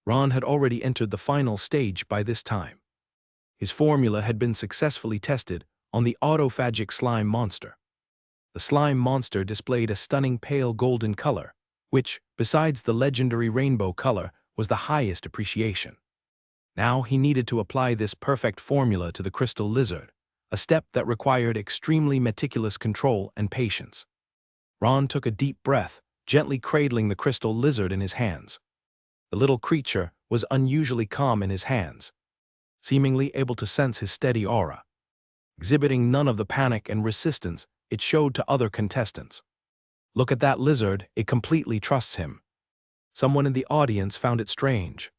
Ron had already entered the final stage by this time. His formula had been successfully tested on the autophagic slime monster. The slime monster displayed a stunning pale golden color, which, besides the legendary rainbow color, was the highest appreciation. Now he needed to apply this perfect formula to the crystal lizard, a step that required extremely meticulous control and patience. Ron took a deep breath, gently cradling the crystal lizard in his hands. The little creature was unusually calm in his hands, seemingly able to sense his steady aura. Exhibiting none of the panic and resistance it showed to other contestants. "Look at that lizard, it completely trusts him." Someone in the audience found it strange.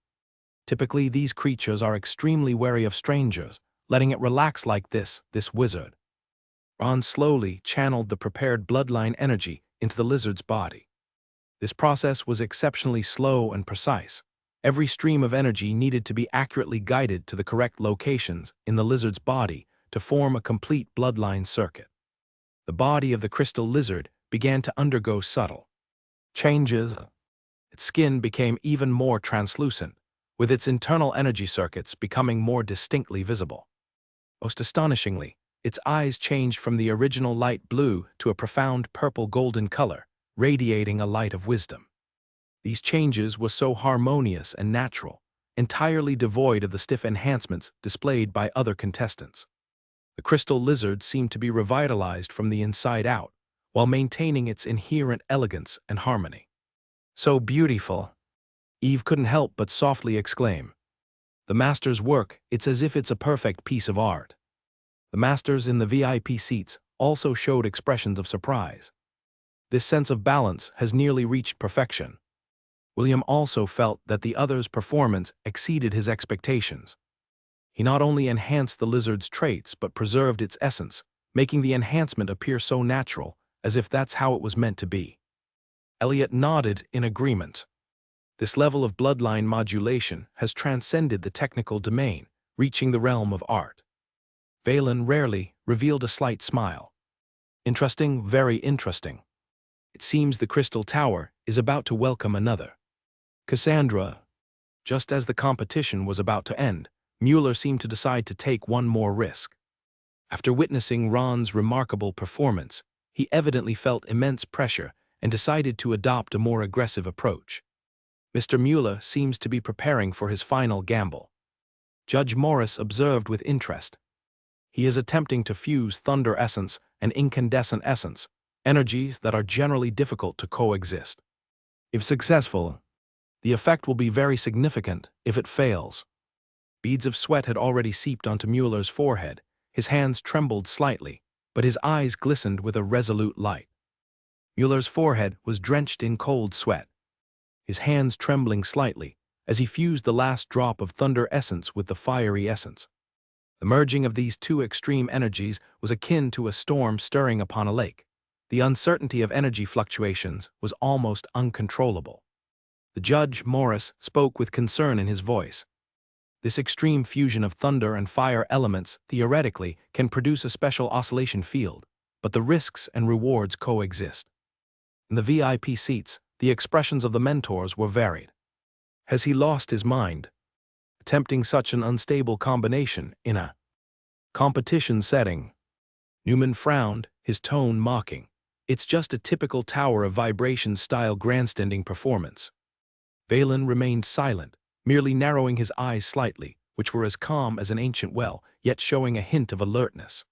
Typically, these creatures are extremely wary of strangers, letting it relax like this wizard. Ron slowly channeled the prepared bloodline energy into the lizard's body. This process was exceptionally slow and precise. Every stream of energy needed to be accurately guided to the correct locations in the lizard's body to form a complete bloodline circuit. The body of the crystal lizard began to undergo subtle changes. Its skin became even more translucent, with its internal energy circuits becoming more distinctly visible. Most astonishingly, its eyes changed from the original light blue to a profound purple-golden color, radiating a light of wisdom. These changes were so harmonious and natural, entirely devoid of the stiff enhancements displayed by other contestants. The crystal lizard seemed to be revitalized from the inside out, while maintaining its inherent elegance and harmony. "So beautiful," Eve couldn't help but softly exclaim. "The master's work, it's as if it's a perfect piece of art." The masters in the VIP seats also showed expressions of surprise. This sense of balance has nearly reached perfection. William also felt that the other's performance exceeded his expectations. He not only enhanced the lizard's traits but preserved its essence, making the enhancement appear so natural, as if that's how it was meant to be. Elliot nodded in agreement. This level of bloodline modulation has transcended the technical domain, reaching the realm of art. Valen rarely revealed a slight smile. "Interesting, very interesting. It seems the Crystal Tower is about to welcome another." Cassandra. Just as the competition was about to end, Mueller seemed to decide to take one more risk. After witnessing Ron's remarkable performance, he evidently felt immense pressure and decided to adopt a more aggressive approach. Mr. Mueller seems to be preparing for his final gamble. Judge Morris observed with interest. He is attempting to fuse thunder essence and incandescent essence, energies that are generally difficult to coexist. If successful, the effect will be very significant. If it fails, beads of sweat had already seeped onto Mueller's forehead. His hands trembled slightly, but his eyes glistened with a resolute light. Mueller's forehead was drenched in cold sweat, his hands trembling slightly as he fused the last drop of thunder essence with the fiery essence. The merging of these two extreme energies was akin to a storm stirring upon a lake. The uncertainty of energy fluctuations was almost uncontrollable. The Judge Morris spoke with concern in his voice. This extreme fusion of thunder and fire elements theoretically can produce a special oscillation field, but the risks and rewards coexist. In the VIP seats, the expressions of the mentors were varied. Has he lost his mind? Attempting such an unstable combination in a competition setting? Newman frowned, his tone mocking. It's just a typical Tower of Vibration-style grandstanding performance. Valen remained silent, merely narrowing his eyes slightly, which were as calm as an ancient well, yet showing a hint of alertness.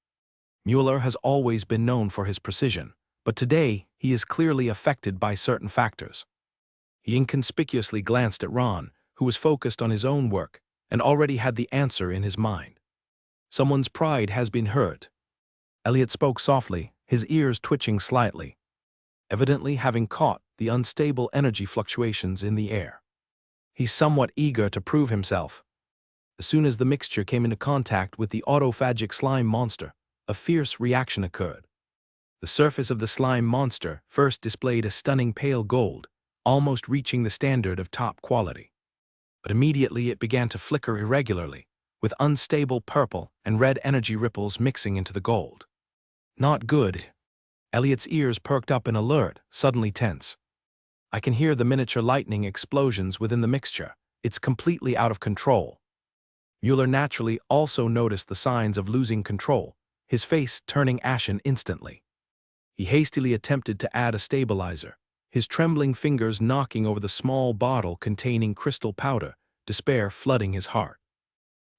Mueller has always been known for his precision, but today he is clearly affected by certain factors. He inconspicuously glanced at Ron, who was focused on his own work and already had the answer in his mind. Someone's pride has been hurt. Elliot spoke softly, his ears twitching slightly, evidently having caught the unstable energy fluctuations in the air. He's somewhat eager to prove himself. As soon as the mixture came into contact with the autophagic slime monster, a fierce reaction occurred. The surface of the slime monster first displayed a stunning pale gold, almost reaching the standard of top quality. But immediately it began to flicker irregularly, with unstable purple and red energy ripples mixing into the gold. Not good. Elliot's ears perked up in alert, suddenly tense. I can hear the miniature lightning explosions within the mixture. It's completely out of control. Mueller naturally also noticed the signs of losing control, his face turning ashen instantly. He hastily attempted to add a stabilizer, his trembling fingers knocking over the small bottle containing crystal powder, despair flooding his heart.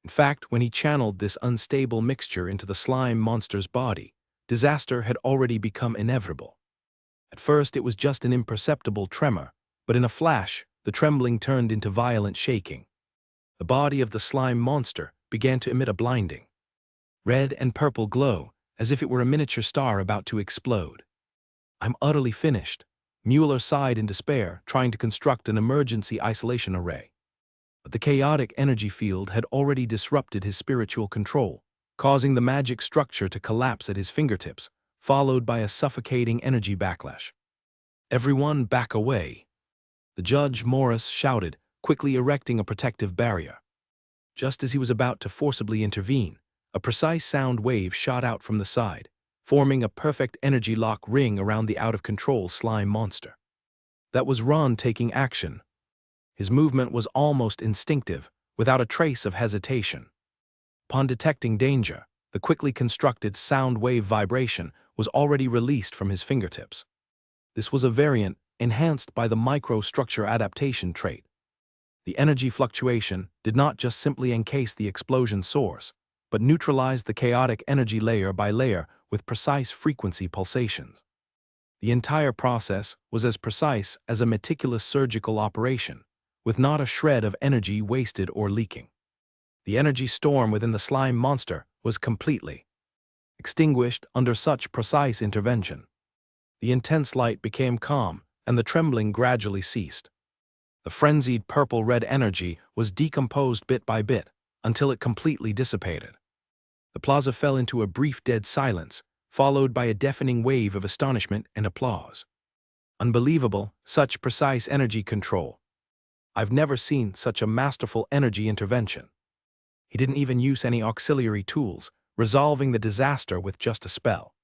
In fact, when he channeled this unstable mixture into the slime monster's body, disaster had already become inevitable. At first it was just an imperceptible tremor, but in a flash, the trembling turned into violent shaking. The body of the slime monster began to emit a blinding red and purple glow, as if it were a miniature star about to explode. I'm utterly finished. Mueller sighed in despair, trying to construct an emergency isolation array. But the chaotic energy field had already disrupted his spiritual control, causing the magic structure to collapse at his fingertips, followed by a suffocating energy backlash. Everyone back away. The Judge Morris shouted, quickly erecting a protective barrier. Just as he was about to forcibly intervene, a precise sound wave shot out from the side, forming a perfect energy lock ring around the out-of-control slime monster. That was Ron taking action. His movement was almost instinctive, without a trace of hesitation. Upon detecting danger, the quickly constructed sound wave vibration was already released from his fingertips. This was a variant enhanced by the microstructure adaptation trait. The energy fluctuation did not just simply encase the explosion source, but neutralized the chaotic energy layer by layer with precise frequency pulsations. The entire process was as precise as a meticulous surgical operation, with not a shred of energy wasted or leaking. The energy storm within the slime monster was completely extinguished under such precise intervention. The intense light became calm, and the trembling gradually ceased. The frenzied purple-red energy was decomposed bit by bit, until it completely dissipated. The plaza fell into a brief dead silence, followed by a deafening wave of astonishment and applause. Unbelievable, such precise energy control. I've never seen such a masterful energy intervention. He didn't even use any auxiliary tools, resolving the disaster with just a spell.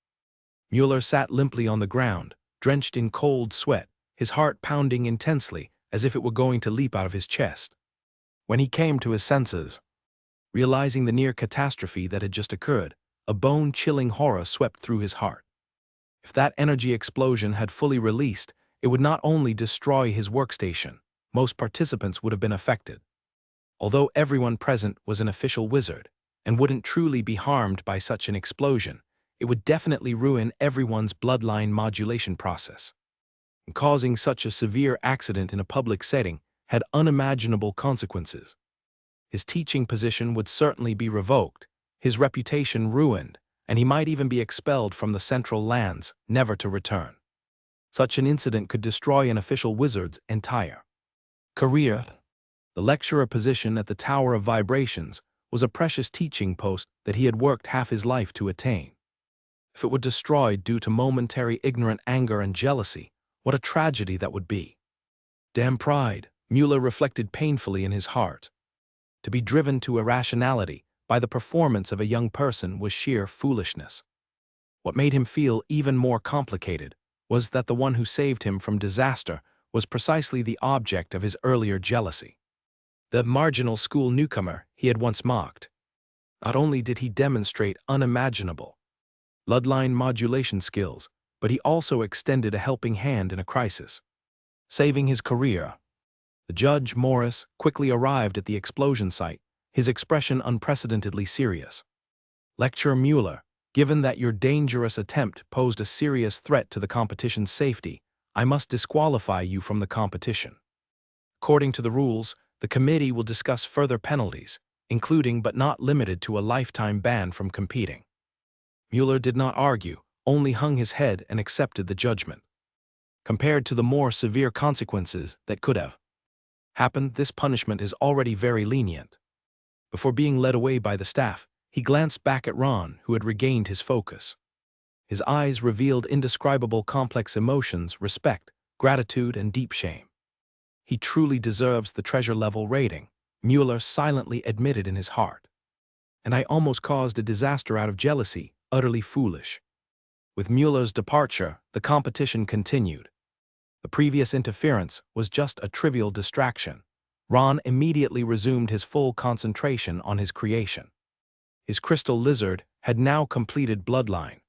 Mueller sat limply on the ground, drenched in cold sweat, his heart pounding intensely as if it were going to leap out of his chest. When he came to his senses, realizing the near catastrophe that had just occurred, a bone-chilling horror swept through his heart. If that energy explosion had fully released, it would not only destroy his workstation, most participants would have been affected. Although everyone present was an official wizard, and wouldn't truly be harmed by such an explosion, it would definitely ruin everyone's bloodline modulation process. And causing such a severe accident in a public setting had unimaginable consequences. His teaching position would certainly be revoked, his reputation ruined, and he might even be expelled from the Central Lands, never to return. Such an incident could destroy an official wizard's entire career. The lecturer position at the Tower of Vibrations was a precious teaching post that he had worked half his life to attain. If it were destroyed due to momentary ignorant anger and jealousy, what a tragedy that would be. Damn pride, Mueller reflected painfully in his heart. To be driven to irrationality by the performance of a young person was sheer foolishness. What made him feel even more complicated was that the one who saved him from disaster was precisely the object of his earlier jealousy. The marginal school newcomer he had once mocked. Not only did he demonstrate unimaginable bloodline modulation skills, but he also extended a helping hand in a crisis, saving his career. The judge, Morris, quickly arrived at the explosion site, his expression unprecedentedly serious. Lecturer Mueller, given that your dangerous attempt posed a serious threat to the competition's safety, I must disqualify you from the competition. According to the rules, the committee will discuss further penalties, including but not limited to a lifetime ban from competing. Mueller did not argue, only hung his head and accepted the judgment. Compared to the more severe consequences that could have happened, this punishment is already very lenient. Before being led away by the staff, he glanced back at Ron, who had regained his focus. His eyes revealed indescribable complex emotions, respect, gratitude, and deep shame. He truly deserves the treasure-level rating, Mueller silently admitted in his heart. And I almost caused a disaster out of jealousy, utterly foolish. With Mueller's departure, the competition continued. The previous interference was just a trivial distraction. Ron immediately resumed his full concentration on his creation. His crystal lizard had now completed bloodline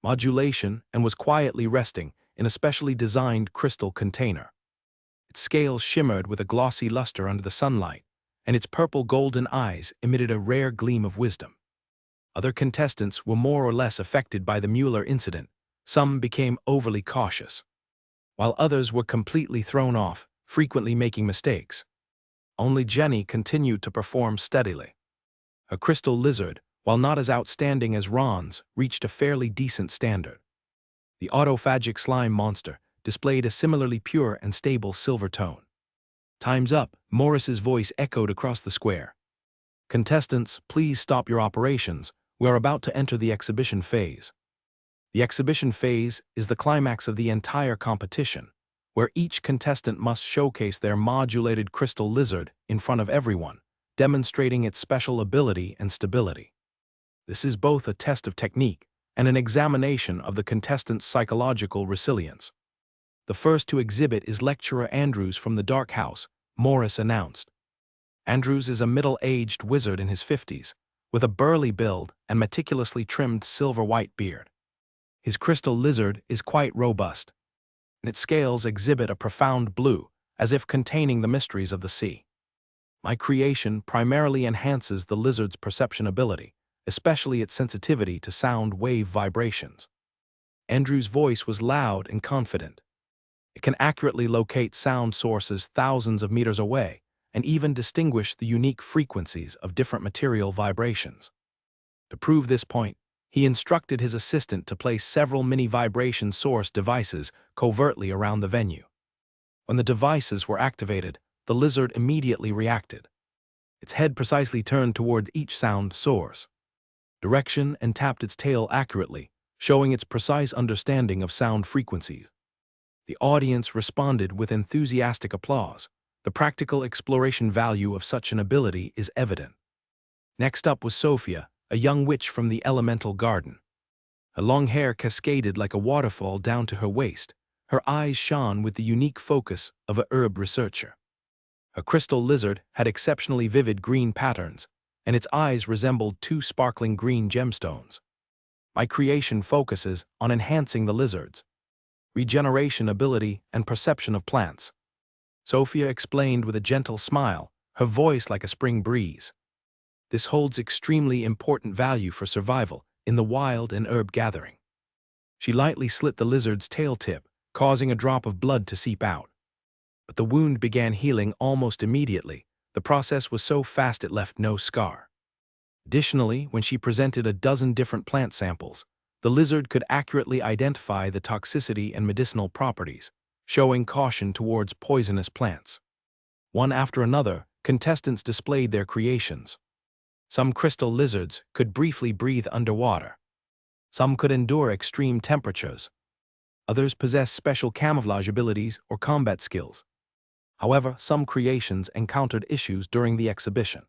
modulation and was quietly resting in a specially designed crystal container. Its scales shimmered with a glossy luster under the sunlight, and its purple-golden eyes emitted a rare gleam of wisdom. Other contestants were more or less affected by the Mueller incident. Some became overly cautious, while others were completely thrown off, frequently making mistakes. Only Jenny continued to perform steadily. Her crystal lizard, while not as outstanding as Ron's, reached a fairly decent standard. The autophagic slime monster displayed a similarly pure and stable silver tone. Time's up, Morris's voice echoed across the square. Contestants, please stop your operations. We are about to enter the exhibition phase. The exhibition phase is the climax of the entire competition, where each contestant must showcase their modulated crystal lizard in front of everyone, demonstrating its special ability and stability. This is both a test of technique and an examination of the contestant's psychological resilience. The first to exhibit is Lecturer Andrews from the Dark House, Morris announced. Andrews is a middle-aged wizard in his 50s, with a burly build and meticulously trimmed silver-white beard. His crystal lizard is quite robust, and its scales exhibit a profound blue, as if containing the mysteries of the sea. My creation primarily enhances the lizard's perception ability, especially its sensitivity to sound wave vibrations. Andrew's voice was loud and confident. It can accurately locate sound sources thousands of meters away and even distinguish the unique frequencies of different material vibrations. To prove this point, he instructed his assistant to place several mini vibration source devices covertly around the venue. When the devices were activated, the lizard immediately reacted. Its head precisely turned toward each sound source direction and tapped its tail accurately, showing its precise understanding of sound frequencies. The audience responded with enthusiastic applause. The practical exploration value of such an ability is evident. Next up was Sophia, a young witch from the elemental garden. Her long hair cascaded like a waterfall down to her waist. Her eyes shone with the unique focus of a herb researcher. Her crystal lizard had exceptionally vivid green patterns, and its eyes resembled two sparkling green gemstones. My creation focuses on enhancing the lizard's regeneration ability and perception of plants. Sophia explained with a gentle smile, her voice like a spring breeze. This holds extremely important value for survival in the wild and herb gathering. She lightly slit the lizard's tail tip, causing a drop of blood to seep out. But the wound began healing almost immediately. The process was so fast it left no scar. Additionally, when she presented a dozen different plant samples, the lizard could accurately identify the toxicity and medicinal properties, showing caution towards poisonous plants. One after another, contestants displayed their creations. Some crystal lizards could briefly breathe underwater. Some could endure extreme temperatures. Others possessed special camouflage abilities or combat skills. However, some creations encountered issues during the exhibition.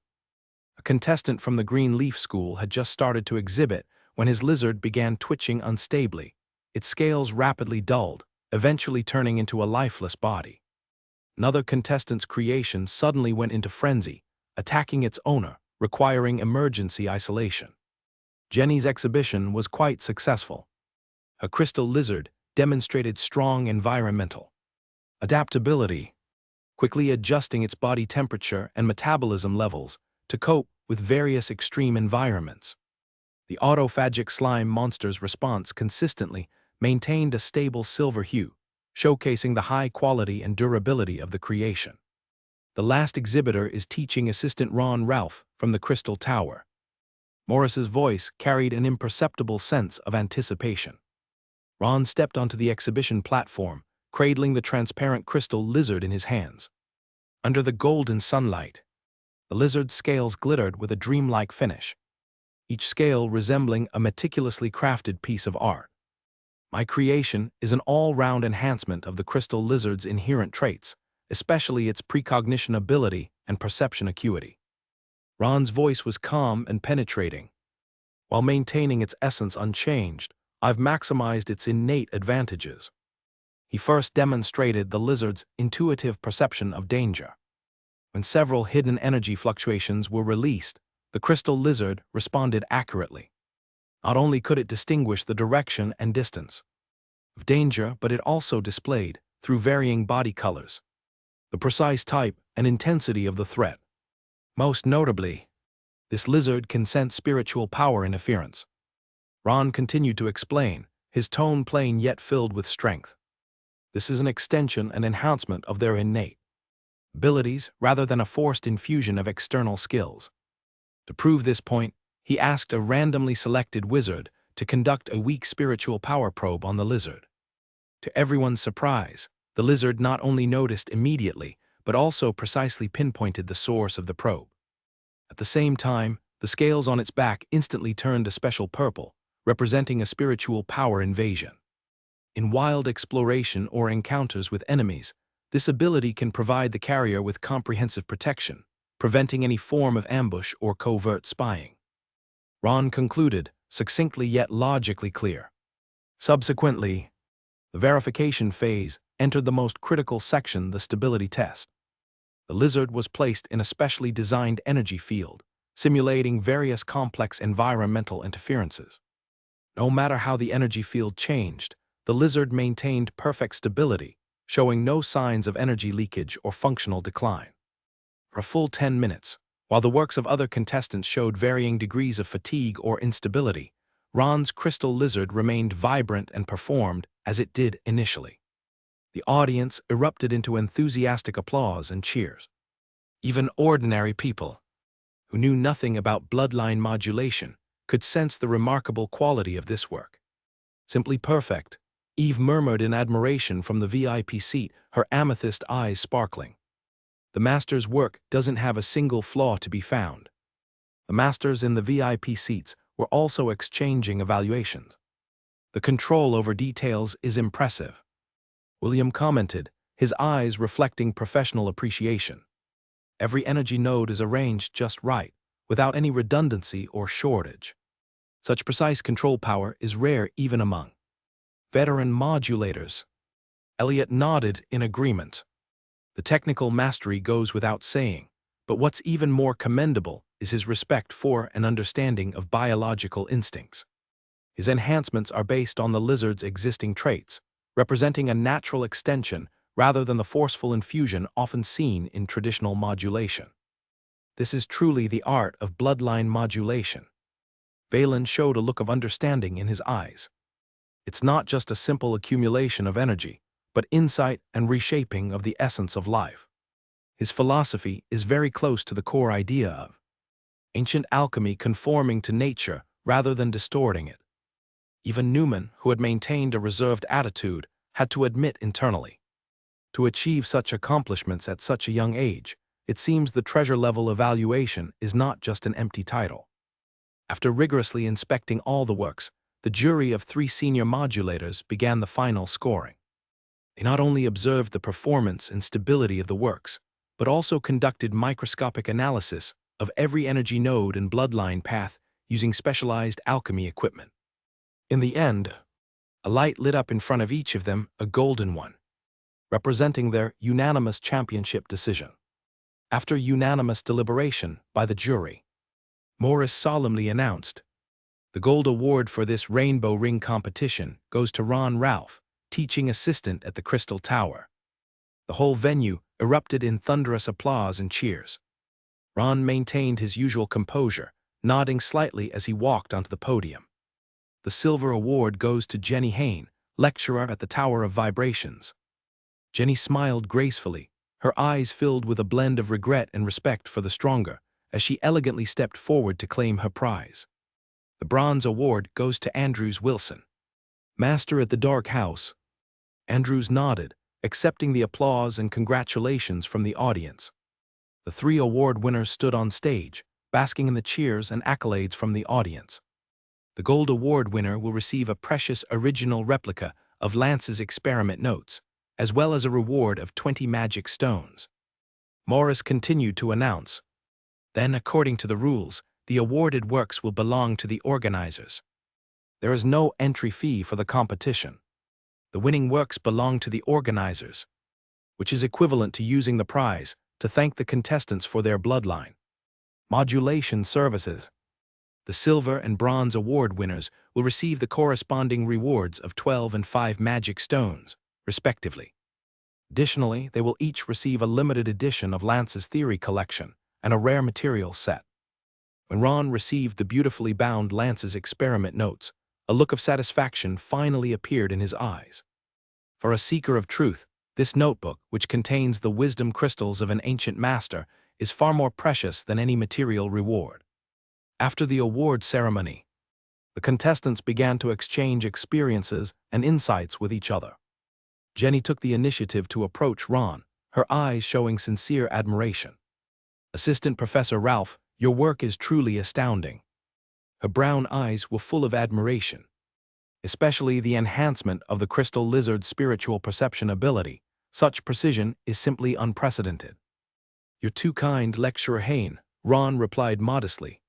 A contestant from the Green Leaf School had just started to exhibit when his lizard began twitching unstably. Its scales rapidly dulled, eventually turning into a lifeless body. Another contestant's creation suddenly went into frenzy, attacking its owner, requiring emergency isolation. Jenny's exhibition was quite successful. Her crystal lizard demonstrated strong environmental adaptability, quickly adjusting its body temperature and metabolism levels to cope with various extreme environments. The autophagic slime monster's response consistently maintained a stable silver hue, showcasing the high quality and durability of the creation. The last exhibitor is teaching assistant Ron Ralph from the Crystal Tower. Morris's voice carried an imperceptible sense of anticipation. Ron stepped onto the exhibition platform, cradling the transparent crystal lizard in his hands. Under the golden sunlight, the lizard's scales glittered with a dreamlike finish, each scale resembling a meticulously crafted piece of art. My creation is an all-round enhancement of the crystal lizard's inherent traits, especially its precognition ability and perception acuity. Ron's voice was calm and penetrating. While maintaining its essence unchanged, I've maximized its innate advantages. He first demonstrated the lizard's intuitive perception of danger. When several hidden energy fluctuations were released, the crystal lizard responded accurately. Not only could it distinguish the direction and distance of danger, but it also displayed, through varying body colors, the precise type and intensity of the threat. Most notably, this lizard can sense spiritual power interference. Ron continued to explain, his tone plain yet filled with strength. This is an extension and enhancement of their innate abilities rather than a forced infusion of external skills. To prove this point, he asked a randomly selected wizard to conduct a weak spiritual power probe on the lizard. To everyone's surprise, the lizard not only noticed immediately, but also precisely pinpointed the source of the probe. At the same time, the scales on its back instantly turned a special purple, representing a spiritual power invasion. In wild exploration or encounters with enemies, this ability can provide the carrier with comprehensive protection, preventing any form of ambush or covert spying. Ron concluded, succinctly yet logically clear. Subsequently, the verification phase entered the most critical section, the stability test. The lizard was placed in a specially designed energy field, simulating various complex environmental interferences. No matter how the energy field changed, the lizard maintained perfect stability, showing no signs of energy leakage or functional decline. For a full 10 minutes, While the works of other contestants showed varying degrees of fatigue or instability, Ron's crystal lizard remained vibrant and performed as it did initially. The audience erupted into enthusiastic applause and cheers. Even ordinary people, who knew nothing about bloodline modulation, could sense the remarkable quality of this work. Simply perfect, Eve murmured in admiration from the VIP seat, her amethyst eyes sparkling. The master's work doesn't have a single flaw to be found. The masters in the VIP seats were also exchanging evaluations. The control over details is impressive, William commented, his eyes reflecting professional appreciation. Every energy node is arranged just right, without any redundancy or shortage. Such precise control power is rare even among veteran modulators. Elliot nodded in agreement. The technical mastery goes without saying, but what's even more commendable is his respect for and understanding of biological instincts. His enhancements are based on the lizard's existing traits, representing a natural extension rather than the forceful infusion often seen in traditional modulation. This is truly the art of bloodline modulation. Valen showed a look of understanding in his eyes. It's not just a simple accumulation of energy, but insight and reshaping of the essence of life. His philosophy is very close to the core idea of ancient alchemy conforming to nature rather than distorting it. Even Newman, who had maintained a reserved attitude, had to admit internally. To achieve such accomplishments at such a young age, it seems the treasure-level evaluation is not just an empty title. After rigorously inspecting all the works, the jury of 3 senior modulators began the final scoring. They not only observed the performance and stability of the works, but also conducted microscopic analysis of every energy node and bloodline path using specialized alchemy equipment. In the end, a light lit up in front of each of them, a golden one, representing their unanimous championship decision. After unanimous deliberation by the jury, Morris solemnly announced, "The gold award for this Rainbow Ring competition goes to Ron Ralph, teaching assistant at the Crystal Tower." The whole venue erupted in thunderous applause and cheers. Ron maintained his usual composure, nodding slightly as he walked onto the podium. The silver award goes to Jenny Hain, lecturer at the Tower of Vibrations. Jenny smiled gracefully, her eyes filled with a blend of regret and respect for the stronger, as she elegantly stepped forward to claim her prize. The bronze award goes to Andrews Wilson, master at the Dark House. Andrews nodded, accepting the applause and congratulations from the audience. The 3 award winners stood on stage, basking in the cheers and accolades from the audience. The gold award winner will receive a precious original replica of Lance's experiment notes, as well as a reward of 20 magic stones. Morris continued to announce, "Then, according to the rules, the awarded works will belong to the organizers. There is no entry fee for the competition. The winning works belong to the organizers, which is equivalent to using the prize to thank the contestants for their bloodline modulation services. The silver and bronze award winners will receive the corresponding rewards of 12 and 5 magic stones, respectively. Additionally, they will each receive a limited edition of Lance's Theory collection and a rare material set." When Ron received the beautifully bound Lance's experiment notes, a look of satisfaction finally appeared in his eyes. For a seeker of truth, this notebook, which contains the wisdom crystals of an ancient master, is far more precious than any material reward. After the award ceremony, the contestants began to exchange experiences and insights with each other. Jenny took the initiative to approach Ron, her eyes showing sincere admiration. "Assistant Professor Ralph, your work is truly astounding." Her brown eyes were full of admiration, especially the enhancement of the crystal lizard's spiritual perception ability. Such precision is simply unprecedented. "You're too kind, Lecturer Hain," Ron replied modestly.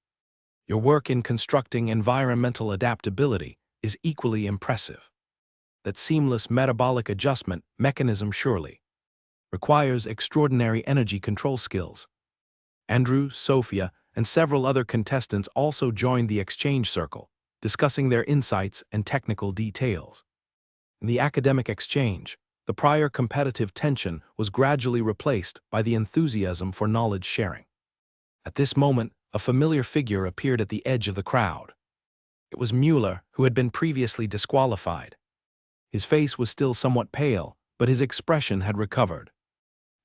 "Your work in constructing environmental adaptability is equally impressive. That seamless metabolic adjustment mechanism surely requires extraordinary energy control skills." Andrew, Sophia, and several other contestants also joined the exchange circle, discussing their insights and technical details. In the academic exchange, the prior competitive tension was gradually replaced by the enthusiasm for knowledge sharing. At this moment, a familiar figure appeared at the edge of the crowd. It was Mueller, who had been previously disqualified. His face was still somewhat pale, but his expression had recovered.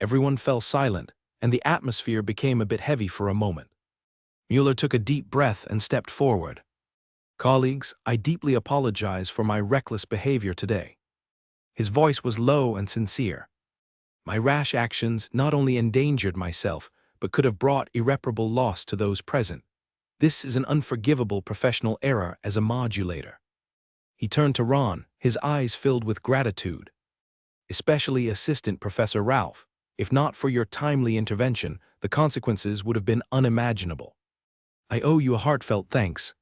Everyone fell silent, and the atmosphere became a bit heavy for a moment. Mueller took a deep breath and stepped forward. "Colleagues, I deeply apologize for my reckless behavior today." His voice was low and sincere. "My rash actions not only endangered myself, but could have brought irreparable loss to those present. This is an unforgivable professional error as a modulator." He turned to Ron, his eyes filled with gratitude. "Especially Assistant Professor Ralph. If not for your timely intervention, the consequences would have been unimaginable. I owe you a heartfelt thanks,